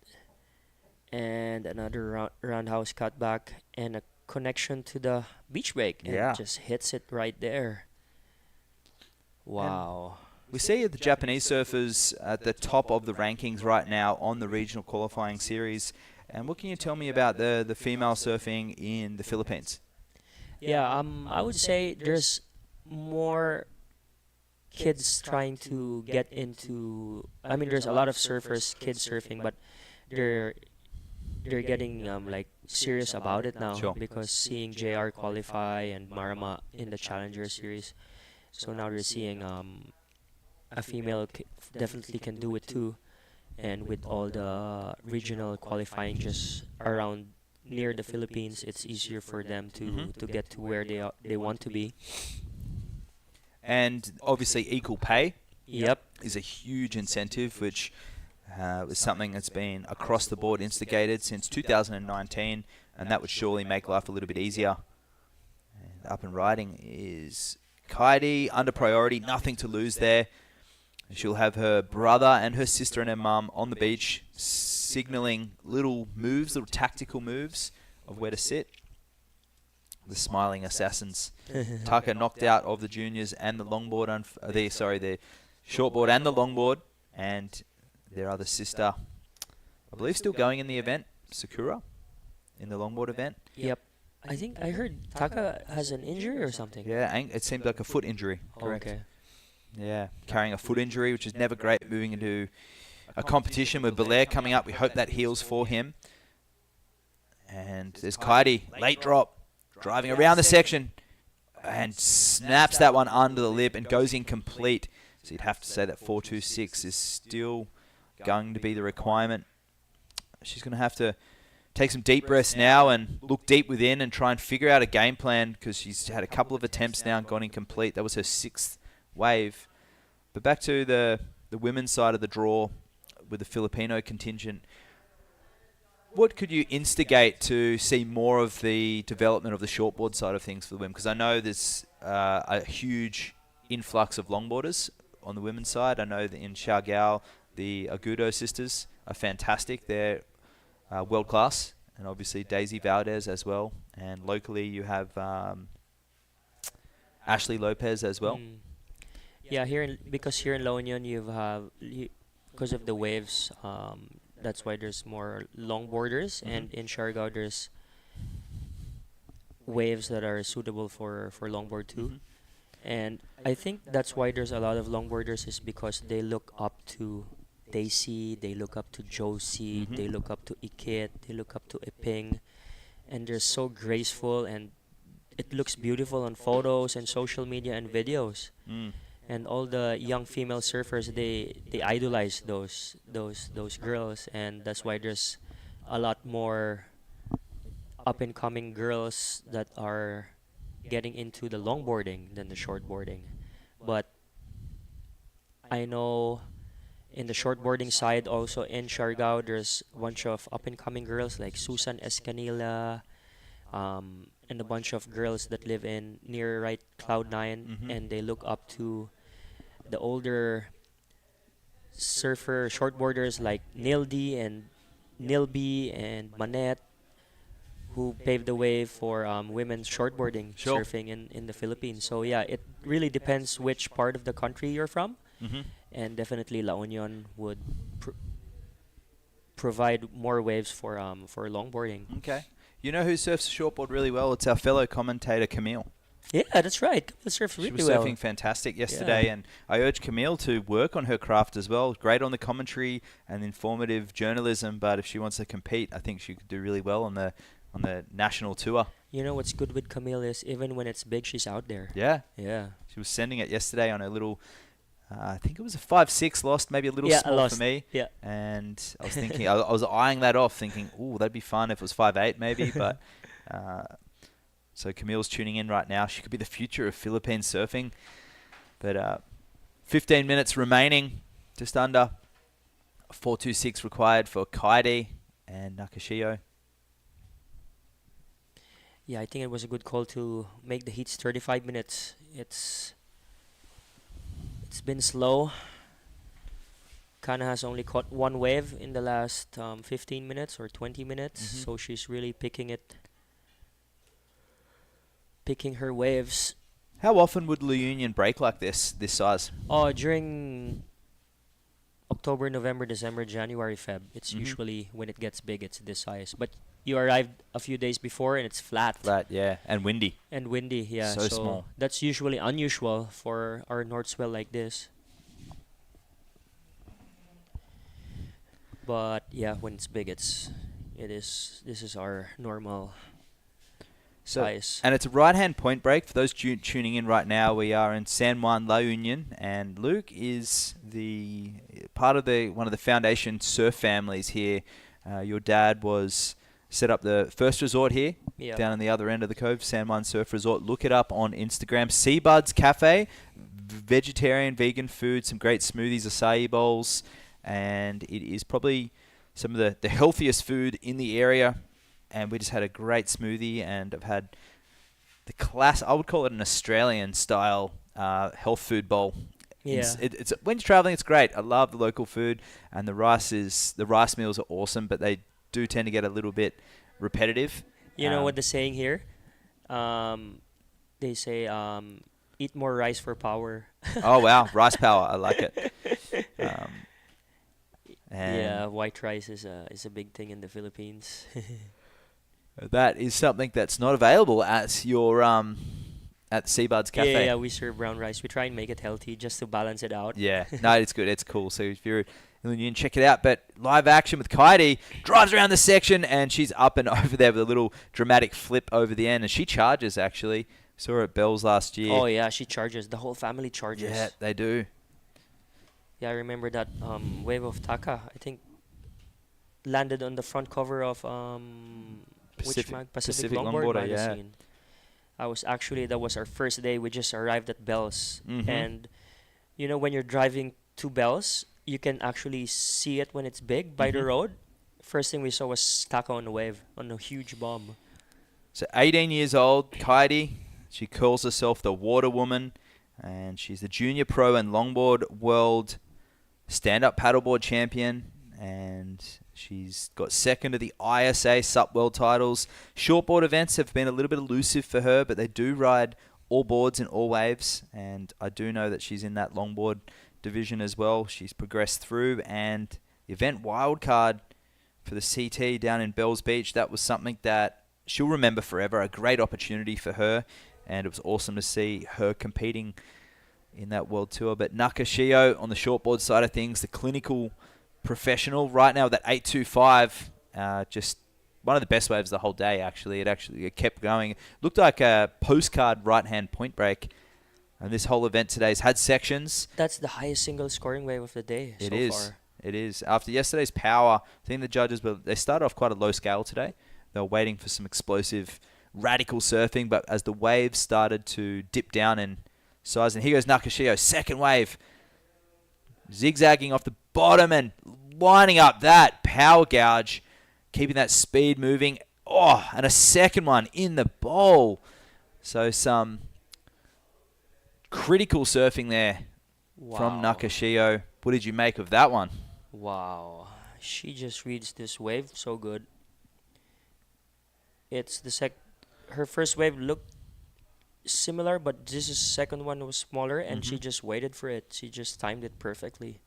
And another roundhouse cutback and a connection to the beach break. And just hits it right there. Wow. And we see the Japanese surfers at the top of the rankings right now on the regional qualifying series. And what can you tell me about the female surfing in the Philippines? Yeah, I would say there's more kids trying to get into... I mean, there's a lot of surfers, kids surfing, but they're getting like serious about it now because seeing JR qualify and Marama in the Challenger Series. So now they're seeing a female definitely can do it too. And with all the regional qualifying just around near the Philippines, it's easier for them to get to where they want to be. And obviously equal pay Yep. is a huge incentive, which is something that's been across the board instigated since 2019, and that would surely make life a little bit easier. And up and riding is Kaidi, under priority, nothing to lose there. She'll have her brother and her sister and her mum on the beach signaling little moves, little tactical moves of where to sit. The smiling assassins. Taka knocked out of the juniors and the longboard, the shortboard and the longboard, and their other sister, I believe, still going in the event, Sakura, in the longboard event. Yep. I think I heard Taka has an injury or something. Yeah, it seemed like a foot injury. Correct. Okay. Yeah, carrying a foot injury, which is never great moving into a competition with Belair coming up. We hope that heals for him. And there's Kaidi, late drop. Driving around the section and snaps that one under the lip and goes incomplete. So you'd have to say that 4.26 is still going to be the requirement. She's going to have to take some deep breaths now and look deep within and try and figure out a game plan, because she's had a couple of attempts now and gone incomplete. That was her 6th wave. But back to the women's side of the draw with the Filipino contingent. What could you instigate to see more of the development of the shortboard side of things for the women? Because I know there's a huge influx of longboarders on the women's side. I know that in Siargao, the Agudo sisters are fantastic. They're world class. And obviously Daisy Valdez as well. And locally you have Ashley Lopez as well. Yeah, because here in La Union because of the waves, that's why there's more longboarders, and in Siargao there's waves that are suitable for longboard too. And I think that's why there's a lot of longboarders, is because they look up to Daisy, they look up to Josie, they look up to Ikit, they look up to Iping, and they're so graceful and it looks beautiful on photos and social media and videos. And all the young female surfers, they idolize those girls, and that's why there's a lot more up and coming girls that are getting into the longboarding than the shortboarding. But I know in the shortboarding side, also in Siargao, there's a bunch of up and coming girls like Susan Escanilla, and a bunch of girls that live in near right Cloud 9, Mhm. and they look up to the older surfer shortboarders like Nildi and Nilby and Manette, who paved the way for women's shortboarding Sure. surfing in the Philippines. So yeah, it really depends which part of the country you're from, Mhm. and definitely La Union would provide more waves for longboarding. Okay. You know who surfs shortboard really well? It's our fellow commentator, Camille. Yeah, that's right. Camille surfs She really was well. surfing fantastic yesterday, and I urge Camille to work on her craft as well. Great on the commentary and informative journalism, but if she wants to compete, I think she could do really well on the national tour. You know what's good with Camille is even when it's big, she's out there. Yeah. Yeah. She was sending it yesterday on her little, I think it was a 5-6 lost, maybe a little Yeah, small lost. for me. Yeah. And I was thinking, I was eyeing that off, thinking, ooh, that'd be fun if it was 5-8 maybe, but... So Camille's tuning in right now. She could be the future of Philippine surfing. But 15 minutes remaining, just under. 4.26 required for Kaide and Nakashio. Yeah, I think it was a good call to make the heats 35 minutes. It's been slow. Kana has only caught one wave in the last 15 minutes or 20 minutes, Mhm. so she's really picking her waves. How often would La Union break like this size? Oh, during October, November, December, January, Feb. It's Mhm. usually when it gets big, it's this size. But you arrived a few days before and it's flat. Flat, yeah, and windy. And windy, yeah. So small. That's usually unusual for our north swell like this. But yeah, when it's big, this is our normal size. And it's a right-hand point break. For those tuning in right now, we are in San Juan, La Union, and Luke is the part of one of the foundation surf families here. Your dad set up the first resort here, Yeah. down on the other end of the cove, San Juan Surf Resort. Look it up on Instagram. Seabuds Cafe, vegetarian, vegan food, some great smoothies, acai bowls, and it is probably some of the healthiest food in the area. And we just had a great smoothie, and I've had the class. I would call it an Australian style health food bowl. Yeah. It's when you're traveling, it's great. I love the local food, and the rice meals are awesome, but they do tend to get a little bit repetitive. You know what the saying here? They say, eat more rice for power. Oh wow, rice power! I like it. Yeah, white rice is a big thing in the Philippines. That is something that's not available at your at the Seabuds Cafe. Yeah, we serve brown rice. We try and make it healthy just to balance it out. Yeah, no, it's good. It's cool. So if you're in La Union, check it out. But live action with Kaide, drives around the section, and she's up and over there with a little dramatic flip over the end, and she charges actually. Saw her at Bell's last year. Oh yeah, she charges. The whole family charges. Yeah, they do. Yeah, I remember that wave of Taka. I think landed on the front cover of Pacific Longboard magazine. Yeah. That was our first day. We just arrived at Bell's, Mhm. and you know when you're driving to Bell's, you can actually see it when it's big by the Mhm. road. First thing we saw was Taka on the wave on a huge bomb. So 18 years old, Kaide. She calls herself the Water Woman, and she's the junior pro and longboard world stand-up paddleboard champion, and she's got second to the ISA SUP World titles. Shortboard events have been a little bit elusive for her, but they do ride all boards and all waves, and I do know that she's in that longboard division as well. She's progressed through, and the event wildcard for the CT down in Bells Beach, that was something that she'll remember forever, a great opportunity for her, and it was awesome to see her competing in that world tour. But Nakashio on the shortboard side of things, the clinical professional right now with that 825, just one of the best waves the whole day actually. It kept going. Looked like a postcard right-hand point break. And this whole event today's had sections. That's the highest single scoring wave of the day so far. It is. After yesterday's power, I think the judges, they started off quite a low scale today. They were waiting for some explosive, radical surfing, but as the waves started to dip down in size, and here goes Nakashio, second wave, zigzagging off the bottom and lining up that power gouge, keeping that speed moving. Oh, and a second one in the bowl. So some critical surfing there from Wow. Nakashio. What did you make of that one? Wow. She just reads this wave so good. It's her first wave looked similar, but this is second one was smaller, and she Mhm. just waited for it. She just timed it perfectly.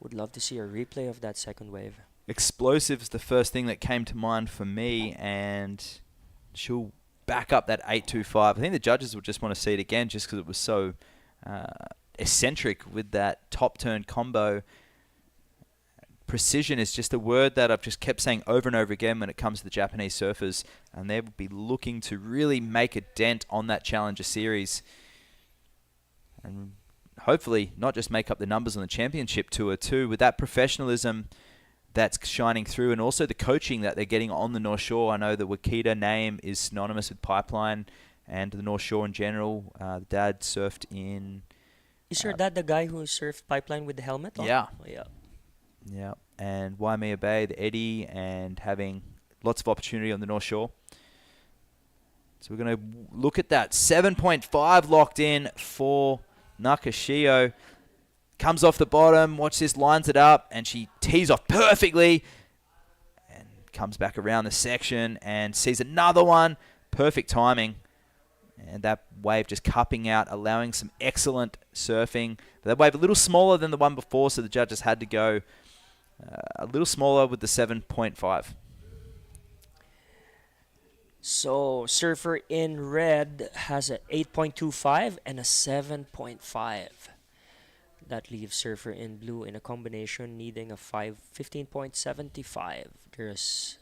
Would love to see a replay of that second wave. Explosive is the first thing that came to mind for me, and she'll back up that 8.25. I think the judges will just want to see it again just because it was so eccentric with that top turn combo. Precision is just a word that I've just kept saying over and over again when it comes to the Japanese surfers, and they will be looking to really make a dent on that Challenger Series and hopefully not just make up the numbers on the Championship Tour too, with that professionalism that's shining through and also the coaching that they're getting on the North Shore. I know the Wakita name is synonymous with Pipeline and the North Shore in general. The dad surfed in... Is your dad the guy who surfed Pipeline with the helmet on? Yeah. Oh, yeah. Yeah, and Waimea Bay, the Eddie, and having lots of opportunity on the North Shore. So we're going to look at that. 7.5 locked in for Nakashio. Comes off the bottom, watch this, lines it up, and she tees off perfectly and comes back around the section and sees another one. Perfect timing. And that wave just cupping out, allowing some excellent surfing. That wave a little smaller than the one before, so the judges had to go a little smaller with the 7.5. So Surfer in red has a 8.25 and a 7.5. That leaves Surfer in blue in a combination needing a 15.75. There's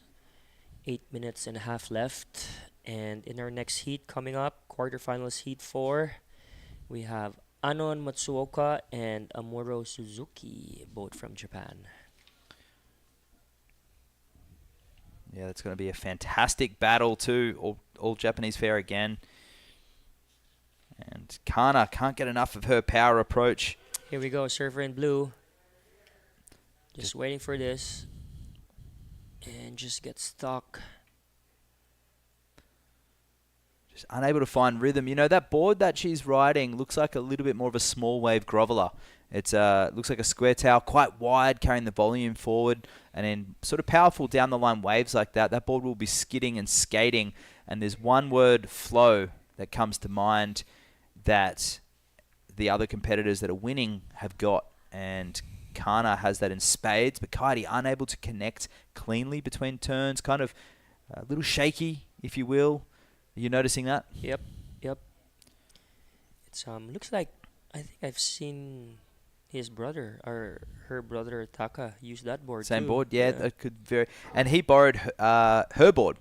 8 minutes and a half left. And in our next heat coming up, quarterfinals heat 4, we have Anon Matsuoka and Amuro Suzuki, both from Japan. Yeah, that's going to be a fantastic battle too. All Japanese fair again. And Kana can't get enough of her power approach. Here we go, Surfer in blue. Just waiting for this. And just get stuck. Just unable to find rhythm. You know, that board that she's riding looks like a little bit more of a small wave groveler. It's looks like a square tail, quite wide, carrying the volume forward, and then sort of powerful down the line waves like that. That board will be skidding and skating, and there's one word, flow, that comes to mind that the other competitors that are winning have got, and Kana has that in spades, but Kaidi unable to connect cleanly between turns, kind of a little shaky, if you will. Are you noticing that? Yep. It's looks like I think I've seen his brother or her brother Taka use that board. Same too. board, yeah. That could vary. And he borrowed her board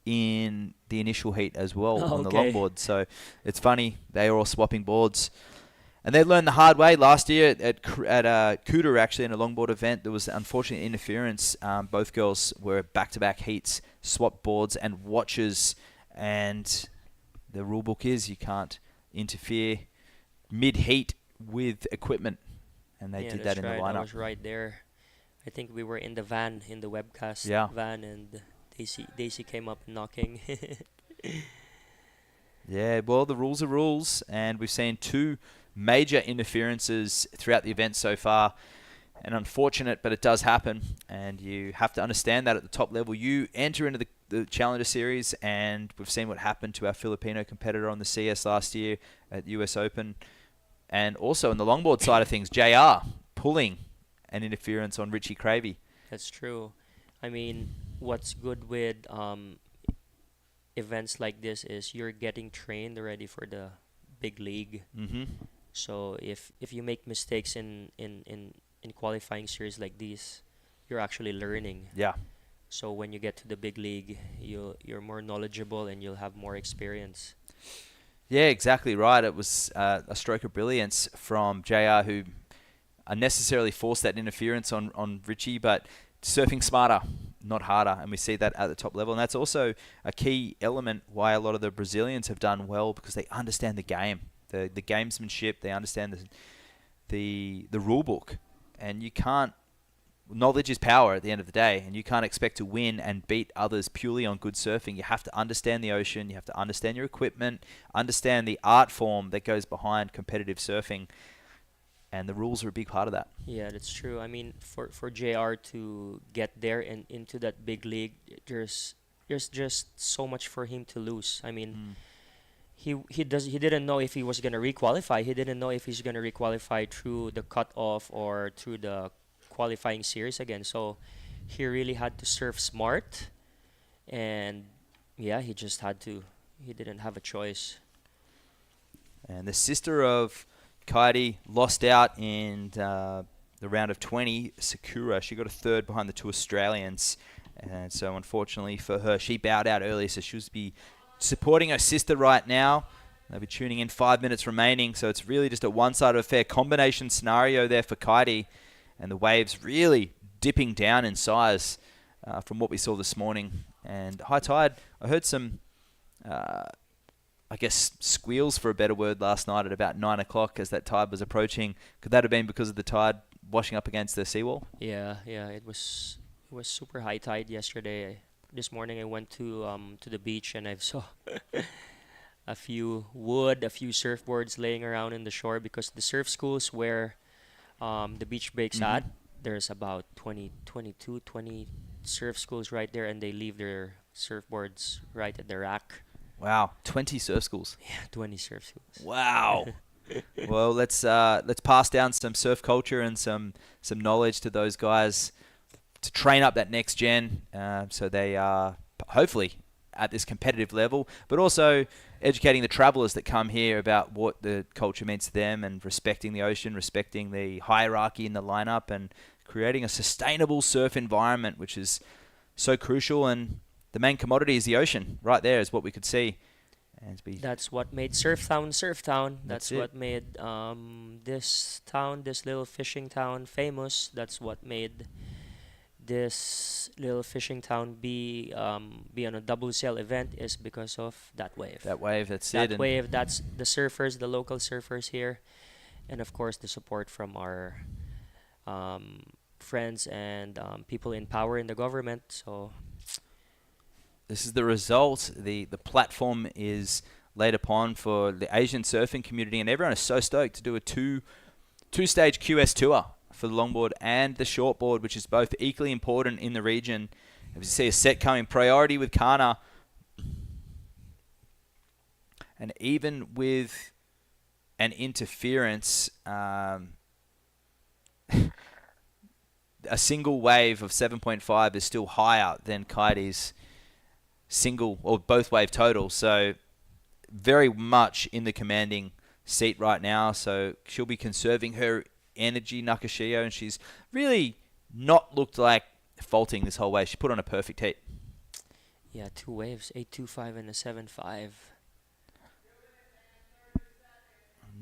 in the initial heat as well on the longboard. So it's funny, they are all swapping boards. And they learned the hard way last year at Kuta, actually, in a longboard event. There was unfortunate interference. Both girls were back-to-back heats, swapped boards and watches. And the rule book is you can't interfere mid-heat with equipment. And they did that in the lineup. I was right there. I think we were in the van, in the webcast van, and Daisy came up knocking. Yeah, well, the rules are rules, and we've seen 2 major interferences throughout the event so far. And unfortunate, but it does happen, and you have to understand that at the top level. You enter into the Challenger Series, and we've seen what happened to our Filipino competitor on the CS last year at US Open. And also in the longboard side of things, JR pulling an interference on Richie Cravey. That's true. I mean, what's good with events like this is you're getting trained already for the big league. Mm-hmm. So if you make mistakes in qualifying series like these, you're actually learning. Yeah. So when you get to the big league, you're more knowledgeable and you'll have more experience. Yeah, exactly right. It was a stroke of brilliance from JR, who unnecessarily forced that interference on Richie, but surfing smarter, not harder. And we see that at the top level. And that's also a key element why a lot of the Brazilians have done well, because they understand the game, the gamesmanship. They understand the rule book. And you can't knowledge is power at the end of the day, and you can't expect to win and beat others purely on good surfing. You have to understand the ocean, you have to understand your equipment, understand the art form that goes behind competitive surfing, and the rules are a big part of that. Yeah, that's true. I mean, for JR to get there and into that big league, there's just so much for him to lose. I mean, he didn't know if he was gonna requalify. He didn't know if he's gonna requalify through the cutoff or through the qualifying series again. So he really had to surf smart, and yeah, he just had to. He didn't have a choice. And the sister of Kaidi lost out in the round of 20, Sakura. She got a third behind the two Australians. And so unfortunately for her, she bowed out early. So she'll be supporting her sister right now. They'll be tuning in 5 minutes remaining. So it's really just a one-sided affair. Combination scenario there for Kaidi. And the waves really dipping down in size from what we saw this morning. And high tide, I heard some, I guess, squeals for a better word last night at about 9 o'clock as that tide was approaching. Could that have been because of the tide washing up against the seawall? Yeah, it was super high tide yesterday. This morning I went to the beach and I saw a few surfboards laying around in the shore because the surf schools where the beach breaks at, there's about 20 surf schools right there, and they leave their surfboards right at the rack. Wow, 20 surf schools. Yeah, 20 surf schools. Wow. Well, let's pass down some surf culture and some knowledge to those guys to train up that next gen, so they are hopefully at this competitive level, but also educating the travelers that come here about what the culture means to them and respecting the ocean, respecting the hierarchy in the lineup, and creating a sustainable surf environment, which is so crucial. And the main commodity is the ocean. Right there is what we could see. And that's what made Surf Town. That's it. what made this little fishing town famous. That's what made this little fishing town be on a double sail event, is because of that wave. That wave, that's that it. That wave, that's the surfers, the local surfers here, and of course the support from our friends and people in power in the government. So this is the result. The platform is laid upon for the Asian surfing community, and everyone is so stoked to do a two-stage QS tour for the longboard and the shortboard, which is both equally important in the region. As you see a set coming, priority with Kana. And even with an interference, a single wave of 7.5 is still higher than Kaidi's single or both wave total. So very much in the commanding seat right now. So she'll be conserving her energy, Nakashio, and she's really not looked like faulting this whole way. She put on a perfect heat. Yeah, two waves, 8.25 and a 7.5.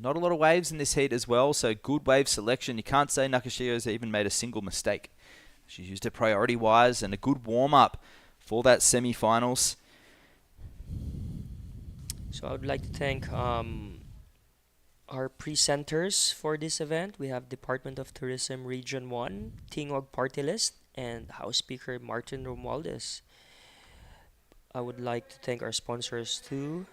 Not a lot of waves in this heat as well, so good wave selection. You can't say Nakashio's even made a single mistake. She's used it priority-wise, and a good warm-up for that semi-finals. So I would like to thank our presenters for this event. We have Department of Tourism Region 1, Tingog Party List, and House Speaker Martin Romualdez. I would like to thank our sponsors too: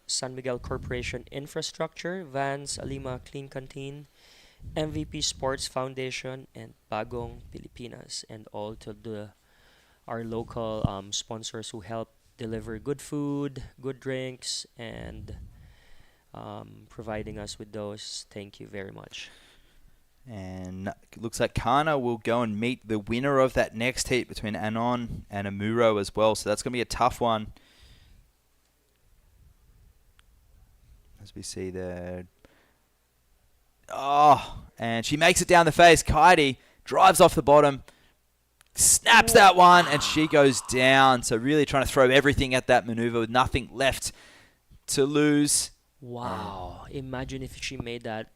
San Miguel Corporation Infrastructure, Vans, Alima Clean Canteen, MVP Sports Foundation, and Bagong Pilipinas, and all to our local sponsors who help deliver good food, good drinks, and providing us with those. Thank you very much. And it looks like Kana will go and meet the winner of that next heat between Anon and Amuro as well. So that's going to be a tough one. As we see there. Oh, and she makes it down the face. Kaidi drives off the bottom, snaps that one, and she goes down. So really trying to throw everything at that maneuver with nothing left to lose. Wow. Imagine if she made that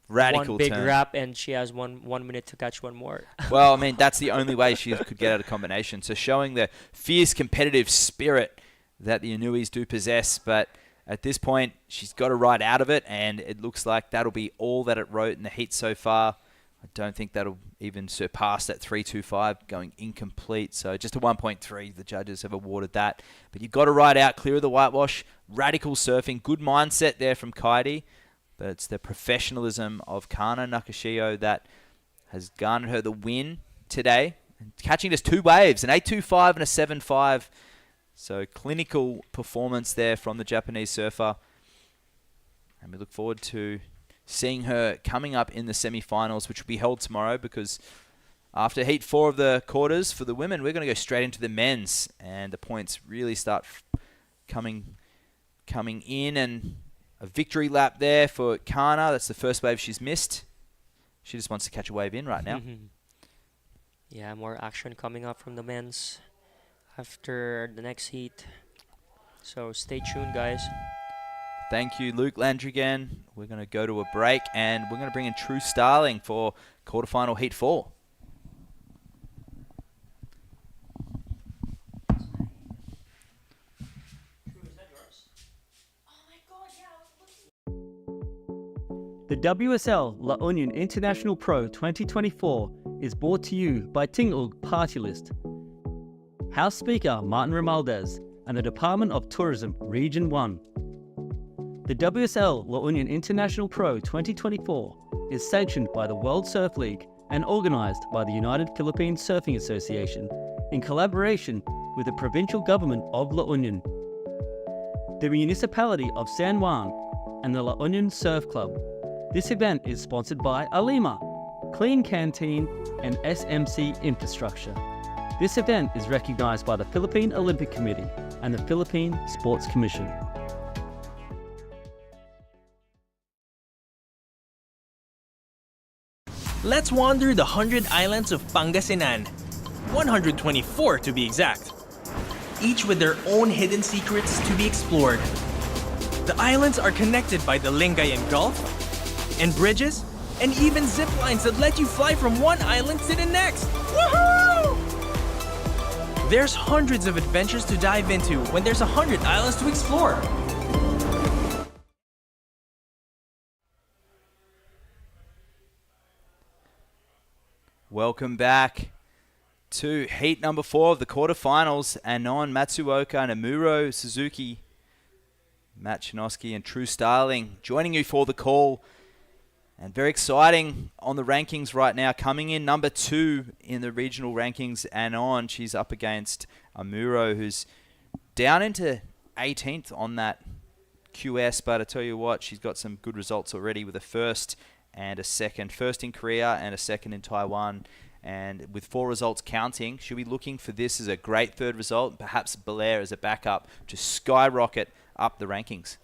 radical one big turn. wrap and she has 1 minute to catch one more. Well, I mean, that's the only way she could get out of combination. So showing the fierce competitive spirit that the Inuis do possess. But at this point, she's got to ride out of it. And it looks like that'll be all that it wrote in the heat so far. I don't think that'll even surpass that 3.25, going incomplete. So just a 1.3, the judges have awarded that. But you've got to ride out, clear of the whitewash, radical surfing, good mindset there from Kaidi. But it's the professionalism of Kana Nakashio that has garnered her the win today. And catching just 2 waves, an 8.25 and a 7.5. So clinical performance there from the Japanese surfer. And we look forward to seeing her coming up in the semi-finals, which will be held tomorrow, because after Heat 4 of the quarters for the women, we're going to go straight into the men's, and the points really start coming in, and a victory lap there for Kana. That's the first wave she's missed. She just wants to catch a wave in right now. Yeah, more action coming up from the men's after the next heat. So stay tuned, guys. Thank you, Luke Landrigan. We're going to go to a break, and we're going to bring in True Starling for quarterfinal Heat 4. The WSL La Union International Pro 2024 is brought to you by Tingog Party List, House Speaker Martin Romualdez, and the Department of Tourism Region 1. The WSL La Union International Pro 2024 is sanctioned by the World Surf League and organised by the United Philippine Surfing Association in collaboration with the provincial government of La Union, the municipality of San Juan, and the La Union Surf Club. This event is sponsored by Alima, Clean Canteen, and SMC Infrastructure. This event is recognised by the Philippine Olympic Committee and the Philippine Sports Commission. Let's wander the 100 islands of Pangasinan, 124 to be exact, each with their own hidden secrets to be explored. The islands are connected by the Lingayen Gulf, and bridges, and even zip lines that let you fly from one island to the next. Woohoo! There's hundreds of adventures to dive into when there's 100 islands to explore. Welcome back to heat number 4 of the quarterfinals. Anon Matsuoka and Amuro Suzuki, Matt Chinosky and True Starling joining you for the call. And very exciting on the rankings right now. Coming in number 2 in the regional rankings, Anon. She's up against Amuro, who's down into 18th on that QS. But I tell you what, she's got some good results already with a first and a second. First in Korea and a second in Taiwan. And with 4 results counting, she'll be looking for this as a great third result. Perhaps Belair as a backup to skyrocket up the rankings.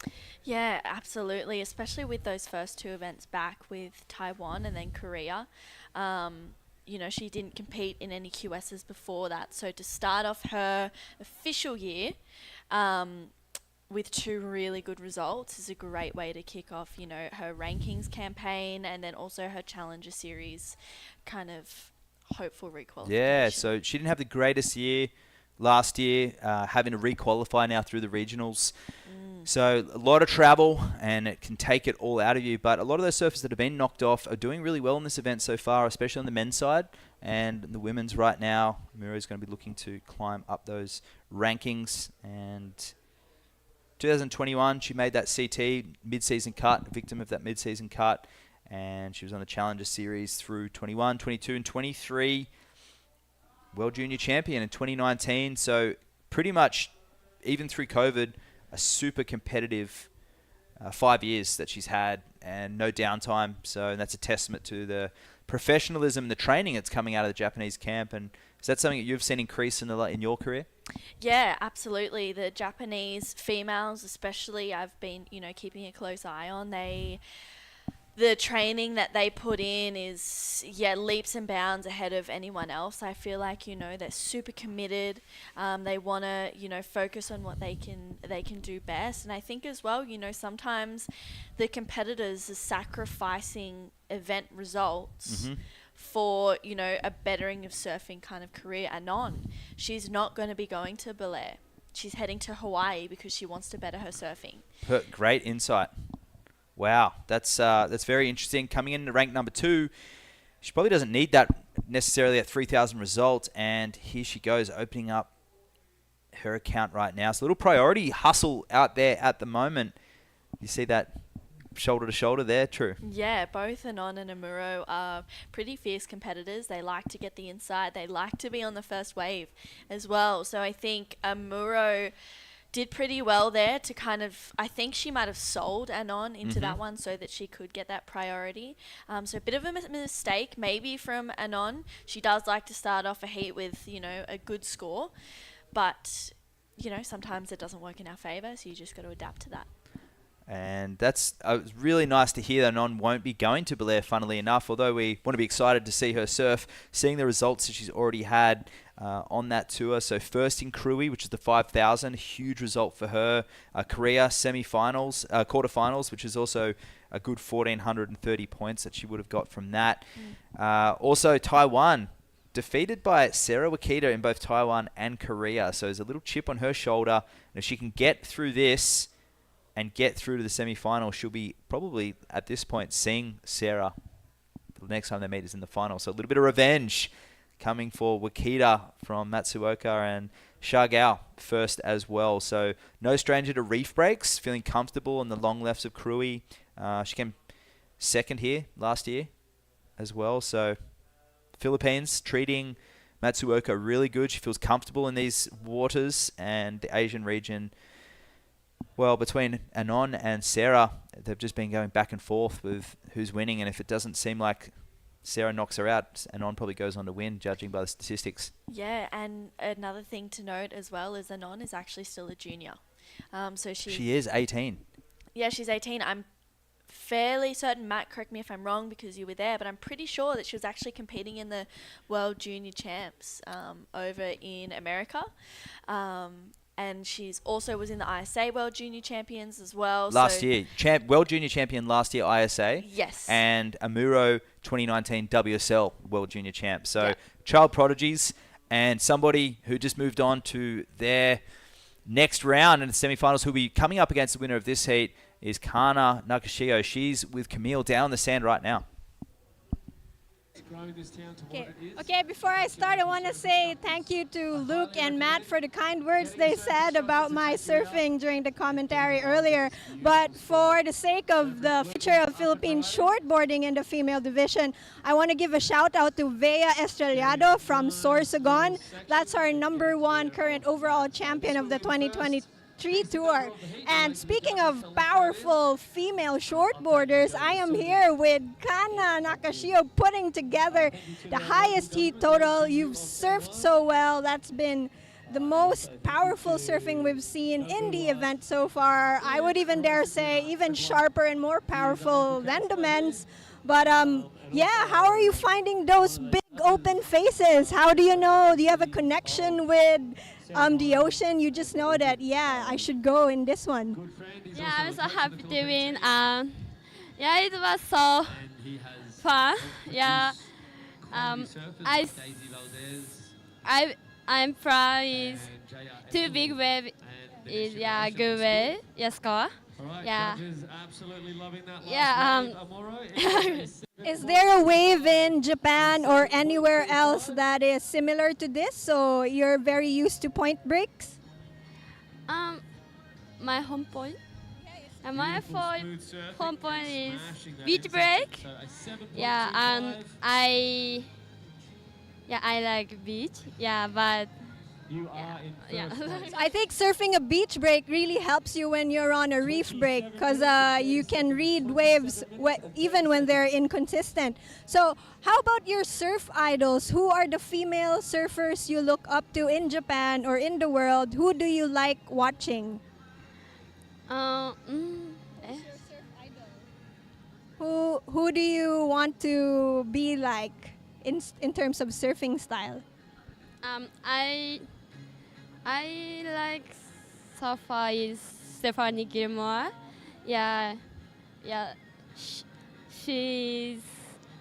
Yeah, absolutely, especially with those first 2 events back with Taiwan and then Korea. You know, she didn't compete in any QSs before that. So to start off her official year with 2 really good results is a great way to kick off, you know, her rankings campaign and then also her Challenger Series kind of hopeful requalification. Yeah, so she didn't have the greatest year last year, having to requalify now through the regionals. So a lot of travel, and it can take it all out of you. But a lot of those surfers that have been knocked off are doing really well in this event so far, especially on the men's side. And the women's right now, Miro is going to be looking to climb up those rankings. And 2021, she made that CT mid-season cut, victim of that mid-season cut. And she was on the Challenger Series through 21, 22, and 23. World Junior Champion in 2019. So pretty much, even through COVID, a super competitive 5 years that she's had and no downtime. So that's a testament to the professionalism, the training that's coming out of the Japanese camp. And is that something that you've seen increase in your career? Yeah, absolutely. The Japanese females, especially, I've been, you know, keeping a close eye on. The training that they put in is, leaps and bounds ahead of anyone else. I feel like, you know, they're super committed. They want to, you know, focus on what they can do best. And I think as well, you know, sometimes the competitors are sacrificing event results for, you know, a bettering of surfing kind of career. Anon, she's not going to be going to Belair. She's heading to Hawaii because she wants to better her surfing. Great insight. Wow, that's very interesting. Coming in to rank number 2, she probably doesn't need that necessarily at 3,000 result. And here she goes, opening up her account right now. So a little priority hustle out there at the moment. You see that shoulder to shoulder there, True? Yeah, both Anon and Amuro are pretty fierce competitors. They like to get the inside. They like to be on the first wave as well. So I think Amuro did pretty well there to kind of, I think she might have sold Anon into that one so that she could get that priority. So a bit of a mistake maybe from Anon. She does like to start off a heat with, a good score. But, sometimes it doesn't work in our favour, so you just got to adapt to that. And that's really nice to hear that Anon won't be going to Belair, funnily enough, although we want to be excited to see her surf, seeing the results that she's already had on that tour. So first in Krui, which is the 5,000, huge result for her. Korea semi-finals, quarterfinals, which is also a good 1,430 points that she would have got from that. Also Taiwan, defeated by Sarah Wakita in both Taiwan and Korea. So there's a little chip on her shoulder. And if she can get through this and get through to the semi-final, she'll be probably, at this point, seeing Sarah the next time they meet is in the final. So a little bit of revenge coming for Wakita from Matsuoka, and Shagao first as well. So no stranger to reef breaks, feeling comfortable on the long lefts of Krui. She came second here last year as well. So Philippines treating Matsuoka really good. She feels comfortable in these waters, and the Asian region, well, between Anon and Sarah, they've just been going back and forth with who's winning, and if it doesn't seem like Sarah knocks her out, Anon probably goes on to win, judging by the statistics. Yeah, and another thing to note as well is Anon is actually still a junior. So she is 18. Yeah, she's 18. I'm fairly certain, Matt, correct me if I'm wrong because you were there, but I'm pretty sure that she was actually competing in the World Junior Champs over in America. And she's also was in the ISA World Junior Champions as well. Last year. World Junior Champion last year, ISA. Yes. And Amuro 2019 WSL World Junior Champ. So child prodigies, and somebody who just moved on to their next round in the semifinals, who'll be coming up against the winner of this heat, is Kana Nakashio. She's with Camille down the sand right now. Okay, before I start, I want to say thank you to Luke and Matt for the kind words they said about my surfing during the commentary earlier. But for the sake of the future of Philippine shortboarding in the female division, I want to give a shout out to Vea Estrellado from Sorsogon. That's our #1 current overall champion of the 2023 tour. And speaking of powerful female shortboarders, I am here with Kana Nakashio putting together the highest heat total. You've surfed so well. That's been the most powerful surfing we've seen in the event so far. I would even dare say even sharper and more powerful than the men's. But yeah, how are you finding those big open faces? How do you know? Do you have a connection with the ocean? You just know that, yeah, I should go in this one. Yeah, I'm so happy to win. Yeah, it was so fun. Yeah, I'm proud is two big wave is good wave. Yeah, score. Yeah. Yeah. Is there a wave in Japan or anywhere else that is similar to this? So you're very used to point breaks? My home point. My home point is beach break. Yeah, and I like beach. Yeah, but yeah. I think surfing a beach break really helps you when you're on a reef break because you can read waves even when they're inconsistent. So how about your surf idols? Who are the female surfers you look up to in Japan or in the world? Who do you like watching? Who do you want to be like in terms of surfing style? I like so far is Stephanie Gilmore. Yeah, she's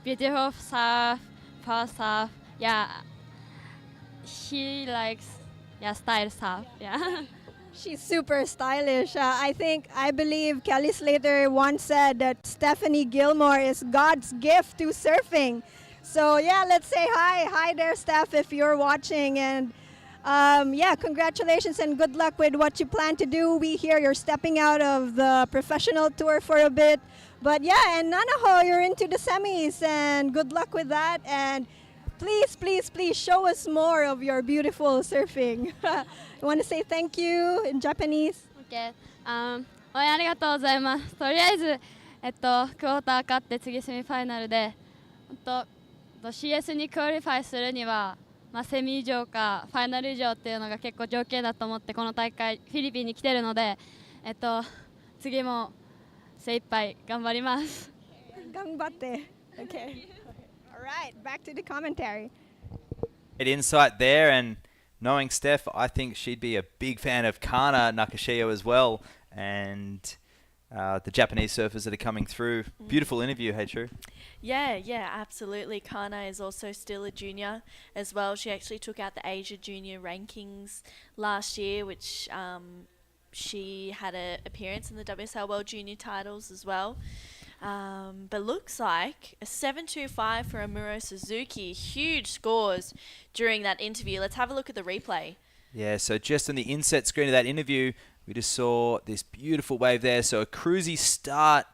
beautiful surf, power surf. Yeah, she likes style surf. Yeah. She's super stylish. I believe Kelly Slater once said that Stephanie Gilmore is God's gift to surfing. So yeah, let's say hi. Hi there, Steph, if you're watching. And yeah, congratulations and good luck with what you plan to do. We hear you're stepping out of the professional tour for a bit. But yeah, and Nanaho, you're into the semis, and good luck with that. And please, please, please show us more of your beautiful surfing. You want to say thank you in Japanese? OK、応援ありがとうございます。とりあえず、クォーター勝って次セミファイナルで、CS にクオリファイするには、セミ以上かファイナル以上っていうのが結構条件だと思ってこの大会フィリピンに来てるので、次も精一杯頑張ります。頑張って。Okay. All right, back to the commentary. An insight there, and knowing Steph, I think she'd be a big fan of Kana Nakashio as well, and the Japanese surfers that are coming through. Beautiful interview, hey True? Yeah, absolutely. Kana is also still a junior as well. She actually took out the Asia Junior rankings last year, which she had an appearance in the WSL World Junior titles as well. But looks like a 7.25 for Amuro Suzuki. Huge scores during that interview. Let's have a look at the replay. Yeah, so just on the inset screen of that interview, we just saw this beautiful wave there. So a cruisy start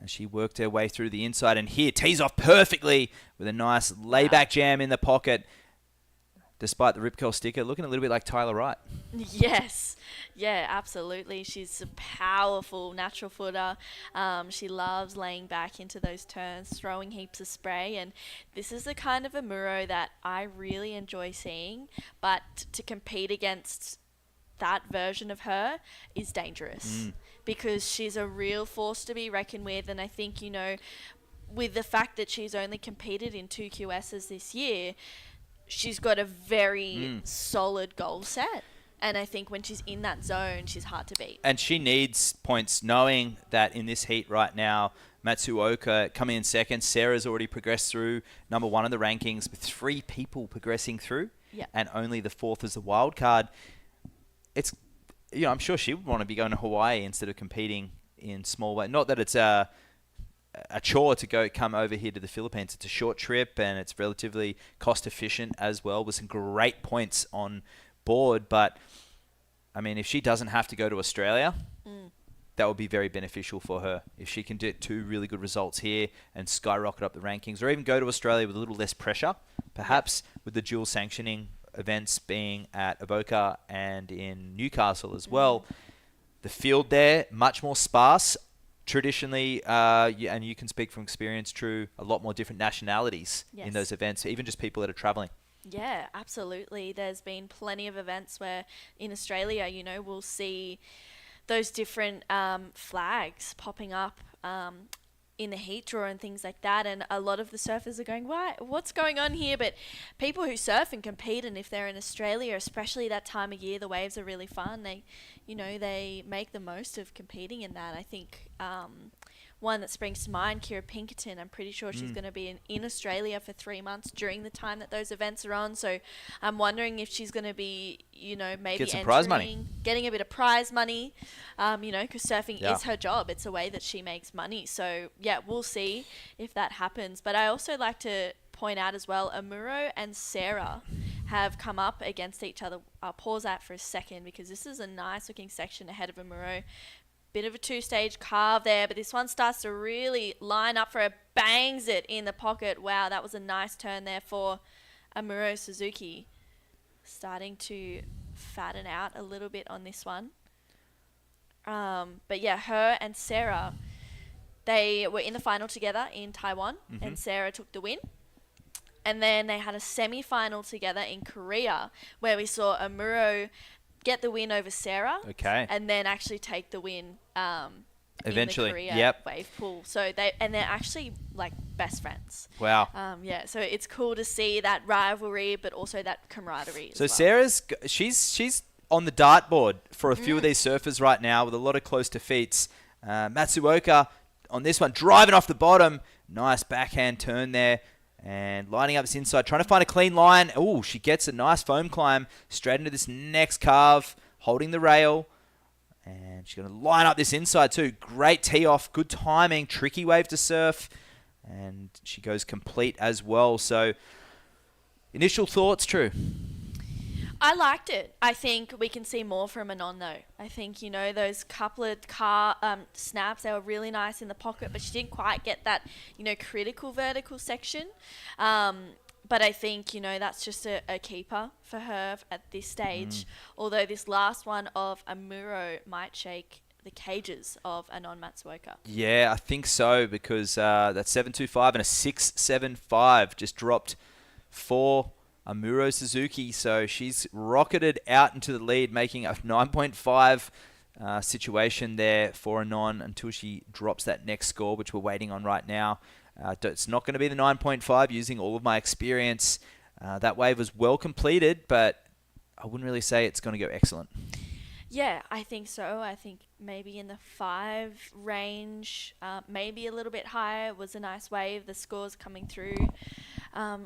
as she worked her way through the inside. And here, tees off perfectly with a nice layback jam in the pocket. Despite the rip curl sticker, looking a little bit like Tyler Wright. Yes. Yeah, absolutely. She's a powerful natural footer. She loves laying back into those turns, throwing heaps of spray. And this is the kind of Amuro that I really enjoy seeing. But to compete against that version of her is dangerous because she's a real force to be reckoned with. And I think, with the fact that she's only competed in 2 QSs this year, she's got a very solid goal set. And I think when she's in that zone, she's hard to beat. And she needs points, knowing that in this heat right now, Matsuoka coming in second. Sarah's already progressed through number 1 in the rankings with 3 people progressing through. Yep. And only the 4th is the wild card. It's, I'm sure she would want to be going to Hawaii instead of competing in small way. Not that it's a chore to come over here to the Philippines. It's a short trip and it's relatively cost efficient as well, with some great points on board. But I mean, if she doesn't have to go to Australia, that would be very beneficial for her. If she can get 2 really good results here and skyrocket up the rankings, or even go to Australia with a little less pressure, perhaps with the dual sanctioning events being at Avoca and in Newcastle as well. The field there, much more sparse. Traditionally, and you can speak from experience, True, a lot more different nationalities in those events, even just people that are traveling. Yeah, absolutely. There's been plenty of events where in Australia, we'll see those different flags popping up in the heat draw and things like that. And a lot of the surfers are going, what's going on here? But people who surf and compete, and if they're in Australia, especially that time of year, the waves are really fun. They make the most of competing in that. I think one that springs to mind, Kira Pinkerton, I'm pretty sure she's going to be in Australia for 3 months during the time that those events are on. So I'm wondering if she's going to be, maybe get some prize money, getting a bit of prize money, because surfing is her job. It's a way that she makes money. So yeah, we'll see if that happens. But I also like to point out as well, Amuro and Sarah have come up against each other. I'll pause that for a second because this is a nice looking section ahead of Amuro. Bit of a 2-stage carve there, but this one starts to really line up for her, bangs it in the pocket. Wow, that was a nice turn there for Amuro Suzuki. Starting to fatten out a little bit on this one. But yeah, her and Sarah, they were in the final together in Taiwan, and Sarah took the win. And then they had a semi-final together in Korea, where we saw Amuro get the win over Sarah, and then actually take the win eventually in the Korea wave pool. So they're actually like best friends. Wow. Yeah, so it's cool to see that rivalry, but also that camaraderie. So Sarah's she's on the dartboard for a few of these surfers right now with a lot of close defeats. Matsuoka on this one, driving off the bottom, nice backhand turn there. And lining up this inside, trying to find a clean line. Oh, she gets a nice foam climb straight into this next carve, holding the rail. And she's going to line up this inside too. Great tee off, good timing, tricky wave to surf. and she goes complete as well. So, initial thoughts, True? I liked it. I think we can see more from Anon though. I think, those couple of snaps, they were really nice in the pocket, but she didn't quite get that, critical vertical section. But I think, that's just a keeper for her at this stage. Although this last one of Amuro might shake the cages of Anon Matsuoka. Yeah, I think so, because that 7.25 and a 6.75 just dropped for Amuro Suzuki. So she's rocketed out into the lead, making a 9.5 situation there for Anon until she drops that next score, which we're waiting on right now. It's not going to be the 9.5 using all of my experience. That wave was well completed, but I wouldn't really say it's going to go excellent. Yeah, I think so. I think maybe in the 5 range, maybe a little bit higher was a nice wave. The score's coming through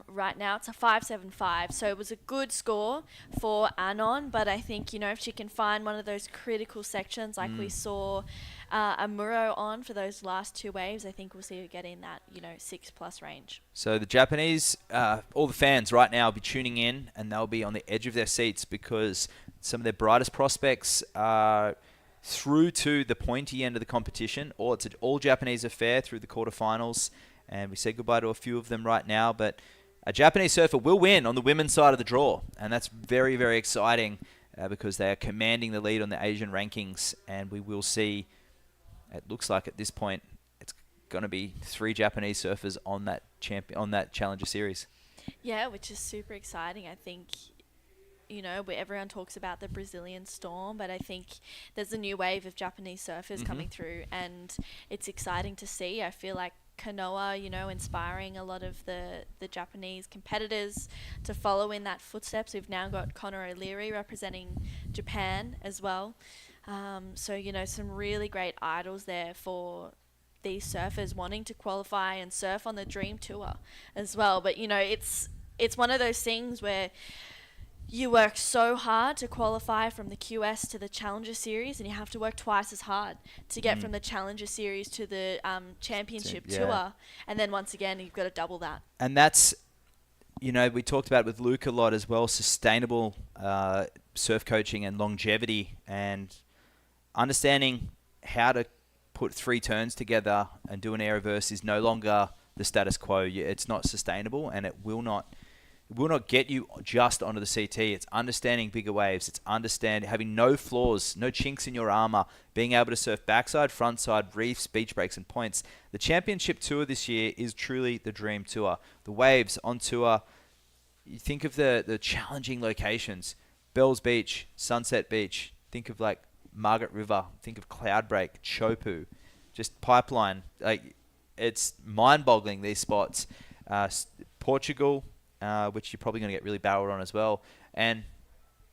right now. It's a 5.75, so it was a good score for Anon, but I think, if she can find one of those critical sections like we saw Amuro on for those last 2 waves, I think we'll see her get in that, 6+ range. So the Japanese, all the fans right now will be tuning in, and they'll be on the edge of their seats because some of their brightest prospects are through to the pointy end of the competition. It's an all-Japanese affair through the quarterfinals, and we say goodbye to a few of them right now. But a Japanese surfer will win on the women's side of the draw, and that's very, very exciting because they are commanding the lead on the Asian rankings, and we will see, it looks like at this point, it's going to be 3 Japanese surfers on that Challenger Series. Yeah, which is super exciting. I think, where everyone talks about the Brazilian storm, but I think there's a new wave of Japanese surfers coming through, and it's exciting to see. I feel like Kanoa, inspiring a lot of the Japanese competitors to follow in that footsteps. We've now got Connor O'Leary representing Japan as well. So, some really great idols there for these surfers wanting to qualify and surf on the Dream Tour as well. But, it's one of those things where you work so hard to qualify from the QS to the Challenger Series, and you have to work twice as hard to get from the Challenger Series to the Championship Tour. And then once again, you've got to double that. And that's, we talked about with Luke a lot as well, sustainable surf coaching and longevity, and understanding how to put 3 turns together and do an air reverse is no longer the status quo. It's not sustainable, and it will not get you just onto the CT. It's understanding bigger waves. It's having no flaws, no chinks in your armor, being able to surf backside, frontside, reefs, beach breaks, and points. The Championship Tour this year is truly the Dream Tour. The waves on tour, you think of the challenging locations. Bells Beach, Sunset Beach. Think of like Margaret River. Think of Cloudbreak, Chopu, just Pipeline. It's mind-boggling, these spots. Portugal, which you're probably going to get really barreled on as well. And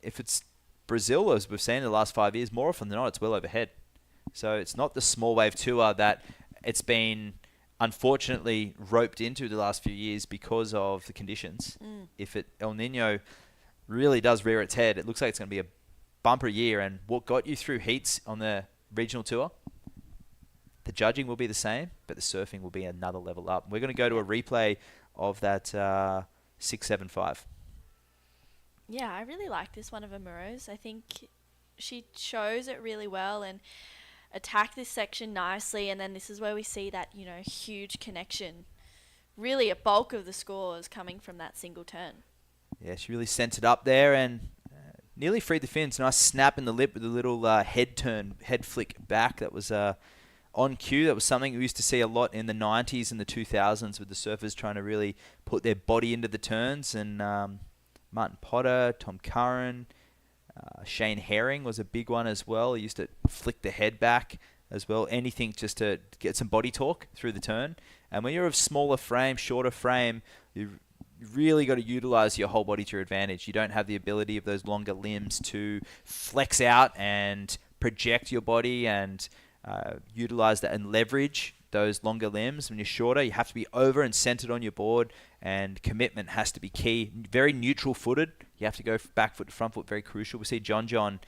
if it's Brazil, as we've seen in the last 5 years, more often than not, it's well overhead. So it's not the small wave tour that it's been unfortunately roped into the last few years because of the conditions. If El Nino really does rear its head, it looks like it's going to be a bumper year. And what got you through heats on the regional tour, the judging will be the same, but the surfing will be another level up. We're going to go to a replay of that 6.75. Yeah, I really like this one of Amuro's. I think she shows it really well and attacked this section nicely, and then this is where we see that, huge connection. Really a bulk of the scores coming from that single turn. Yeah, she really sent it up there and nearly freed the fins. Nice snap in the lip with a little head flick back. That was on cue. That was something we used to see a lot in the 90s and the 2000s with the surfers trying to really put their body into the turns. And Martin Potter, Tom Curran, Shane Herring was a big one as well. He used to flick the head back as well. Anything just to get some body torque through the turn. And when you're of smaller frame, shorter frame, you've really got to utilize your whole body to your advantage. You don't have the ability of those longer limbs to flex out and project your body and utilize that and leverage those longer limbs. When you're shorter, you have to be over and centered on your board, and commitment has to be key. Very neutral footed. You have to go back foot to front foot, very crucial. We see John,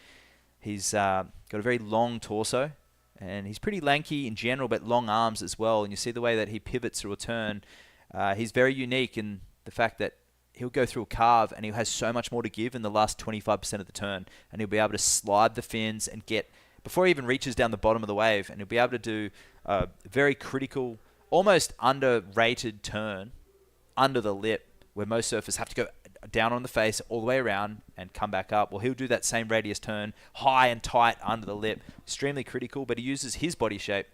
he's got a very long torso, And he's pretty lanky in general, but long arms as well. And you see the way that he pivots through a turn. He's very unique in the fact that he'll go through a carve and he has so much more to give in the last 25% of the turn. And he'll be able to slide the fins and get, before he even reaches down the bottom of the wave, and he'll be able to do a very critical, almost underrated turn under the lip, where most surfers have to go down on the face all the way around and come back up. Well, he'll do that same radius turn high and tight under the lip. Extremely critical, but he uses his body shape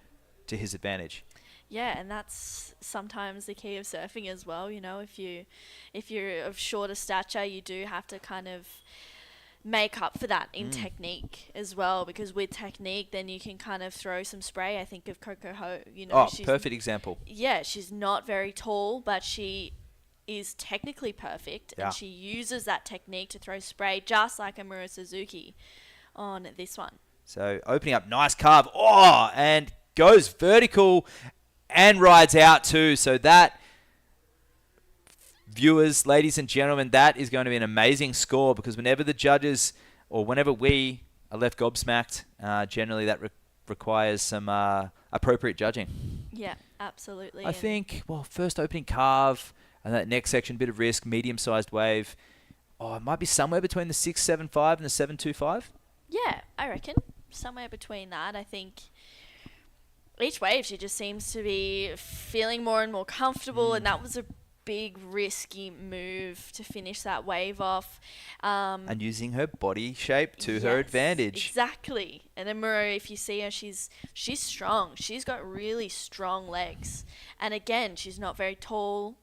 to his advantage. Yeah, and that's sometimes the key of surfing as well. You know, if you're of shorter stature, you do have to kind of make up for that in technique as well, because with technique then you can kind of throw some spray. I think of Coco Ho, you know. She's perfect example. Yeah, she's not very tall, but she is technically perfect, and she uses that technique to throw spray just like Amuro Suzuki on this one. So opening up, nice carve. And goes vertical and rides out too. So that, viewers, ladies and gentlemen, that is going to be an amazing score, because whenever the judges, or whenever we are left gobsmacked, generally that requires some appropriate judging. Yeah, absolutely. I think, first opening carve, and that next section, bit of risk, medium-sized wave. It might be somewhere between the 675 and the 725. Yeah, I reckon. Somewhere between that. I think each wave she just seems to be feeling more and more comfortable, and that was a big risky move to finish that wave off. And using her body shape to her advantage. Exactly. And Amuro, if you see her, she's strong. She's got really strong legs. And again, she's not very tall.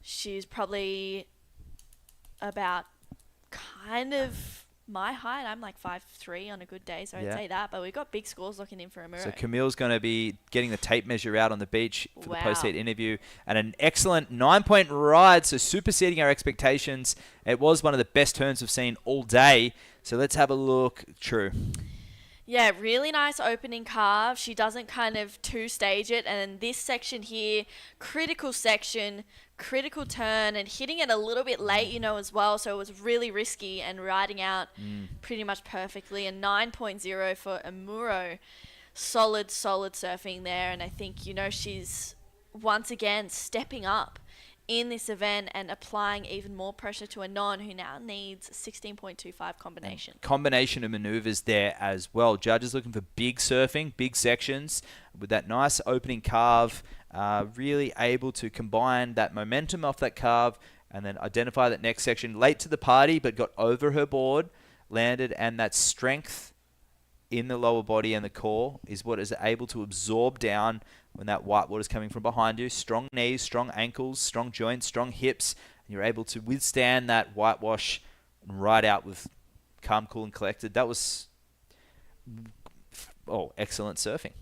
She's probably about kind of my height. I'm like 5'3" on a good day, so I'd say that. But we've got big scores looking in for Amuro. So Camille's going to be getting the tape measure out on the beach for the post-heat interview. And an excellent 9-point ride, so superseding our expectations. It was one of the best turns we've seen all day. So let's have a look. True. Yeah, really nice opening carve. She doesn't kind of two-stage it. And this section here, critical section, critical turn, and hitting it a little bit late, you know, as well. So it was really risky, and riding out pretty much perfectly. And 9.0 for Amuro. Solid surfing there. And I think, you know, she's once again stepping up in this event and applying even more pressure to Anon, who now needs 16.25 combination. And combination of maneuvers there as well. Judges looking for big surfing, big sections, with that nice opening carve, really able to combine that momentum off that carve and then identify that next section. Late to the party, but got over her board, landed, and that strength in the lower body and the core is what is able to absorb down when that white water is coming from behind you. Strong knees, strong ankles, strong joints, strong hips, and you're able to withstand that whitewash and ride out with calm, cool, and collected. That was excellent surfing.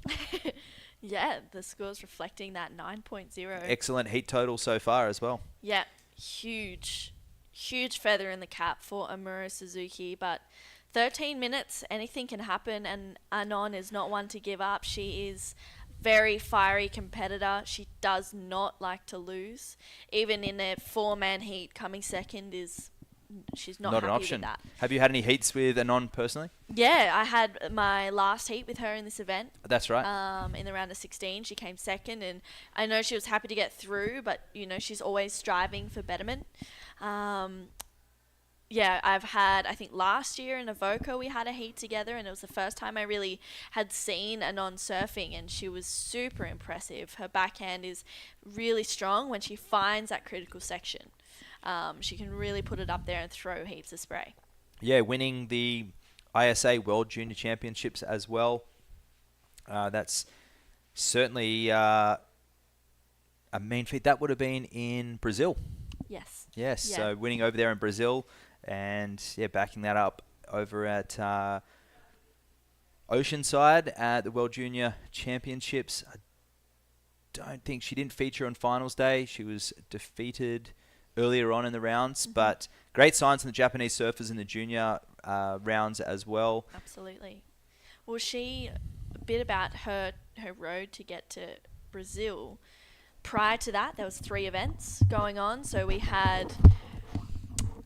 Yeah, the score's reflecting that 9.0. Excellent heat total so far as well. Yeah, huge feather in the cap for Amuro Suzuki, but 13 minutes, anything can happen, and Anon is not one to give up. She is very fiery competitor. She does not like to lose. Even in a 4-man heat, coming second she's not happy an option. with that. Have you had any heats with Anon personally? Yeah, I had my last heat with her in this event. That's right. In the round of 16, she came second, and I know she was happy to get through, but you know she's always striving for betterment. Yeah, I think last year in Avoca we had a heat together, and it was the first time I really had seen Anon surfing, and she was super impressive. Her backhand is really strong when she finds that critical section. She can really put it up there and throw heaps of spray. Yeah, winning the ISA World Junior Championships as well. That's certainly a mean feat. That would have been in Brazil. Yes. Yes, Yeah. so winning over there in Brazil, and backing that up over at Oceanside at the World Junior Championships. I don't think she didn't feature on finals day. She was defeated earlier on in the rounds, but great signs from the Japanese surfers in the junior rounds as well. Absolutely. Well, a bit about her road to get to Brazil. Prior to that, there was 3 events going on. So we had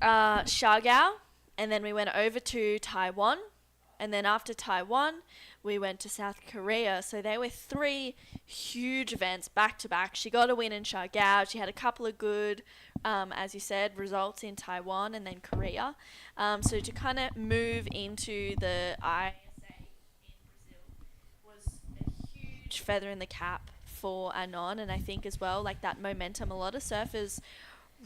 Siargao, and then we went over to Taiwan, and then after Taiwan, we went to South Korea. So they were 3 huge events back to back. She got a win in Siargao. She had a couple of good, as you said, results in Taiwan and then Korea. So to kind of move into the ISA in Brazil was a huge feather in the cap for Anon. And I think as well, like that momentum, a lot of surfers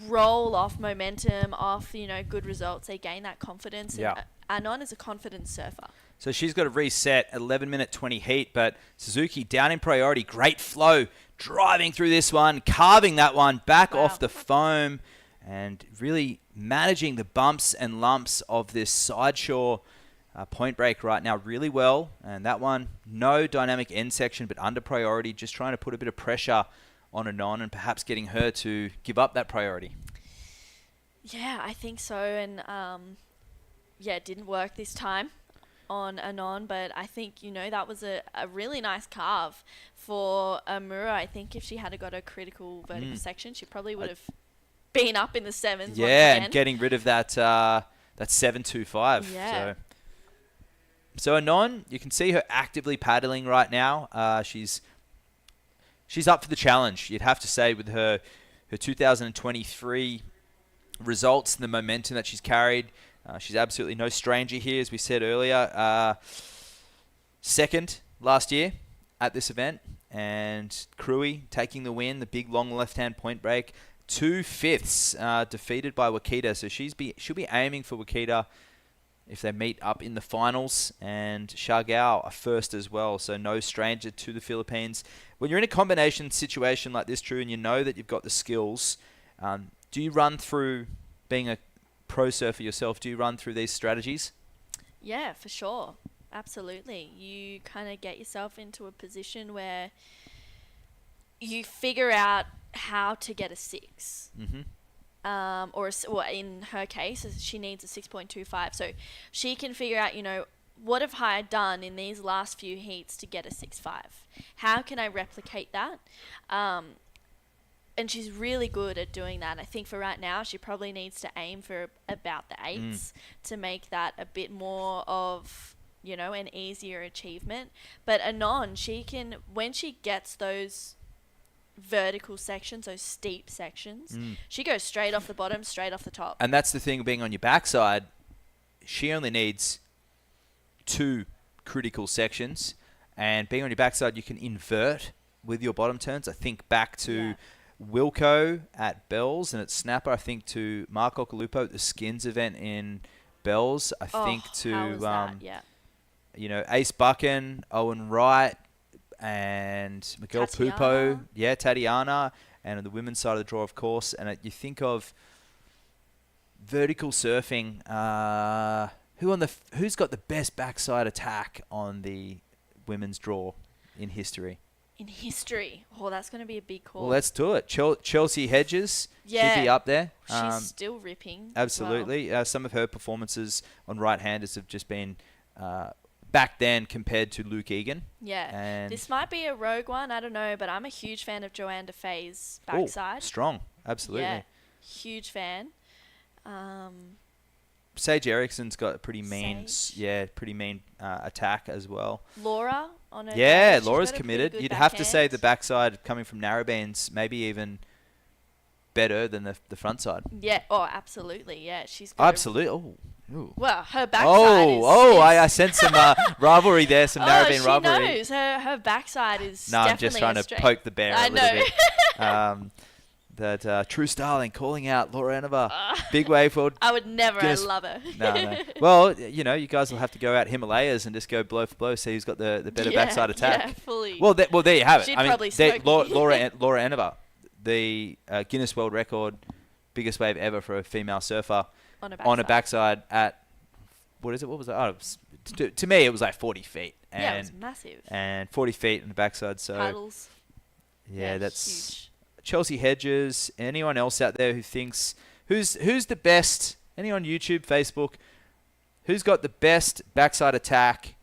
roll off momentum, off, good results. They gain that confidence. Yeah. And Anon is a confident surfer. So she's got to reset 11-minute 20 heat, but Suzuki down in priority. Great flow, driving through this one, carving that one back off the foam, and really managing the bumps and lumps of this sideshore point break right now really well. And that one, no dynamic end section, but under priority, just trying to put a bit of pressure on Anon and perhaps getting her to give up that priority. Yeah, I think so. And it didn't work this time on Anon, but I think, that was a really nice carve for Amura. I think if she had got a critical vertical section, she probably would have been up in the 7s once again. And getting rid of that 7.25. Yeah. So Anon, you can see her actively paddling right now. She's up for the challenge, you'd have to say, with her 2023 results and the momentum that she's carried. She's absolutely no stranger here, as we said earlier. Second last year at this event, and Krui taking the win, the big long left-hand point break. 2/5 defeated by Wakita, so she'll be aiming for Wakita if they meet up in the finals, and Siargao a first as well, so no stranger to the Philippines. When you're in a combination situation like this, Drew, and you know that you've got the skills, do you run through, being a pro surfer yourself, do you run through these strategies? Yeah, for sure. Absolutely. You kind of get yourself into a position where you figure out how to get a 6. Or in her case, she needs a 6.25. So she can figure out, what have I done in these last few heats to get a 6.5? How can I replicate that? And she's really good at doing that. I think for right now, she probably needs to aim for about the 8s to make that a bit more of, an easier achievement. But Anon, she can, when she gets those vertical sections, those steep sections, she goes straight off the bottom, straight off the top. And that's the thing of being on your backside. She only needs 2 critical sections, and being on your backside, you can invert with your bottom turns. I think back to Wilco at Bells and at Snapper. I think to Mark Ocalupo at the Skins event in Bells. I think to Ace Buchan, Owen Wright, and Miguel Pupo, Tatiana, and on the women's side of the draw, of course. And you think of vertical surfing. Who's got the best backside attack on the women's draw in history? In history? Oh, that's going to be a big call. Well, let's do it. Chelsea Hedges should be up there. She's still ripping. Absolutely. Well. Some of her performances on right-handers have just been back then compared to Luke Egan. Yeah. And this might be a rogue one, I don't know, but I'm a huge fan of Joanne DeFay's backside. Strong. Absolutely. Yeah, huge fan. Sage Erickson's got a pretty mean, attack as well. Laura on her Yeah, back. Laura's committed. You'd have to say the backside coming from narrowbands maybe even better than the front side. Yeah. Oh, absolutely. Yeah, she's got absolutely. Ooh. Well, her backside is... I sense some rivalry there, some narrowband rivalry. She knows. Her backside is No, I'm just trying to poke the bear a little bit. That True Starling calling out Laura Enova. Big wave forward. I would never. I love her. No. Well, you guys will have to go out Himalayas and just go blow for blow, see who's got the better backside attack. Yeah, fully. Well, there you have it. She'd probably smoke Laura Enova, the Guinness World Record, biggest wave ever for a female surfer on a backside at, what is it? What was it? Oh, to me, it was like 40 feet. And, yeah, it was massive. And 40 feet on the backside. So paddles. Yeah, that's huge. Chelsea Hedges. Anyone else out there who thinks who's the best? Anyone on YouTube, Facebook? Who's got the best backside attack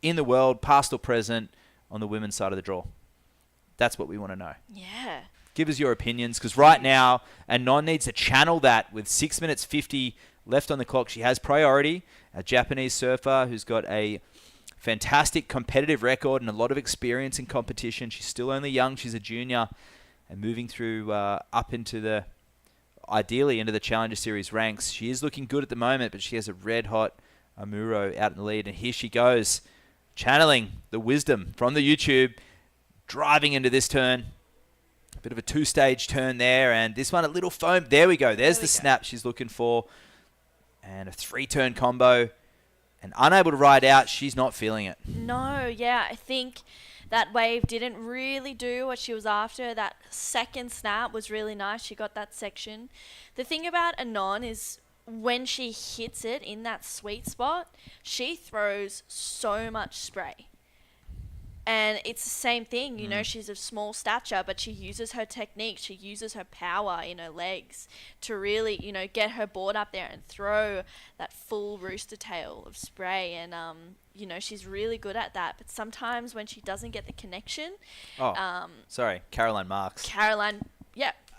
in the world, past or present, on the women's side of the draw? That's what we want to know. Yeah. Give us your opinions, because right now, Anon needs to channel that with 6 minutes 50 left on the clock. She has priority. A Japanese surfer who's got a fantastic competitive record and a lot of experience in competition. She's still only young. She's a junior and moving through up into ideally into the Challenger Series ranks. She is looking good at the moment, but she has a red-hot Amuro out in the lead. And here she goes, channeling the wisdom from the YouTube, driving into this turn. A bit of a two-stage turn there, and this one a little foam. There we go. There's the snap she's looking for. And a three-turn combo. And unable to ride out, she's not feeling it. No, yeah, I think that wave didn't really do what she was after. That second snap was really nice. She got that section. The thing about Anon is when she hits it in that sweet spot, she throws so much spray. And it's the same thing, you know, she's of small stature, but she uses her technique, she uses her power in her legs to really, you know, get her board up there and throw that full rooster tail of spray. And, you know, she's really good at that. But sometimes when she doesn't get the connection... Sorry, Caroline Marks.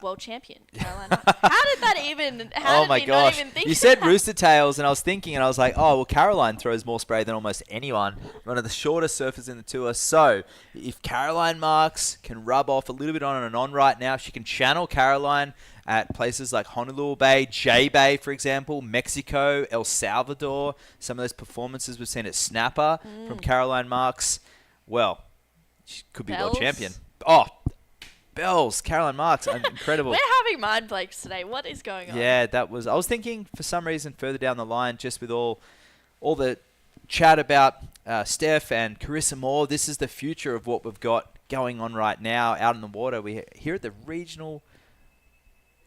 World champion, Caroline. How did that even... Oh my gosh. You said rooster tails, and I was thinking, and I was like, oh, well, Caroline throws more spray than almost anyone. One of the shortest surfers in the tour. So if Caroline Marks can rub off a little bit on and on right now, she can channel Caroline at places like Honolulu Bay, J Bay, for example, Mexico, El Salvador. Some of those performances we've seen at Snapper from Caroline Marks. Well, she could be world champion. Oh, bells, Caroline Marks, incredible. We're having mind blanks today. What is going on? Yeah, I was thinking for some reason further down the line, just with all the chat about Steph and Carissa Moore, this is the future of what we've got going on right now out in the water. We're here at the regional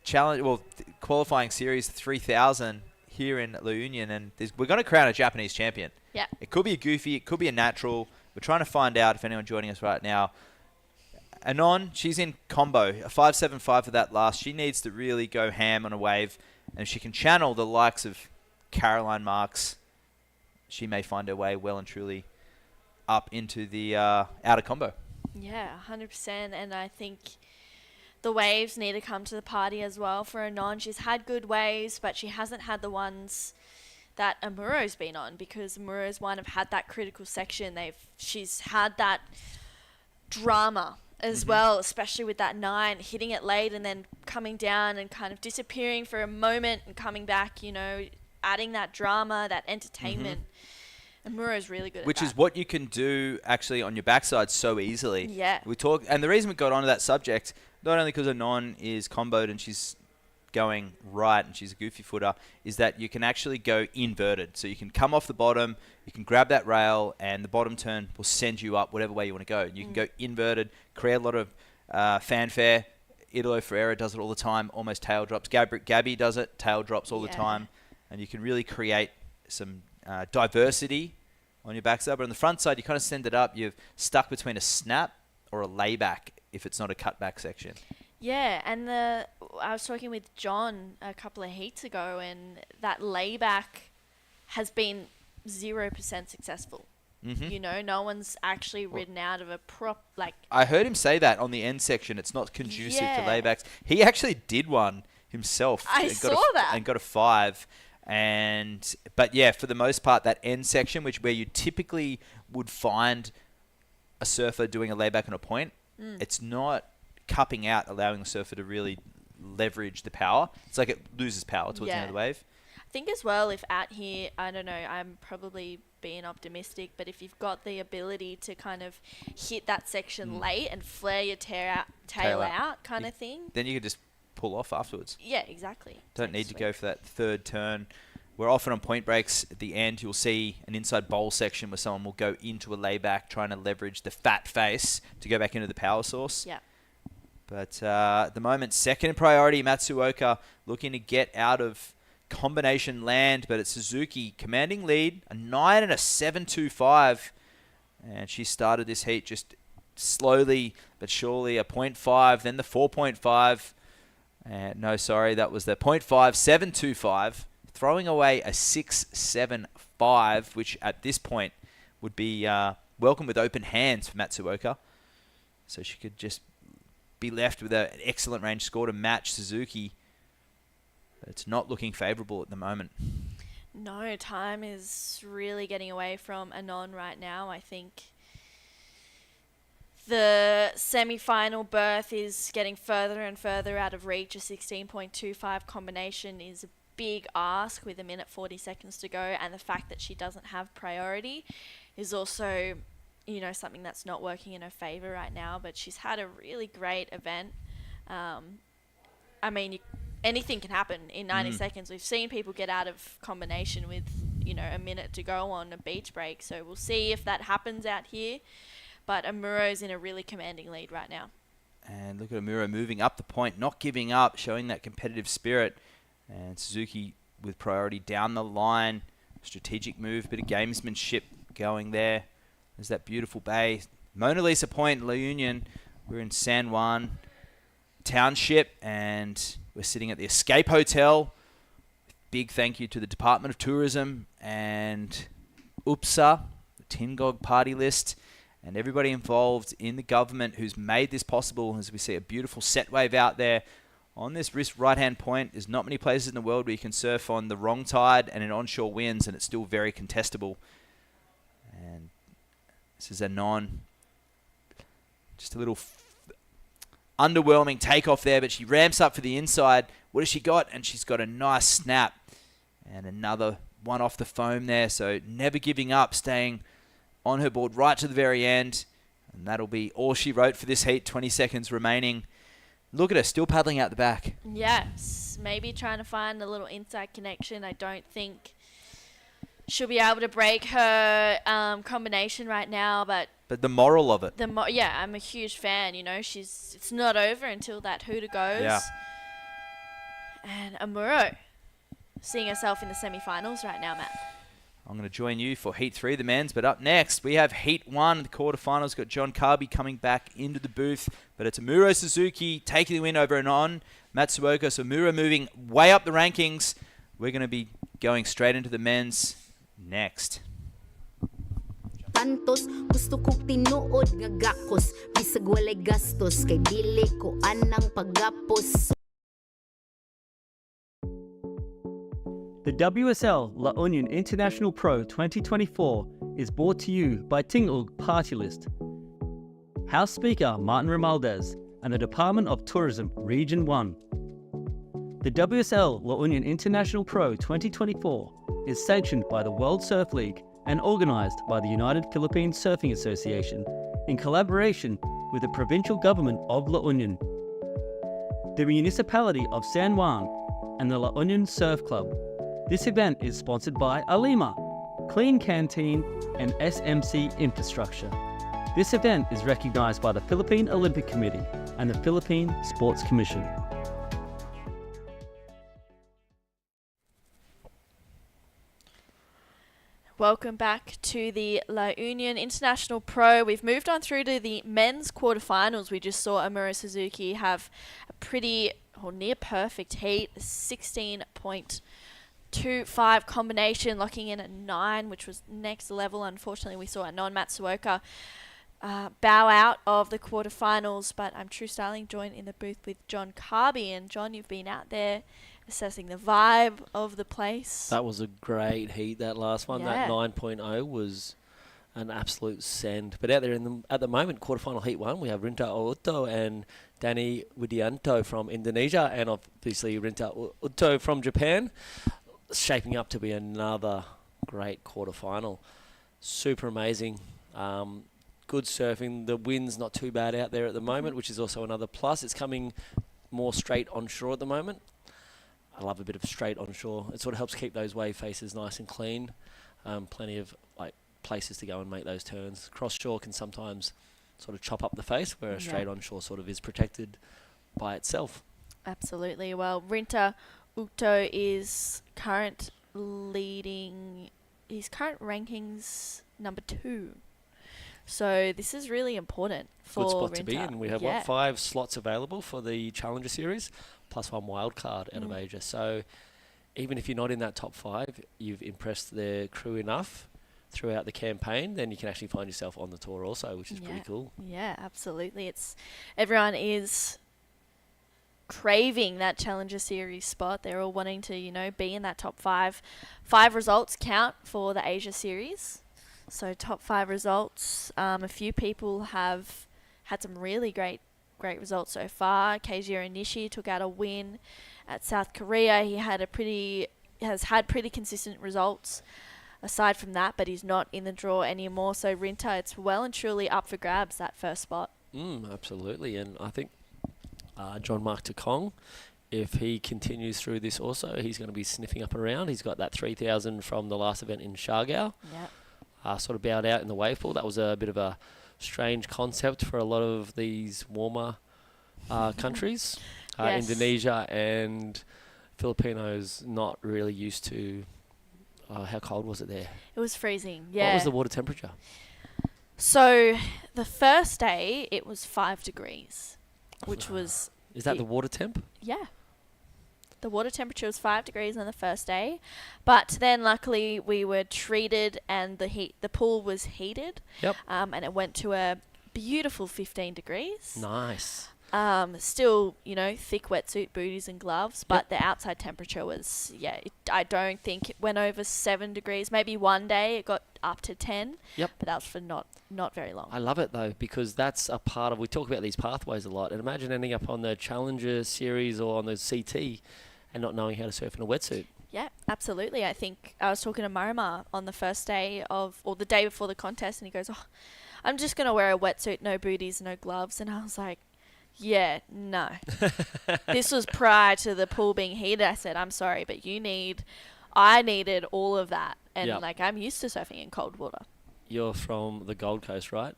challenge, qualifying series 3000 here in La Union, and we're going to crown a Japanese champion. Yeah. It could be a goofy, it could be a natural. We're trying to find out if anyone joining us right now. Anon, she's in combo, a 5.75 for that last. She needs to really go ham on a wave, and if she can channel the likes of Caroline Marks, she may find her way well and truly up into the outer combo. Yeah, 100%, and I think the waves need to come to the party as well for Anon. She's had good waves, but she hasn't had the ones that Amuro's been on, because Amuro's one have had that critical section. She's had that drama as well, especially with that 9, hitting it late and then coming down and kind of disappearing for a moment and coming back, you know, adding that drama, that entertainment. Amuro's really good at that. Which is what you can do actually on your backside so easily. Yeah. And the reason we got onto that subject, not only because Anon is comboed and she's going right and she's a goofy footer, is that you can actually go inverted. So you can come off the bottom, you can grab that rail, and the bottom turn will send you up whatever way you want to go. You can go inverted, create a lot of fanfare. Italo Ferreira does it all the time, almost tail drops. Gabby does it, tail drops all the time. And you can really create some diversity on your backside. But on the front side, you kind of send it up. You're stuck between a snap or a layback if it's not a cutback section. Yeah, and I was talking with John a couple of heats ago, and that layback has been 0% successful. You know, no one's actually ridden out of a I heard him say that on the end section. It's not conducive to laybacks. He actually did one himself. I saw that. And got a 5. But yeah, for the most part, that end section, where you typically would find a surfer doing a layback on a point, it's not cupping out, allowing the surfer to really leverage the power. It's like it loses power towards the end of the wave. I think as well, if out here, I don't know, I'm probably being optimistic, but if you've got the ability to kind of hit that section late and flare your tail out kind of thing, then you can just pull off afterwards. Yeah, exactly. Don't need to go for that third turn. We're often on point breaks at the end. You'll see an inside bowl section where someone will go into a layback, trying to leverage the fat face to go back into the power source. Yeah. But at the moment, second priority, Matsuoka looking to get out of combination land, but it's Suzuki commanding lead, a 9 and a 7.25. And she started this heat just slowly but surely, a 0.5, then the 4.5. No, sorry, that was the 0.5, 7.25. Throwing away a 6.75, which at this point would be welcome with open hands for Matsuoka. So she could just be left with an excellent range score to match Suzuki. But it's not looking favourable at the moment. No, time is really getting away from Anon right now. I think the semi-final berth is getting further and further out of reach. A 16.25 combination is a big ask with 1:40 seconds to go, and the fact that she doesn't have priority is also, you know, something that's not working in her favor right now. But she's had a really great event. I mean, anything can happen in 90 seconds. We've seen people get out of combination with, you know, a minute to go on a beach break. So we'll see if that happens out here. But Amuro's in a really commanding lead right now. And look at Amuro moving up the point, not giving up, showing that competitive spirit. And Suzuki with priority down the line. Strategic move, bit of gamesmanship going there. There's that beautiful bay. Mona Lisa Point, La Union. We're in San Juan Township, and we're sitting at the Escape Hotel. Big thank you to the Department of Tourism and UPSA, the Tingog party list, and everybody involved in the government who's made this possible. As we see a beautiful set wave out there on this right-hand point. There's not many places in the world where you can surf on the wrong tide and in onshore winds, and it's still very contestable. And this is Anon. Just a little underwhelming takeoff there, but she ramps up for the inside. What has she got? And she's got a nice snap. And another one off the foam there. So never giving up, staying on her board right to the very end. And that'll be all she wrote for this heat. 20 seconds remaining. Look at her, still paddling out the back. Yes, maybe trying to find a little inside connection. I don't think she'll be able to break her combination right now, but the moral of it. Yeah, I'm a huge fan. You know, it's not over until that hooter goes. Yeah. And Amuro seeing herself in the semi-finals right now, Matt. I'm going to join you for Heat 3, the men's. But up next, we have Heat 1, the quarterfinals. Got John Carby coming back into the booth. But it's Amuro Suzuki taking the win over Anon Matsuoka. So Amuro moving way up the rankings. We're going to be going straight into the men's next. Tantos, gusto kong tinuod nga gakos. Bisag walay gastos, kay dili ko anang pagapos. The WSL La Union International Pro 2024 is brought to you by Tingog Party List, House Speaker Martin Romualdez, and the Department of Tourism Region 1. The WSL La Union International Pro 2024 is sanctioned by the World Surf League and organised by the United Philippine Surfing Association in collaboration with the provincial government of La Union, the municipality of San Juan, and the La Union Surf Club. This event is sponsored by Alima, Clean Canteen, and SMC Infrastructure. This event is recognised by the Philippine Olympic Committee and the Philippine Sports Commission. Welcome back to the La Union International Pro. We've moved on through to the men's quarterfinals. We just saw Amuro Suzuki have a pretty or near perfect heat, 16.25 combination, locking in a 9, which was next level. Unfortunately, we saw Anon Matsuoka bow out of the quarterfinals, but I'm True Styling joined in the booth with John Carby. And John, you've been out there assessing the vibe of the place. That was a great heat, that last one. Yeah. That 9.0 was an absolute send. But out there at the moment, quarterfinal heat 1, we have Rinta Otto and Danny Widianto from Indonesia, and obviously Rinta Otto from Japan, shaping up to be another great quarterfinal. Super amazing. Good surfing. The wind's not too bad out there at the moment, which is also another plus. It's coming more straight onshore at the moment. I love a bit of straight onshore. It sort of helps keep those wave faces nice and clean. Plenty of places to go and make those turns. Cross shore can sometimes sort of chop up the face, whereas straight onshore sort of is protected by itself. Absolutely. Well, Rinta Otto is current rankings number 2. So this is really important for Good spot Rinta. to be in. We have 5 slots available for the Challenger Series, plus 1 wild card out of Asia. So even if you're not in that top 5, you've impressed the crew enough throughout the campaign, then you can actually find yourself on the tour also, which is pretty cool. Yeah, absolutely. Everyone is craving that Challenger Series spot. They're all wanting to, be in that top 5. 5 results count for the Asia Series. So top 5 results. A few people have had some really great results so far. Keijiro Nishi took out a win at South Korea. He has had pretty consistent results aside from that, but he's not in the draw anymore. So Rinta, it's well and truly up for grabs, that first spot. Absolutely, and I think John Mark Takong, if he continues through this also, he's going to be sniffing up around. He's got that 3,000 from the last event in Shargao. Yep. Sort of bowed out in the wave pool. That was a bit of a strange concept for a lot of these warmer countries. Yes. Indonesia and Filipinos not really used to... how cold was it there? It was freezing, yeah. What was the water temperature? So the first day, it was 5 degrees, which was... Is that the water temp? Yeah. The water temperature was 5 degrees on the first day, but then luckily we were treated and the pool was heated. Yep. And it went to a beautiful 15 degrees. Nice. Still, thick wetsuit, booties and gloves, but the outside temperature was, I don't think it went over 7 degrees. Maybe one day it got up to 10. Yep. But that was for not very long. I love it though, because that's a part of, we talk about these pathways a lot, and imagine ending up on the Challenger Series or on the CT and not knowing how to surf in a wetsuit. Yeah, absolutely. I think I was talking to Marima on the first day or the day before the contest, and he goes, I'm just going to wear a wetsuit, no booties, no gloves. And I was like, yeah, no. This was prior to the pool being heated. I said, I'm sorry, but I needed all of that. And I'm used to surfing in cold water. You're from the Gold Coast, right?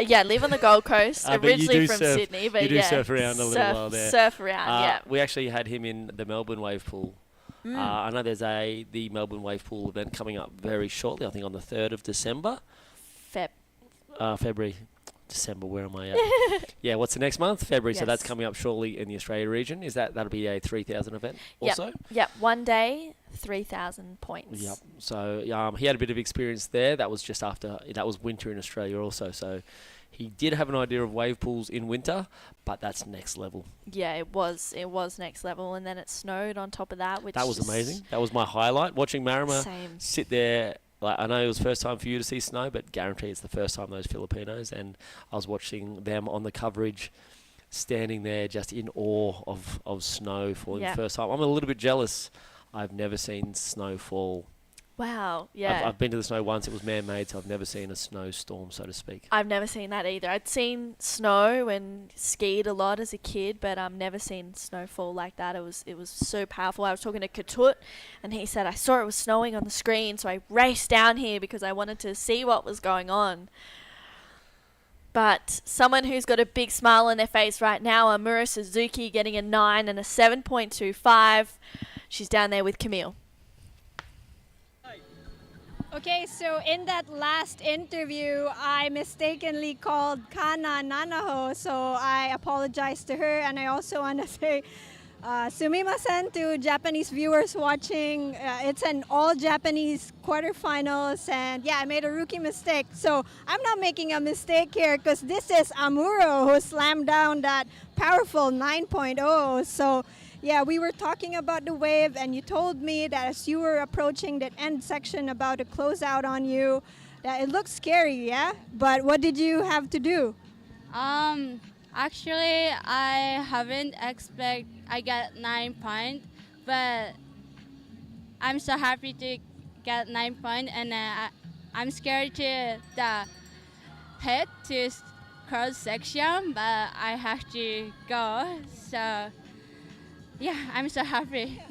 Yeah, live on the Gold Coast, originally from surf, Sydney. But you do surf around a little while there. Surf around, yeah. We actually had him in the Melbourne Wave Pool. I know there's the Melbourne Wave Pool event coming up very shortly, I think on the 3rd of December. February. December, where am I at? Yeah, what's the next month? February. Yes. So that's coming up shortly in the Australia region. That'll be a 3,000 event also? Yep, one day, 3,000 points. Yep. So he had a bit of experience there. That was just after, that was winter in Australia also. So he did have an idea of wave pools in winter, but that's next level. Yeah, it was next level, and then it snowed on top of that, which that was amazing. That was my highlight, watching Marima sit there. Like, I know it was the first time for you to see snow, but guarantee it's the first time those Filipinos, and I was watching them on the coverage, standing there just in awe of snow for the first time. I'm a little bit jealous. I've never seen snow fall. Wow, yeah. I've been to the snow once. It was man-made, so I've never seen a snowstorm, so to speak. I've never seen that either. I'd seen snow and skied a lot as a kid, but I've never seen snowfall like that. It was so powerful. I was talking to Katut, and he said, I saw it was snowing on the screen, so I raced down here because I wanted to see what was going on. But someone who's got a big smile on their face right now, Amura Suzuki, getting a 9 and a 7.25. She's down there with Camille. Okay, so in that last interview, I mistakenly called Kana Nanaho, so I apologize to her, and I also want to say sumimasen to Japanese viewers watching. It's an all-Japanese quarterfinals, and I made a rookie mistake. So I'm not making a mistake here because this is Amuro who slammed down that powerful 9.0. So we were talking about the wave, and you told me that as you were approaching that end section about to close out on you, that it looked scary, But what did you have to do? Actually, I haven't expect I get 9 points, but I'm so happy to get 9 points, and I'm scared to the head to cross section, but I have to go. So I'm so happy.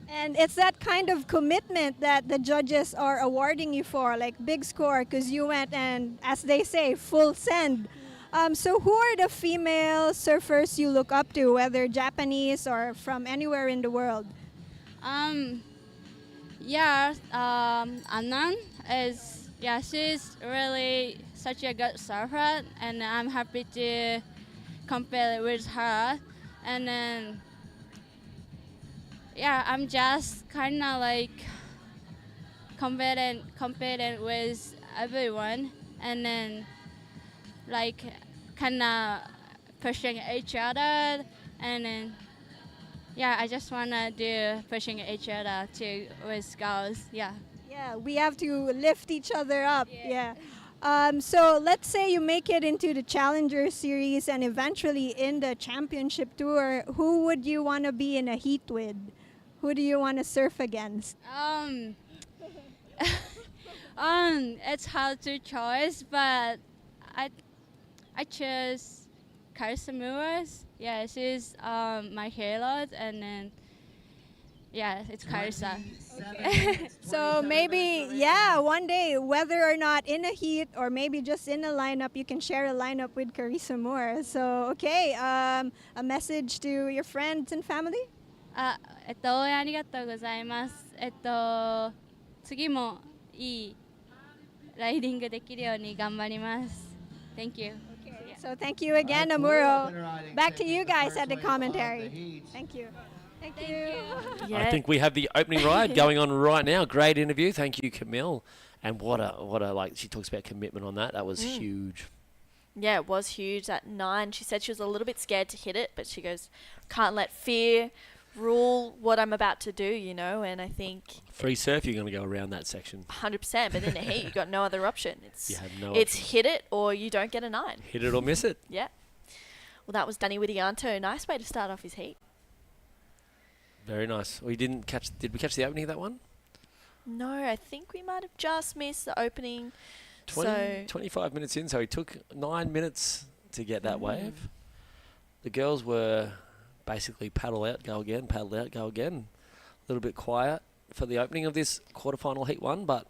And it's that kind of commitment that the judges are awarding you for, like big score, because you went and, as they say, full send. So who are the female surfers you look up to, whether Japanese or from anywhere in the world? Anand is, she's really such a good surfer, and I'm happy to compete with her. And then I'm just kind of like competing with everyone, and then like kind of pushing each other and then yeah, I just wanna do pushing each other to with girls. Yeah. Yeah, we have to lift each other up. Yeah. So let's say you make it into the Challenger Series and eventually in the Championship Tour. Who would you want to be in a heat with? Who do you want to surf against? It's hard to choose, but I choose Carissa Moores. Yeah, she's my hero, and then yeah, it's Carissa. So maybe, yeah, one day, whether or not in a heat or maybe just in a lineup, you can share a lineup with Carissa Moore. So, okay, a message to your friends and family? 応援ありがとうございます。次もいいライディングできるように頑張ります。Thank you. So thank you again, Amuro. Back to you guys at the commentary. Thank you. Thank you. I think we have the opening ride going on right now. Great interview. Thank you, Camille. And what a like, she talks about commitment on that. That was huge. Yeah, it was huge. At 9, she said she was a little bit scared to hit it, but she goes, can't let fear rule what I'm about to do, you know, and I think... Free surf, you're going to go around that section. 100%, but in the heat, you've got no other option. You have no It's option. hit it or you don't get a 9. Hit it or miss it. Yeah. Well, that was Danny Widianto. Nice way to start off his heat. Very nice. Did we catch the opening of that one? No, I think we might have just missed the opening. 25 minutes in, so he took 9 minutes to get that wave. The girls were basically paddle out, go again, paddle out, go again. A little bit quiet for the opening of this quarterfinal heat 1, but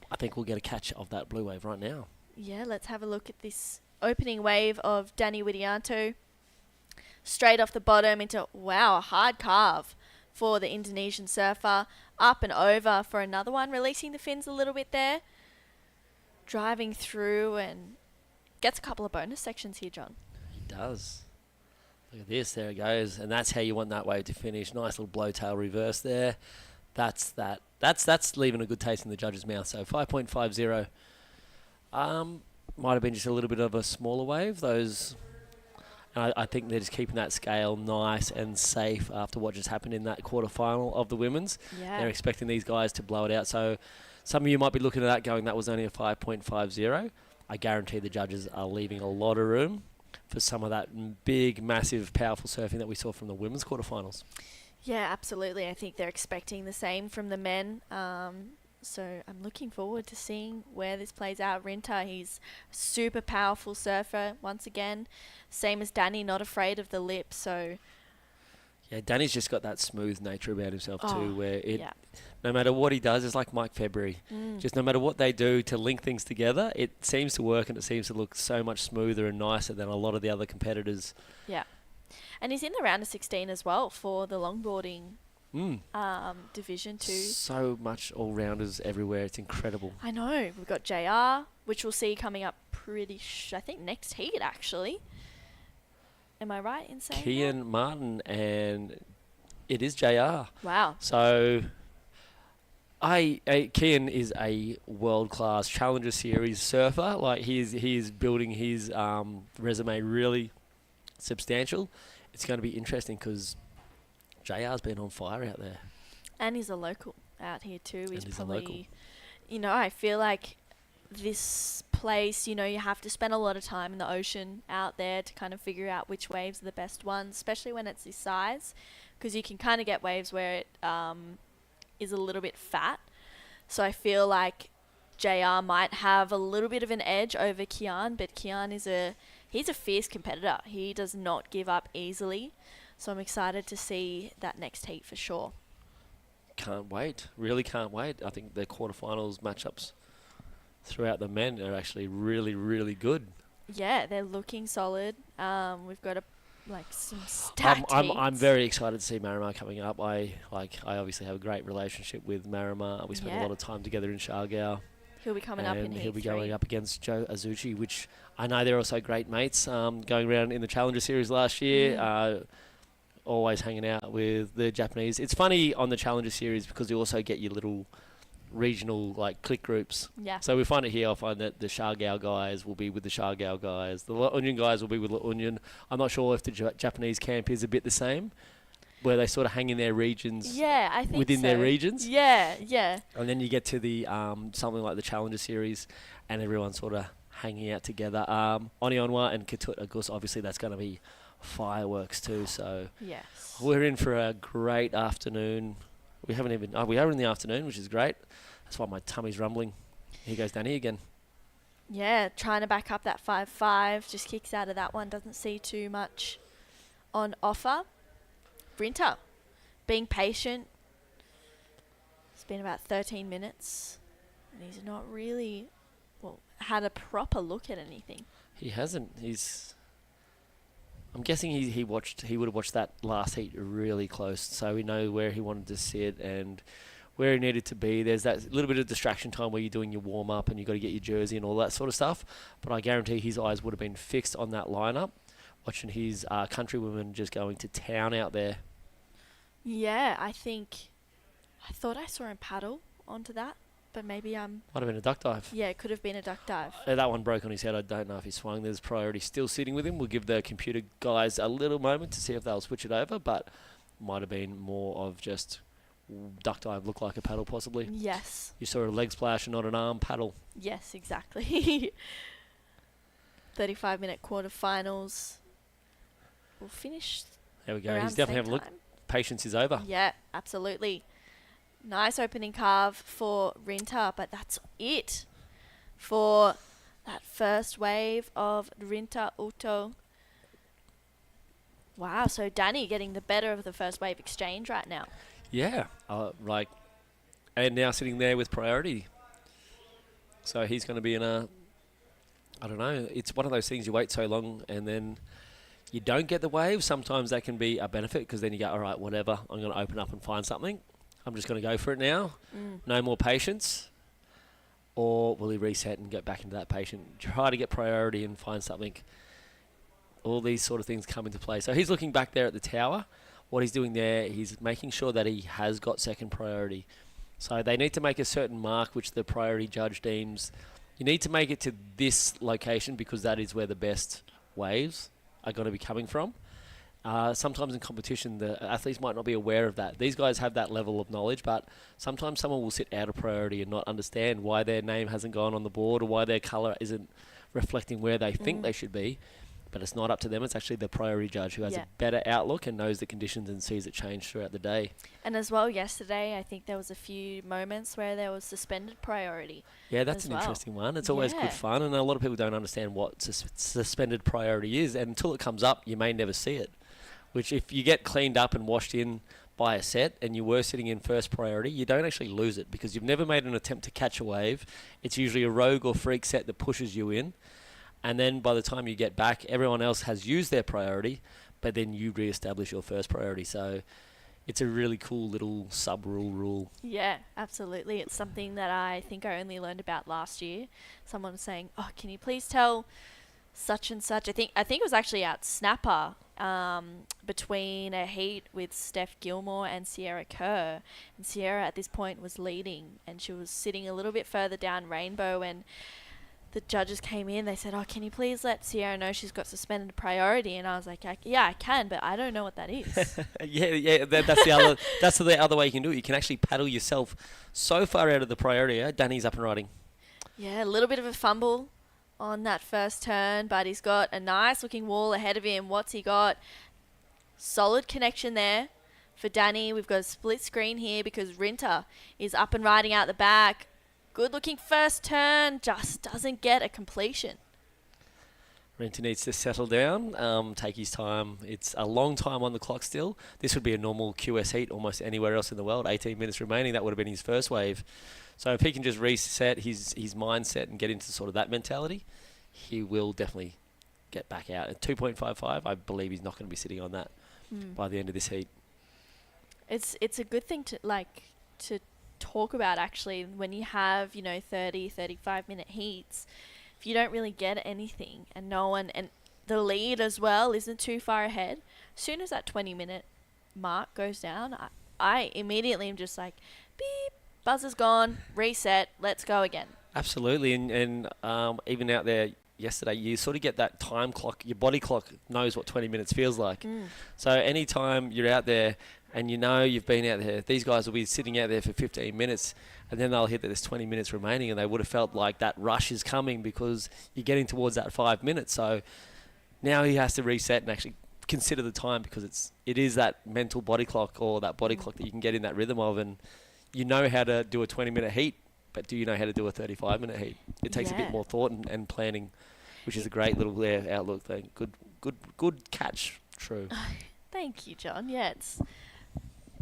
I think we'll get a catch of that blue wave right now. Yeah, let's have a look at this opening wave of Danny Widianto. Straight off the bottom into, wow, a hard carve for the Indonesian surfer. Up and over for another one, releasing the fins a little bit there. Driving through and gets a couple of bonus sections here, John. He does. Look at this, there it goes. And that's how you want that wave to finish. Nice little blowtail reverse there. That's leaving a good taste in the judge's mouth. So 5.50. Might have been just a little bit of a smaller wave. I think they're just keeping that scale nice and safe after what just happened in that quarterfinal of the women's. Yeah. They're expecting these guys to blow it out. So some of you might be looking at that going, that was only a 5.50. I guarantee the judges are leaving a lot of room for some of that big, massive, powerful surfing that we saw from the women's quarterfinals. Yeah, absolutely. I think they're expecting the same from the men. So I'm looking forward to seeing where this plays out. Rinta, he's a super powerful surfer once again. Same as Danny, not afraid of the lip. So yeah, Danny's just got that smooth nature about himself too, where no matter what he does, it's like Mike February. Just no matter what they do to link things together, it seems to work and it seems to look so much smoother and nicer than a lot of the other competitors. Yeah. And he's in the round of 16 as well for the longboarding division too. So much all-rounders everywhere. It's incredible. I know. We've got JR, which we'll see coming up I think next heat actually. Am I right in saying Kian Martin, and it is JR. Wow. So Kian is a world-class Challenger Series surfer. Like he is building his resume really substantial. It's going to be interesting because JR's been on fire out there. And he's a local out here too. He's probably, a local. You know, I feel like this place, you know, you have to spend a lot of time in the ocean out there to kind of figure out which waves are the best ones, especially when it's this size, because you can kind of get waves where it is a little bit fat. So I feel like JR might have a little bit of an edge over Kian, but Kian he's a fierce competitor. He does not give up easily. So I'm excited to see that next heat for sure. Can't wait. Really can't wait. I think the quarterfinals matchups throughout the men are actually really, really good. Yeah, they're looking solid. We've got some stacked I'm very excited to see Marimar coming up. I obviously have a great relationship with Marimar. We spent a lot of time together in Shargau. He'll be coming up in heat he'll be 3. going up against Joe Azuchi, which I know they're also great mates. Going around in the Challenger Series last year. Always hanging out with the Japanese. It's funny on the Challenger Series because you also get your little regional like click groups. Yeah. So we find it here. I find that the Siargao guys will be with the Siargao guys. The La Union guys will be with La Union. I'm not sure if the Japanese camp is a bit the same, where they sort of hang in their regions. Yeah, I think within their regions. Yeah, yeah. And then you get to the something like the Challenger Series, and everyone's sort of hanging out together. Onionwa and Ketut, of course, obviously that's going to be fireworks too. So yes, we're in for a great afternoon. We haven't even. We are in the afternoon, which is great. That's why my tummy's rumbling. Here goes Danny again. Yeah, trying to back up that 5-5. Just kicks out of that one. Doesn't see too much on offer. Brinter, being patient. It's been about 13 minutes, and he's not really, had a proper look at anything. He hasn't. I'm guessing he would have watched that last heat really close, so we know where he wanted to sit and where he needed to be. There's that little bit of distraction time where you're doing your warm up and you've got to get your jersey and all that sort of stuff. But I guarantee his eyes would have been fixed on that lineup, watching his countrywomen just going to town out there. Yeah, I thought I saw him paddle onto that, but maybe Might have been a duck dive. Yeah, it could have been a duck dive. That one broke on his head. I don't know if he swung. There's priority still sitting with him. We'll give the computer guys a little moment to see if they'll switch it over, but might have been more of just duck dive, look like a paddle possibly. Yes. You saw a leg splash and not an arm paddle. Yes, exactly. 35-minute quarterfinals. We'll finish. There we go. Around He's definitely having a look. time. Patience is over. Yeah, absolutely. Nice opening carve for Rinta, but that's it for that first wave of Rinta Uto. Wow, so Danny getting the better of the first wave exchange right now. Yeah, and now sitting there with priority. So he's going to be in a, I don't know, it's one of those things you wait so long and then you don't get the wave. Sometimes that can be a benefit because then you go, all right, whatever, I'm going to open up and find something. I'm just going to go for it now. No more patience. Or will he reset and get back into that patient? Try to get priority and find something. All these sort of things come into play. So he's looking back there at the tower. What he's doing there, he's making sure that he has got second priority. So they need to make a certain mark which the priority judge deems. You need to make it to this location because that is where the best waves are going to be coming from. Sometimes in competition, the athletes might not be aware of that. These guys have that level of knowledge, but sometimes someone will sit out of priority and not understand why their name hasn't gone on the board or why their colour isn't reflecting where they think they should be. But it's not up to them. It's actually the priority judge who has a better outlook and knows the conditions and sees it change throughout the day. And as well, yesterday, I think there was a few moments where there was suspended priority. Yeah, that's an interesting one. It's always good fun, and a lot of people don't understand what suspended priority is, and until it comes up, you may never see it. Which, if you get cleaned up and washed in by a set, and you were sitting in first priority, you don't actually lose it because you've never made an attempt to catch a wave. It's usually a rogue or freak set that pushes you in. And then by the time you get back, everyone else has used their priority, but then you re-establish your first priority. So it's a really cool little rule. Yeah, absolutely. It's something that I think I only learned about last year. Someone was saying, "Oh, can you please tell such and such?" I think it was actually at Snapper between a heat with Steph Gilmore and Sierra Kerr. And Sierra at this point was leading, and she was sitting a little bit further down Rainbow, and the judges came in. They said, "Oh, can you please let Sierra know she's got suspended priority?" And I was like, "Yeah, I can, but I don't know what that is." yeah. That's the other. That's the other way you can do it. You can actually paddle yourself so far out of the priority. Danny's up and riding. Yeah, a little bit of a fumble on that first turn, but he's got a nice looking wall ahead of him. What's he got? Solid connection there for Danny. We've got a split screen here because Rinta is up and riding out the back. Good looking first turn, just doesn't get a completion. Rinta needs to settle down, take his time. It's a long time on the clock still. This would be a normal QS heat almost anywhere else in the world. 18 minutes remaining, that would have been his first wave. So if he can just reset his mindset and get into sort of that mentality, he will definitely get back out. At 2.55, I believe he's not going to be sitting on that by the end of this heat. It's a good thing to talk about, actually, when you have 30-35 minute heats. If you don't really get anything and no one, and the lead as well isn't too far ahead, as soon as that 20-minute mark goes down, I immediately am just like, beep, buzzer's gone, reset, let's go again. Absolutely, and even out there yesterday, you sort of get that time clock. Your body clock knows what 20 minutes feels like. So anytime you're out there and you know you've been out there, these guys will be sitting out there for 15 minutes, and then they'll hit that there's 20 minutes remaining, and they would have felt like that rush is coming because you're getting towards that 5 minutes. So now he has to reset and actually consider the time, because it is that mental body clock, or that body clock that you can get in that rhythm of, and you know how to do a 20-minute heat, but do you know how to do a 35-minute heat? It takes a bit more thought and planning, which is a great little outlook thing. Good catch, True. Thank you, John. Yeah,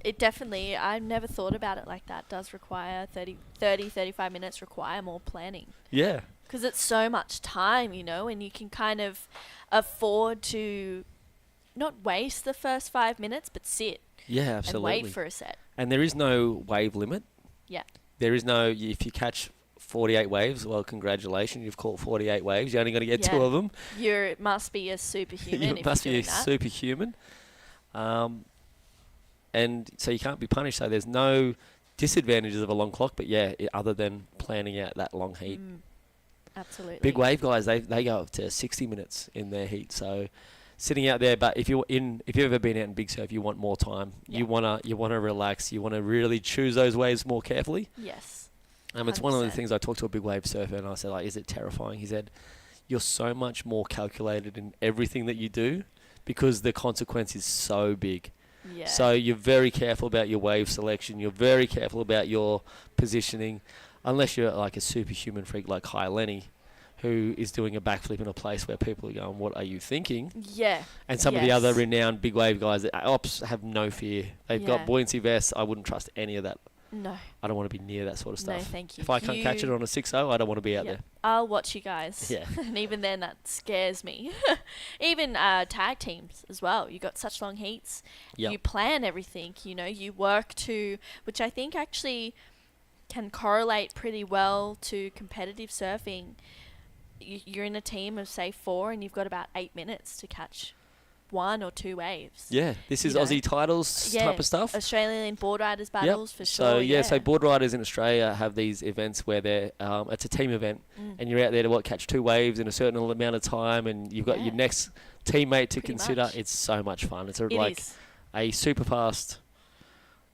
it definitely, I've never thought about it like that. Does require 35 minutes require more planning. Yeah. Because it's so much time, and you can kind of afford to not waste the first 5 minutes, but sit. Yeah, absolutely. And wait for a set. And there is no wave limit. Yeah. There is no, if you catch 48 waves, well, congratulations, you've caught 48 waves. You're only going to get 2 of them. You must be a superhuman. You must be a superhuman. And so you can't be punished. So there's no disadvantages of a long clock, but other than planning out that long heat. Absolutely. Big wave guys, they go up to 60 minutes in their heat. So sitting out there, but if you've ever been out in big surf, you want more time. Yeah. You wanna relax. You want to really choose those waves more carefully. Yes. It's 100%. One of the things I talked to a big wave surfer, and I said, like, is it terrifying? He said, you're so much more calculated in everything that you do because the consequence is so big. Yeah. So you're very careful about your wave selection. You're very careful about your positioning, unless you're like a superhuman freak like Kai Lenny, who is doing a backflip in a place where people are going, what are you thinking? Yeah. And some of the other renowned big wave guys, ops have no fear. They've got buoyancy vests. I wouldn't trust any of that. No. I don't want to be near that sort of stuff. No, thank you. If I can't catch it on a 6-0, I don't want to be out there. I'll watch you guys. Yeah. And even then, that scares me. Even tag teams as well. You got such long heats. Yep. You plan everything. You work to, which I think actually can correlate pretty well to competitive surfing. You're in a team of, say, 4, and you've got about 8 minutes to catch 1 or 2 waves. Yeah, this is Aussie titles type of stuff. Australian board riders battles for so, sure. So board riders in Australia have these events where they're it's a team event, and you're out there to catch 2 waves in a certain amount of time, and you've got your next teammate to consider. Much. It's so much fun. It's a super fast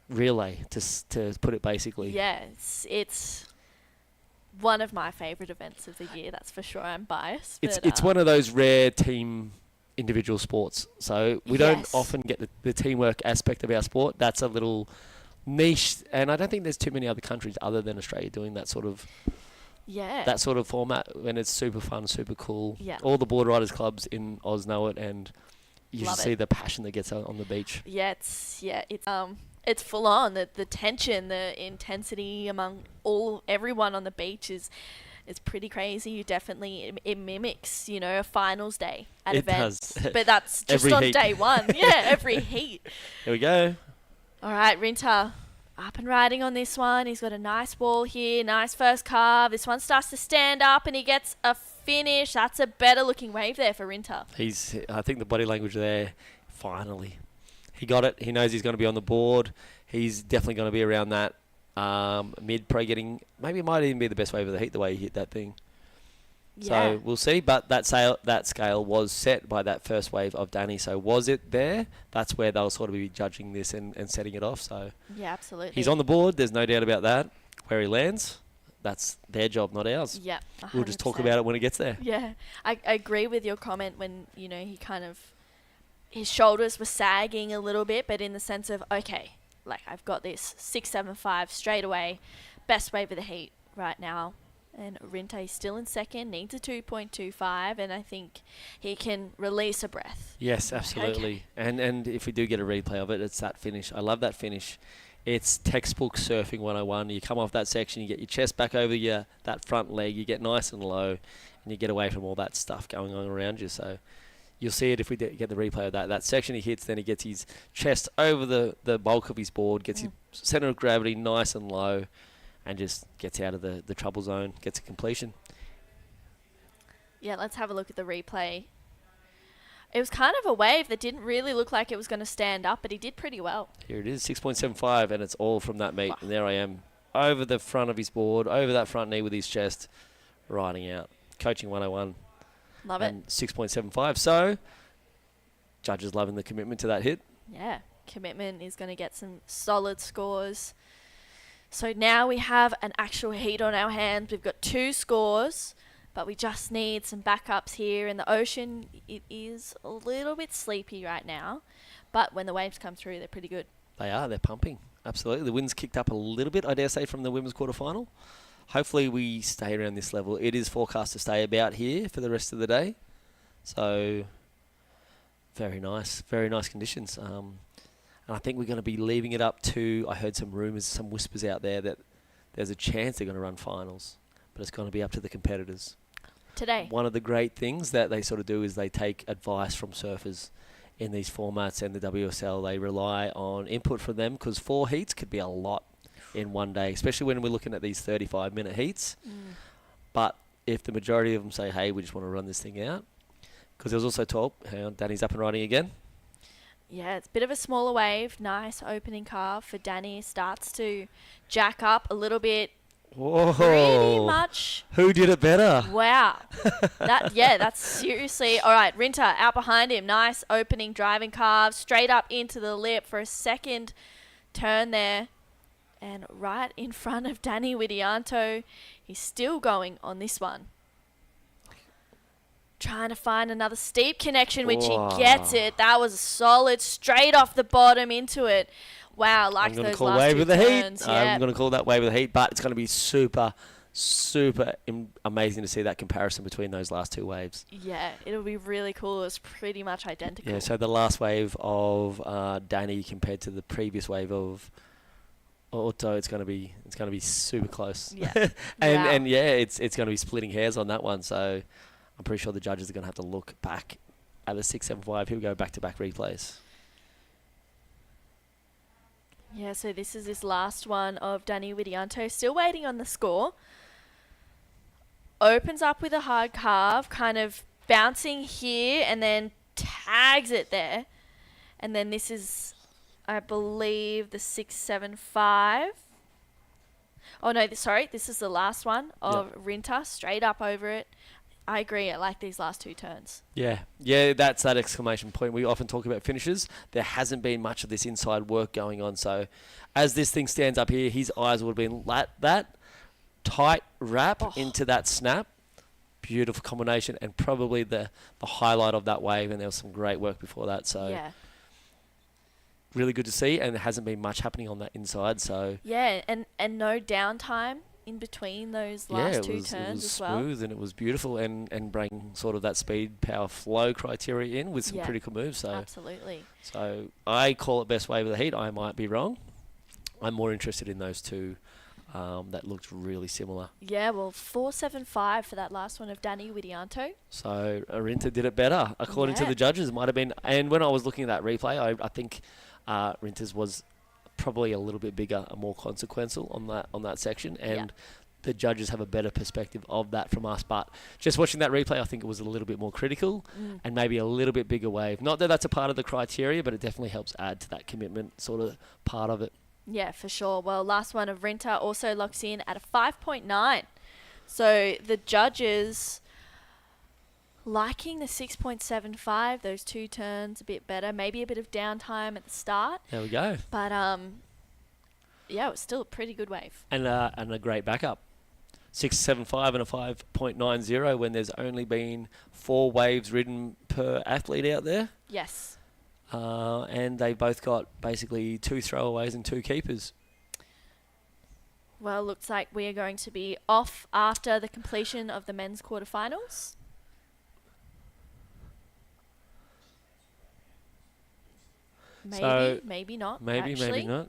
relay to put it basically. Yeah, it's one of my favourite events of the year. That's for sure. I'm biased. It's one of those rare team individual sports. So we don't often get the teamwork aspect of our sport. That's a little niche, and I don't think there's too many other countries other than Australia doing that sort of format when it's super fun, super cool. Yeah. All the board riders clubs in Oz know it, and you see the passion that gets out on the beach. Yeah, it's full on. The tension, the intensity among everyone on the beach is pretty crazy. You definitely, it mimics, a finals day at events. Does. But that's just on day 1. Yeah, every heat. Here we go. All right, Rinta, up and riding on this one. He's got a nice wall here, nice first carve. This one starts to stand up and he gets a finish. That's a better looking wave there for Rinta. I think the body language there, finally. He got it. He knows he's going to be on the board. He's definitely going to be around that mid-pro getting, maybe it might even be the best wave of the heat the way he hit that thing. Yeah. So we'll see, but that scale was set by that first wave of Danny. So was it there? That's where they'll sort of be judging this and setting it off. So yeah, absolutely. He's on the board. There's no doubt about that. Where he lands, that's their job, not ours. Yeah, 100%. We'll just talk about it when it gets there. Yeah, I agree with your comment when, he kind of, his shoulders were sagging a little bit, but in the sense of, okay, like I've got this 6.75 straight away, best wave of the heat right now. And Rinta is still in second, needs a 2.25, and I think he can release a breath. Yes, absolutely. Okay. And if we do get a replay of it, it's that finish. I love that finish. It's textbook surfing 101. You come off that section, you get your chest back over that front leg, you get nice and low, and you get away from all that stuff going on around you. So you'll see it if we get the replay of that. That section he hits, then he gets his chest over the bulk of his board, gets his center of gravity nice and low, and just gets out of the trouble zone, gets a completion. Yeah, let's have a look at the replay. It was kind of a wave that didn't really look like it was going to stand up, but he did pretty well. Here it is, 6.75, and it's all from that meet. And there I am, over the front of his board, over that front knee with his chest, riding out. Coaching 101. Love it. And 6.75. So, judges loving the commitment to that hit. Yeah, commitment is going to get some solid scores. So now we have an actual heat on our hands. We've got 2 scores, but we just need some backups here. In the ocean, it is a little bit sleepy right now, but when the waves come through, they're pretty good. They are. They're pumping. Absolutely. The wind's kicked up a little bit, I dare say, from the women's quarterfinal. Hopefully we stay around this level. It is forecast to stay about here for the rest of the day. So, very nice. Very nice conditions. And I think we're going to be leaving it up to, I heard some rumours, some whispers out there that there's a chance they're going to run finals, but it's going to be up to the competitors. Today. One of the great things that they sort of do is they take advice from surfers in these formats, and the WSL, they rely on input from them, because 4 heats could be a lot in one day, especially when we're looking at these 35-minute heats. But if the majority of them say, hey, we just want to run this thing out, because there was also talk, hang on, Danny's up and riding again. Yeah, it's a bit of a smaller wave. Nice opening carve for Danny. Starts to jack up a little bit. Whoa. Pretty much. Who did it better? Wow. That's seriously. All right, Rinta out behind him. Nice opening driving carve. Straight up into the lip for a second turn there. And right in front of Danny Widianto. He's still going on this one. Trying to find another steep connection, which he gets it. That was solid, straight off the bottom into it. Wow, like those last 2 turns. I'm going to call that wave of the heat, but it's going to be super, super amazing to see that comparison between those last 2 waves. Yeah, it'll be really cool. It's pretty much identical. Yeah, so the last wave of Danny compared to the previous wave of Otto, it's going to be super close. Yeah, and yeah, it's going to be splitting hairs on that one. So I'm pretty sure the judges are going to have to look back at the 675. He'll go back-to-back replays. Yeah, so this is this last one of Danny Widianto. Still waiting on the score. Opens up with a hard carve, kind of bouncing here, and then tags it there. And then this is, I believe, the 675. Oh, no, sorry. This is the last one of Rinta, straight up over it. I agree. I like these last 2 turns. Yeah, that's that exclamation point. We often talk about finishes. There hasn't been much of this inside work going on. So as this thing stands up here, his eyes would have been that tight wrap into that snap. Beautiful combination, and probably the highlight of that wave, and there was some great work before that. So yeah, really good to see, and there hasn't been much happening on that inside. So yeah, and no downtime in between those last 2 turns as well. It was smooth and it was beautiful, and bring sort of that speed, power, flow criteria in with some critical moves. So absolutely. So I call it best wave of the heat. I might be wrong. I'm more interested in those 2 that looked really similar. Yeah, well, 475 for that last one of Danny Widianto. So Rinta did it better, according to the judges. Might have been, and when I was looking at that replay, I think Rinta's was probably a little bit bigger and more consequential on that section, and the judges have a better perspective of that from us. But just watching that replay, I think it was a little bit more critical and maybe a little bit bigger wave. Not that that's a part of the criteria, but it definitely helps add to that commitment sort of part of it. Yeah, for sure. Well, last one of Rinta also locks in at a 5.9. So the judges liking the 6.75, those 2 turns a bit better, maybe a bit of downtime at the start. There we go. But yeah, it was still a pretty good wave. And a great backup. 6.75 and a 5.90 when there's only been 4 waves ridden per athlete out there. Yes. And they both got basically 2 throwaways and 2 keepers. Well, looks like we are going to be off after the completion of the men's quarterfinals. Maybe not. Maybe not.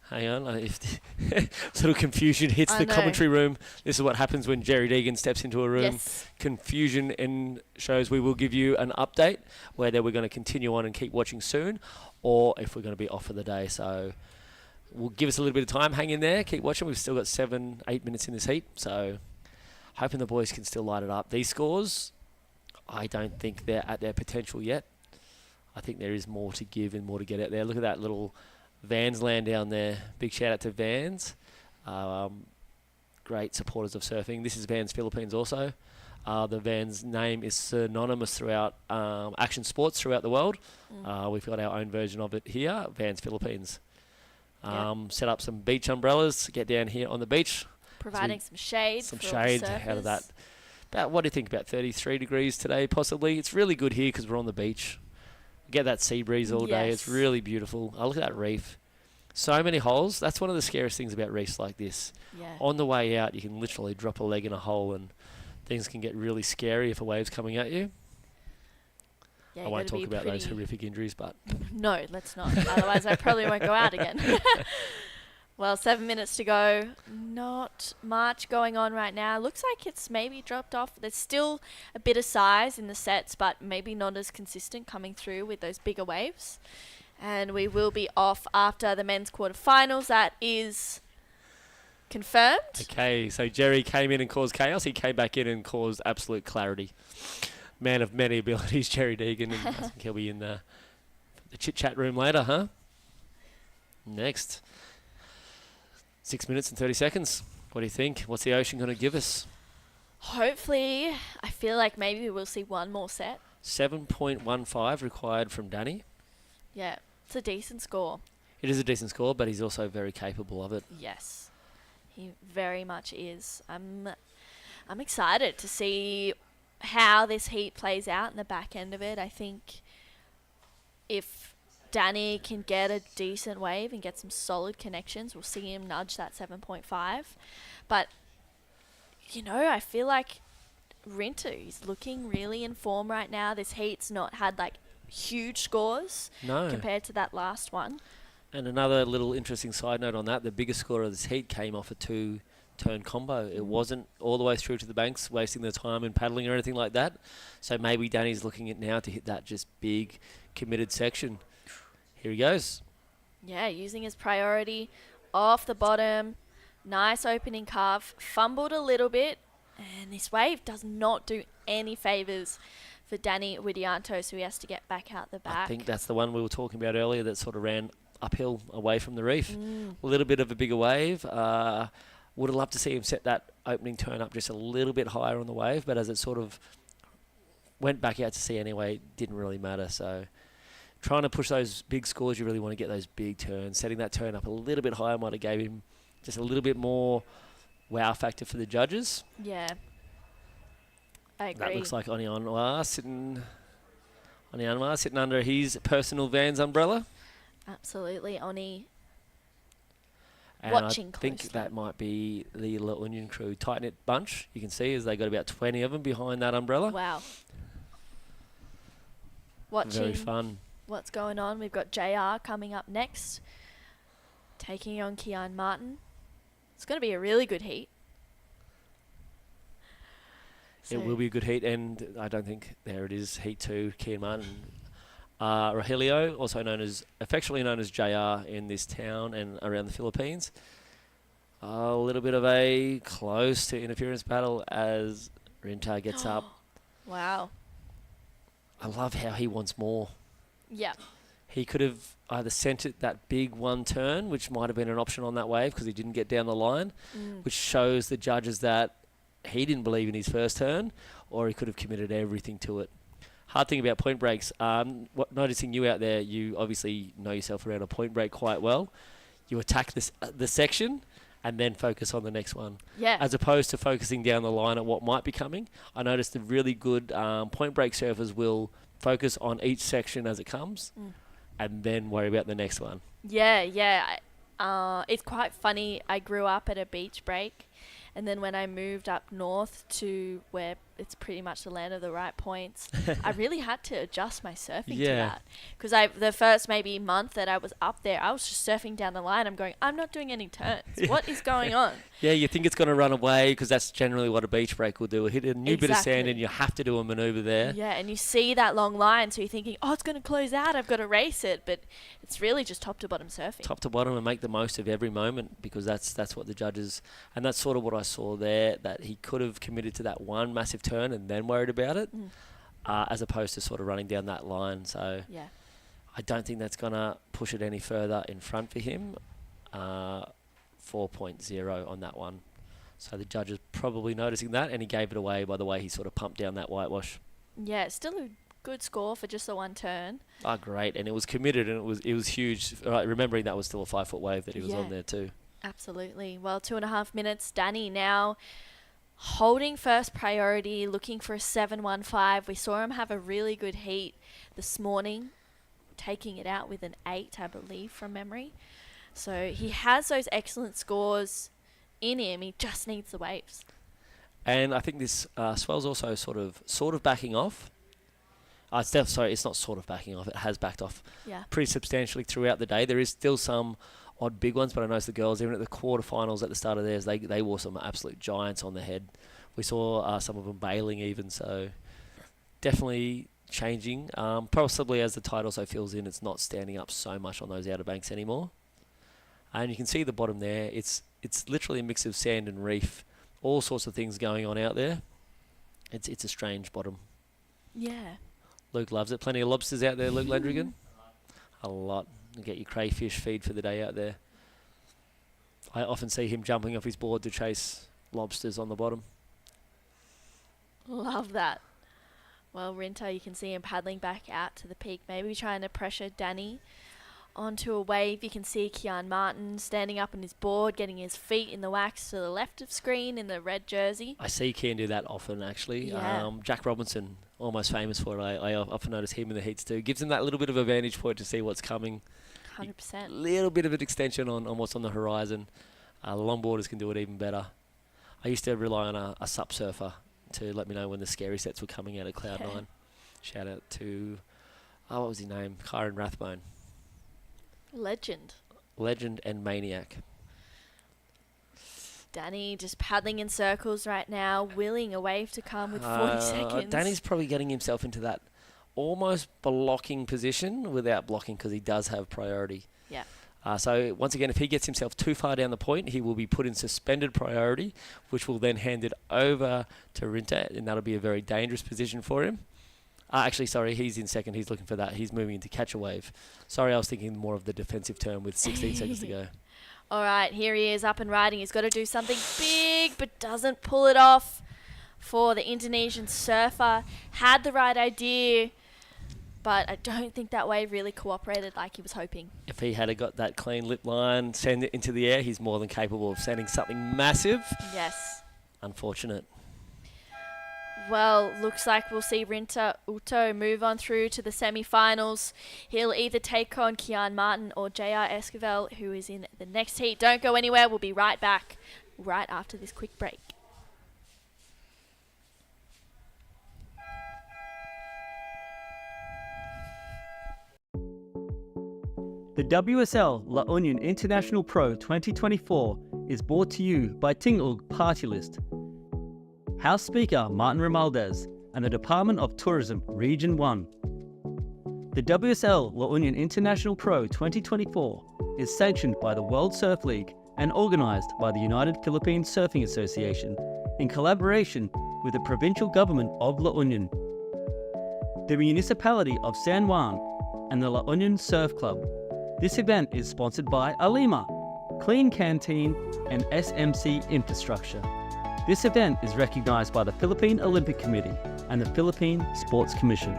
Hang on, little confusion hits the commentary room. This is what happens when Jerry Deegan steps into a room. Yes. Confusion in shows. We will give you an update whether we're going to continue on and keep watching soon, or if we're going to be off for the day. So we'll give us a little bit of time. Hang in there. Keep watching. We've still got 7-8 minutes in this heat. So hoping the boys can still light it up. These scores, I don't think they're at their potential yet. I think there is more to give and more to get out there. Look at that little Vans land down there. Big shout out to Vans. Great supporters of surfing. This is Vans Philippines also. The Vans name is synonymous throughout action sports throughout the world. We've got our own version of it here, Vans Philippines. Set up some beach umbrellas to get down here on the beach. Providing some shade. Some for shade all the out of that. surfers. About, what do you think, about 33 degrees today possibly? It's really good here because we're on the beach. Get that sea breeze all day. It's Yes. really beautiful. Oh, look at that reef. So many holes. That's one of the scariest things about reefs like this. Yeah. On the way out, you can literally drop a leg in a hole and things can get really scary if a wave's coming at you. Yeah, I you won't gotta talk be about those pretty- horrific injuries, but... No, let's not. Otherwise, I probably won't go out again. Well, 7 minutes to go. Not much going on right now. Looks like it's maybe dropped off. There's still a bit of size in the sets, but maybe not as consistent coming through with those bigger waves. And we will be off after the men's quarterfinals. That is confirmed. Okay, so Jerry came in and caused chaos. He came back in and caused absolute clarity. Man of many abilities, Jerry Deegan. And I think he'll be in the chit-chat room later, huh? Next. 6 minutes and 30 seconds. What do you think? What's the ocean going to give us? Hopefully, I feel like maybe we'll see one more set. 7.15 required from Danny. Yeah, it's a decent score. It is a decent score, but he's also very capable of it. Yes, he very much is. I'm excited to see how this heat plays out in the back end of it. I think if Danny can get a decent wave and get some solid connections, we'll see him nudge that 7.5. But, you know, I feel like Rintu is looking really in form right now. This heat's not had like huge scores compared to that last one. And another little interesting side note on that, the biggest score of this heat came off a two-turn combo. It wasn't all the way through to the banks, wasting their time in paddling or anything like that. So maybe Danny's looking at now to hit that just big, committed section. Here he goes. Yeah, using his priority off the bottom. Nice opening carve. Fumbled a little bit. And this wave does not do any favours for Danny Widianto, so he has to get back out the back. I think that's the one we were talking about earlier that sort of ran uphill away from the reef. A little bit of a bigger wave. Would have loved to see him set that opening turn up just a little bit higher on the wave, but as it sort of went back out to sea anyway, it didn't really matter. So trying to push those big scores, you really want to get those big turns. Setting that turn up a little bit higher might have gave him just a little bit more wow factor for the judges. Yeah, I agree. That looks like Onianwa sitting under his personal Vans umbrella. Absolutely, Oni. And Watching I think closely. that might be the La Union crew tight-knit bunch. You can see as they got about 20 of them behind that umbrella. Wow. Watching Very fun. what's going on. We've got JR coming up next, taking on Kian Martin. It's going to be a really good heat. It will be a good heat, and I don't think there it is. Heat 2, Kian Martin. Rogelio, also affectionately known as JR in this town and around the Philippines. A little bit of a close to interference battle as Rinta gets up. Wow. I love how he wants more. Yeah. He could have either sent it that big one turn, which might have been an option on that wave because he didn't get down the line, which shows the judges that he didn't believe in his first turn, or he could have committed everything to it. Hard thing about point breaks, noticing you out there, you obviously know yourself around a point break quite well. You attack the section and then focus on the next one. Yeah. As opposed to focusing down the line at what might be coming. I noticed the really good point break surfers will focus on each section as it comes and then worry about the next one. Yeah. It's quite funny. I grew up at a beach break, and then when I moved up north to where it's pretty much the land of the right points, I really had to adjust my surfing to that. Because the first maybe month that I was up there, I was just surfing down the line. I'm going, I'm not doing any turns. What is going on? Yeah, you think it's going to run away because that's generally what a beach break will do. Hit a new bit of sand Exactly. and you have to do a maneuver there. Yeah, and you see that long line, so you're thinking, oh, it's going to close out. I've got to race it. But it's really just top to bottom surfing. Top to bottom and make the most of every moment because that's what the judges, and that's sort of what I saw there, that he could have committed to that one massive turn and then worried about it as opposed to sort of running down that line. So yeah. I don't think that's going to push it any further in front for him. 4.0 on that one. So the judge is probably noticing that, and he gave it away by the way he sort of pumped down that whitewash. Yeah, it's still a good score for just the one turn. Oh, great. And it was committed, and it was huge. Remembering that was still a 5-foot wave that he was on there too. Absolutely. Well, 2.5 minutes. Danny now holding first priority, looking for a 7.15. We saw him have a really good heat this morning, taking it out with an 8, I believe, from memory. So he has those excellent scores in him. He just needs the waves. And I think this swell's also sort of backing off. It's not sort of backing off. It has backed off pretty substantially throughout the day. There is still some odd big ones, but I noticed the girls, even at the quarterfinals at the start of theirs, they wore some absolute giants on the head. We saw some of them bailing even, so definitely changing. Possibly as the tide also fills in, it's not standing up so much on those outer banks anymore. And you can see the bottom there. It's literally a mix of sand and reef, all sorts of things going on out there. It's a strange bottom. Yeah. Luke loves it. Plenty of lobsters out there, Luke Landrigan. A lot. You get your crayfish feed for the day out there. I often see him jumping off his board to chase lobsters on the bottom. Love that. Well, Rinta, you can see him paddling back out to the peak, maybe trying to pressure Danny onto a wave. You can see Kian Martin standing up on his board, getting his feet in the wax to the left of screen in the red jersey. I see Kian do that often, actually. Yeah. Jack Robinson, almost famous for it. I often notice him in the heats too. Gives him that little bit of a vantage point to see what's coming. 100%. Little bit of an extension on what's on the horizon. The longboarders can do it even better. I used to rely on a sup surfer to let me know when the scary sets were coming out of Cloud 9. Shout out to, what was his name? Kyron Rathbone. Legend and maniac. Danny just paddling in circles right now, willing a wave to come with 40 seconds. Danny's probably getting himself into that almost blocking position without blocking because he does have priority. Yeah. So once again, if he gets himself too far down the point, he will be put in suspended priority, which will then hand it over to Rinta, and that'll be a very dangerous position for him. He's in second. He's looking for that. He's moving in to catch a wave. Sorry, I was thinking more of the defensive term with 16 seconds to go. All right, here he is up and riding. He's got to do something big, but doesn't pull it off for the Indonesian surfer. Had the right idea, but I don't think that wave really cooperated like he was hoping. If he had got that clean lip line, send it into the air, he's more than capable of sending something massive. Yes. Unfortunate. Well, looks like we'll see Rinta Uto move on through to the semi-finals. He'll either take on Kian Martin or JR Esquivel, who is in the next heat. Don't go anywhere. We'll be right back right after this quick break. The WSL La Union International Pro 2024 is brought to you by Tingog Party List, House Speaker Martin Romualdez, and the Department of Tourism Region 1. The WSL La Union International Pro 2024 is sanctioned by the World Surf League and organised by the United Philippine Surfing Association in collaboration with the provincial government of La Union, the municipality of San Juan, and the La Union Surf Club. This event is sponsored by Alima, Clean Canteen, and SMC Infrastructure. This event is recognized by the Philippine Olympic Committee and the Philippine Sports Commission.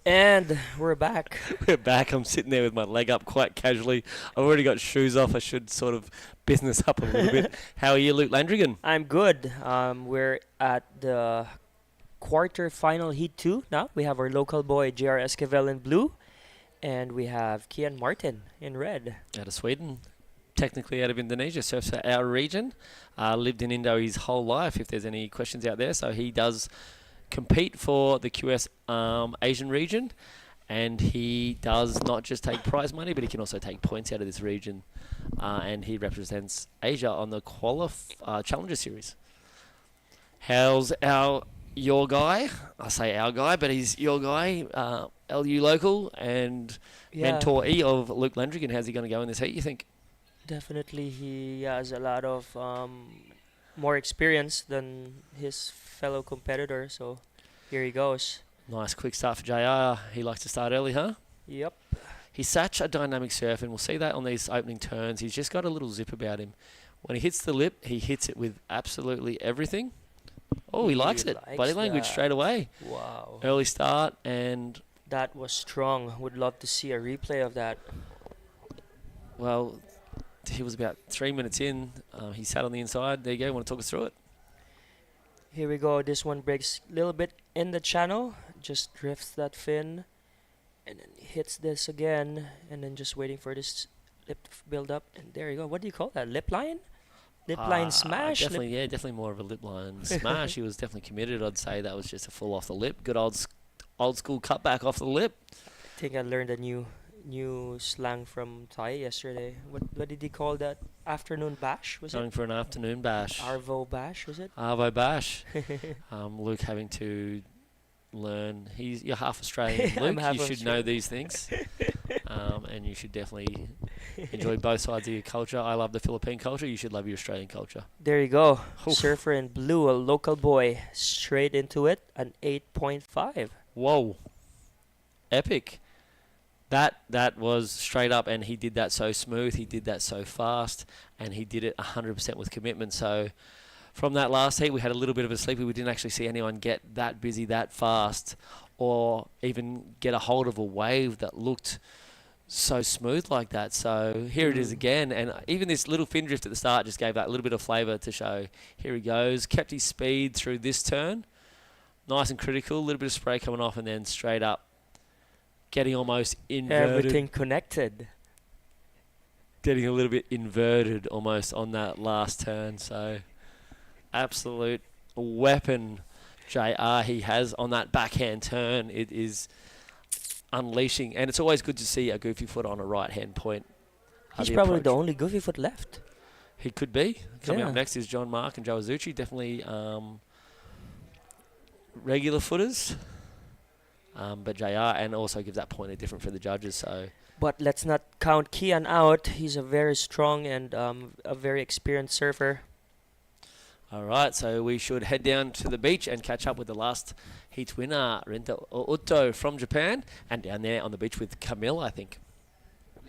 And we're back. We're back. I'm sitting there with my leg up quite casually. I've already got shoes off. I should sort of business up a little bit. How are you, Luke Landrigan? I'm good. We're at the quarter-final Heat 2 now. We have our local boy, JR Esquivel in blue. And we have Kian Martin in red. Out of Sweden. Technically out of Indonesia. Surfs for our region. Lived in Indo his whole life, if there's any questions out there. So he does compete for the QS Asian region. And he does not just take prize money, but he can also take points out of this region. And he represents Asia on the Challenger Series. How's your guy? I say our guy, but he's your guy. LU local and mentoree of Luke Landrigan. How's he going to go in this heat, you think? Definitely he has a lot of more experience than his fellow competitor, so here he goes. Nice quick start for JR. He likes to start early, huh? Yep. He's such a dynamic surfer, and we'll see that on these opening turns. He's just got a little zip about him. When he hits the lip, he hits it with absolutely everything. Oh, he likes it. Body language that. straight away. Wow. Early start, and That was strong. Would love to see a replay of that. well, he was about 3 minutes in. He sat on the inside. There you go. Want to talk us through it? Here we go. This one breaks a little bit in the channel. Just drifts that fin. And then hits this again. And then just waiting for this lip to build up. And there you go. What do you call that? Lip line? Lip line smash? Definitely, yeah, definitely more of a lip line smash. He was definitely committed. I'd say that was just a full off the lip. Good old school cutback off the lip. I think I learned a new slang from Thai yesterday. What did he call that? Afternoon bash, was Going it? for an afternoon bash. Arvo bash, was it? Arvo bash. Luke having to learn. You're half Australian, I'm Luke. half You should know Australian. these things. And you should definitely enjoy both sides of your culture. I love the Philippine culture. You should love your Australian culture. There you go. Oof. Surfer in blue, a local boy. Straight into it, an 8.5. Whoa. Epic. That was straight up, and he did that so smooth. He did that so fast, and he did it 100% with commitment. So from that last heat, we had a little bit of a sleepy. We didn't actually see anyone get that busy that fast, or even get a hold of a wave that looked so smooth like that. So here it is again, and even this little fin drift at the start just gave that little bit of flavour to show. Here he goes, kept his speed through this turn, nice and critical. A little bit of spray coming off, and then straight up, getting almost inverted. Everything connected. Getting a little bit inverted almost on that last turn. So absolute weapon JR he has on that backhand turn. It is unleashing, and it's always good to see a goofy foot on a right hand point. He's probably the only goofy foot left. He could be. Coming Yeah. up next is John Mark and Joe Azuchi. Definitely regular footers. But JR, and also gives that point different for the judges. So, But let's not count Kian out. He's a very strong and a very experienced surfer. all right, so we should head down to the beach and catch up with the last heat winner, Renta Uto from Japan, and down there on the beach with Camille, I think.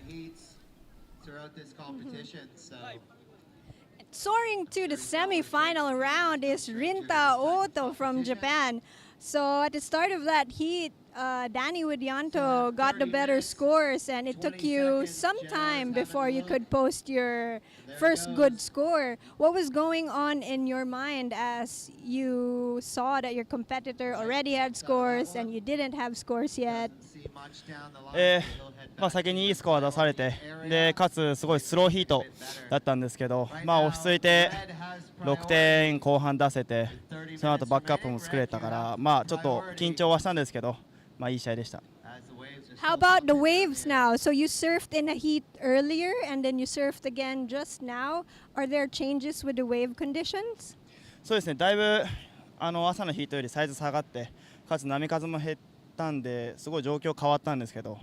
The heats throughout this competition, so Soaring to the semi-final round is Rinta Oto from Japan. So at the start of that heat, Danny Widianto got the better scores, and it took you some time before you could post your first good score. What was going on in your mind as you saw that your competitor already had scores and you didn't have scores yet? 先にいいスコア出されて、でかつすごいスローヒートだったんですけど、落ち着いて6点後半出せて、その後バックアップも作れたから、ちょっと緊張はしたんですけど、いい試合でした。 How about the waves now? So you surfed in a heat earlier and then you surfed again just now. Are there changes with the wave conditions? そうですね、だいぶ朝のヒートよりサイズ下がって、かつ波数も減ったんで、すごい状況変わったんですけど、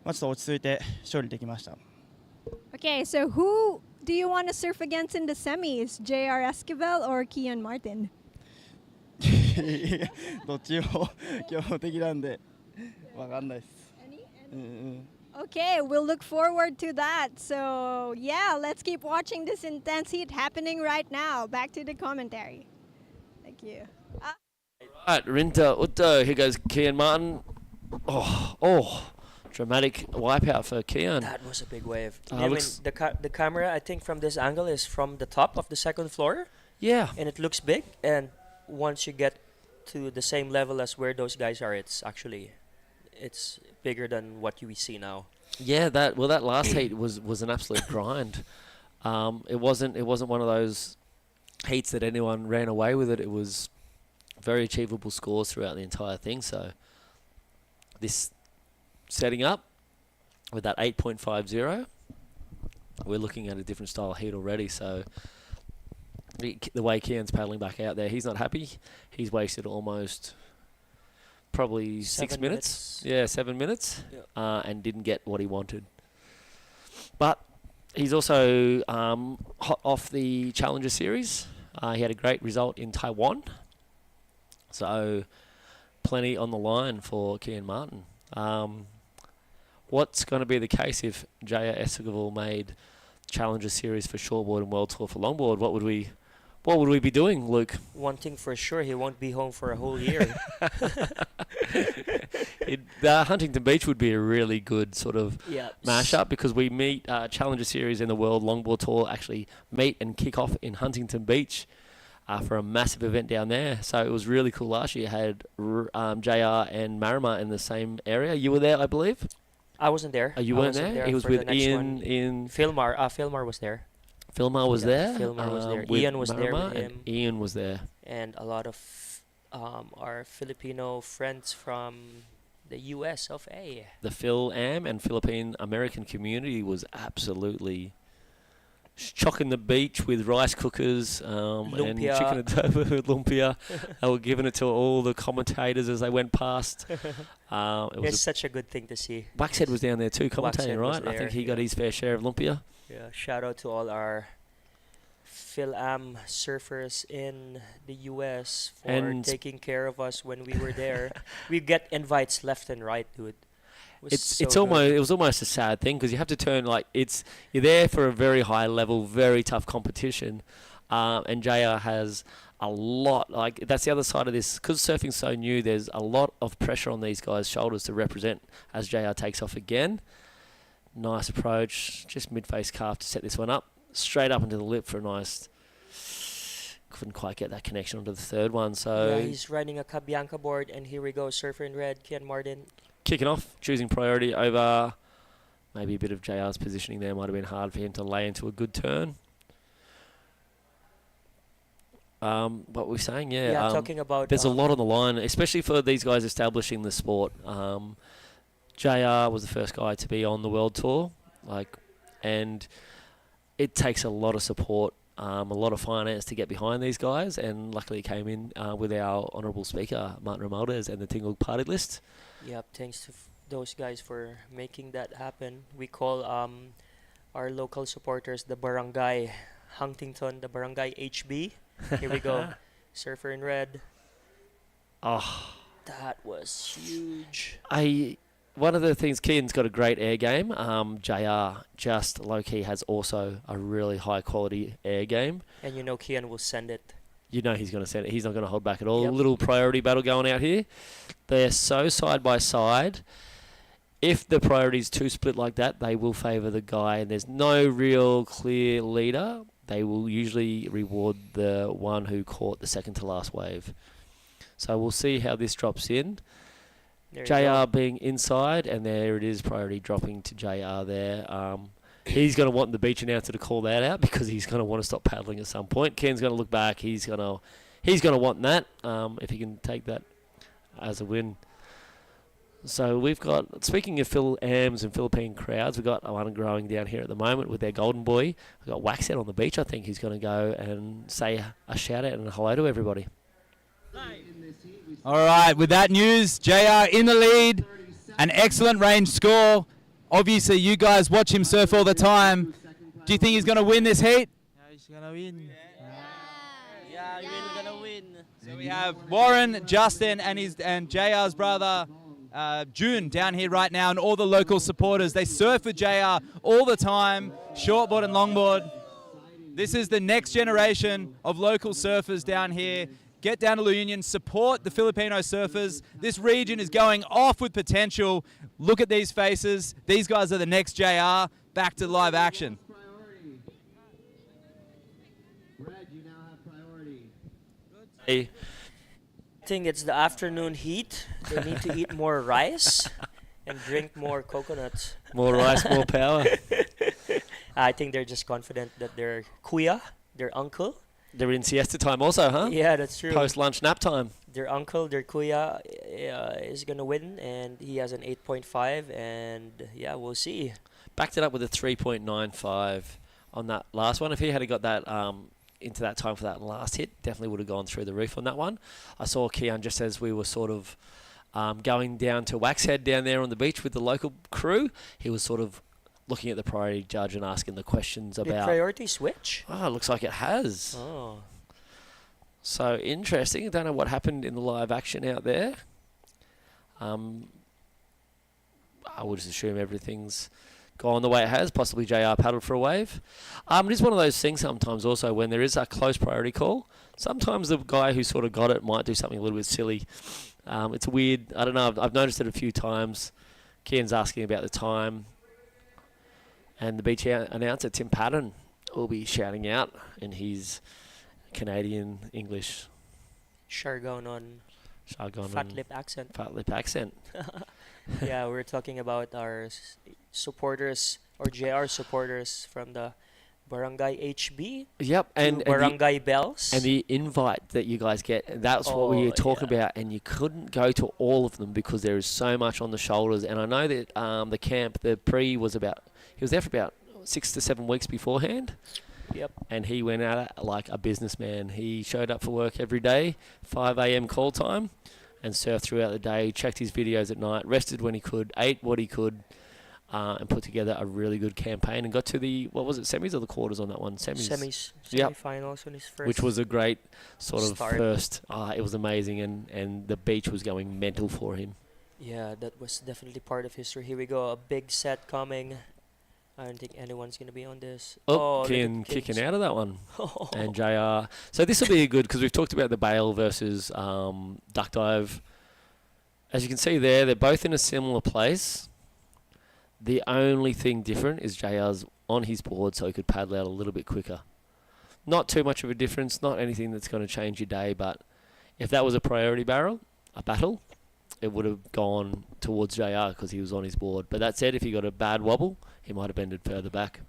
ちょっと落ち着いて勝利できました。 Okay, so who do you want to surf against in the semis? J.R. Esquivel or Kian Martin? どっちも強敵なんでわかんないです。Okay, we'll look forward to that. So, yeah, let's keep watching this intense heat happening right now. Back to the commentary. Thank you. Right, Rinta Uto. Here goes Kian Martin. Oh, dramatic wipeout for Kian. That was a big wave. Looks the camera, I think, from this angle is from the top of the second floor. Yeah. And it looks big. And once you get to the same level as where those guys are, it's bigger than what we see now. Yeah, that last heat was an absolute grind. It wasn't one of those heats that anyone ran away with it. It was very achievable scores throughout the entire thing. So this setting up with that 8.50, we're looking at a different style of heat already. So the way Kian's paddling back out there, he's not happy. He's wasted almost probably 6 minutes. Yeah, 7 minutes, and didn't get what he wanted. But he's also hot off the Challenger Series. He had a great result in Taiwan. So plenty on the line for Kian Martin. what's going to be the case if J.R. Essegivel made Challenger Series for shortboard and World Tour for longboard? What would we be doing, Luke? One thing for sure, he won't be home for a whole year. Huntington Beach would be a really good sort of mashup, because we meet Challenger Series and the World Longboard Tour actually meet and kick off in Huntington Beach for a massive event down there. So it was really cool last year. You had JR and Marima in the same area. You were there, I believe? I wasn't there. Oh, you I weren't wasn't there? He was for with the next Ian one. in... Philmar. Philmar was there. Philmar was there? Philmar was there. with Ian was there Marima, with him. and Ian was there. And a lot of our Filipino friends from the US of A. The Phil Am and Philippine American community was absolutely chocking the beach with rice cookers and Lumpia. chicken adobo with lumpia. They were giving it to all the commentators as they went past. It's such a good thing to see. Waxhead was down there too, commentating, Waxhead was right? I think there, he got his fair share of lumpia. Yeah, shout out to all our Phil-Am surfers in the US for And taking care of us when we were there. We get invites left and right, dude. It was almost a sad thing, because you have to turn, like, you're there for a very high level, very tough competition, and JR has a lot, like, that's the other side of this, because surfing's so new. There's a lot of pressure on these guys' shoulders to represent as JR takes off again. Nice approach, just mid-face calf to set this one up, straight up into the lip for a nice. Couldn't quite get that connection onto the third one. So yeah, he's riding a Cabianca board, and here we go, surfer in red, Ken Martin. Kicking off, choosing priority over maybe a bit of JR's positioning there. Might have been hard for him to lay into a good turn. What we're saying, yeah. Talking about... There's a lot on the line, especially for these guys establishing the sport. JR was the first guy to be on the World Tour, and it takes a lot of support, a lot of finance to get behind these guys, and luckily it came in with our honourable speaker, Martin Romualdez, and the Tingog party list. Yep, thanks to those guys for making that happen. We call our local supporters the Barangay Huntington, the Barangay HB. Here we go. Surfer in red. Oh, that was huge. One of the things, Kian's got a great air game. JR just low-key has also a really high-quality air game. And you know Kian will send it. You know he's going to send it. He's not going to hold back at all. Yep. A little priority battle going out here. They're so side by side. If the priority is too split like that, they will favour the guy, and there's no real clear leader. They will usually reward the one who caught the second to last wave. So we'll see how this drops in. JR being inside, and there it is, priority dropping to JR there. He's going to want the beach announcer to call that out, because he's going to want to stop paddling at some point. Ken's going to look back. He's going to want that if he can take that as a win. So we've got, speaking of Phil Ams and Philippine crowds, we've got one growing down here at the moment with their golden boy. We've got Waxhead on the beach. I think he's going to go and say a shout out and a hello to everybody. All right, with that news, JR in the lead, an excellent range score. Obviously, you guys watch him surf all the time. Do you think he's going to win this heat? Yeah, he's gonna win. Yeah, we're gonna win. So we have Warren, Justin, and JR's brother, June, down here right now, and all the local supporters. They surf with JR all the time, shortboard and longboard. This is the next generation of local surfers down here. Get down to La Union, support the Filipino surfers. This region is going off with potential. Look at these faces. These guys are the next JR. Back to live action. I think it's the afternoon heat. They need to eat more rice and drink more coconuts. More rice, more power. I think they're just confident that their kuya, their uncle. They're in siesta time also, huh? Yeah, that's true. Post-lunch nap time. Their uncle, their kuya, is going to win, and he has an 8.5, and yeah, we'll see. Backed it up with a 3.95 on that last one. If he had got that into that time for that last hit, definitely would have gone through the roof on that one. I saw Kian just as we were sort of going down to Waxhead down there on the beach with the local crew. He was sort of looking at the priority judge and asking the questions about... Did priority switch? Oh, it looks like it has. Oh. So interesting. I don't know what happened in the live action out there. I would just assume everything's gone the way it has. Possibly JR paddled for a wave. It is one of those things sometimes also when there is a close priority call. Sometimes the guy who sort of got it might do something a little bit silly. It's weird. I don't know. I've noticed it a few times. Kian's asking about the time. And the beach announcer, Tim Patton, will be shouting out in his Canadian English. Jargon Fat lip accent. Fat lip accent. Yeah, we're talking about our supporters or JR supporters from the Barangay HB. Yep, and Barangay Bells. And the invite that you guys get, that's what we were talking about. And you couldn't go to all of them because there is so much on the shoulders. And I know that the camp, the pre was he was there for about 6 to 7 weeks beforehand. Yep. And he went at it like a businessman. He showed up for work every day, 5 a.m. call time, and surfed throughout the day, checked his videos at night, rested when he could, ate what he could, and put together a really good campaign and got to the, semis or the quarters on that one? Semis. Yep. Semi-finals on his first. Which was a great sort of start. first. It was amazing, and the beach was going mental for him. Yeah, that was definitely part of history. Here we go, a big set coming. I don't think anyone's going to be on this. Kian kicking out of that one. And JR. So this will be good because we've talked about the bail versus duck dive. As you can see there, they're both in a similar place. The only thing different is JR's on his board so he could paddle out a little bit quicker. Not too much of a difference, not anything that's going to change your day, but if that was a priority battle, it would have gone towards JR because he was on his board. But that said, if he got a bad wobble, he might have ended further back.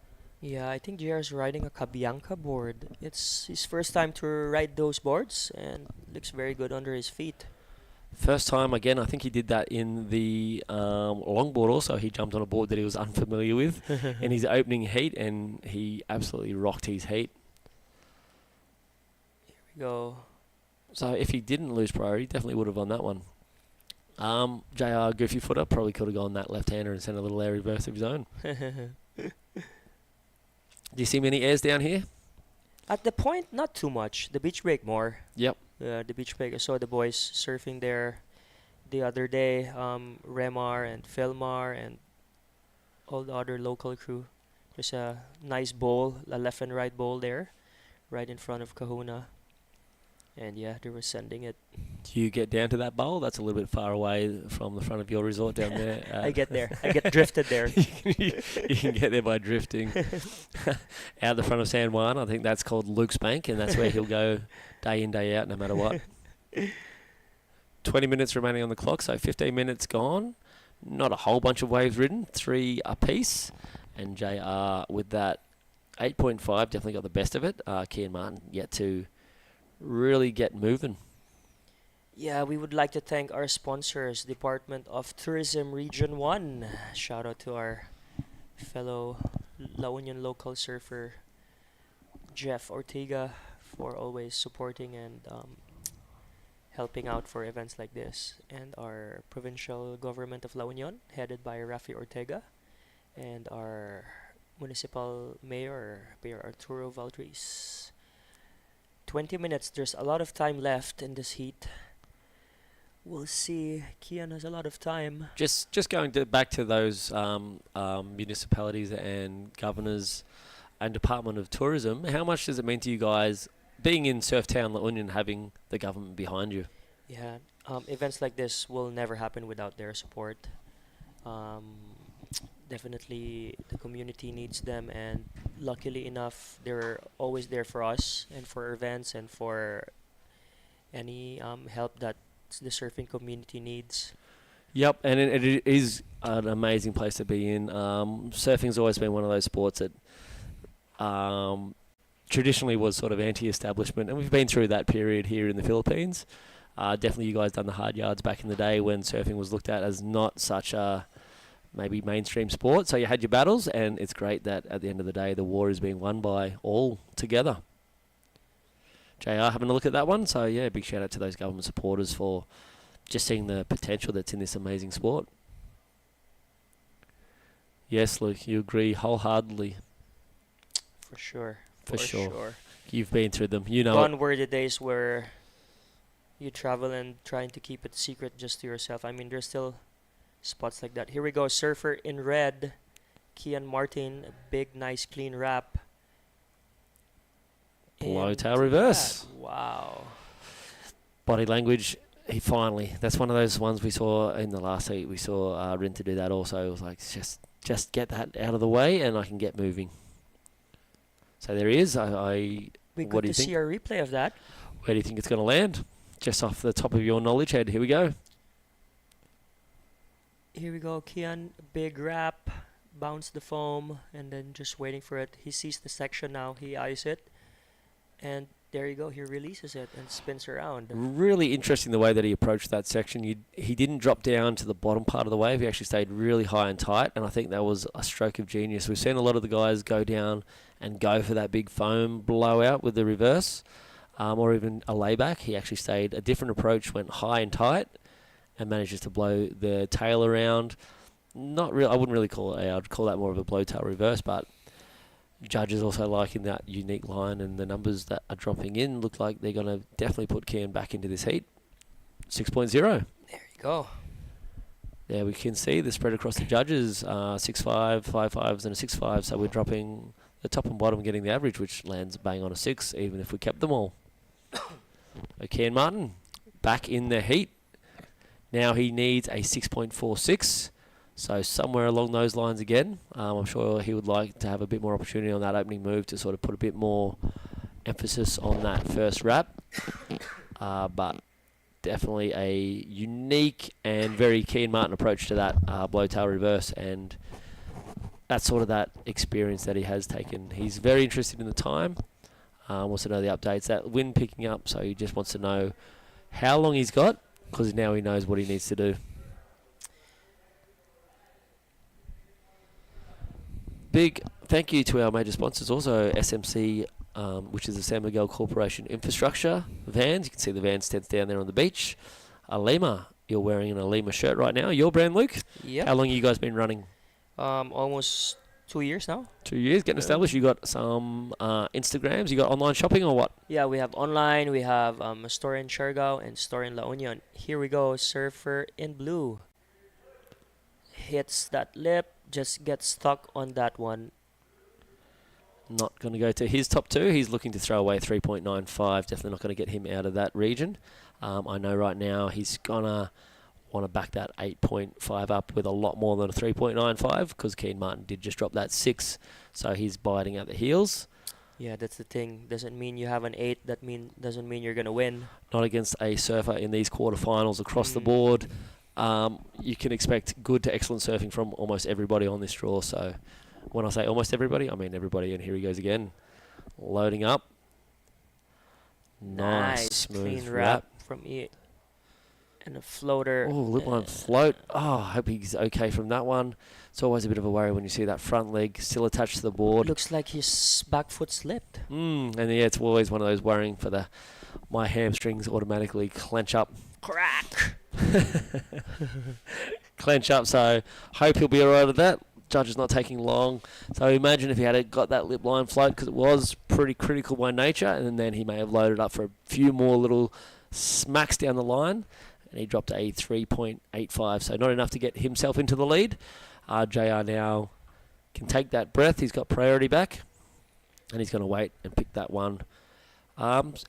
Yeah, I think JR's riding a Cabianca board. It's his first time to ride those boards and looks very good under his feet. First time, again, I think he did that in the longboard also. He jumped on a board that he was unfamiliar with in his opening heat, and he absolutely rocked his heat. Here we go. So if he didn't lose priority, he definitely would have won that one. JR Goofy Footer probably could have gone that left-hander and sent a little air reverse of his own. Do you see many airs down here? At the point, not too much. The beach break more. Yep. The beach break. I saw the boys surfing there the other day. Remar and Philmar and all the other local crew. There's a nice bowl, a left and right bowl there, right in front of Kahuna. And yeah, they were sending it. Do you get down to that bowl? That's a little bit far away from the front of your resort down there. I get there. I get drifted there. You can get there by drifting. Out the front of San Juan, I think that's called Luke's Bank, and that's where he'll go day in, day out, no matter what. 20 minutes remaining on the clock, so 15 minutes gone. Not a whole bunch of waves ridden, 3 apiece. And JR with that 8.5 definitely got the best of it. Kian Martin yet to really get moving. Yeah, we would like to thank our sponsors, Department of Tourism Region 1. Shout out to our fellow La Union local surfer, Jeff Ortega, for always supporting and helping out for events like this. And our provincial government of La Union, headed by Rafi Ortega, and our municipal mayor, Mayor Arturo Valdez. 20 minutes, there's a lot of time left in this heat. We'll see. Kian has a lot of time. Just going back to those municipalities and governors and Department of Tourism, how much does it mean to you guys being in Surftown La Union, having the government behind you? Yeah, events like this will never happen without their support. Definitely the community needs them, and luckily enough they're always there for us and for events and for any help that the surfing community needs. Yep, and it is an amazing place to be in. Surfing's always been one of those sports that traditionally was sort of anti-establishment, and we've been through that period here in the Philippines. Definitely you guys done the hard yards back in the day when surfing was looked at as not such a maybe mainstream sport. So you had your battles, and it's great that at the end of the day the war is being won by all together. JR having a look at that one. So yeah, big shout out to those government supporters for just seeing the potential that's in this amazing sport. Yes, Luke, you agree wholeheartedly. For sure. For sure. You've been through them. You know. Gone were the days where you travel and trying to keep it secret just to yourself. I mean, there's still spots like that. Here we go, surfer in red. Kian Martin, a big, nice, clean wrap. Blow And tail reverse. wow. Body language. He finally. That's one of those ones we saw in the last heat. We saw Rinta do that also. It was like just get that out of the way and I can get moving. So there he is. We what good do you to think? see a replay of that. Where do you think it's going to land? Just off the top of your knowledge head. Here we go. Here we go, Kian, big wrap, bounce the foam, and then just waiting for it. He sees the section now, he eyes it, and there you go, he releases it and spins around. Really interesting the way that he approached that section. He didn't drop down to the bottom part of the wave. He actually stayed really high and tight, and I think that was a stroke of genius. We've seen a lot of the guys go down and go for that big foam blowout with the reverse, or even a layback. He actually stayed a different approach, went high and tight, and manages to blow the tail around. Not real. I wouldn't really call it. I'd call that more of a blow tail reverse, but judges also liking that unique line, and the numbers that are dropping in look like they're going to definitely put Kian back into this heat. 6.0. There you go. There we can see the spread across the judges. 6.5, 5.5s, and a 6.5. So we're dropping the top and bottom, getting the average, which lands bang on a 6, even if we kept them all. Kian Martin back in the heat. Now he needs a 6.46. So somewhere along those lines again. I'm sure he would like to have a bit more opportunity on that opening move to sort of put a bit more emphasis on that first wrap. But definitely a unique and very Kian Martin approach to that blow tail reverse, and that's sort of that experience that he has taken. He's very interested in the time. Wants to know the updates. That wind picking up, so he just wants to know how long he's got, because now he knows what he needs to do. Big thank you to our major sponsors, also SMC, which is the San Miguel Corporation Infrastructure vans. You can see the van stands down there on the beach. Alima, you're wearing an Alima shirt right now. Your brand, Luke? Yep. How long have you guys been running? Almost 2 years now. 2 years, getting established. You got some Instagrams. You got online shopping or what? Yeah, we have online. We have a store in Siargao and store in La Union. Here we go, surfer in blue. Hits that lip, just gets stuck on that one. Not going to go to his top two. He's looking to throw away 3.95. Definitely not going to get him out of that region. I know right now he's going to want to back that 8.5 up with a lot more than a 3.95, because Kian Martin did just drop that 6. So he's biting at the heels. Yeah, that's the thing. Doesn't mean you have an 8. Doesn't mean you're going to win. Not against a surfer in these quarterfinals across the board. You can expect good to excellent surfing from almost everybody on this draw. So when I say almost everybody, I mean everybody. And here he goes again, loading up. Nice smooth clean wrap from it. And a floater. Oh, lip line float. Oh, I hope he's okay from that one. It's always a bit of a worry when you see that front leg still attached to the board. Looks like his back foot slipped. And yeah, it's always one of those worrying for my hamstrings automatically clench up. Crack. Clench up, so hope he'll be alright with that. Judge is not taking long. So imagine if he had got that lip line float, because it was pretty critical by nature, and then he may have loaded up for a few more little smacks down the line, and he dropped a 3.85, so not enough to get himself into the lead. JR now can take that breath. He's got priority back, and he's going to wait and pick that one.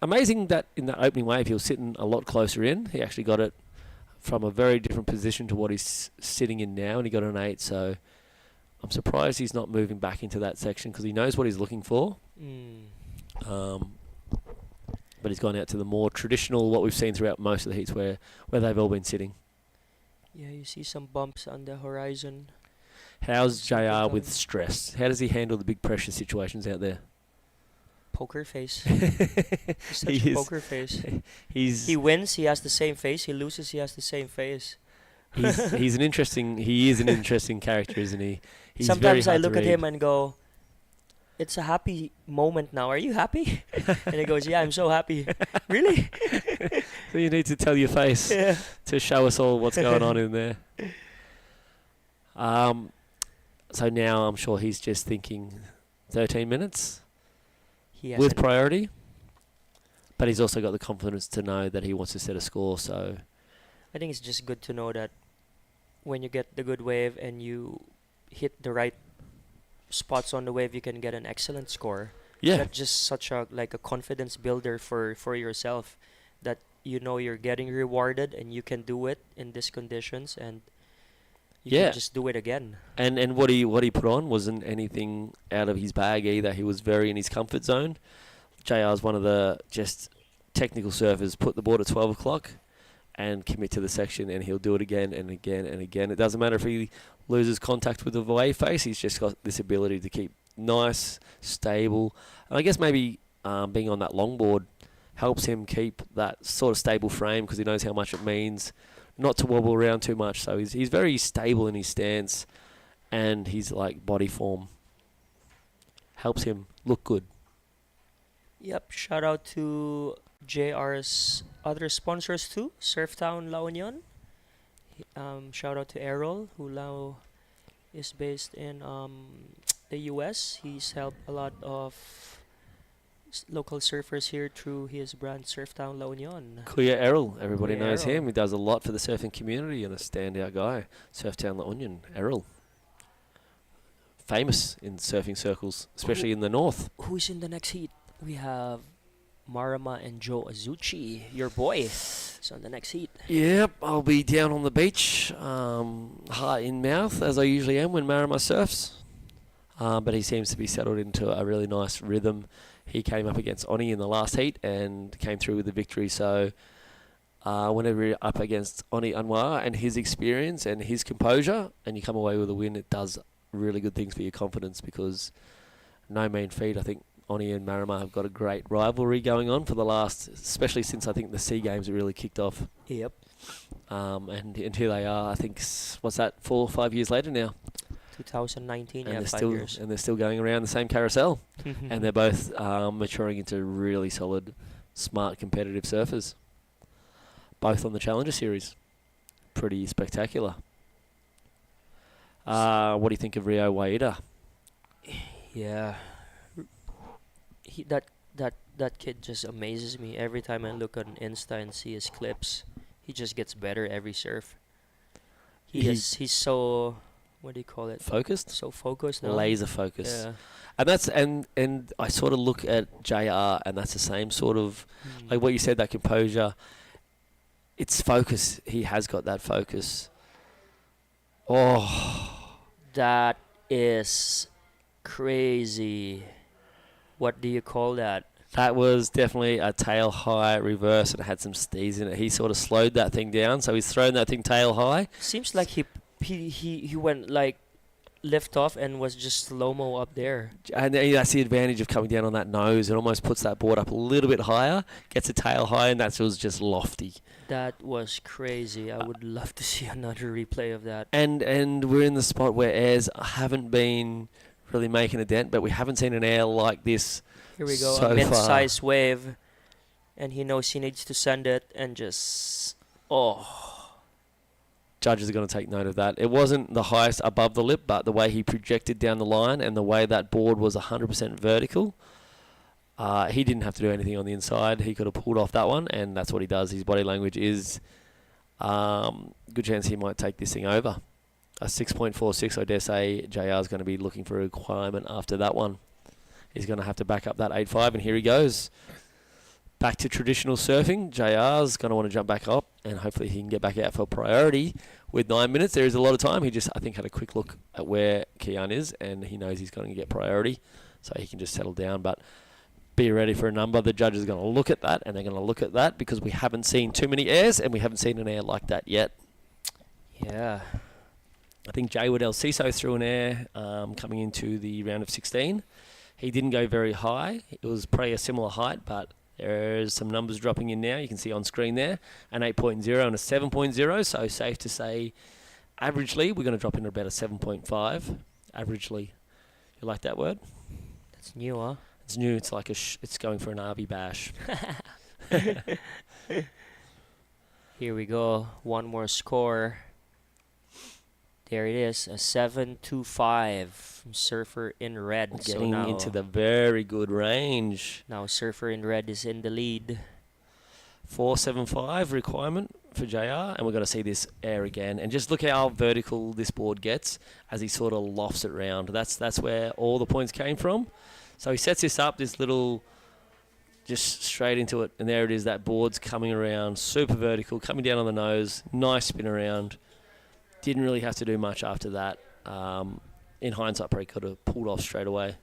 Amazing that in that opening wave he was sitting a lot closer in. He actually got it from a very different position to what he's sitting in now, and he got an 8, so I'm surprised he's not moving back into that section, because he knows what he's looking for. But he's gone out to the more traditional, what we've seen throughout most of the heats where they've all been sitting. Yeah, you see some bumps on the horizon. How's JR with stress? How does he handle the big pressure situations out there? Poker face. He's such a poker face. He wins, he has the same face. He loses, he has the same face. He is an interesting character, isn't he? He's Sometimes I look at him and go, it's a happy moment now. Are you happy? And he goes, yeah, I'm so happy. Really? So you need to tell your face to show us all what's going on in there. So now I'm sure he's just thinking 13 minutes with priority. But he's also got the confidence to know that he wants to set a score. So I think it's just good to know that when you get the good wave and you hit the right spots on the wave, you can get an excellent score. Yeah. That's just such a like a confidence builder for yourself, that you know you're getting rewarded and you can do it in these conditions, and you can just do it again. And what he put on wasn't anything out of his bag either. He was very in his comfort zone. JR's one of the just technical surfers. Put the board at 12 o'clock and commit to the section, and he'll do it again and again and again. It doesn't matter if he loses contact with the wave face. He's just got this ability to keep nice, stable. And I guess maybe being on that longboard helps him keep that sort of stable frame, because he knows how much it means not to wobble around too much. So he's very stable in his stance, and his like body form helps him look good. Yep, shout out to JR's other sponsors too, Surftown La Union. Shout out to Errol, who now is based in the US. He's helped a lot of local surfers here through his brand Surftown La Union. Kuya Errol, everybody Kuya knows Errol. him. He does a lot for the surfing community and a standout guy. Surftown La Union, Errol. Famous in surfing circles, especially in the north. Who's in the next heat? We have Marama and Joe Azuchi, your boy, is on the next heat. Yep, I'll be down on the beach, heart in mouth, as I usually am when Marama surfs. But he seems to be settled into a really nice rhythm. He came up against Oni in the last heat and came through with the victory. So whenever you're up against Oni Anwar and his experience and his composure, and you come away with a win, it does really good things for your confidence, because no mean feat. I think Oni and Marama have got a great rivalry going on for the last, especially since I think the SEA Games have really kicked off. Yep. And here they are, I think, what's that, 4 or 5 years later now? 2019, And yeah, they're 5 still years. and they're still going around the same carousel, and they're both maturing into really solid, smart, competitive surfers. Both on the Challenger Series, pretty spectacular. What do you think of Rio Waida? Yeah, that kid just amazes me every time I look on Insta and see his clips. He just gets better every surf. He's so, what do you call it? Focused? So focused now. Laser focus. Yeah. And that's and I sort of look at JR, and that's the same sort of like what you said, that composure. It's focus. He has got that focus. Oh, that is crazy. What do you call that? That was definitely a tail high reverse, and it had some steez in it. He sort of slowed that thing down, so he's thrown that thing tail high. Seems like he went like lift off and was just slow-mo up there. And that's the advantage of coming down on that nose. It almost puts that board up a little bit higher, gets a tail high, and that was just lofty. That was crazy. I would love to see another replay of that. And we're in the spot where airs haven't been really making a dent, but we haven't seen an air like this. Here we go, so a mid-size wave, and he knows he needs to send it, and just, Judges are going to take note of that. It wasn't the highest above the lip, but the way he projected down the line and the way that board was 100% vertical, he didn't have to do anything on the inside. He could have pulled off that one, and that's what he does. His body language is good chance he might take this thing over. A 6.46, I dare say JR is going to be looking for a requirement after that one. He's going to have to back up that 8.5, and here he goes. Back to traditional surfing. JR's going to want to jump back up, and hopefully he can get back out for priority with 9 minutes. There is a lot of time. He just, I think, had a quick look at where Kian is, and he knows he's going to get priority, so he can just settle down. But be ready for a number. The judges are going to look at that, and they're going to look at that because we haven't seen too many airs, and we haven't seen an air like that yet. Yeah. I think Jayward El Ciso threw an air coming into the round of 16. He didn't go very high. It was probably a similar height, but there's some numbers dropping in now. You can see on screen there, an 8.0 and a 7.0. So safe to say, averagely, we're going to drop in about a 7.5. Averagely. You like that word? That's new, huh? It's new. It's like it's going for an RV bash. Here we go. One more score. There it is, a 7.25 from Surfer in Red. Getting into the very good range. Now Surfer in Red is in the lead. 4.75 requirement for JR, and we're going to see this air again. And just look how vertical this board gets as he sort of lofts it round. That's where all the points came from. So he sets this up, this little, just straight into it, and there it is. That board's coming around, super vertical, coming down on the nose, nice spin around. Didn't really have to do much after that. In hindsight, probably could have pulled off straight away.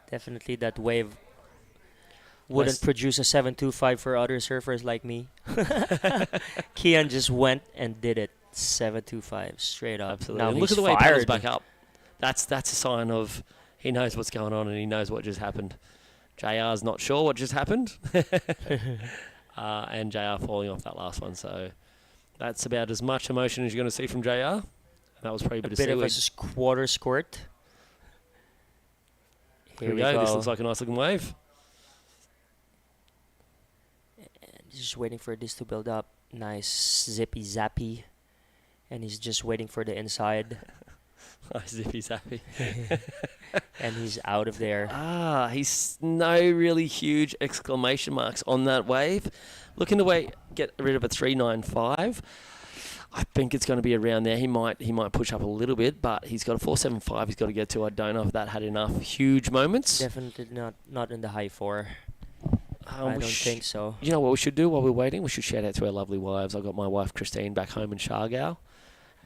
Definitely that wave wouldn't produce a 7.25 for other surfers like me. Kian just went and did it 7.25 straight up. Absolutely. Now And he's look at the way he fired. paddles back up. That's a sign of he knows what's going on and he knows what just happened. JR's not sure what just happened. And JR falling off that last one. So that's about as much emotion as you're going to see from JR. That was probably a bit of a seaweed. quarter squirt. Here we go. This looks like a nice looking wave. Just waiting for this to build up. Nice zippy zappy. And he's just waiting for the inside. Nice zippy zappy. And he's out of there. He's no really huge exclamation marks on that wave. Looking to get rid of a 395. I think it's going to be around there. He might push up a little bit, but he's got a 475 he's got to get to. I don't know if that had enough huge moments. Definitely not in the high 4. I don't think so. You know what we should do while we're waiting? We should shout out to our lovely wives. I've got my wife Christine back home in Shargow,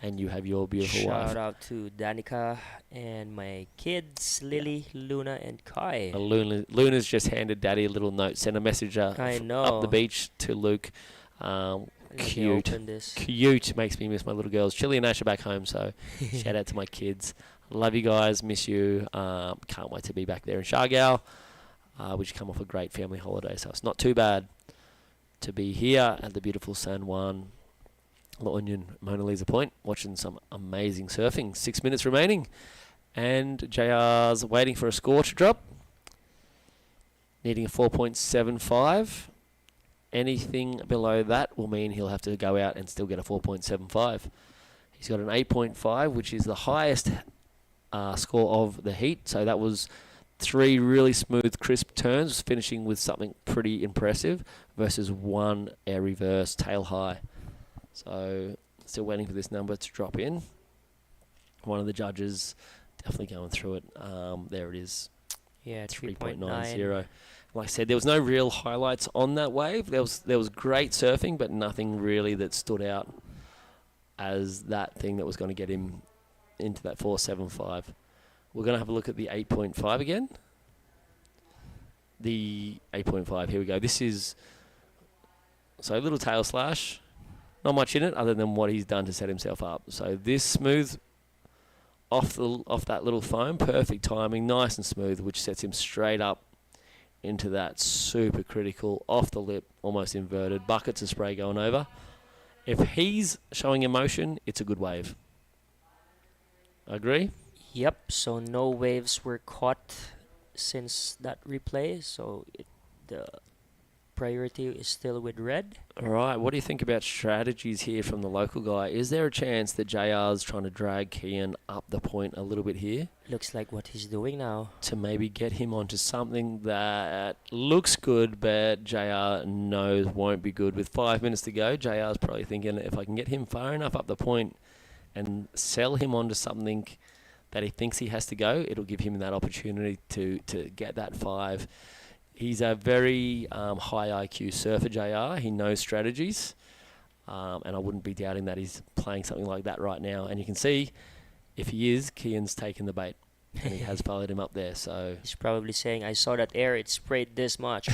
and you have your beautiful wife. Shout out to Danica and my kids, Lily, Luna, and Kai. Luna's just handed Daddy a little note. Sent a message I know. up the beach to Luke. Cute. Cute. Makes me miss my little girls. Chili and Ash are back home, so shout out to my kids. Love you guys. Miss you. Can't wait to be back there in Shargow. We just come off a great family holiday, so it's not too bad to be here at the beautiful San Juan La Union Mona Lisa Point, watching some amazing surfing. 6 minutes remaining, and JR's waiting for a score to drop, needing a 4.75. Anything below that will mean he'll have to go out and still get a 4.75. He's got an 8.5, which is the highest score of the heat, so that was 3 really smooth, crisp turns, finishing with something pretty impressive versus 1 air reverse tail high. So still waiting for this number to drop in. One of the judges definitely going through it. There it is. Yeah, 3.90. Like I said, there was no real highlights on that wave. There was great surfing, but nothing really that stood out as that thing that was going to get him into that 4.75. We're going to have a look at the 8.5 again. The 8.5, here we go. This is, so a little tail slash. Not much in it other than what he's done to set himself up. So this smooth off that little foam, perfect timing, nice and smooth, which sets him straight up into that super critical, off the lip, almost inverted, buckets of spray going over. If he's showing emotion, it's a good wave. Agree? Yep, so no waves were caught since that replay, so the priority is still with red. All right, what do you think about strategies here from the local guy? Is there a chance that JR's trying to drag Kian up the point a little bit here? Looks like what he's doing now. To maybe get him onto something that looks good, but JR knows won't be good. With 5 minutes to go, JR's probably thinking, if I can get him far enough up the point and sell him onto something that he thinks he has to go, it'll give him that opportunity to get that 5. He's a very high IQ surfer, JR. He knows strategies, and I wouldn't be doubting that he's playing something like that right now. And you can see, if he is, Kian's taken the bait, and he has followed him up there. So he's probably saying, I saw that air, it sprayed this much.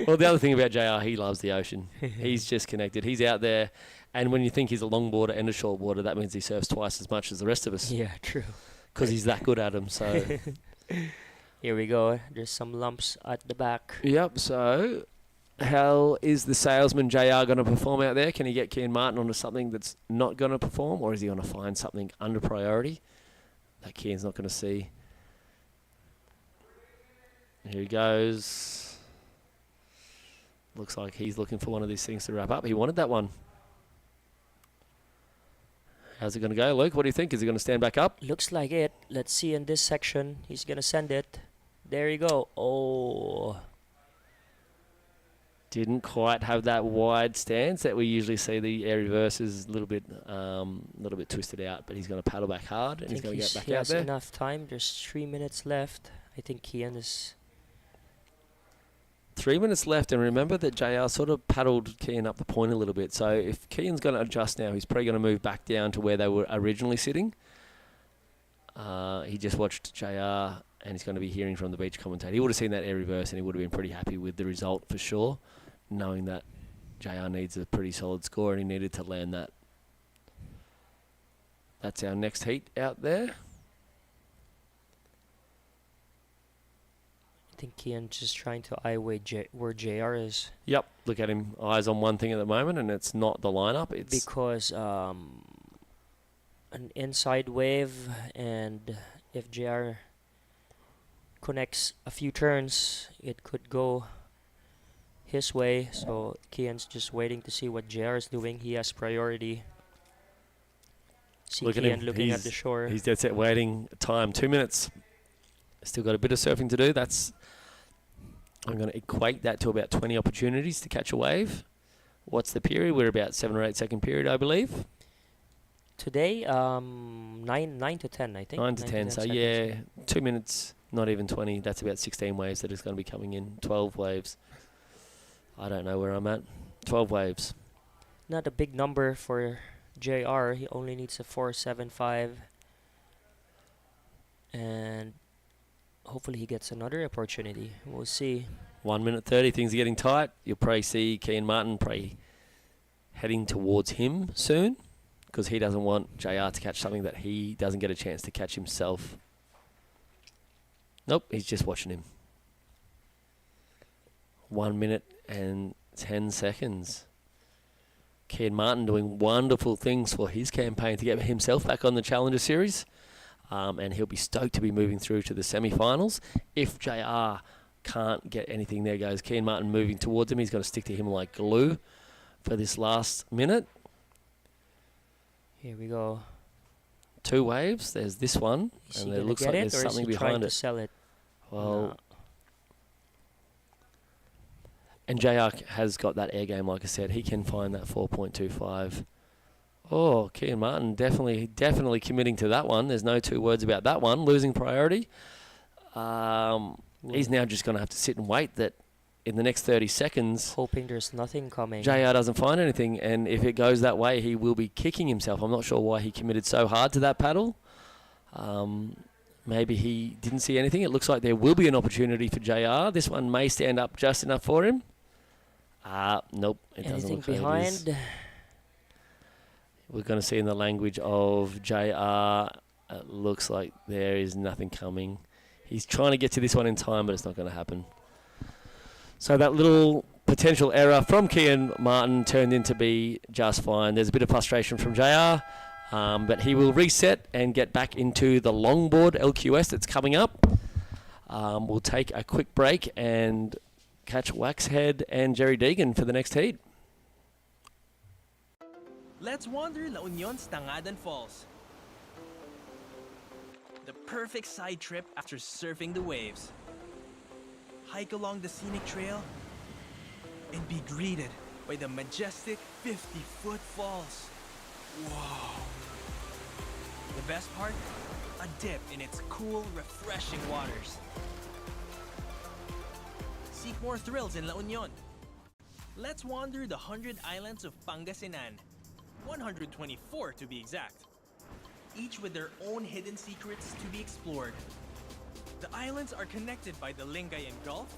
Well, the other thing about JR, he loves the ocean. He's just connected. He's out there, and when you think he's a longboarder and a shortboarder, that means he surfs twice as much as the rest of us. Yeah, true. Because he's that good at them. So here we go. There's some lumps at the back. Yep, so how is the salesman JR going to perform out there? Can he get Kian Martin onto something that's not going to perform, or is he going to find something under priority that Kian's not going to see? Here he goes. Looks like he's looking for one of these things to wrap up. He wanted that one. How's it going to go, Luke? What do you think? Is he going to stand back up? Looks like it. Let's see in this section. He's going to send it. There you go. Oh. Didn't quite have that wide stance that we usually see. The air reverse is a little bit twisted out, but he's going to paddle back hard and he's going to get back he out has there. enough time. There's 3 minutes left. I think Kian is... 3 minutes left, and remember that JR sort of paddled Kian up the point a little bit. So if Kian's going to adjust now, he's probably going to move back down to where they were originally sitting. He just watched JR, and he's going to be hearing from the beach commentator. He would have seen that air reverse, and he would have been pretty happy with the result for sure, knowing that JR needs a pretty solid score, and he needed to land that. That's our next heat out there. I think Kian's just trying to eye where JR is. Yep, look at him, eyes on one thing at the moment, and it's not the lineup. It's because an inside wave, and if JR connects a few turns, it could go his way. So Kian's just waiting to see what JR is doing. He has priority. See look at Kian him. looking at the shore. He's dead set waiting. Time 2 minutes. Still got a bit of surfing to do. I'm going to equate that to about 20 opportunities to catch a wave. What's the period? We're about 7 or 8 second period, I believe. Today, 9 to 10, I think. 9 to 10. So seconds. yeah, 2 minutes, not even 20. That's about 16 waves that is going to be coming in. 12 waves. I don't know where I'm at. 12 waves. Not a big number for JR. He only needs a 4.75. And hopefully he gets another opportunity. We'll see. 1 minute 30. Things are getting tight. You'll probably see Kian Martin probably heading towards him soon, because he doesn't want JR to catch something that he doesn't get a chance to catch himself. Nope, he's just watching him. 1 minute and 10 seconds. Kian Martin doing wonderful things for his campaign to get himself back on the Challenger Series. And he'll be stoked to be moving through to the semi-finals. If JR can't get anything, there goes Kian Martin moving towards him. He's going to stick to him like glue for this last minute. Here we go. 2 waves. There's this one, Is and he it looks gonna like get there's it, or is something he trying behind to it. sell it? Well, No. and JR has got that air game, like I said. He can find that 4.25. Oh, Kian Martin definitely committing to that one. There's no 2 words about that one. Losing priority. He's now just going to have to sit and wait that in the next 30 seconds, hoping there's nothing coming. JR doesn't find anything, and if it goes that way, he will be kicking himself. I'm not sure why he committed so hard to that paddle. Maybe he didn't see anything. It looks like there will be an opportunity for JR. This one may stand up just enough for him. Nope, it doesn't Anything look like it is. behind? We're going to see in the language of JR, it looks like there is nothing coming. He's trying to get to this one in time, but it's not going to happen. So that little potential error from Kian Martin turned into be just fine. There's a bit of frustration from JR, but he will reset and get back into the longboard LQS that's coming up. We'll take a quick break and catch Waxhead and Jerry Deegan for the next heat. Let's wander La Union's Tangadan Falls. The perfect side trip after surfing the waves. Hike along the scenic trail and be greeted by the majestic 50-foot falls. Whoa! The best part? A dip in its cool, refreshing waters. Seek more thrills in La Union. Let's wander the 100 islands of Pangasinan. 124 to be exact. Each with their own hidden secrets to be explored. The islands are connected by the Lingayen Gulf,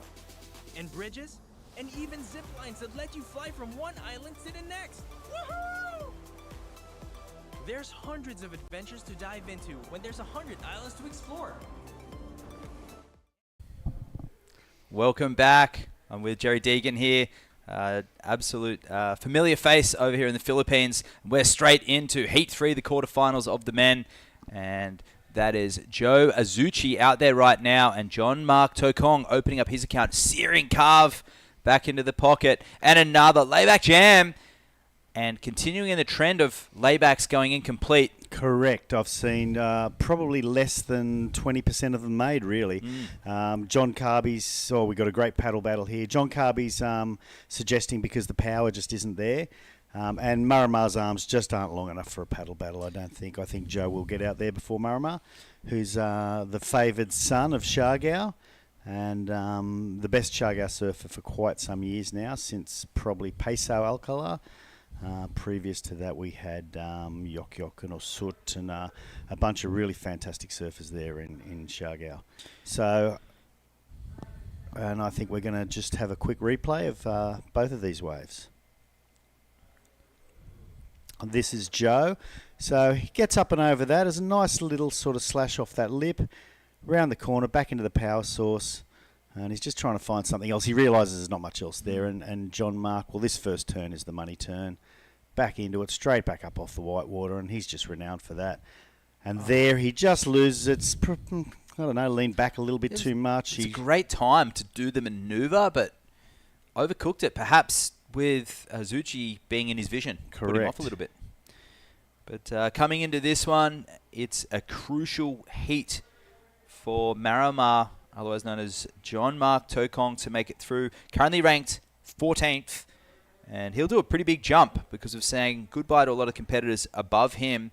and bridges, and even zip lines that let you fly from one island to the next. Woohoo! There's hundreds of adventures to dive into when there's 100 islands to explore. Welcome back. I'm with Jerry Deegan here. Absolute familiar face over here in the Philippines. We're straight into Heat 3, the quarterfinals of the men. And that is Joe Azuchi out there right now. And John Mark Tokong opening up his account. Searing carve back into the pocket. And another layback jam. And continuing in the trend of laybacks going incomplete. Correct. I've seen probably less than 20% of them made, really. John Carby's, we got a great paddle battle here. John Carby's suggesting because the power just isn't there. And Maramar's arms just aren't long enough for a paddle battle, I don't think. I think Joe will get out there before Maramar, who's the favoured son of Shargau and the best Shargau surfer for quite some years now, since probably Peso Alcala. Previous to that, we had Yok Yok and Osut and a bunch of really fantastic surfers there in Shargau. So, and I think we're going to just have a quick replay of both of these waves. And this is Joe. So he gets up and over that. There's a nice little sort of slash off that lip, round the corner, back into the power source. And he's just trying to find something else. He realises there's not much else there. And John Mark, well, this first turn is the money turn. Back into it, straight back up off the white water. And he's just renowned for that. And there he just loses it. I don't know, leaned back a little bit too much. It's a great time to do the manoeuvre, but overcooked it. Perhaps with Azuchi being in his vision. Put him off a little bit. But coming into this one, it's a crucial heat for Maramar, otherwise known as John Mark Tokong, to make it through. Currently ranked 14th, and he'll do a pretty big jump because of saying goodbye to a lot of competitors above him.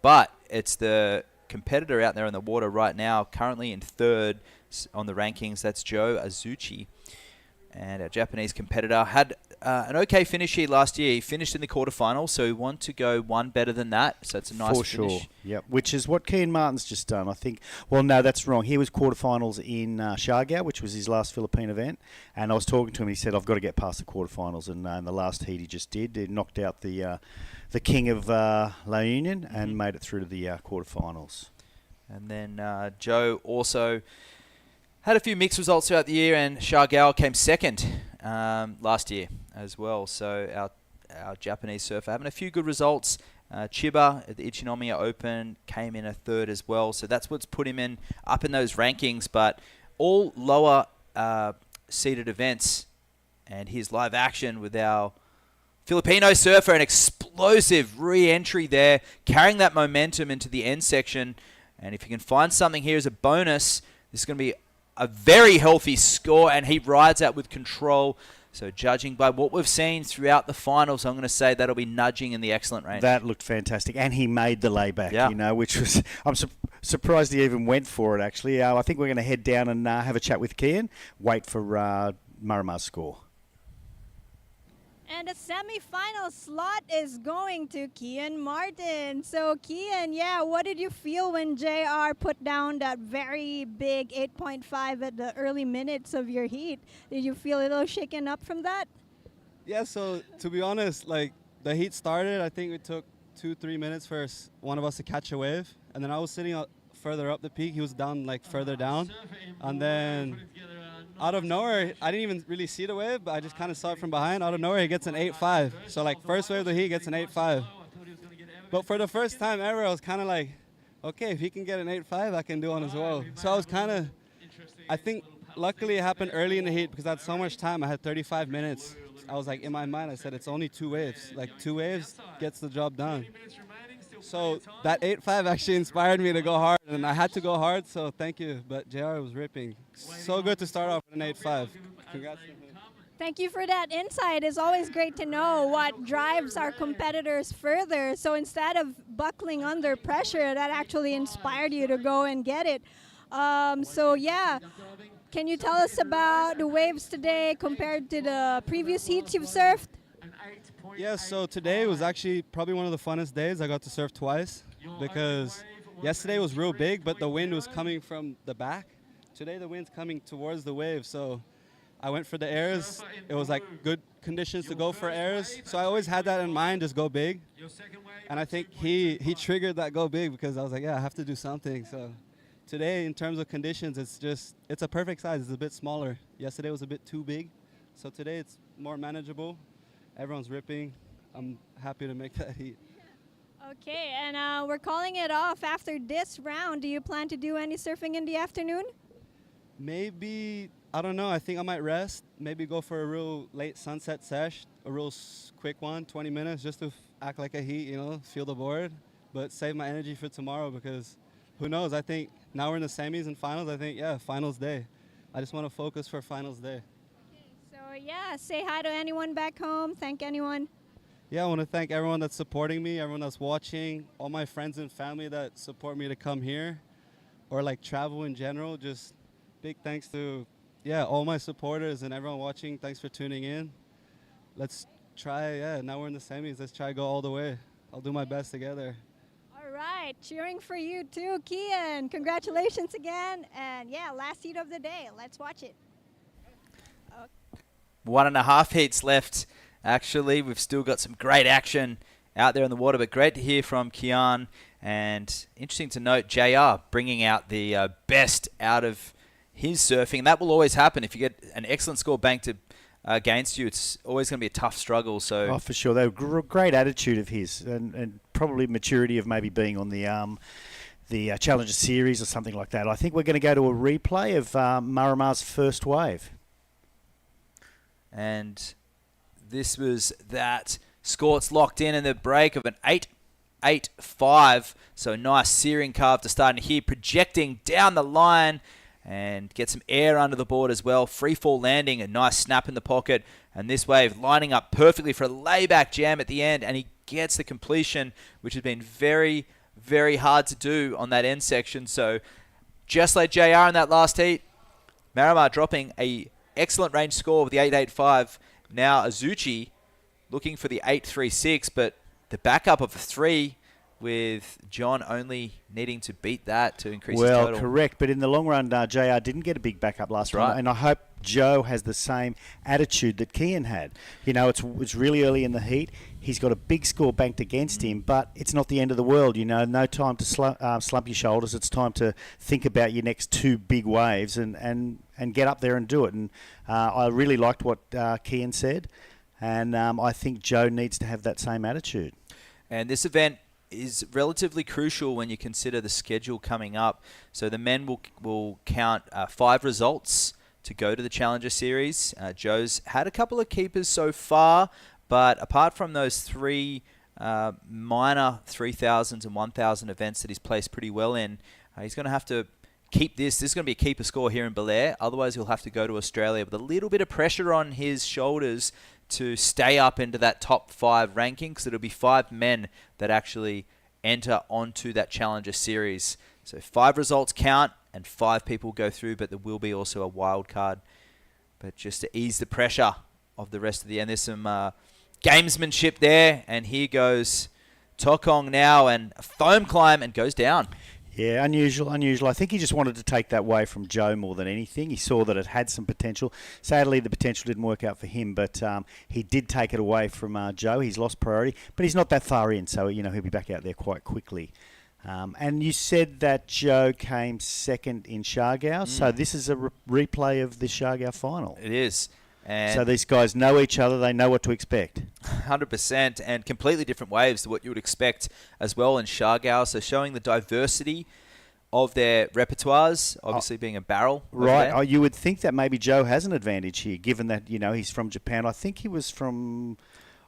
But it's the competitor out there in the water right now, currently in third on the rankings. That's Joe Azuchi. And our Japanese competitor had an okay finish here last year. He finished in the quarterfinals, so we want to go one better than that. So it's a nice finish. For sure, yep. Which is what Kean Martin's just done, I think. Well, no, that's wrong. He was quarterfinals in Shargau, which was his last Philippine event. And I was talking to him. He said, "I've got to get past the quarterfinals." And in the last heat, he just did. He knocked out the king of La Union and made it through to the quarterfinals. And then Joe also had a few mixed results throughout the year, and Shargau came second last year as well. So our Japanese surfer having a few good results. Chiba at the Ichinomiya Open came in a third as well. So that's what's put him up in those rankings. But all lower seeded events, and his live action with our Filipino surfer, an explosive re-entry there, carrying that momentum into the end section. And if you can find something here as a bonus, this is going to be a very healthy score, and he rides out with control. So judging by what we've seen throughout the finals, I'm going to say that'll be nudging in the excellent range. That looked fantastic, and he made the layback, which was, I'm surprised he even went for it, actually. I think we're going to head down and have a chat with Kian, wait for Maramar's score. And the semi-final slot is going to Kian Martin. So Kian, what did you feel when JR put down that very big 8.5 at the early minutes of your heat? Did you feel a little shaken up from that? Yeah, so to be honest, like the heat started, I think it took 2-3 minutes for one of us to catch a wave. And then I was sitting further up the peak. He was down further down. And then out of nowhere, I didn't even really see the wave, but I just kind of saw it from behind. Out of nowhere, he gets an 8.5. So first wave of the heat gets an 8.5. But for the first time ever, I was kind of like, okay, if he can get an 8.5, I can do one as well. So I was I think luckily it happened early in the heat because I had so much time. I had 35 minutes. I was in my mind, I said, it's only 2 waves. 2 waves gets the job done. So that 8.5 actually inspired me to go hard, and I had to go hard, so thank you. But JR was ripping. So good to start off with an 8.5. Congrats. Thank you for that insight. It's always great to know what drives our competitors further. So instead of buckling under pressure, that actually inspired you to go and get it. Can you tell us about the waves today compared to the previous heats you've surfed? Yeah, so today was actually probably one of the funnest days. I got to surf twice because yesterday was real big, but the wind was coming from the back. Today the wind's coming towards the wave, so I went for the airs. It was good conditions to go for airs, so I always had that in mind, just go big. And I think he triggered that go big because I was like, I have to do something. So today, in terms of conditions, it's a perfect size. It's a bit smaller. Yesterday was a bit too big, so today it's more manageable. Everyone's ripping. I'm happy to make that heat. Okay, and we're calling it off after this round. Do you plan to do any surfing in the afternoon? Maybe, I don't know. I think I might rest. Maybe go for a real late sunset sesh, a real quick one, 20 minutes, just to act like a heat, feel the board. but save my energy for tomorrow because who knows? I think now we're in the semis and finals. I think, yeah, finals day. I just want to focus for finals day. So yeah, say hi to anyone back home. Thank anyone. Yeah, I want to thank everyone that's supporting me, everyone that's watching, all my friends and family that support me to come here or like travel in general. Just big thanks to, yeah, all my supporters and everyone watching. Thanks for tuning in. Let's try, yeah, now we're in the semis. Let's try to go all the way. I'll do my best together. All right, cheering for you too, Kian. Congratulations again. And yeah, last heat of the day. Let's watch it. 1.5 heats left. Actually, we've still got some great action out there in the water, but great to hear from Kian. And interesting to note, JR bringing out the best out of his surfing. And that will always happen. If you get an excellent score banked against you, it's always going to be a tough struggle. So, oh, for sure. That great attitude of his and probably maturity of maybe being on the Challenger Series or something like that. I think we're going to go to a replay of Marama's first wave. And this was that Scorts locked in the break of an 8.85. So nice searing carve to start in here, projecting down the line and get some air under the board as well. Free fall landing, a nice snap in the pocket. And this wave lining up perfectly for a layback jam at the end. And he gets the completion, which has been very, very hard to do on that end section. So just like JR in that last heat, Marama dropping a excellent range score with the 8.85. Now Azuchi looking for the 8.36, but the backup of the 3 with John only needing to beat that to increase his total. Well, correct. But in the long run, JR didn't get a big backup last time. Right. And I hope Joe has the same attitude that Kian had. You know, it's really early in the heat. He's got a big score banked against him, but it's not the end of the world. You know, no time to slump your shoulders. It's time to think about your next 2 big waves and get up there and do it. And I really liked what Kian said. And I think Joe needs to have that same attitude. And this event is relatively crucial when you consider the schedule coming up. So the men will count 5 results to go to the Challenger Series. Joe's had a couple of keepers so far, but apart from those 3 minor 3,000s and 1,000 events that he's placed pretty well in, he's going to have to keep this. This is going to be a keeper score here in Belair. Otherwise, he'll have to go to Australia with a little bit of pressure on his shoulders to stay up into that top 5 ranking, because it'll be 5 men that actually enter onto that Challenger Series. So 5 results count and 5 people go through, but there will be also a wild card. But just to ease the pressure of the rest of the end, there's some gamesmanship there, and here goes Tokong now, and a foam climb and goes down. Yeah, unusual. I think he just wanted to take that way from Joe more than anything. He saw that it had some potential. Sadly, the potential didn't work out for him, but he did take it away from Joe. He's lost priority, but he's not that far in, so he'll be back out there quite quickly. And you said that Joe came second in Shargau, so this is a replay of the Shargau final. It is. And so these guys know each other. They know what to expect. 100%, and completely different waves to what you would expect as well in Shargau. So showing the diversity of their repertoires, obviously being a barrel. Right. You would think that maybe Joe has an advantage here, given that, he's from Japan. I think he was from...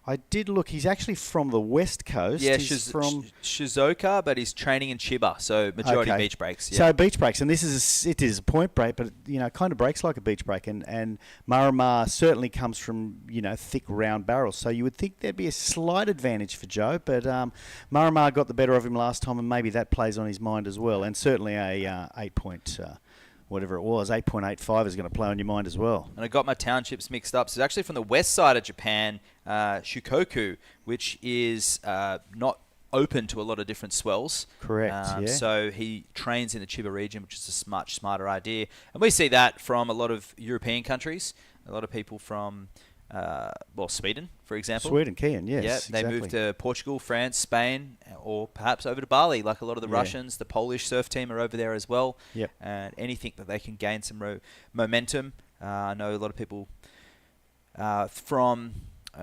I did look. He's actually from the West Coast. Yeah, he's from Shizuoka, but he's training in Chiba, so majority beach breaks. Yeah. So beach breaks, and it is a point break, but kind of breaks like a beach break. And Marama certainly comes from thick round barrels, so you would think there'd be a slight advantage for Joe, but Marama got the better of him last time, and maybe that plays on his mind as well. And certainly a 8.85 is going to play on your mind as well. And I got my townships mixed up. So it's actually from the west side of Japan, Shikoku, which is not open to a lot of different swells. Correct, yeah. So he trains in the Chiba region, which is a much smarter idea. And we see that from a lot of European countries, a lot of people from... Sweden, for example. Kian, yes. Yeah, exactly. They moved to Portugal, France, Spain, or perhaps over to Bali, like a lot of the Russians. The Polish surf team are over there as well. Yep. And anything that they can gain some momentum. I know a lot of people from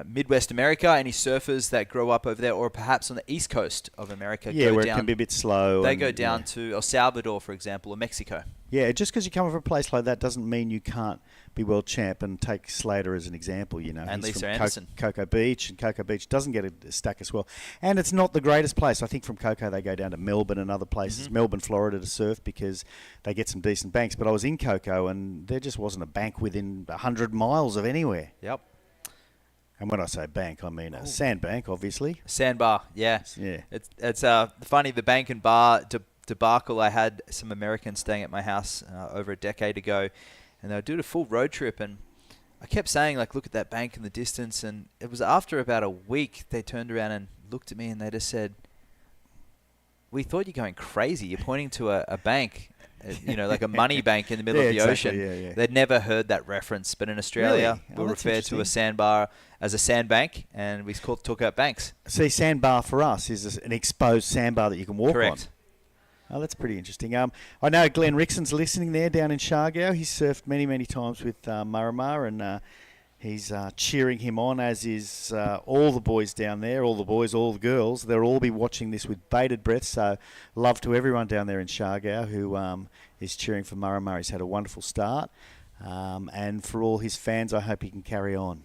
Midwest America, any surfers that grow up over there, or perhaps on the east coast of America, where it can be a bit slow. They go down to El Salvador, for example, or Mexico. Yeah, just because you come from a place like that doesn't mean you can't be world champ. And take Slater as an example, you know. And he's Lisa from Anderson. Cocoa Beach, and Cocoa Beach doesn't get a stack as well. And it's not the greatest place. I think from Cocoa they go down to Melbourne and other places, Melbourne, Florida, to surf because they get some decent banks. But I was in Cocoa and there just wasn't a bank within 100 miles of anywhere. Yep. And when I say bank, I mean a sandbank, obviously. Sandbar, yeah. Yeah. It's funny, the bank and bar debacle. I had some Americans staying at my house over a decade ago, and they were doing a full road trip, and I kept saying, like, look at that bank in the distance, and it was after about a week they turned around and looked at me and they just said, we thought you're going crazy. You're pointing to a bank, like a money bank in the middle of the ocean. Yeah. They'd never heard that reference, but in Australia, Really? we'll refer to a sandbar as a sandbank, and we talk about banks. See, sandbar for us is an exposed sandbar that you can walk Correct. on. Oh, that's pretty interesting. I know Glenn Rickson's listening there down in Shargow. He's surfed many, many times with Murramar, and he's cheering him on, as is all the boys down there, all the boys, all the girls. They'll all be watching this with bated breath, so love to everyone down there in Shargow who is cheering for Murramar. He's had a wonderful start, and for all his fans, I hope he can carry on.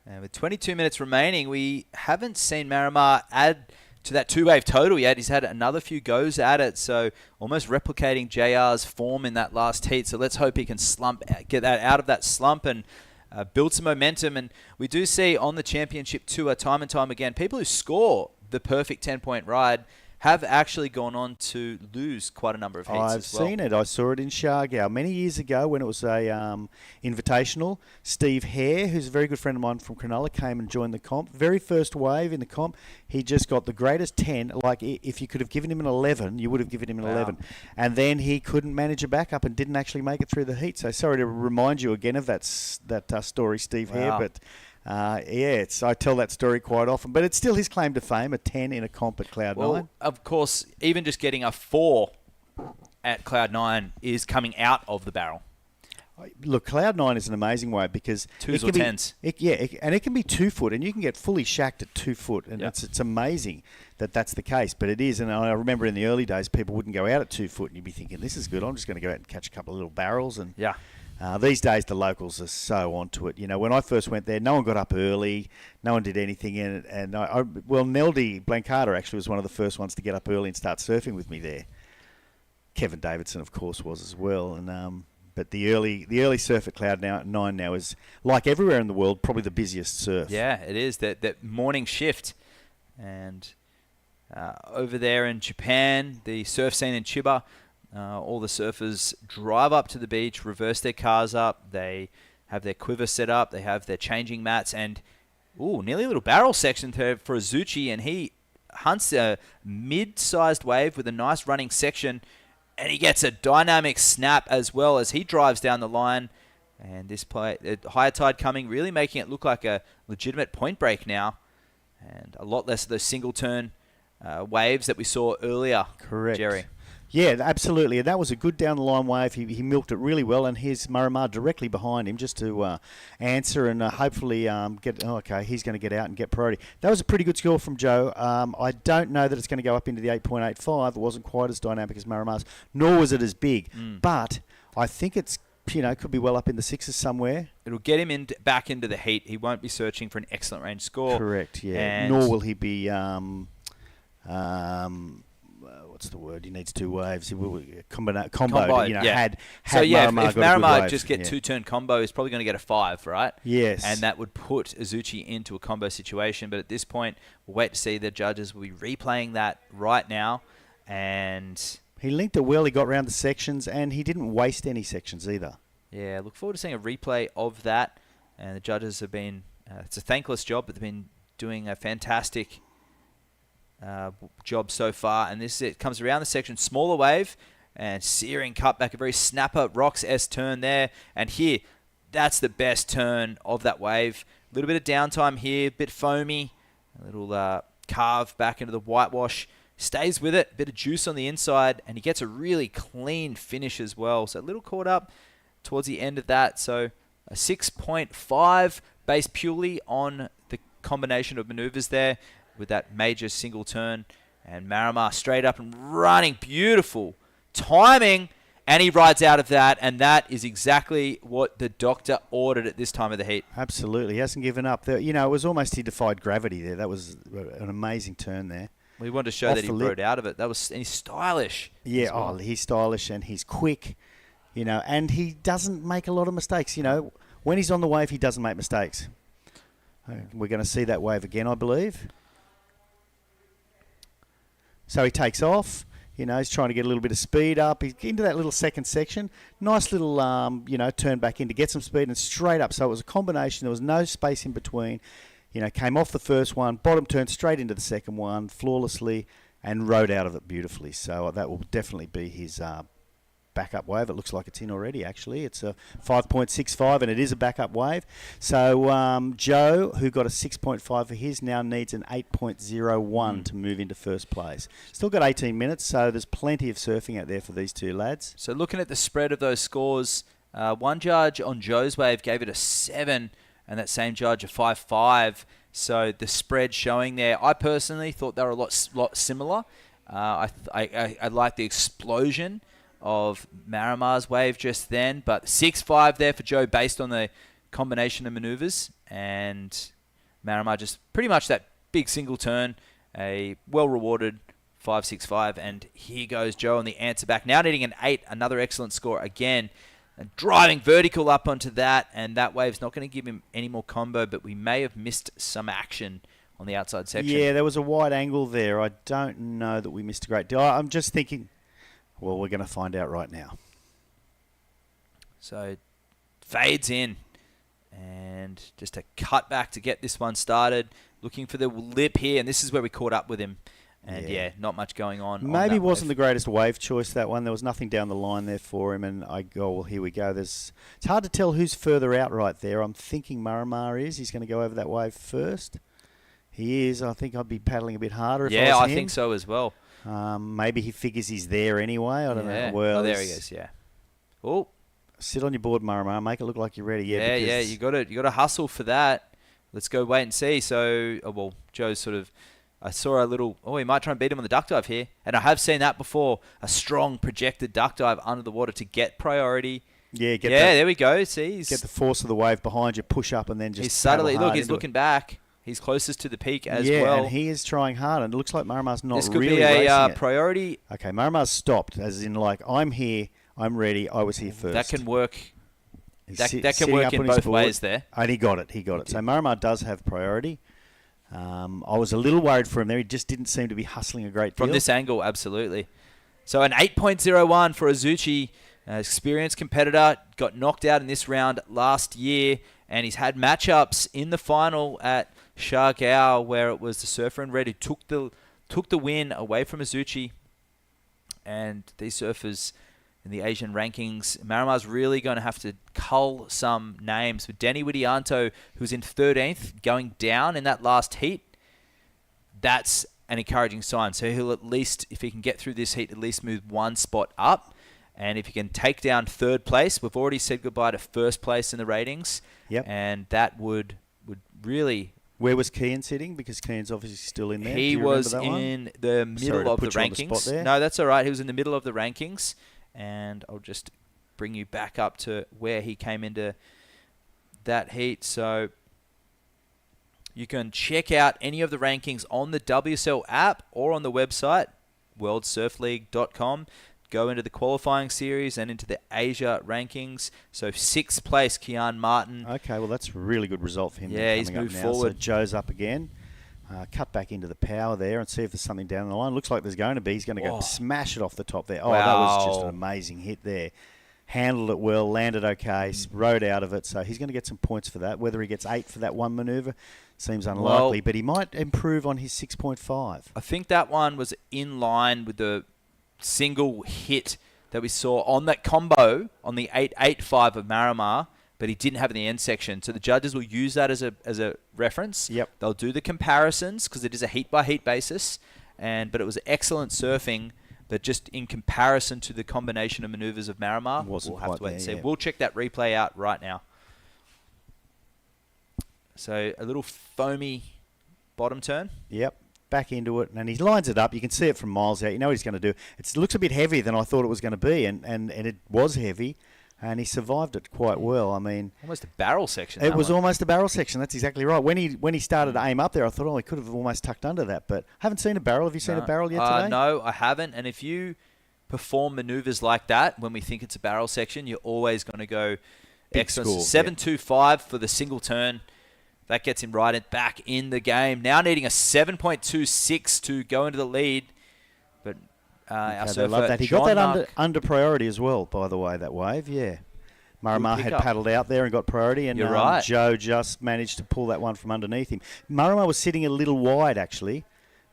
And with 22 minutes remaining, we haven't seen Murramar add to that two-wave total yet. He's had another few goes at it, so almost replicating JR's form in that last heat. So let's hope he can get that out of that slump and build some momentum. And we do see on the championship tour, time and time again, people who score the perfect 10-point ride have actually gone on to lose quite a number of heats I've as well. seen it. I saw it in Shargow many years ago when it was a invitational. Steve Hare, who's a very good friend of mine from Cronulla, came and joined the comp. Very first wave in the comp, he just got the greatest 10. Like, if you could have given him an 11, you would have given him an 11. And then he couldn't manage a backup and didn't actually make it through the heat. So sorry to remind you again of that story, Steve Hare, but... I tell that story quite often, but it's still his claim to fame, a 10 in a comp at Cloud9. Well, of course, even just getting a 4 at Cloud9 is coming out of the barrel. Look, Cloud9 is an amazing way because... Twos or tens. And it can be 2 foot, and you can get fully shacked at 2 foot, and it's amazing that that's the case, but it is. And I remember in the early days, people wouldn't go out at 2 foot, and you'd be thinking, this is good, I'm just going to go out and catch a couple of little barrels. And these days, the locals are so onto it. You know, when I first went there, no one got up early, no one did anything in it. And Neldy Blancada actually was one of the first ones to get up early and start surfing with me there. Kevin Davidson, of course, was as well. And but the early surf at Cloud9 now is, like everywhere in the world, probably the busiest surf. Yeah, it is. That morning shift. And over there in Japan, the surf scene in Chiba, all the surfers drive up to the beach, reverse their cars up. They have their quiver set up. They have their changing mats. And, nearly a little barrel section for Azuchi. And he hunts a mid-sized wave with a nice running section. And he gets a dynamic snap as well as he drives down the line. And this higher tide coming, really making it look like a legitimate point break now. And a lot less of those single-turn waves that we saw earlier. Correct. Jerry. Yeah, absolutely. And that was a good down-the-line wave. He milked it really well, and here's Murramar directly behind him just to answer and hopefully he's going to get out and get priority. That was a pretty good score from Joe. I don't know that it's going to go up into the 8.85. It wasn't quite as dynamic as Murramar's, nor was it as big. But I think it's, could be well up in the sixes somewhere. It'll get him back into the heat. He won't be searching for an excellent range score. Correct, yeah. And nor will he be... what's the word? He needs 2 waves. He will combo. Had so yeah, Murramar if got a good Murramar wave, just get 2-turn combo, he's probably going to get a 5, right? Yes. And that would put Azuchi into a combo situation. But at this point, we'll wait to see. The judges will be replaying that right now. And he linked it well. He got around the sections, and he didn't waste any sections either. Yeah, look forward to seeing a replay of that. And the judges have been, it's a thankless job, but they've been doing a fantastic job so far. And it comes around the section, smaller wave, and searing cutback, a very snapper rocks-esque turn there. And here, that's the best turn of that wave. A little bit of downtime here, a bit foamy, a little carve back into the whitewash. Stays with it, bit of juice on the inside, and he gets a really clean finish as well. So a little caught up towards the end of that. So a 6.5 based purely on the combination of maneuvers there with that major single turn. And Marimar straight up and running. Beautiful timing. And he rides out of that. And that is exactly what the doctor ordered at this time of the heat. Absolutely. He hasn't given up. It was almost he defied gravity there. That was an amazing turn there. We wanted to show Off that he the lip. rode out of it. And he's stylish. Yeah, as well. he's stylish and he's quick, and he doesn't make a lot of mistakes. When he's on the wave, he doesn't make mistakes. We're going to see that wave again, I believe. So he takes off. He's trying to get a little bit of speed up. He's into that little second section. Nice little, turn back in to get some speed and straight up. So it was a combination. There was no space in between. Came off the first one, bottom turn straight into the second one flawlessly and rode out of it beautifully. So that will definitely be his backup wave. It looks like it's in already, actually. It's a 5.65 and it is a backup wave. So Joe, who got a 6.5 for his, now needs an 8.01 to move into first place. Still got 18 minutes, so there's plenty of surfing out there for these two lads. So looking at the spread of those scores, one judge on Joe's wave gave it a 7 and that same judge a 5.5. So the spread showing there, I personally thought they were a lot similar. I like the explosion of Marimar's wave just then, but 6.5 there for Joe based on the combination of maneuvers, and Marimar just pretty much that big single turn, a well-rewarded 5.65, and here goes Joe on the answer back, now needing an 8, another excellent score again, and driving vertical up onto that, and that wave's not going to give him any more combo, but we may have missed some action on the outside section. Yeah, there was a wide angle there. I don't know that we missed a great deal. I'm just thinking, well, we're going to find out right now. So fades in and just a cut back to get this one started. Looking for the lip here, and this is where we caught up with him. And yeah, not much going on. Maybe wasn't the greatest wave choice, that one. There was nothing down the line there for him, and I go, well, here we go. It's hard to tell who's further out right there. I'm thinking Marimar is. He's going to go over that wave first. He is. I think I'd be paddling a bit harder if I was him. Yeah, I think so as well. Maybe he figures he's there anyway. I don't know. Well, there he goes. Yeah. Oh, sit on your board, Marimar. Make it look like you're ready. Yeah. You got to hustle for that. Let's go wait and see. So, Joe's sort of. I saw a little. Oh, he might try and beat him on the duck dive here, and I have seen that before. A strong projected duck dive under the water to get priority. Yeah. There we go. See, get the force of the wave behind you, push up, and then just. He's subtly He's looking back. He's closest to the peak as well. Yeah, and he is trying hard, and it looks like Marimar's not this could really be a racing priority. Okay, Marimar's stopped, as in like, I'm here, I'm ready, I was here first. That can work. That can work in both ways there. And he got it. So Marimar does have priority. I was a little worried for him there. He just didn't seem to be hustling a great deal. From this angle, absolutely. So an 8.01 for Azuchi, experienced competitor, got knocked out in this round last year, and he's had matchups in the final at Shargao, where it was the surfer in red who took the win away from Azuchi. And these surfers in the Asian rankings, Marimar's really going to have to cull some names. With Denny Widianto, who's in 13th, going down in that last heat, that's an encouraging sign. So he'll at least, if he can get through this heat, at least move one spot up. And if he can take down third place, we've already said goodbye to first place in the ratings. Yep. And that would really... Where was Kean sitting? Because Kean's obviously still in there. He was in the middle of the rankings. No, that's all right. He was in the middle of the rankings. And I'll just bring you back up to where he came into that heat. So you can check out any of the rankings on the WSL app or on the website, worldsurfleague.com. Go into the qualifying series and into the Asia rankings. So 6th place, Kian Martin. Okay, well, that's a really good result for him. Yeah, he's moved forward. So Joe's up again. Cut back into the power there and see if there's something down the line. Looks like there's going to be. He's going to go smash it off the top there. Oh, that was just an amazing hit there. Handled it well, landed okay, rode out of it. So he's going to get some points for that. Whether he gets 8 for that one manoeuvre seems unlikely, but he might improve on his 6.5. I think that one was in line with the single hit that we saw on that combo on the 8.85 of Marimar, but he didn't have in the end section. So the judges will use that as a reference. Yep. They'll do the comparisons because it is a heat-by-heat basis, but it was excellent surfing, but just in comparison to the combination of maneuvers of Marimar, we'll have to wait and see. Yeah. We'll check that replay out right now. So a little foamy bottom turn. Yep. Back into it, and he lines it up. You can see it from miles out. You know what he's going to do. It looks a bit heavier than I thought it was going to be, and it was heavy, and he survived it quite well. I mean, almost a barrel section. It was almost a barrel section. That's exactly right. When he started to aim up there, I thought, oh, he could have almost tucked under that. But I haven't seen a barrel. Have you seen a barrel yet today? No, I haven't. And if you perform maneuvers like that when we think it's a barrel section, you're always going to go excellent. 7.25 for the single turn. That gets him right back in the game. Now needing a 7.26 to go into the lead. But our surfer, love that. He John got that Mark, under priority as well, by the way, that wave. Yeah. Maramar had paddled out there and got priority, and You're right. Joe just managed to pull that one from underneath him. Maramar was sitting a little wide, actually,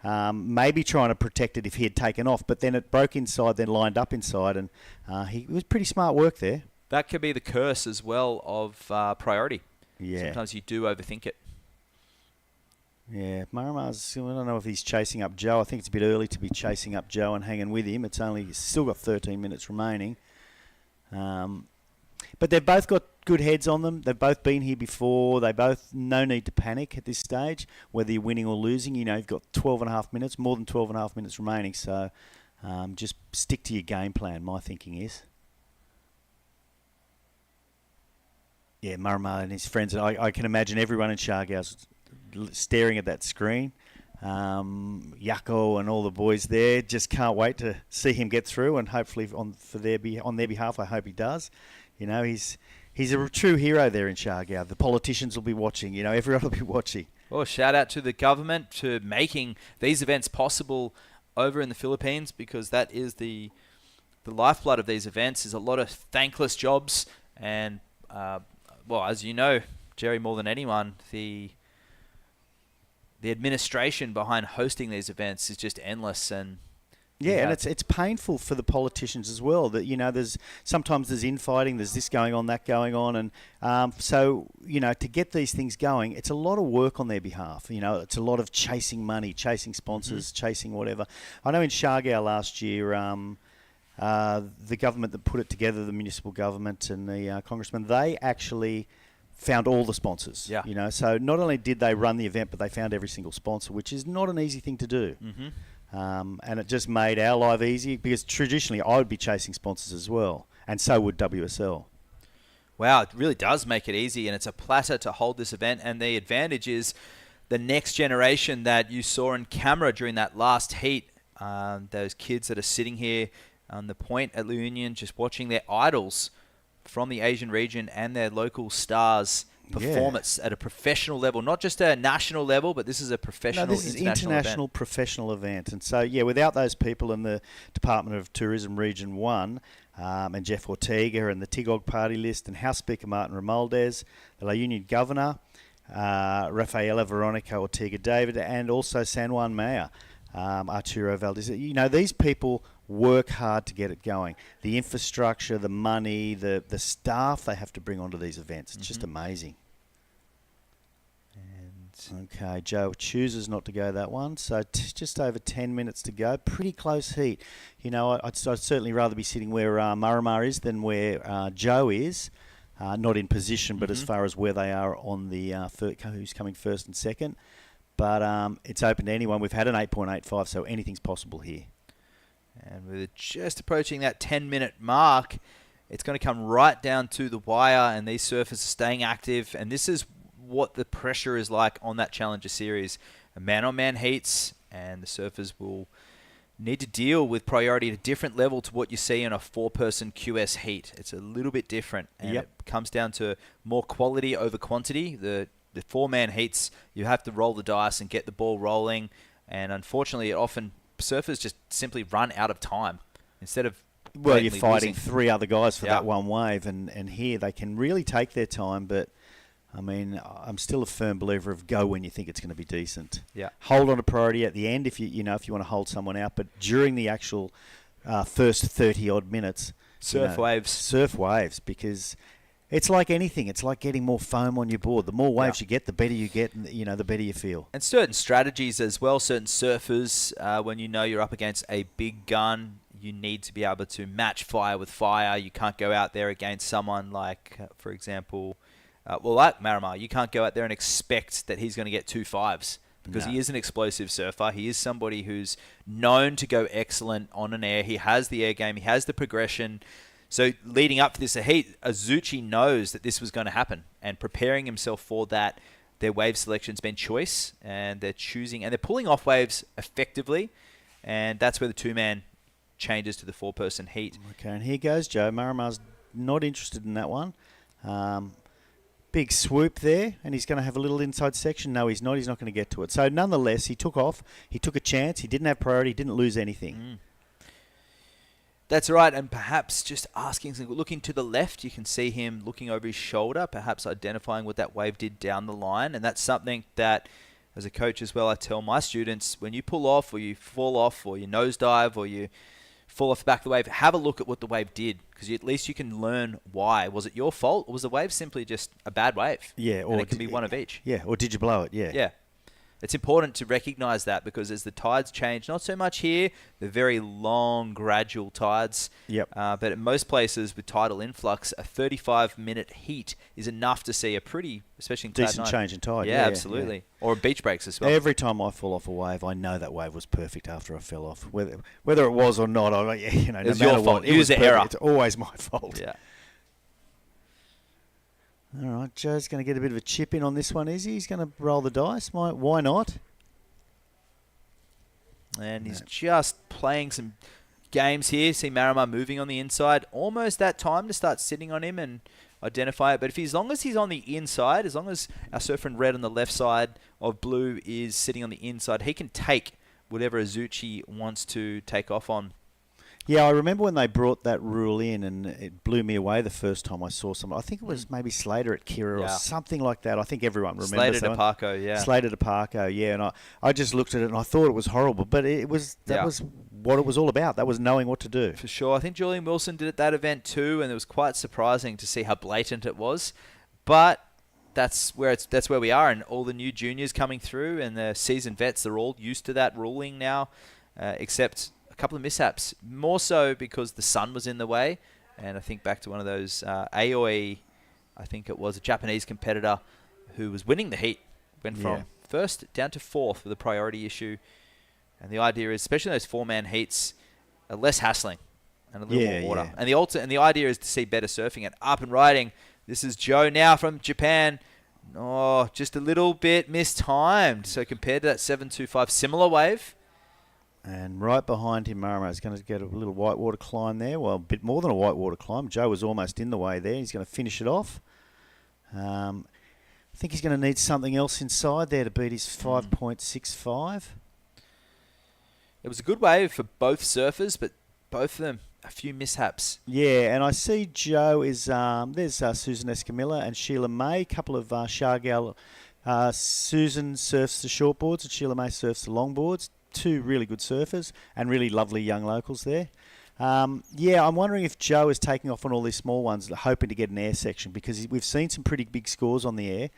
maybe trying to protect it if he had taken off, but then it broke inside, then lined up inside, and it was pretty smart work there. That could be the curse as well of priority. Yeah. Sometimes you do overthink it. Yeah, Maramar's, I don't know if he's chasing up Joe. I think it's a bit early to be chasing up Joe and hanging with him. He's still got 13 minutes remaining. But they've both got good heads on them. They've both been here before. No need to panic at this stage, whether you're winning or losing. You know, you've got 12 and a half minutes, more than 12 and a half minutes remaining. So just stick to your game plan, my thinking is. Yeah, Maramar and his friends. I can imagine everyone in Shargau's staring at that screen. Yako and all the boys there just can't wait to see him get through, and hopefully on their behalf, I hope he does. You know, he's a true hero there in Shargau. The politicians will be watching. You know, everyone will be watching. Well, shout out to the government to making these events possible over in the Philippines, because that is the lifeblood of these events. Is a lot of thankless jobs, and well, as you know, Jerry, more than anyone, the administration behind hosting these events is just endless. And and it's painful for the politicians as well. That, you know, sometimes there's infighting, there's this going on, that going on, and so, you know, to get these things going, it's a lot of work on their behalf. You know, it's a lot of chasing money, chasing sponsors, chasing whatever. I know in Shargau last year, the government that put it together, the municipal government and the congressman, they actually found all the sponsors. Yeah. You know, so not only did they run the event, but they found every single sponsor, which is not an easy thing to do. And it just made our life easy, because traditionally I would be chasing sponsors as well, and so would WSL. Wow, it really does make it easy, and it's a platter to hold this event. And the advantage is the next generation that you saw in camera during that last heat. Those kids that are sitting here on the point at La Union, just watching their idols from the Asian region and their local stars perform at a professional level, not just a national level, but this is a professional, international professional event. And so, without those people in the Department of Tourism Region 1, and Jeff Ortega and the Tingog party list, and House Speaker Martin Romualdez, the La Union Governor, Rafaela Veronica Ortega David, and also San Juan Mayor, Arturo Valdez. You know, these people work hard to get it going. The infrastructure, the money, the staff they have to bring onto these events. It's just amazing. Okay, Joe chooses not to go that one. So just over 10 minutes to go. Pretty close heat. You know, I'd certainly rather be sitting where Maramar is than where Joe is. Not in position, but as far as where they are on the who's coming first and second. But it's open to anyone. We've had an 8.85, so anything's possible here. And we're just approaching that 10-minute mark. It's going to come right down to the wire, and these surfers are staying active. And this is what the pressure is like on that Challenger Series. Man-on-man heats, and the surfers will need to deal with priority at a different level to what you see in a four-person QS heat. It's a little bit different, and it comes down to more quality over quantity. The four-man heats, you have to roll the dice and get the ball rolling, and unfortunately, often surfers just simply run out of time instead of you're fighting three other guys for that one wave, and here they can really take their time. But I mean, I'm still a firm believer of go when you think it's going to be decent. Hold on to priority at the end if you want to hold someone out, but during the actual first 30 odd minutes, surf waves, because it's like anything. It's like getting more foam on your board. The more waves you get, the better you get, and the better you feel. And certain strategies as well. Certain surfers, when you know you're up against a big gun, you need to be able to match fire with fire. You can't go out there against someone like, for example, well, like Marimar, you can't go out there and expect that he's going to get 2 5s because he is an explosive surfer. He is somebody who's known to go excellent on an air. He has the air game. He has the progression. So leading up to this heat, Azuchi knows that this was going to happen, and preparing himself for that, their wave selection's been choice, and they're choosing, and they're pulling off waves effectively, and that's where the 2-man changes to the 4-person heat. Okay, and here goes Joe. Marimar's not interested in that one. Big swoop there, and he's going to have a little inside section. No, he's not. He's not going to get to it. So nonetheless, he took off. He took a chance. He didn't have priority. He didn't lose anything. That's right, and perhaps just looking to the left, you can see him looking over his shoulder, perhaps identifying what that wave did down the line, and that's something that, as a coach as well, I tell my students, when you pull off or you fall off or you nosedive or you fall off the back of the wave, have a look at what the wave did, because at least you can learn why. Was it your fault, or was the wave simply just a bad wave? Yeah, or it can be one of each. Yeah, or did you blow it? Yeah. Yeah. It's important to recognise that, because as the tides change, not so much here, the very long, gradual tides. Yep. But at most places with tidal influx, a 35-minute heat is enough to see a pretty, especially in decent Cloud9. change in tide. Yeah, absolutely. Yeah. Or beach breaks as well. Every time I fall off a wave, I know that wave was perfect after I fell off. Whether it was or not, no it's matter your fault. what, It was the error. It's always my fault. Yeah. All right, Joe's going to get a bit of a chip in on this one, is he? He's going to roll the dice. Why not? And he's just playing some games here. See Marimar moving on the inside. Almost that time to start sitting on him and identify it. But as long as he's on the inside, as long as our surfer in red on the left side of blue is sitting on the inside, he can take whatever Azuchi wants to take off on. Yeah, I remember when they brought that rule in, and it blew me away the first time I saw someone. I think it was maybe Slater at Kira or something like that. I think everyone remembers Slater that to Parko, yeah. Slater to Parko, yeah. And I just looked at it and I thought it was horrible, but that was what it was all about. That was knowing what to do. For sure. I think Julian Wilson did at that event too, and it was quite surprising to see how blatant it was. But that's where we are, and all the new juniors coming through and the seasoned vets, they're all used to that ruling now, except couple of mishaps, more so because the sun was in the way. And I think back to one of those Aoi, I think it was a Japanese competitor who was winning the heat, went from first down to fourth with a priority issue. And the idea is, especially those 4-man heats, less hassling and a little more water. Yeah. And the idea is to see better surfing and up and riding. This is Joe now from Japan. Oh, just a little bit mistimed. So compared to that 725 similar wave. And right behind him, Marimar is going to get a little whitewater climb there. Well, a bit more than a whitewater climb. Joe was almost in the way there. He's going to finish it off. I think he's going to need something else inside there to beat his 5.65. It was a good wave for both surfers, but both of them, a few mishaps. Yeah, and I see Joe is, there's Susan Escamilla and Sheila May, a couple of Shargal. Susan surfs the shortboards and Sheila May surfs the longboards. Two really good surfers and really lovely young locals there. I'm wondering if Joe is taking off on all these small ones, hoping to get an air section, because we've seen some pretty big scores on the air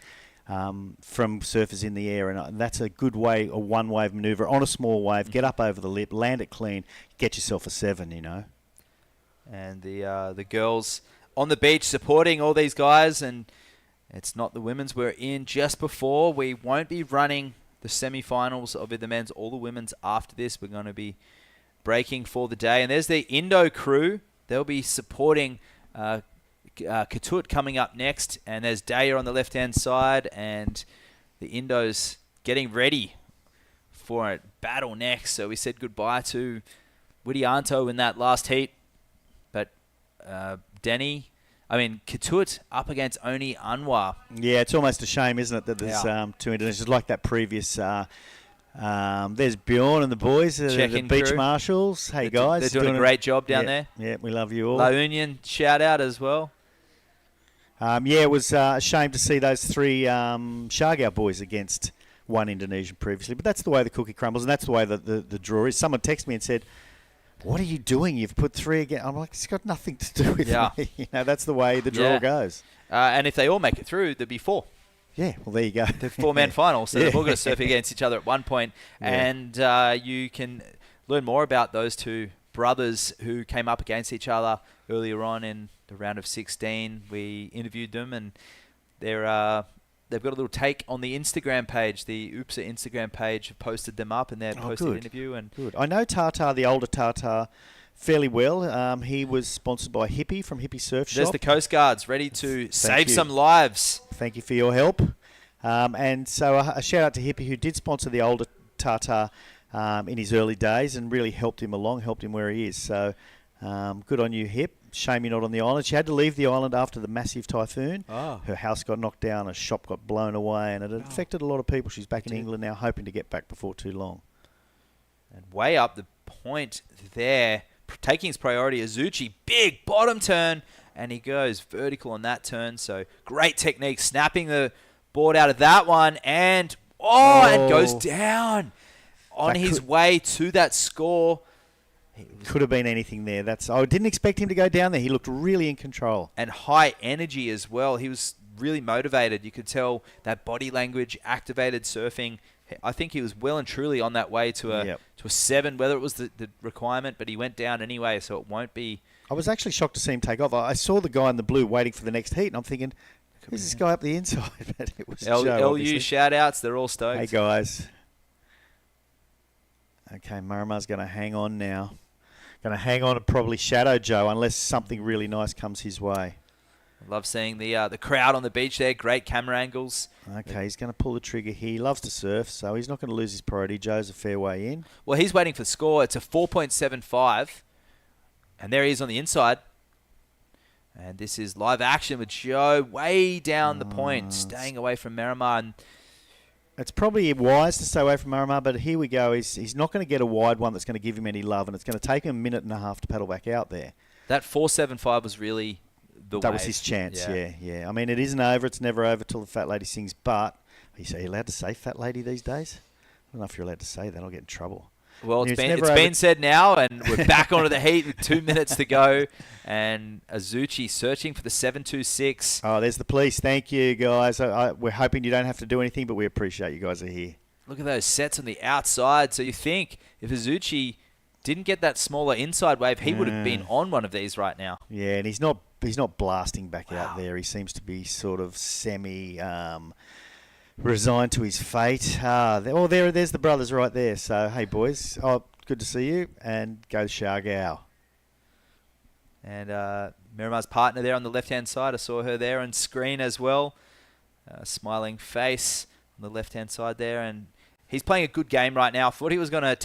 from surfers in the air, and that's a good way, a one-wave manoeuvre on a small wave, get up over the lip, land it clean, get yourself a 7, you know. And the girls on the beach supporting all these guys, and it's not the women's. We're in just before. We won't be running the semi-finals of the men's or the women's after this. We're going to be breaking for the day. And there's the Indo crew. They'll be supporting Katut coming up next. And there's Daya on the left-hand side. And the Indos getting ready for a battle next. So we said goodbye to Widianto in that last heat. But Katut up against Oni Anwar. Yeah, it's almost a shame, isn't it, that there's two Indonesians like that previous. There's Bjorn and the boys, the beach crew. Marshals. Hey, guys. They're doing a great job down there. Yeah, we love you all. La Union, shout out as well. It was a shame to see those three Shargau boys against one Indonesian previously. But that's the way the cookie crumbles, and that's the way the draw is. Someone texted me and said, "What are you doing? You've put 3 again." I'm like, it's got nothing to do with me. You know, that's the way the draw goes. And if they all make it through, there'll be 4. Yeah, well, there you go. The 4-man final, so they're all going to surf against each other at one point. Yeah. And you can learn more about those two brothers who came up against each other earlier on in the round of 16. We interviewed them, and They've got a little take on the Instagram page. The OOPSA Instagram page have posted them up in their posted interview. And good. I know Tata, the older Tata, fairly well. He was sponsored by Hippie from Hippie Surf Shop. There's the Coast Guards ready to save some lives. Thank you for your help. And so a shout out to Hippie, who did sponsor the older Tata in his early days and really helped him along, helped him where he is. So good on you, Hip. Shame you're not on the island. She had to leave the island after the massive typhoon. Oh. Her house got knocked down, her shop got blown away, and it affected a lot of people. She's back in England now, hoping to get back before too long. And way up the point there, taking his priority, Azuchi, big bottom turn, and he goes vertical on that turn. So great technique, snapping the board out of that one, and and goes down on his way to that score. Could have been anything there. I didn't expect him to go down there. He looked really in control. And high energy as well. He was really motivated. You could tell that body language, activated surfing. I think he was well and truly on that way to a 7, whether it was the requirement, but he went down anyway, so it won't be. I was actually shocked to see him take off. I saw the guy in the blue waiting for the next heat, and I'm thinking, who's this guy up the inside? But it was Joe, LU obviously. shout-outs. They're all stoked. Hey, guys. Okay, Murray's going to hang on now. Going to hang on and probably shadow Joe unless something really nice comes his way. Love seeing the crowd on the beach there. Great camera angles. Okay, he's going to pull the trigger here. He loves to surf, so he's not going to lose his priority. Joe's a fair way in. Well, he's waiting for the score. It's a 4.75. And there he is on the inside. And this is live action with Joe way down the point, staying away from Miramar. And it's probably wise to stay away from Miramar, but here we go. He's not going to get a wide one that's going to give him any love, and it's going to take him a minute and a half to paddle back out there. That 4.75 was really the That wave. was his chance, yeah. I mean, it isn't over. It's never over till the fat lady sings, but are you allowed to say fat lady these days? I don't know if you're allowed to say that. I'll get in trouble. Well, it's been said now, and we're back onto the heat with 2 minutes to go. And Azuchi searching for the 7.26. Oh, there's the police. Thank you, guys. We're hoping you don't have to do anything, but we appreciate you guys are here. Look at those sets on the outside. So you think if Azuchi didn't get that smaller inside wave, he would have been on one of these right now. Yeah, and he's not blasting back out there. He seems to be sort of semi resigned to his fate. There's the brothers right there. So, hey, boys. Oh, good to see you. And go Shargao. And Miramar's partner there on the left-hand side. I saw her there on screen as well. Smiling face on the left-hand side there. And he's playing a good game right now. I thought he was going to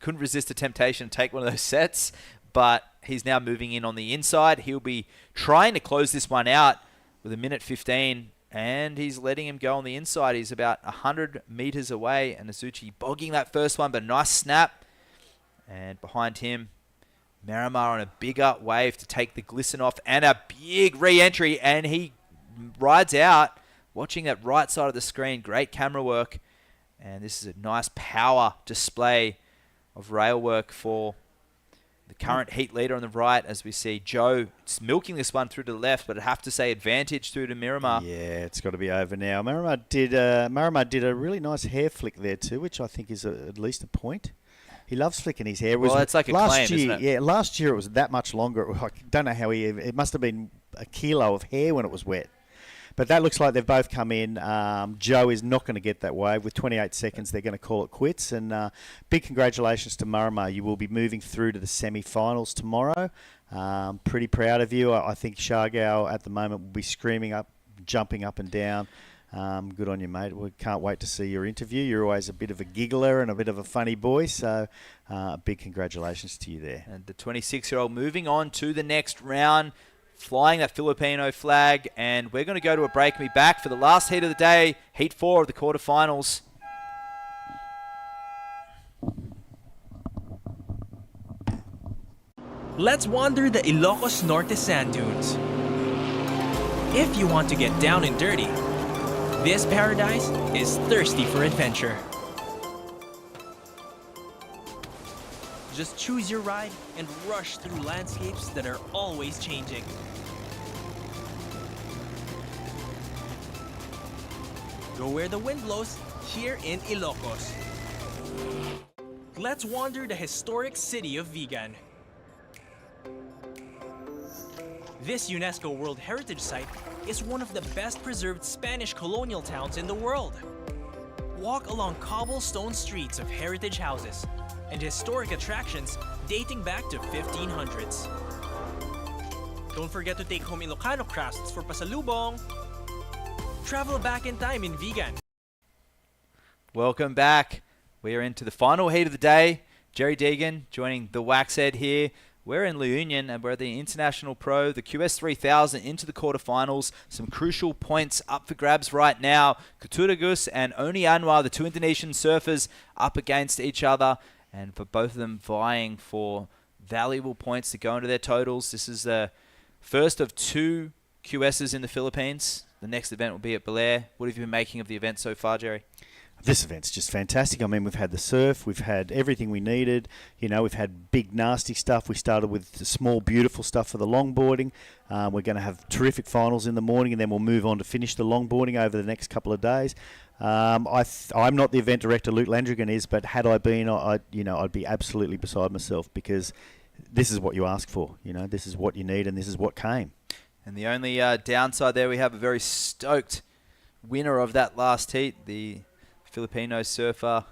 couldn't resist the temptation to take one of those sets. But he's now moving in on the inside. He'll be trying to close this one out with 1:15. And he's letting him go on the inside. He's about 100 meters away. And Azuchi bogging that first one, but a nice snap. And behind him, Miramar on a bigger wave to take the glisten off. And a big re-entry. And he rides out, watching that right side of the screen. Great camera work. And this is a nice power display of rail work for the current heat leader on the right, as we see Joe milking this one through to the left, but I have to say advantage through to Miramar. Yeah, it's got to be over now. Miramar did a really nice hair flick there too, which I think is at least a point. He loves flicking his hair. Well, it's like a claim, isn't it? Yeah, last year it was that much longer. I don't know how it must have been a kilo of hair when it was wet. But that looks like they've both come in. Joe is not going to get that wave. With 28 seconds, they're going to call it quits. And big congratulations to Miramar. You will be moving through to the semi-finals tomorrow. Pretty proud of you. I think Shargao at the moment will be screaming up, jumping up and down. Good on you, mate. We can't wait to see your interview. You're always a bit of a giggler and a bit of a funny boy. So big congratulations to you there. And the 26-year-old moving on to the next round, flying that Filipino flag, and we're going to go to a break and be back for the last heat of the day, heat 4 of the quarterfinals. Let's wander the Ilocos Norte sand dunes. If you want to get down and dirty, this paradise is thirsty for adventure. Just choose your ride and rush through landscapes that are always changing. Go where the wind blows, here in Ilocos. Let's wander the historic city of Vigan. This UNESCO World Heritage Site is one of the best preserved Spanish colonial towns in the world. Walk along cobblestone streets of heritage houses and historic attractions dating back to 1500s. Don't forget to take home Ilocano crafts for pasalubong. Travel back in time in Vigan. Welcome back. We are into the final heat of the day. Jerry Deegan joining the Waxhead here. We're in La Union and we're at the International Pro, the QS 3000 into the quarterfinals. Some crucial points up for grabs right now. Kuturagus and Oni Anwar, the two Indonesian surfers, up against each other. And for both of them vying for valuable points to go into their totals. This is the first of two QSs in the Philippines. The next event will be at Belair. What have you been making of the event so far, Jerry? This event's just fantastic. I mean, we've had the surf, we've had everything we needed. You know, we've had big, nasty stuff. We started with the small, beautiful stuff for the longboarding. We're going to have terrific finals in the morning, and then we'll move on to finish the longboarding over the next couple of days. I'm not the event director. Luke Landrigan is, but had I been, I'd be absolutely beside myself because this is what you ask for. You know, this is what you need, and this is what came. And the only downside there, we have a very stoked winner of that last heat, the Filipino surfer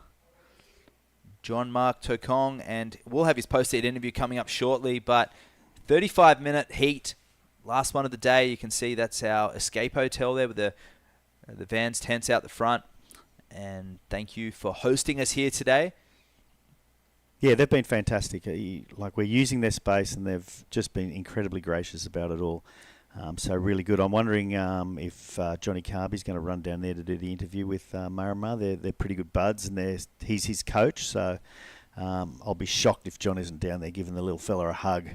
John Mark Tokong, and we'll have his post-heat interview coming up shortly. But 35-minute heat, last one of the day. You can see that's our escape hotel there with the Vans tents out the front. And thank you for hosting us here today. Yeah, they've been fantastic. Like, we're using their space, and they've just been incredibly gracious about it all. So really good. I'm wondering if Johnny Carby's going to run down there to do the interview with Marama. They're pretty good buds, and he's his coach. So I'll be shocked if John isn't down there giving the little fella a hug.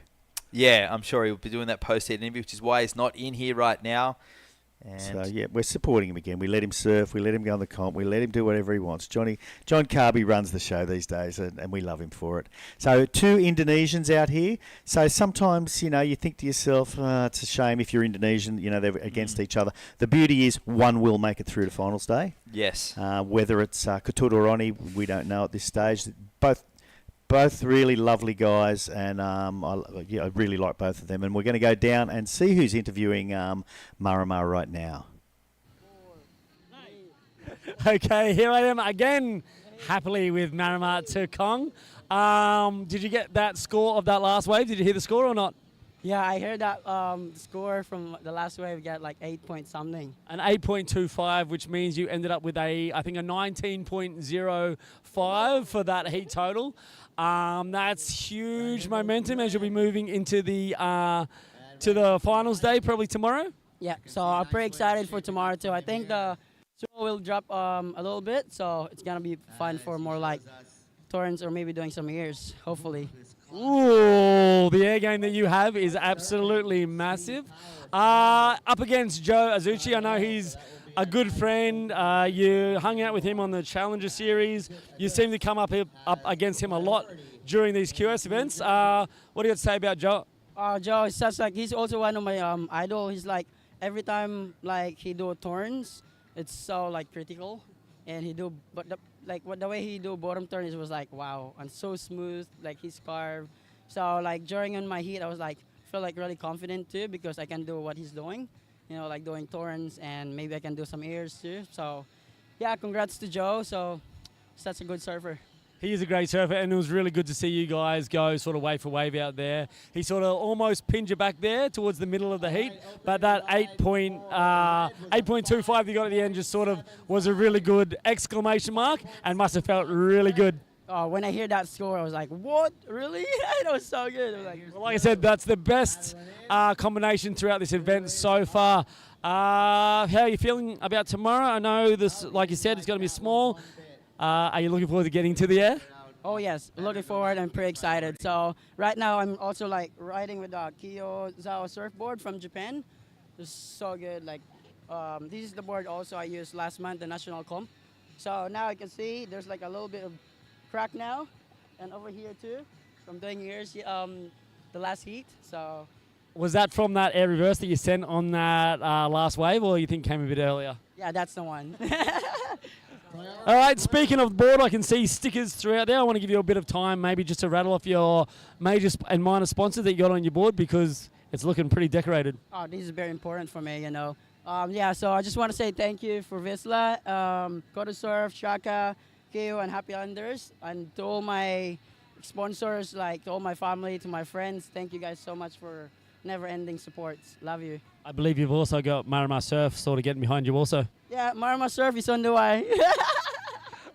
Yeah, I'm sure he'll be doing that post-heat interview, which is why he's not in here right now. And so, yeah, we're supporting him again. We let him surf. We let him go on the comp. We let him do whatever he wants. John Carby runs the show these days, and we love him for it. So, two Indonesians out here. So, sometimes, you think to yourself, it's a shame if you're Indonesian, they're against each other. The beauty is one will make it through to finals day. Yes. Whether it's Kutut or Oni, we don't know at this stage. Both really lovely guys, and I really like both of them. And we're going to go down and see who's interviewing Marama right now. Okay, here I am again, happily with Marama Tokong. Did you get that score of that last wave? Did you hear the score or not? Yeah, I heard that score from the last wave. We got like 8 point something. An 8.25, which means you ended up with I think a 19.05 for that heat total. That's huge momentum as you'll be moving into the to the finals day, probably tomorrow. Yeah, so I'm pretty excited for tomorrow too. I think the snow will drop a little bit, so it's gonna be fun for more like turns or maybe doing some airs, hopefully. Ooh, the air game that you have is absolutely massive. Up against Joe Azuchi, I know he's a good friend. You hung out with him on the Challenger Series. You seem to come up against him a lot during these QS events. What do you have to say about Joe? Joe is such he's also one of my idol. He's like, every time like he do turns, it's so like critical, and the way he do bottom turn, it was like wow, and so smooth, like his carve. So like during on my heat, I was like feel like really confident too because I can do what he's doing, like doing turns, and maybe I can do some airs too. So yeah, congrats to Joe. So such a good surfer. He is a great surfer, and it was really good to see you guys go sort of wave for wave out there. He sort of almost pinned you back there towards the middle of the heat, but that 8.25 you got at the end just sort of was a really good exclamation mark and must have felt really good. When I hear that score, I was like, what? Really? It was so good. It was like I said, that's the best combination throughout this event so far. How are you feeling about tomorrow? I know this, like you said, it's going to be small. Are you looking forward to getting to the air? Oh yes, looking forward. I'm pretty excited. So right now I'm also like riding with the Kiyo Zao surfboard from Japan. It's so good. Like this is the board also I used last month, the national comp. So now I can see there's like a little bit of crack now, and over here too. From doing years the last heat. So was that from that air reverse that you sent on that last wave, or you think came a bit earlier? Yeah, that's the one. All right, speaking of the board, I can see stickers throughout there. I want to give you a bit of time maybe just to rattle off your major and minor sponsors that you got on your board because It's looking pretty decorated. Oh, this is very important for me, Yeah, so I just want to say thank you for Visla, Go to Surf, Shaka, KO, and Happy Islanders, and to all my sponsors, like to all my family, to my friends. Thank you guys so much for never-ending support. Love you. I believe you've also got Marama Surf sort of getting behind you also. Yeah, Marama Surf is on the way.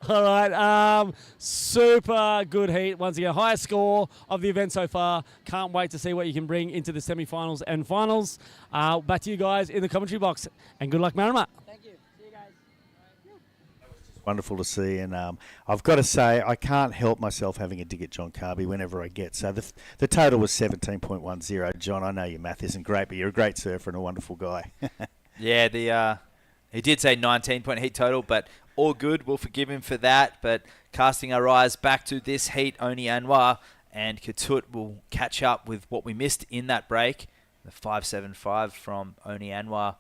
All right, super good heat. Once again, highest score of the event so far. Can't wait to see what you can bring into the semi-finals and finals. Back to you guys in the commentary box, and good luck, Marama. Thank you. See you guys. Wonderful to see, and I've got to say I can't help myself having a dig at John Carby whenever I get. So the total was 17.10. John, I know your math isn't great, but you're a great surfer and a wonderful guy. Yeah, he did say 19-point heat total, but all good. We'll forgive him for that. But casting our eyes back to this heat, Oni Anwar and Ketut will catch up with what we missed in that break. The 5.75 from Oni Anwar.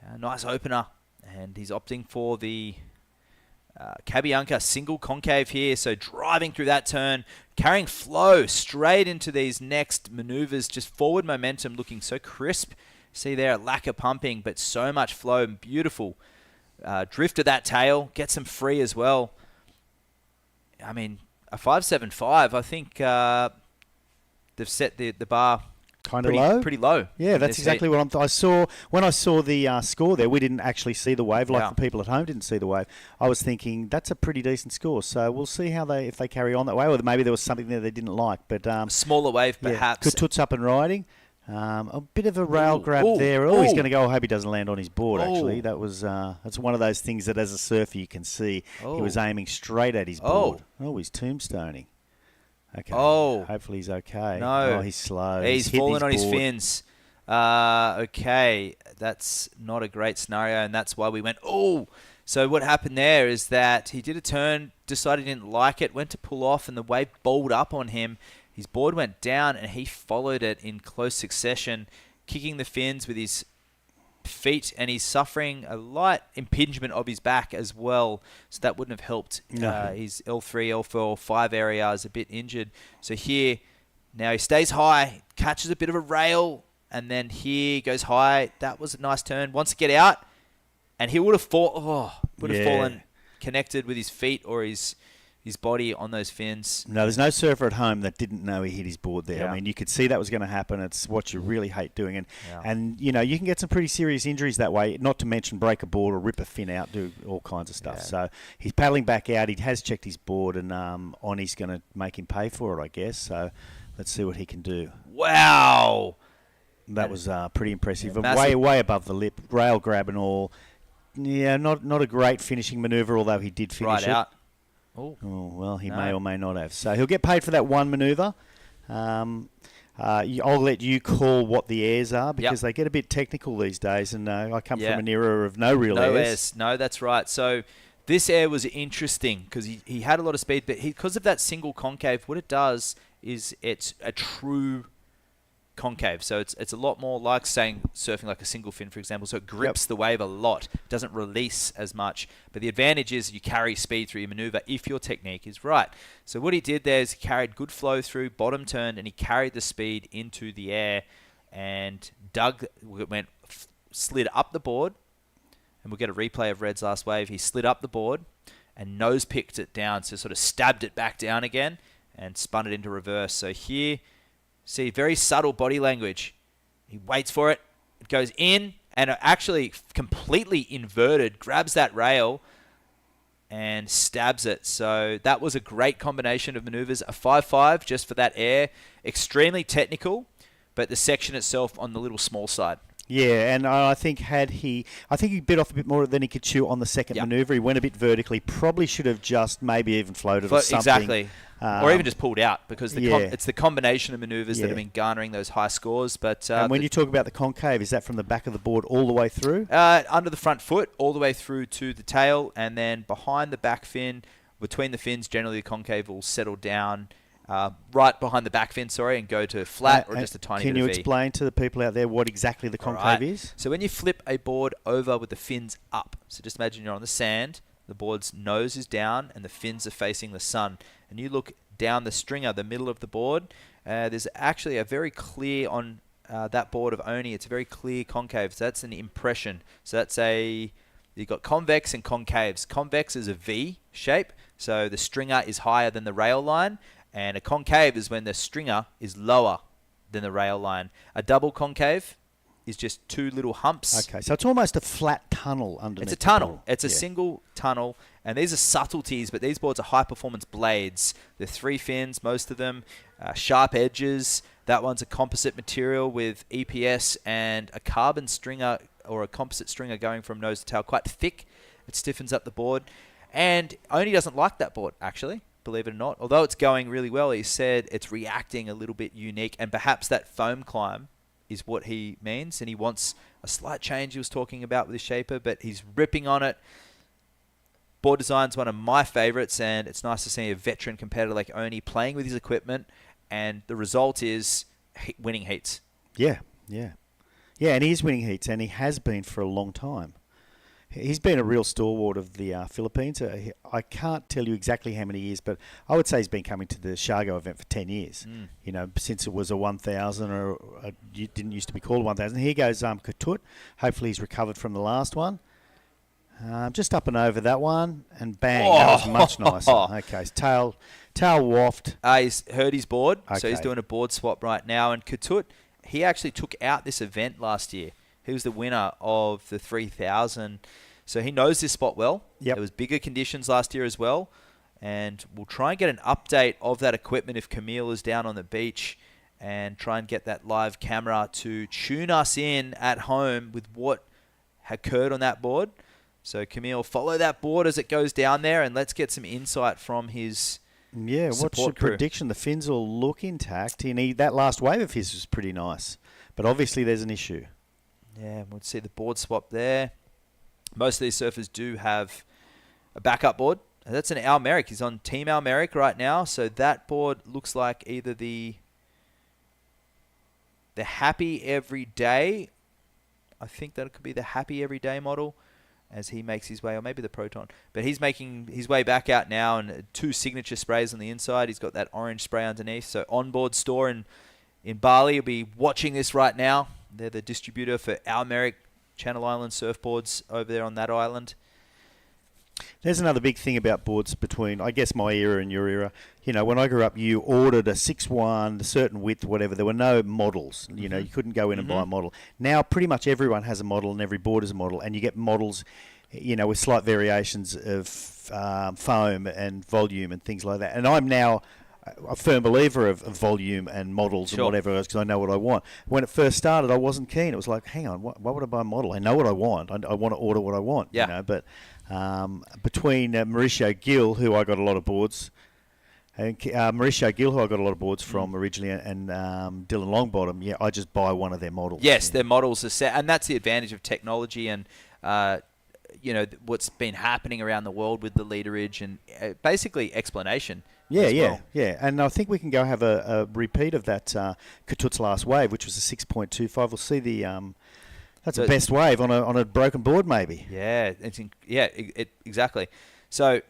A nice opener, and he's opting for the Cabianca single concave here. So driving through that turn, carrying flow straight into these next maneuvers. Just forward momentum looking so crisp. See there, lack of pumping, but so much flow and beautiful. Drift of that tail, gets them free as well. I mean, a 5.75, I think they've set the bar kind of low. Pretty low. Yeah, that's exactly what I saw. When I saw the score there, we didn't actually see the wave, like Yeah. the people at home didn't see the wave. I was thinking, that's a pretty decent score. So we'll see if they carry on that way, or maybe there was something there they didn't like. But smaller wave, perhaps. Ketut's up and riding. A bit of a rail grab there. He's going to go. I hope he doesn't land on his board, actually. That was that's one of those things that as a surfer you can see he was aiming straight at his board. He's tombstoning. Okay. Hopefully he's okay. No. He's slow. He's fallen on his fins. Okay. That's not a great scenario, and that's why we went, So what happened there is that he did a turn, decided he didn't like it, went to pull off, and the wave bowled up on him. His board went down, and he followed it in close succession, kicking the fins with his feet, and he's suffering a light impingement of his back as well, so that wouldn't have helped. No. His L3, L4, 5 area is a bit injured. So here, now he stays high, catches a bit of a rail, and then here goes high. That was a nice turn. Wants to get out, and he would have fallen connected with his feet or his body on those fins. No, there's no surfer at home that didn't know he hit his board there. Yeah. I mean, you could see that was going to happen. It's what you really hate doing. And you can get some pretty serious injuries that way, not to mention break a board or rip a fin out, do all kinds of stuff. Yeah. So he's paddling back out. He has checked his board, and Oni's going to make him pay for it, I guess. So let's see what he can do. Wow. That was pretty impressive. Yeah, And way above the lip, rail grab and all. Yeah, not a great finishing manoeuvre, although he did finish it. out. Well, he may or may not have. So he'll get paid for that one manoeuvre. I'll let you call what the airs are, because they get a bit technical these days, and I come from an era of no real airs. No, that's right. So this air was interesting because he had a lot of speed, but because of that single concave, what it does is it's a true concave. So it's a lot more like surfing like a single fin, for example. So it grips the wave a lot, doesn't release as much. But the advantage is you carry speed through your maneuver if your technique is right. So what he did there is he carried good flow through, bottom turned, and he carried the speed into the air, and slid up the board. And we'll get a replay of Red's last wave. He slid up the board and nose picked it down, so sort of stabbed it back down again and spun it into reverse. So here, see, very subtle body language. He waits for it. It goes in, and it actually completely inverted, grabs that rail, and stabs it. So that was a great combination of maneuvers. A 5.5 just for that air. Extremely technical, but the section itself on the little small side. Yeah, and I think he bit off a bit more than he could chew on the second manoeuvre. He went a bit vertically. Probably should have just maybe even floated or something. Exactly. Or even just pulled out, because it's the combination of maneuvers that have been garnering those high scores. But and when you talk about the concave, is that from the back of the board all the way through? Under the front foot, all the way through to the tail, and then behind the back fin, between the fins, generally the concave will settle down right behind the back fin, and go to flat or just a tiny bit of V. Can you explain to the people out there what exactly the concave is? So when you flip a board over with the fins up, so just imagine you're on the sand, the board's nose is down and the fins are facing the sun, and you look down the stringer, the middle of the board, there's actually a very clear that board of Oni, it's a very clear concave. So that's an impression. So you've got convex and concaves. Convex is a V shape, so the stringer is higher than the rail line, and a concave is when the stringer is lower than the rail line. A double concave is just two little humps. Okay, so it's almost a flat tunnel underneath. It's a tunnel. It's a single tunnel, and these are subtleties, but these boards are high-performance blades. They're 3 fins, most of them, sharp edges. That one's a composite material with EPS and a carbon stringer or a composite stringer going from nose to tail, quite thick. It stiffens up the board. And Oni doesn't like that board, actually, believe it or not. Although it's going really well, he said it's reacting a little bit unique, and perhaps that foam climb is what he means, and he wants a slight change he was talking about with his shaper, but he's ripping on it. Board design's one of my favorites, and it's nice to see a veteran competitor like Oni playing with his equipment, and the result is winning heats. Yeah, and he is winning heats, and he has been for a long time. He's been a real stalwart of the Philippines. I can't tell you exactly how many years, but I would say he's been coming to the Siargao event for 10 years. You know, since it was a 1,000, or it didn't used to be called 1,000. Here goes Ketut. Hopefully he's recovered from the last one. Just up and over that one, and bang, that was much nicer. Okay, tail waft. He's heard his board, so he's Okay. doing a board swap right now. And Ketut, he actually took out this event last year. He was the winner of the 3,000. So he knows this spot well. Yep. There was bigger conditions last year as well. And we'll try and get an update of that equipment if Camille is down on the beach, and try and get that live camera to tune us in at home with what occurred on that board. So Camille, follow that board as it goes down there, and let's get some insight from his what's the support crew. prediction? The fins will look intact. That last wave of his was pretty nice, but obviously there's an issue. Yeah, we'll see the board swap there. Most of these surfers do have a backup board. And that's an Al Merrick. He's on Team Al Merrick right now. So that board looks like either the Happy Everyday. I think that it could be the Happy Everyday model as he makes his way, or maybe the Proton. But he's making his way back out now, and 2 signature sprays on the inside. He's got that orange spray underneath. So onboard store in Bali will be watching this right now. They're the distributor for Al Merrick Channel Island surfboards over there on that island. There's another big thing about boards between, I guess, my era and your era. You know, when I grew up, you ordered a 6'1", a certain width, whatever. There were no models. You know, you couldn't go in and buy a model. Now, pretty much everyone has a model, and every board is a model, and you get models, you know, with slight variations of foam and volume and things like that. And I'm now a firm believer of volume and models and whatever else, because I know what I want. When it first started, I wasn't keen. It was like, hang on, why would I buy a model? I know what I want. I want to order what I want. Yeah. You know, but between Mauricio Gill, who I got a lot of boards, and Mauricio Gill, who I got a lot of boards from originally, and Dylan Longbottom, I just buy one of their models. Yes, their models are set, and that's the advantage of technology and you know, what's been happening around the world with the leaderage and basically explanation. Yeah. And I think we can go have a repeat of that Ketut's last wave, which was a 6.25. We'll see the that's the best wave on a broken board, maybe. Yeah, exactly. So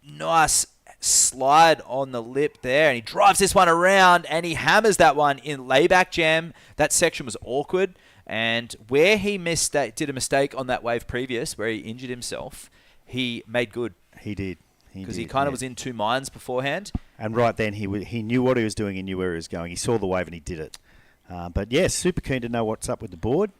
nice slide on the lip there, and he drives this one around, and he hammers that one in layback jam. That section was awkward, and where he did a mistake on that wave previous, where he injured himself, he made good. He did. Because he kind of was in 2 minds beforehand. And right then, he knew what he was doing, he knew where he was going. He saw the wave and he did it. But yes, super keen to know what's up with the board.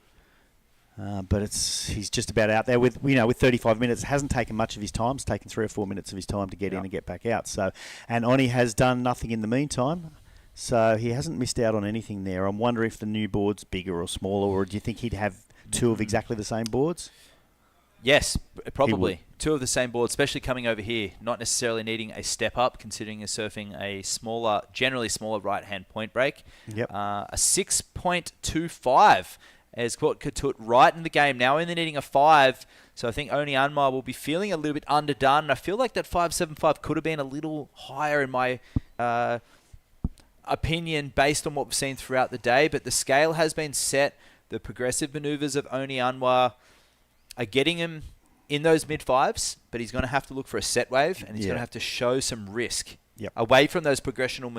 But he's just about out there with 35 minutes. It hasn't taken much of his time. It's taken 3 or 4 minutes of his time to get in and get back out. So, and Oni has done nothing in the meantime. So he hasn't missed out on anything there. I'm wondering if the new board's bigger or smaller, or do you think he'd have 2 of exactly the same boards? Yes, probably. 2 of the same board, especially coming over here, not necessarily needing a step up, considering you're surfing a generally smaller right-hand point break. Yep. A 6.25 has caught Ketut right in the game. Now only needing a 5, so I think Oni Anmar will be feeling a little bit underdone. And I feel like that 5.75 could have been a little higher in my opinion based on what we've seen throughout the day, but the scale has been set. The progressive maneuvers of Oni Anwar are getting him in those mid-5s, but he's going to have to look for a set wave, and he's going to have to show some risk Yep. Away from those progressional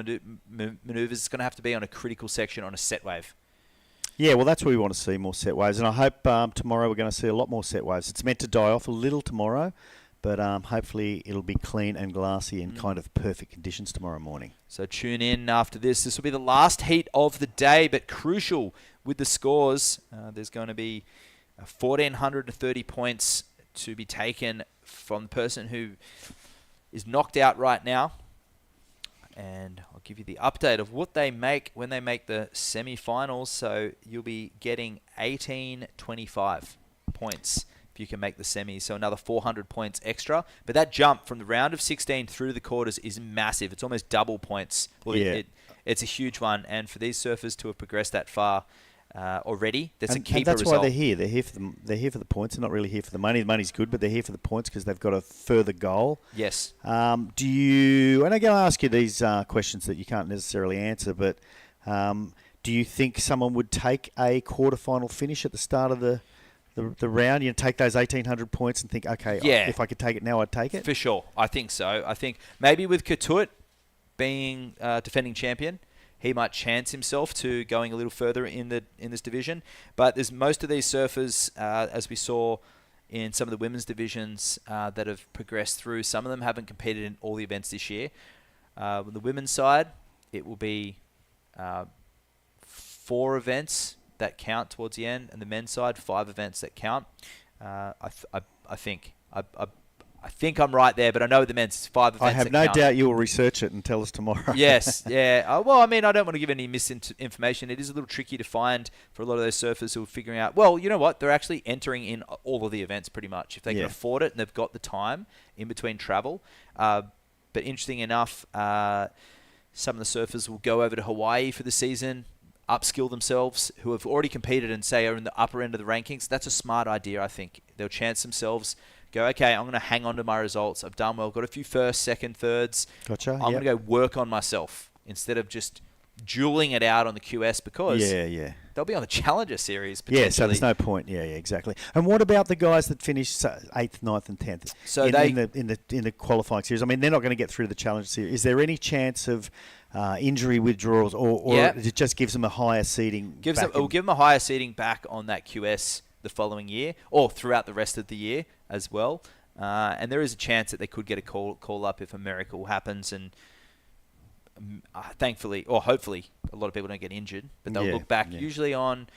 maneuvers, it's going to have to be on a critical section on a set wave. Yeah, well, that's what we want to see, more set waves. And I hope tomorrow we're going to see a lot more set waves. It's meant to die off a little tomorrow, but hopefully it'll be clean and glassy in kind of perfect conditions tomorrow morning. So tune in after this. This will be the last heat of the day, but crucial with the scores. There's going to be 1,430 points to be taken from the person who is knocked out right now. And I'll give you the update of what they make when they make the semi-finals. So you'll be getting 1825 points if you can make the semis. So another 400 points extra. But that jump from the round of 16 through the quarters is massive. It's almost double points. Well, yeah. It's a huge one. And for these surfers to have progressed that far already, that's a keeper and that's result. why they're here. They're here for the points. They're not really here for the money. The money's good, but they're here for the points because they've got a further goal. Yes. And I'm going to ask you these questions that you can't necessarily answer, but do you think someone would take a quarterfinal finish at the start of the round? You know, take those 1,800 points and think, okay, if I could take it now, I'd take it? For sure. I think so. I think maybe with Katut being defending champion, he might chance himself to going a little further in this division. But there's most of these surfers, as we saw in some of the women's divisions that have progressed through. Some of them haven't competed in all the events this year. On the women's side, it will be 4 events that count towards the end, and the men's side, 5 events that count. I think I'm right there, but I know the men's 5 events. I have no doubt you will research it and tell us tomorrow. Yes, yeah. Well, I mean, I don't want to give any misinformation. It is a little tricky to find for a lot of those surfers who are figuring out, well, you know what? They're actually entering in all of the events pretty much. If they can afford it and they've got the time in between travel. But interesting enough, some of the surfers will go over to Hawaii for the season, upskill themselves, who have already competed and say are in the upper end of the rankings. That's a smart idea, I think. They'll chance themselves. Go, okay, I'm going to hang on to my results. I've done well. Got a few first, second, thirds. Gotcha. I'm going to go work on myself instead of just dueling it out on the QS because they'll be on the Challenger Series potentially. Yeah, so there's no point. Yeah, exactly. And what about the guys that finish 8th, 9th and 10th so in the qualifying series? I mean, they're not going to get through the Challenger Series. Is there any chance of injury withdrawals or it just gives them a higher seeding? It will give them a higher seeding back on that QS the following year or throughout the rest of the year as well. And there is a chance that they could get a call up if a miracle happens and thankfully or hopefully a lot of people don't get injured, but they'll look back usually on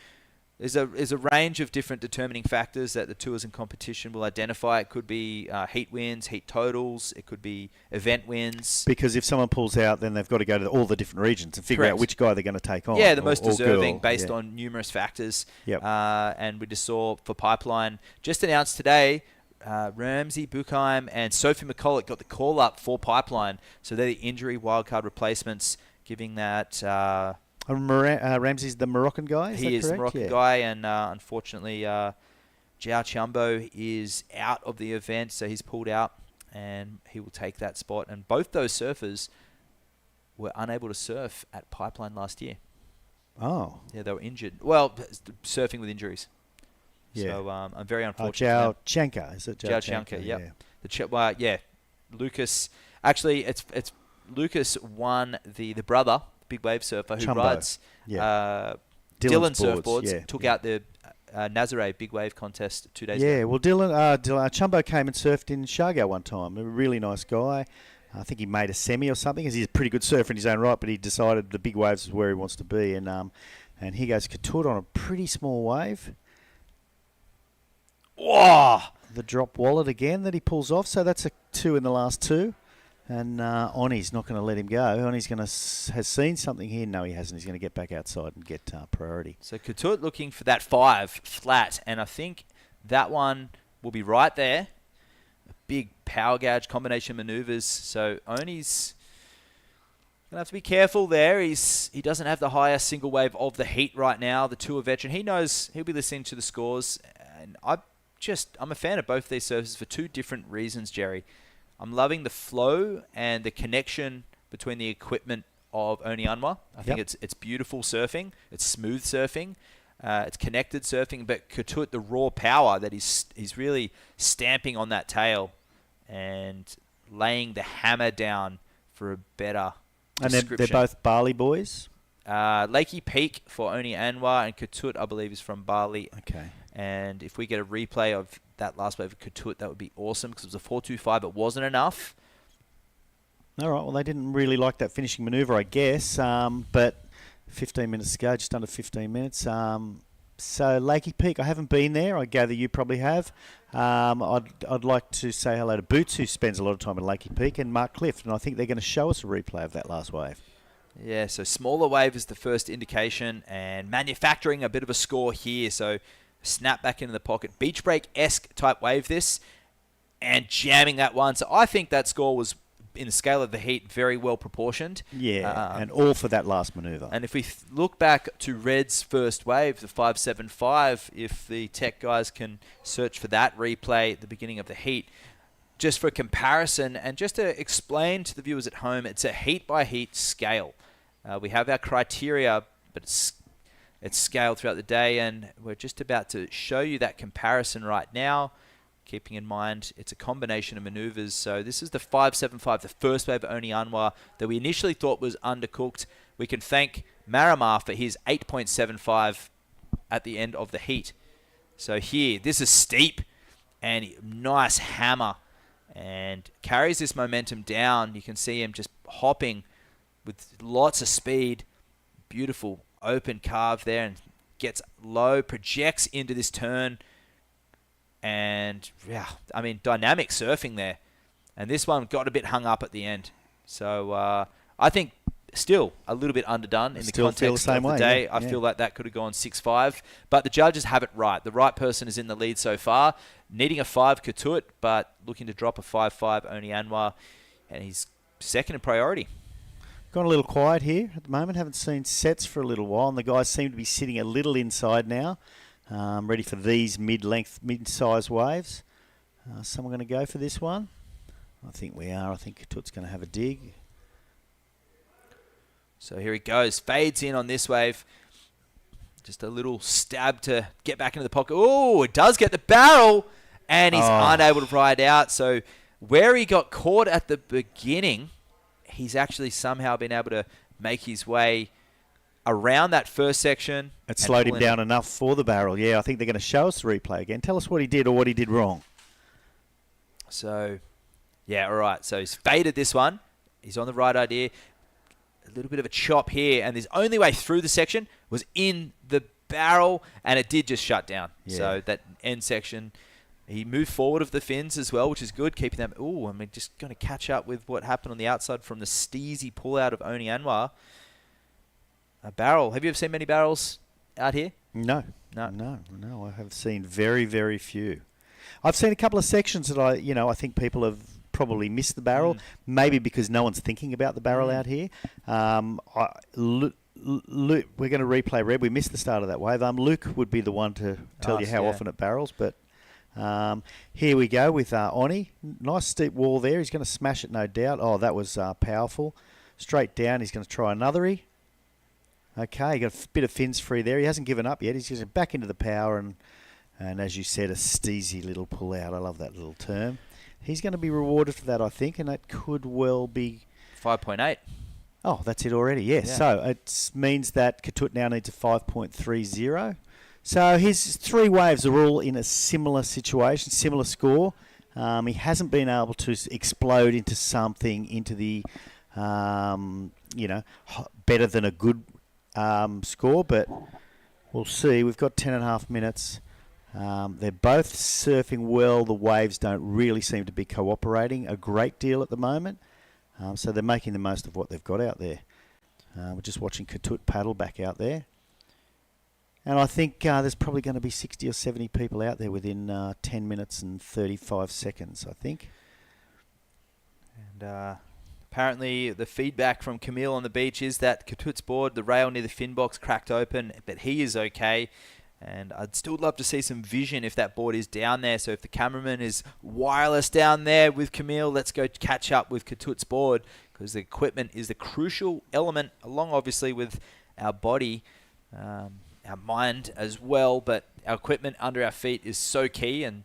there's a range of different determining factors that the tours and competition will identify. It could be heat wins, heat totals. It could be event wins. Because if someone pulls out, then they've got to go to all the different regions and figure out which guy they're going to take on. Yeah, the most deserving girl. based on numerous factors. Yep. And we just saw for Pipeline, just announced today, Ramsey Buchheim and Sophie McCulloch got the call up for Pipeline. So they're the injury wildcard replacements, giving that... Ramsey's the Moroccan guy, He is the Moroccan guy, and unfortunately, Jiao Chiambo is out of the event, so he's pulled out, and he will take that spot. And both those surfers were unable to surf at Pipeline last year. Oh. Yeah, they were injured. Well, surfing with injuries. Yeah. So I'm very unfortunate. Jiao Chianka, is it? Jiao Chianka, yeah. Lucas, actually, it's Lucas won the brother, big wave surfer who Chumbo. Rides Dylan surfboards, took out the Nazare big wave contest 2 days ago. Yeah, well, Dylan Chumbo came and surfed in Shargo one time. A really nice guy. I think he made a semi or something because he's a pretty good surfer in his own right, but he decided the big waves is where he wants to be. And he goes Katut on a pretty small wave. Whoa! The drop wallet again that he pulls off. So that's a 2 in the last 2. And Oni's not going to let him go. Oni's has seen something here. No, he hasn't. He's going to get back outside and get priority. So Katut looking for that 5 flat, and I think that one will be right there. A big power gouge combination maneuvers. So Oni's going to have to be careful there. He doesn't have the highest single wave of the heat right now. The tour veteran, he knows he'll be listening to the scores, and I'm a fan of both these surfers for 2 different reasons, Jerry. I'm loving the flow and the connection between the equipment of Oni Anwa. I think it's beautiful surfing. It's smooth surfing. It's connected surfing. But Katut, the raw power that he's really stamping on that tail and laying the hammer down for a better And description. they're both Bali boys? Lakey Peak for Oni Anwar, and Ketut, I believe, is from Bali. Okay. And if we get a replay of that last wave of Ketut, that would be awesome, because it was a 4.25, but wasn't enough. All right, well, they didn't really like that finishing manoeuvre, I guess, but 15 minutes to go, just under 15 minutes. So Lakey Peak, I haven't been there. I gather you probably have. I'd like to say hello to Boots, who spends a lot of time at Lakey Peak, and Mark Clift, and I think they're going to show us a replay of that last wave. Yeah, so smaller wave is the first indication, and manufacturing a bit of a score here. So snap back into the pocket. Beach break-esque type wave this, and jamming that one. So I think that score was, in the scale of the heat, very well proportioned. Yeah, and all for that last manoeuvre. And if we look back to Red's first wave, the 5.75, if the tech guys can search for that replay at the beginning of the heat, just for comparison and just to explain to the viewers at home, it's a heat-by-heat scale. We have our criteria, but it's scaled throughout the day, and we're just about to show you that comparison right now, keeping in mind it's a combination of maneuvers. So this is the 5.75, the first wave of Oni Anwar that we initially thought was undercooked. We can thank Maramar for his 8.75 at the end of the heat. So here, this is steep and nice hammer, and carries this momentum down. You can see him just hopping with lots of speed. Beautiful open carve there, and gets low, projects into this turn. And yeah, I mean, dynamic surfing there. And this one got a bit hung up at the end. So I think still a little bit underdone in the context of the day. I feel like that could have gone 6-5. But the judges have it right. The right person is in the lead so far. Needing a 5 Ketut, but looking to drop a 5-5 Oni Anwar. And he's second in priority. Gone a little quiet here at the moment. Haven't seen sets for a little while. And the guys seem to be sitting a little inside now. Ready for these mid-size waves. Someone going to go for this one? I think we are. I think Ketut's going to have a dig. So here he goes. Fades in on this wave. Just a little stab to get back into the pocket. Oh, it does get the barrel. And he's unable to ride out. So where he got caught at the beginning, he's actually somehow been able to make his way around that first section. It slowed him down enough for the barrel. Yeah, I think they're going to show us the replay again. Tell us what he did or what he did wrong. So, yeah, all right. So he's faded this one. He's on the right idea. A little bit of a chop here, and his only way through the section was in the barrel, and it did just shut down. Yeah. So that end section, he moved forward of the fins as well, which is good, keeping them. Oh, I mean, just going to catch up with what happened on the outside from the steezy pull-out of Oni Anwar. A barrel. Have you ever seen many barrels out here? No. I have seen very, very few. I've seen a couple of sections that I think people have probably missed the barrel, maybe because no one's thinking about the barrel out here. Luke, we're going to replay Red. We missed the start of that wave. Luke would be the one to tell you how often it barrels, but here we go with Oni. Nice steep wall there. He's going to smash it, no doubt. Oh, that was powerful. Straight down. He's going to try another. Okay, got a bit of fins free there. He hasn't given up yet. He's just back into the power, and as you said, a steezy little pull out. I love that little term. He's going to be rewarded for that, I think, and that could well be 5.8. Oh, that's it already. Yes. Yeah. So it means that Ketut now needs a 5.30. So his three waves are all in a similar situation, similar score. He hasn't been able to explode into something, into the better than a good score, but we'll see. We've got 10.5 minutes. They're both surfing well. The waves don't really seem to be cooperating a great deal at the moment. So they're making the most of what they've got out there. We're just watching Ketut paddle back out there. And I think there's probably going to be 60 or 70 people out there within 10 minutes and 35 seconds, I think. And apparently the feedback from Camille on the beach is that Ketut's board, the rail near the fin box, cracked open, but he is okay. And I'd still love to see some vision if that board is down there. So if the cameraman is wireless down there with Camille, let's go catch up with Ketut's board, because the equipment is the crucial element, along obviously with our body, our mind as well. But our equipment under our feet is so key, and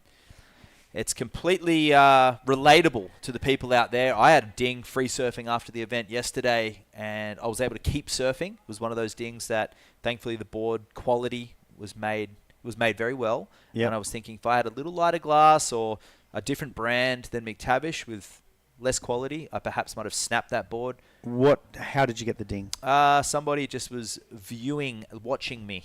It's completely relatable to the people out there. I had a ding free surfing after the event yesterday, and I was able to keep surfing. It was one of those dings that, thankfully, the board quality was made very well. Yep. And I was thinking if I had a little lighter glass or a different brand than McTavish with less quality, I perhaps might have snapped that board. How did you get the ding? Somebody just was watching me.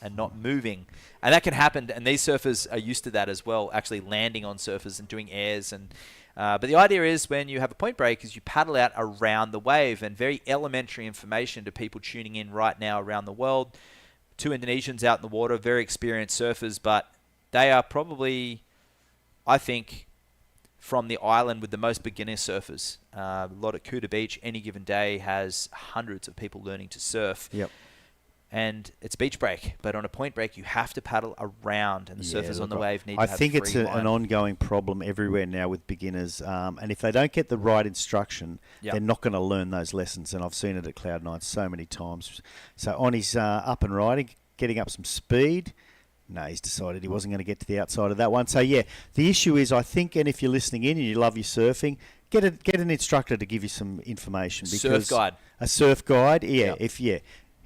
And not moving. And that can happen, and these surfers are used to that as well, actually landing on surfers and doing airs. And but the idea is when you have a point break is you paddle out around the wave, and very elementary information to people tuning in right now around the world. 2 Indonesians out in the water, very experienced surfers, but they are probably, I think, from the island with the most beginner surfers. A lot at Kuta Beach, any given day has hundreds of people learning to surf. Yep. And it's beach break, but on a point break, you have to paddle around, and the surfers on the wave need to have I think it's free an line. ongoing problem everywhere now with beginners, and if they don't get the right instruction, Yep. they're not going to learn those lessons, and I've seen it at Cloud9 so many times. So on his up and riding, getting up some speed, no, he's decided he wasn't going to get to the outside of that one. So, yeah, the issue is, I think, and if you're listening in and you love your surfing, get an instructor to give you some information. Because Surf guide. A surf guide, yeah,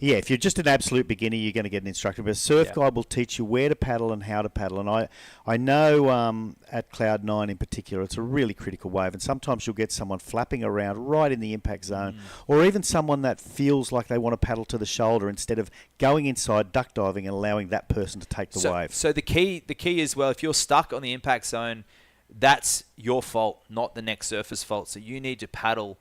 Yep. if you're just an absolute beginner, you're going to get an instructor. But a surf guide will teach you where to paddle and how to paddle. And I know at Cloud9 in particular, it's a really critical wave. And sometimes you'll get someone flapping around right in the impact zone, or even someone that feels like they want to paddle to the shoulder instead of going inside, duck diving, and allowing that person to take the wave. So the key is, well, if you're stuck on the impact zone, that's your fault, not the next surfer's fault. So you need to paddle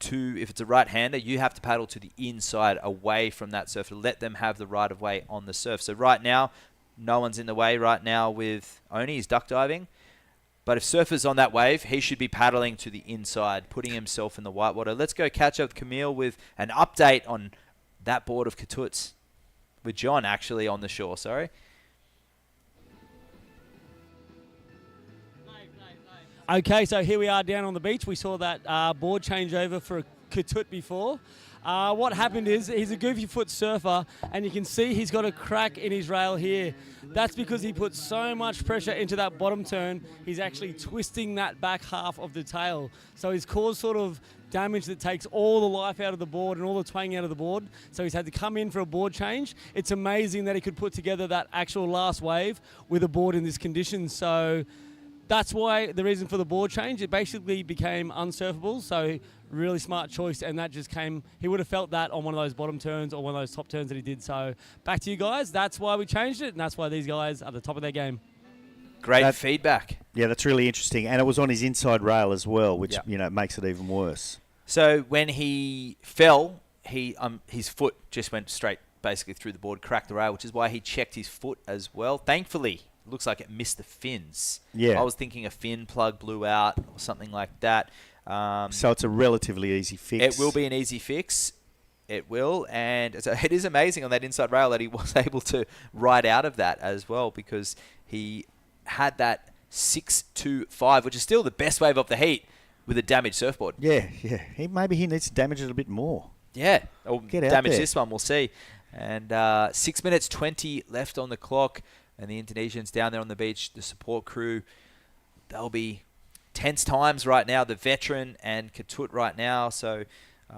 if it's a right-hander, you have to paddle to the inside, away from that surfer. Let them have the right of way on the surf. So right now, no one's in the way right now with Oni. He's duck diving. But if surfer's on that wave, he should be paddling to the inside, putting himself in the whitewater. Let's go catch up with Camille with an update on that board of Katuts. With John, actually, on the shore. Sorry. Okay, so here we are down on the beach. We saw that board change over for a Katut before. What happened is he's a goofy foot surfer, and you can see he's got a crack in his rail here. That's because he put so much pressure into that bottom turn, he's actually twisting that back half of the tail. So he's caused sort of damage that takes all the life out of the board and all the twang out of the board. So he's had to come in for a board change. It's amazing that he could put together that actual last wave with a board in this condition. So that's why the reason for the board change, it basically became unsurfable. So really smart choice, and that just came, he would have felt that on one of those bottom turns or one of those top turns that he did. So back to you guys, that's why we changed it, and that's why these guys are at the top of their game. Great feedback. Yeah, that's really interesting. And it was on his inside rail as well, which makes it even worse. So when he fell, his foot just went straight basically through the board, cracked the rail, which is why he checked his foot as well. Thankfully, looks like it missed the fins. Yeah. I was thinking a fin plug blew out or something like that. So it's a relatively easy fix. It will be an easy fix. It will. And so it is amazing on that inside rail that he was able to ride out of that as well, because he had that 6.25, which is still the best wave off the heat with a damaged surfboard. Yeah. Maybe he needs to damage it a bit more. Yeah. Or Get out damage there. this one, we'll see. And 6 minutes 20 left on the clock. And the Indonesians down there on the beach, the support crew, they'll be tense times right now. The veteran and Katut right now. So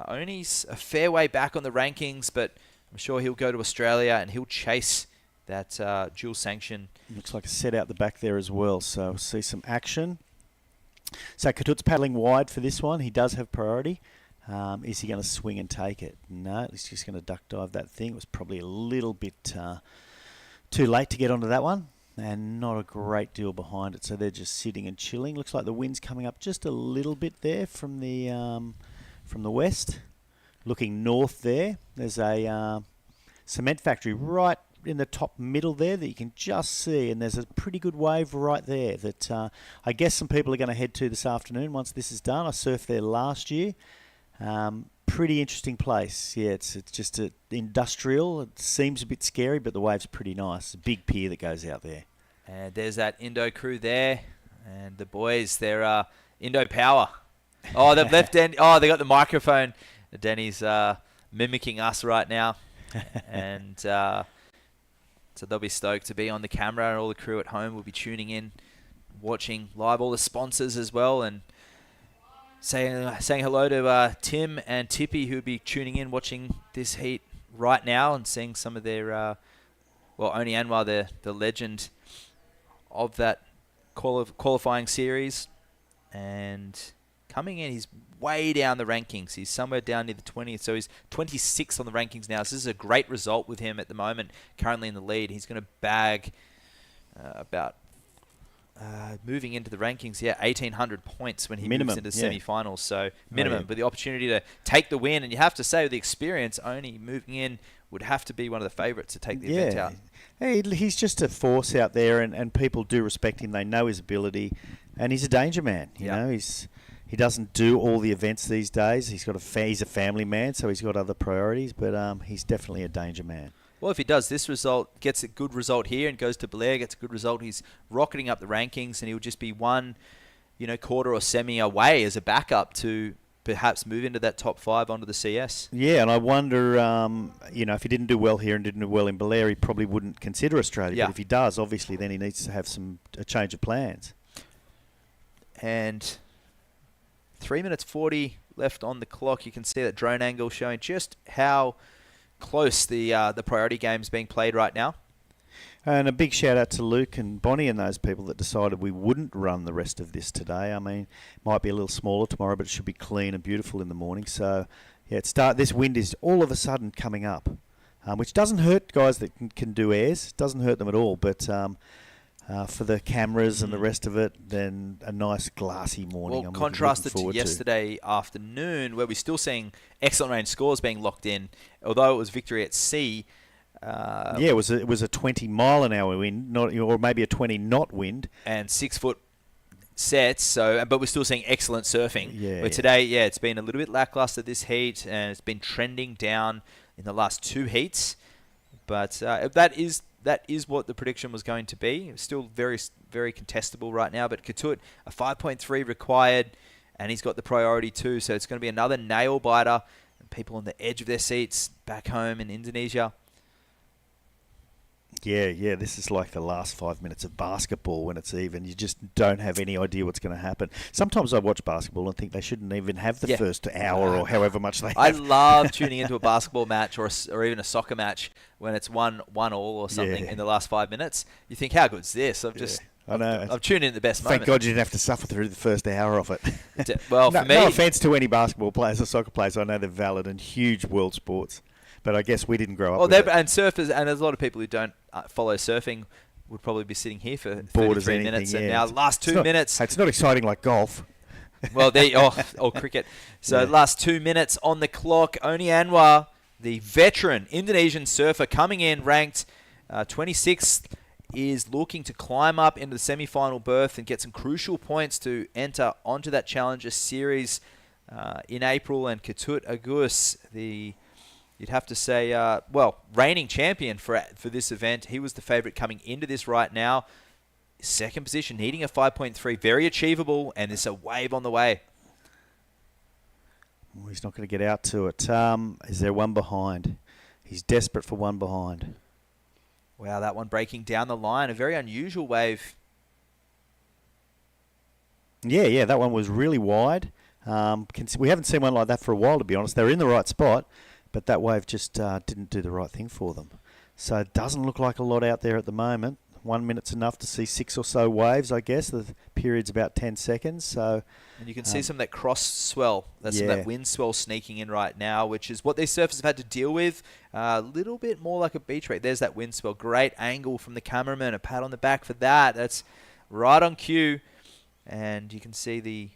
Oni's a fair way back on the rankings, but I'm sure he'll go to Australia and he'll chase that dual sanction. Looks like a set out the back there as well. So we'll see some action. So Katut's paddling wide for this one. He does have priority. Is he going to swing and take it? No, he's just going to duck dive that thing. It was probably a little bit too late to get onto that one, and not a great deal behind it. So they're just sitting and chilling. Looks like the wind's coming up just a little bit there from the west. Looking north there, there's a cement factory right in the top middle there that you can just see, and there's a pretty good wave right there that I guess some people are going to head to this afternoon once this is done. I surfed there last year. Pretty interesting place. Yeah, it's just industrial. It seems a bit scary, but the wave's pretty nice. It's a big pier that goes out there. And there's that Indo crew there. And the boys, they're Indo Power. Oh, they've left Denny. Oh, they got the microphone. Denny's mimicking us right now. And so they'll be stoked to be on the camera, and all the crew at home will be tuning in watching live, all the sponsors as well, and saying hello to Tim and Tippy, who'll be tuning in, watching this heat right now, and seeing some of their, Oni Anwar, the legend of that qualifying series, and coming in, he's way down the rankings. He's somewhere down near the 20th, so he's 26th on the rankings now. So this is a great result with him at the moment, currently in the lead. He's going to bag moving into the rankings, 1,800 points when he moves into the semi-finals. So minimum, but the opportunity to take the win. And you have to say, with the experience, Oni moving in would have to be one of the favourites to take the event out. Hey, he's just a force out there, and people do respect him. They know his ability, and he's a danger man. You know, he doesn't do all the events these days. He's a family man, so he's got other priorities. But he's definitely a danger man. Well, if he does this result, gets a good result here, and goes to Blair, gets a good result, he's rocketing up the rankings, and he'll just be one, quarter or semi away as a backup to perhaps move into that top 5 onto the CS. Yeah, and I wonder, if he didn't do well here and didn't do well in Blair, he probably wouldn't consider Australia. Yeah. But if he does, obviously, then he needs to have a change of plans. And 3 minutes 40 left on the clock. You can see that drone angle showing just how close the priority game's being played right now. And a big shout out to Luke and Bonnie and those people that decided we wouldn't run the rest of this today. I mean, it might be a little smaller tomorrow, but it should be clean and beautiful in the morning. So, this wind is all of a sudden coming up, which doesn't hurt guys that can do airs. It doesn't hurt them at all, but for the cameras and the rest of it, then a nice glassy morning. Well, I'm contrasted looking to yesterday afternoon, where we're still seeing excellent range scores being locked in, although it was victory at sea. It was a 20-mile-an-hour wind, or maybe a 20-knot wind, and 6-foot sets. So, but we're still seeing excellent surfing. Yeah. Where today, it's been a little bit lackluster this heat, and it's been trending down in the last 2 heats. But that is what the prediction was going to be. It's still very, very contestable right now. But Ketut, a 5.3 required, and he's got the priority too. So it's going to be another nail biter. And people on the edge of their seats back home in Indonesia. Yeah, this is like the last 5 minutes of basketball when it's even. You just don't have any idea what's going to happen. Sometimes I watch basketball and think they shouldn't even have the first hour or however much they have. I love tuning into a basketball match or even a soccer match when it's 1-1 or something in the last 5 minutes. You think, how good's this? I know. I'm tuning in at the best Thank moment. God you didn't have to suffer through the first hour of it. Well, for me, no offense to any basketball players or soccer players. I know they're valid and huge world sports. But I guess we didn't grow up with it. And surfers, and there's a lot of people who don't follow surfing, would probably be sitting here for 33 minutes. And now last 2 minutes. It's not exciting like golf. Well, or cricket. So last 2 minutes on the clock. Oni Anwar, the veteran Indonesian surfer, coming in ranked 26th, is looking to climb up into the semi-final berth and get some crucial points to enter onto that Challenger Series in April. And Ketut Agus, you'd have to say, reigning champion for this event. He was the favourite coming into this right now. Second position, needing a 5.3. Very achievable, and there's a wave on the way. Well, he's not going to get out to it. Is there one behind? He's desperate for one behind. Wow, that one breaking down the line. A very unusual wave. Yeah, that one was really wide. We haven't seen one like that for a while, to be honest. They're in the right spot. But that wave just didn't do the right thing for them. So it doesn't look like a lot out there at the moment. 1 minute's enough to see 6 or so waves, I guess. The period's about 10 seconds. So, and you can see some of that cross swell. That's some of that wind swell sneaking in right now, which is what these surfers have had to deal with. A little bit more like a beach rate. There's that wind swell. Great angle from the cameraman. A pat on the back for that. That's right on cue. And you can see the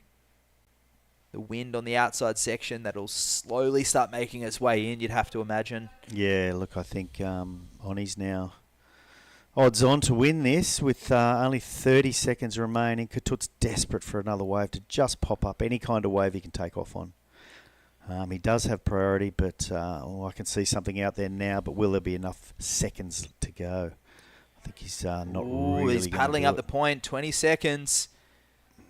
wind on the outside section that'll slowly start making its way in, you'd have to imagine. Yeah, look, I think Oni's now odds on to win this with only 30 seconds remaining. Ketut's desperate for another wave to just pop up, any kind of wave he can take off on. He does have priority, but I can see something out there now, but will there be enough seconds to go? I think he's not really he's paddling up the point, 20 seconds.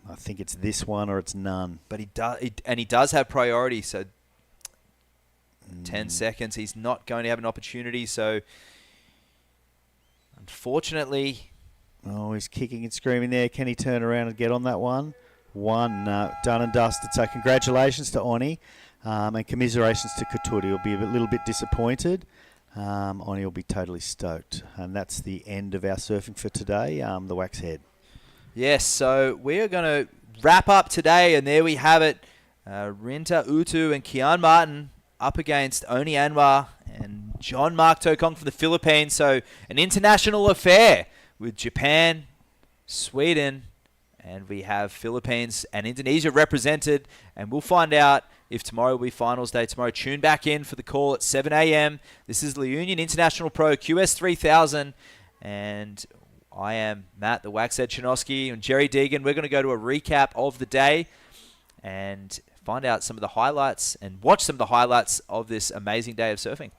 I think it's this one or it's none. But he does have priority, so 10 seconds. He's not going to have an opportunity, so unfortunately, Oh, he's kicking and screaming there. Can he turn around and get on that one? No, done and dusted. So congratulations to Oni, and commiserations to Katuri. He'll be a little bit disappointed. Oni will be totally stoked. And that's the end of our surfing for today, the Wax Head. Yes, so we are going to wrap up today, and there we have it. Rinta Utu and Kian Martin up against Oni Anwar and John Mark Tokong from the Philippines. So an international affair with Japan, Sweden, and we have Philippines and Indonesia represented. And we'll find out if tomorrow will be finals day. Tomorrow, tune back in for the call at 7 a.m. This is La Union International Pro QS 3000. And I am Matt, the Waxhead Chinosky, and Jerry Deegan. We're going to go to a recap of the day and find out some of the highlights and watch some of the highlights of this amazing day of surfing.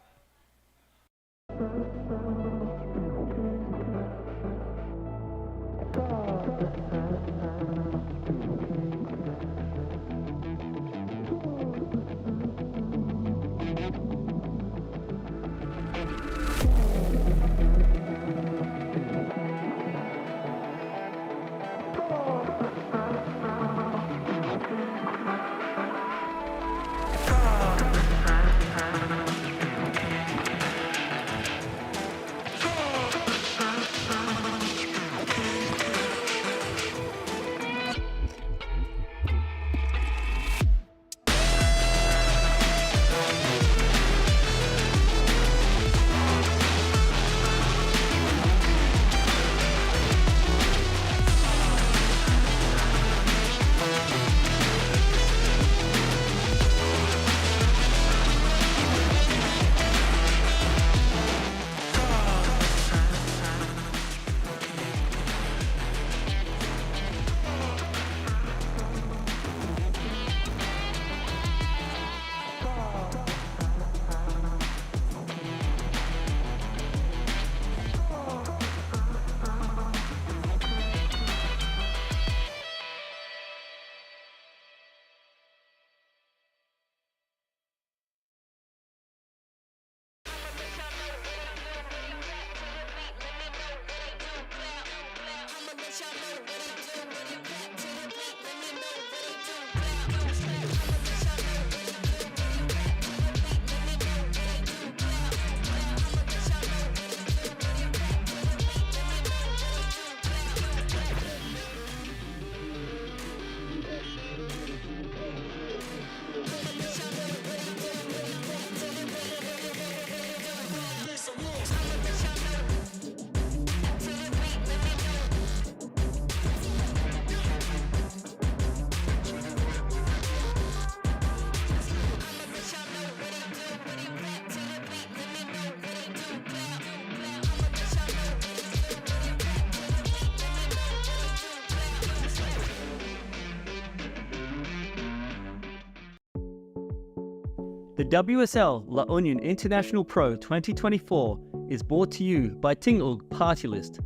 The WSL La Union International Pro 2024 is brought to you by Tingog Party List,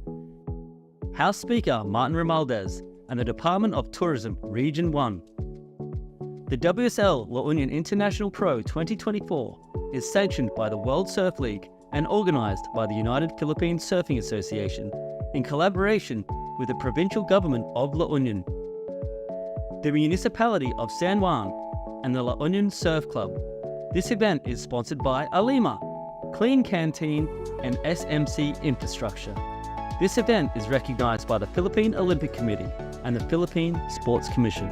House Speaker Martin Romualdez, and the Department of Tourism Region 1. The WSL La Union International Pro 2024 is sanctioned by the World Surf League and organised by the United Philippine Surfing Association in collaboration with the provincial government of La Union, the municipality of San Juan, and the La Union Surf Club. This event is sponsored by Alima, Clean Canteen, and SMC Infrastructure. This event is recognized by the Philippine Olympic Committee and the Philippine Sports Commission.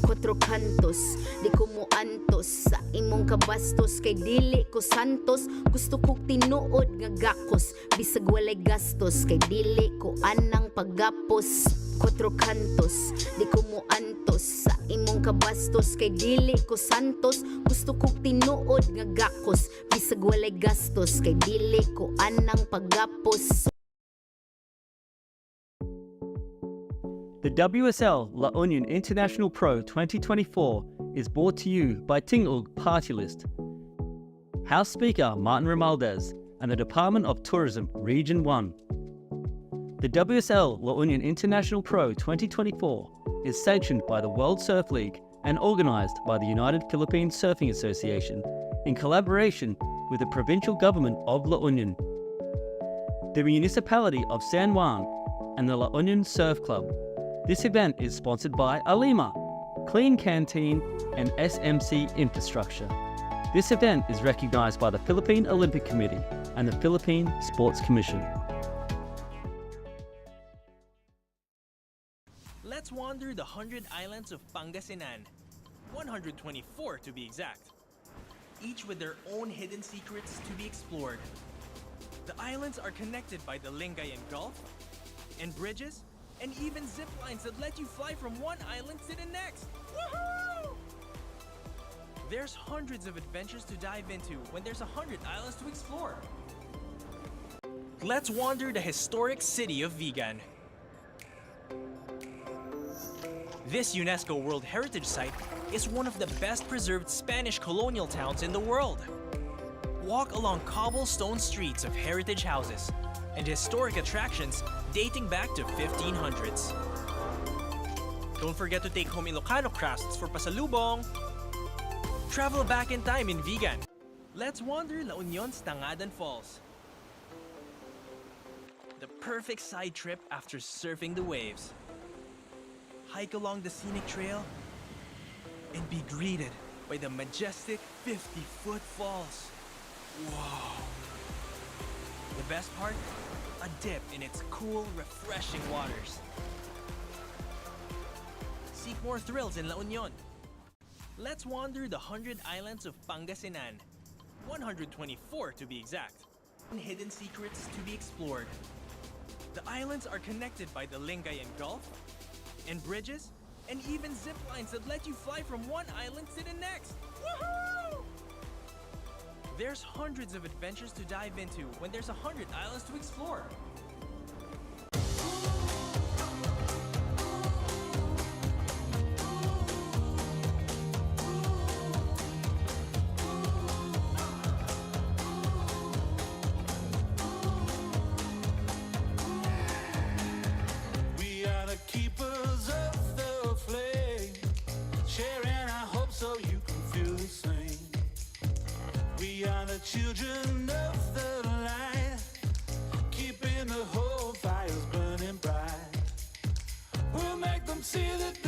Cuatro cantos, di ko mo antos sa imong kabastos kay dili ko santos. Gusto kong tinuod nga gakos, bisag walay gastos kay dili ko anang paggapos. Cuatro cantos, di ko mo antos sa imong kabastos kay dili ko santos. Gusto kong tinuod nga gakos, bisag walay gastos kay dili ko anang paggapos. The WSL La Union International Pro 2024 is brought to you by Tingog Party List, House Speaker Martin Romualdez, and the Department of Tourism Region 1. The WSL La Union International Pro 2024 is sanctioned by the World Surf League and organised by the United Philippine Surfing Association in collaboration with the provincial government of La Union, the municipality of San Juan, and the La Union Surf Club. This event is sponsored by Alima, Clean Canteen, and SMC Infrastructure. This event is recognised by the Philippine Olympic Committee and the Philippine Sports Commission. Let's wander the 100 islands of Pangasinan, 124 to be exact, each with their own hidden secrets to be explored. The islands are connected by the Lingayen Gulf, and bridges, and even zip lines that let you fly from one island to the next. Woohoo! There's hundreds of adventures to dive into when there's 100 islands to explore. Let's wander the historic city of Vigan. This UNESCO World Heritage Site is one of the best preserved Spanish colonial towns in the world. Walk along cobblestone streets of heritage houses and historic attractions dating back to 1500s. Don't forget to take home Ilocano crafts for pasalubong. Travel back in time in Vigan. Let's wander La Union's Tangadan Falls. The perfect side trip after surfing the waves. Hike along the scenic trail and be greeted by the majestic 50-foot falls. Whoa! The best part? A dip in its cool, refreshing waters. Seek more thrills in La Union. Let's wander the 100 islands of Pangasinan, 124 to be exact. Hidden secrets to be explored. The islands are connected by the Lingayen Gulf, and bridges, and even zip lines that let you fly from one island to the next. Woohoo! There's hundreds of adventures to dive into when there's 100 islands to explore. We are the keepers of the flame, sharing our hope so you can feel the same. We are the children of the light, keeping the whole fires burning bright. We'll make them see that